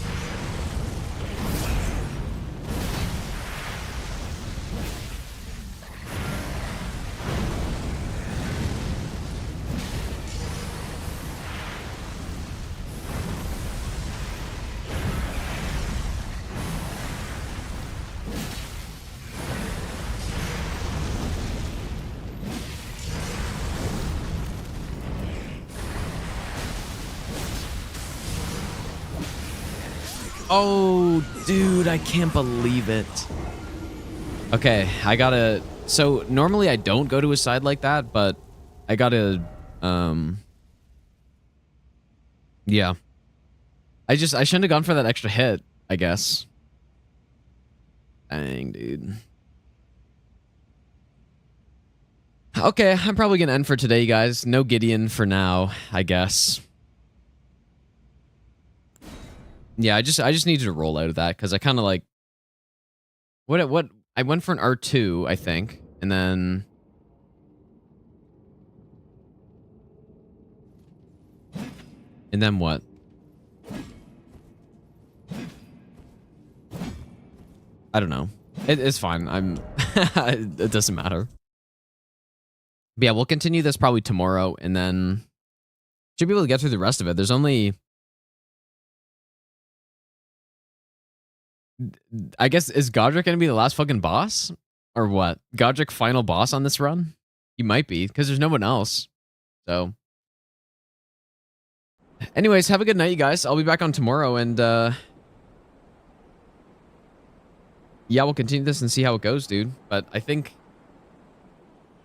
Oh, dude, I can't believe it. Okay, I gotta... So, normally I don't go to his side like that, but I gotta... Yeah. I shouldn't have gone for that extra hit, I guess. Dang, dude. Okay, I'm probably gonna end for today, guys. No Gideon for now, I guess. Yeah, I just needed to roll out of that because I kind of like what I went for an R2, I think, and then what? I don't know. It's fine. It doesn't matter. But yeah, we'll continue this probably tomorrow, and then should be able to get through the rest of it. There's only... I guess, is Godric going to be the last fucking boss? Or what? Godric final boss on this run? He might be, because there's no one else. So. Anyways, have a good night, you guys. I'll be back on tomorrow, and, yeah, we'll continue this and see how it goes, dude. But I think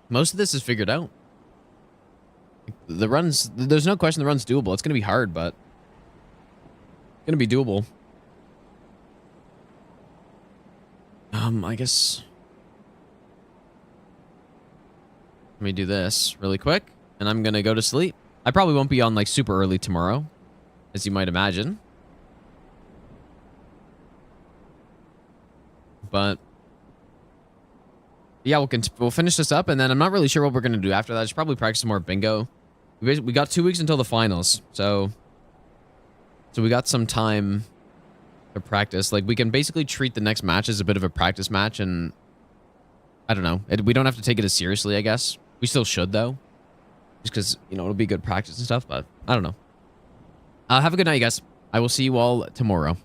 most of this is figured out. The run's... There's no question the run's doable. It's going to be hard, but... It's going to be doable. I guess... Let me do this really quick, and I'm gonna go to sleep. I probably won't be on, like, super early tomorrow, as you might imagine. But... Yeah, we'll finish this up, and then I'm not really sure what we're gonna do after that. I should probably practice some more bingo. We got 2 weeks until the finals, so we got some time... to practice. Like, we can basically treat the next match as a bit of a practice match, and I don't know. We don't have to take it as seriously, I guess. We still should, though. just because, you know, it'll be good practice and stuff, but I don't know. Have a good night, you guys. I will see you all tomorrow.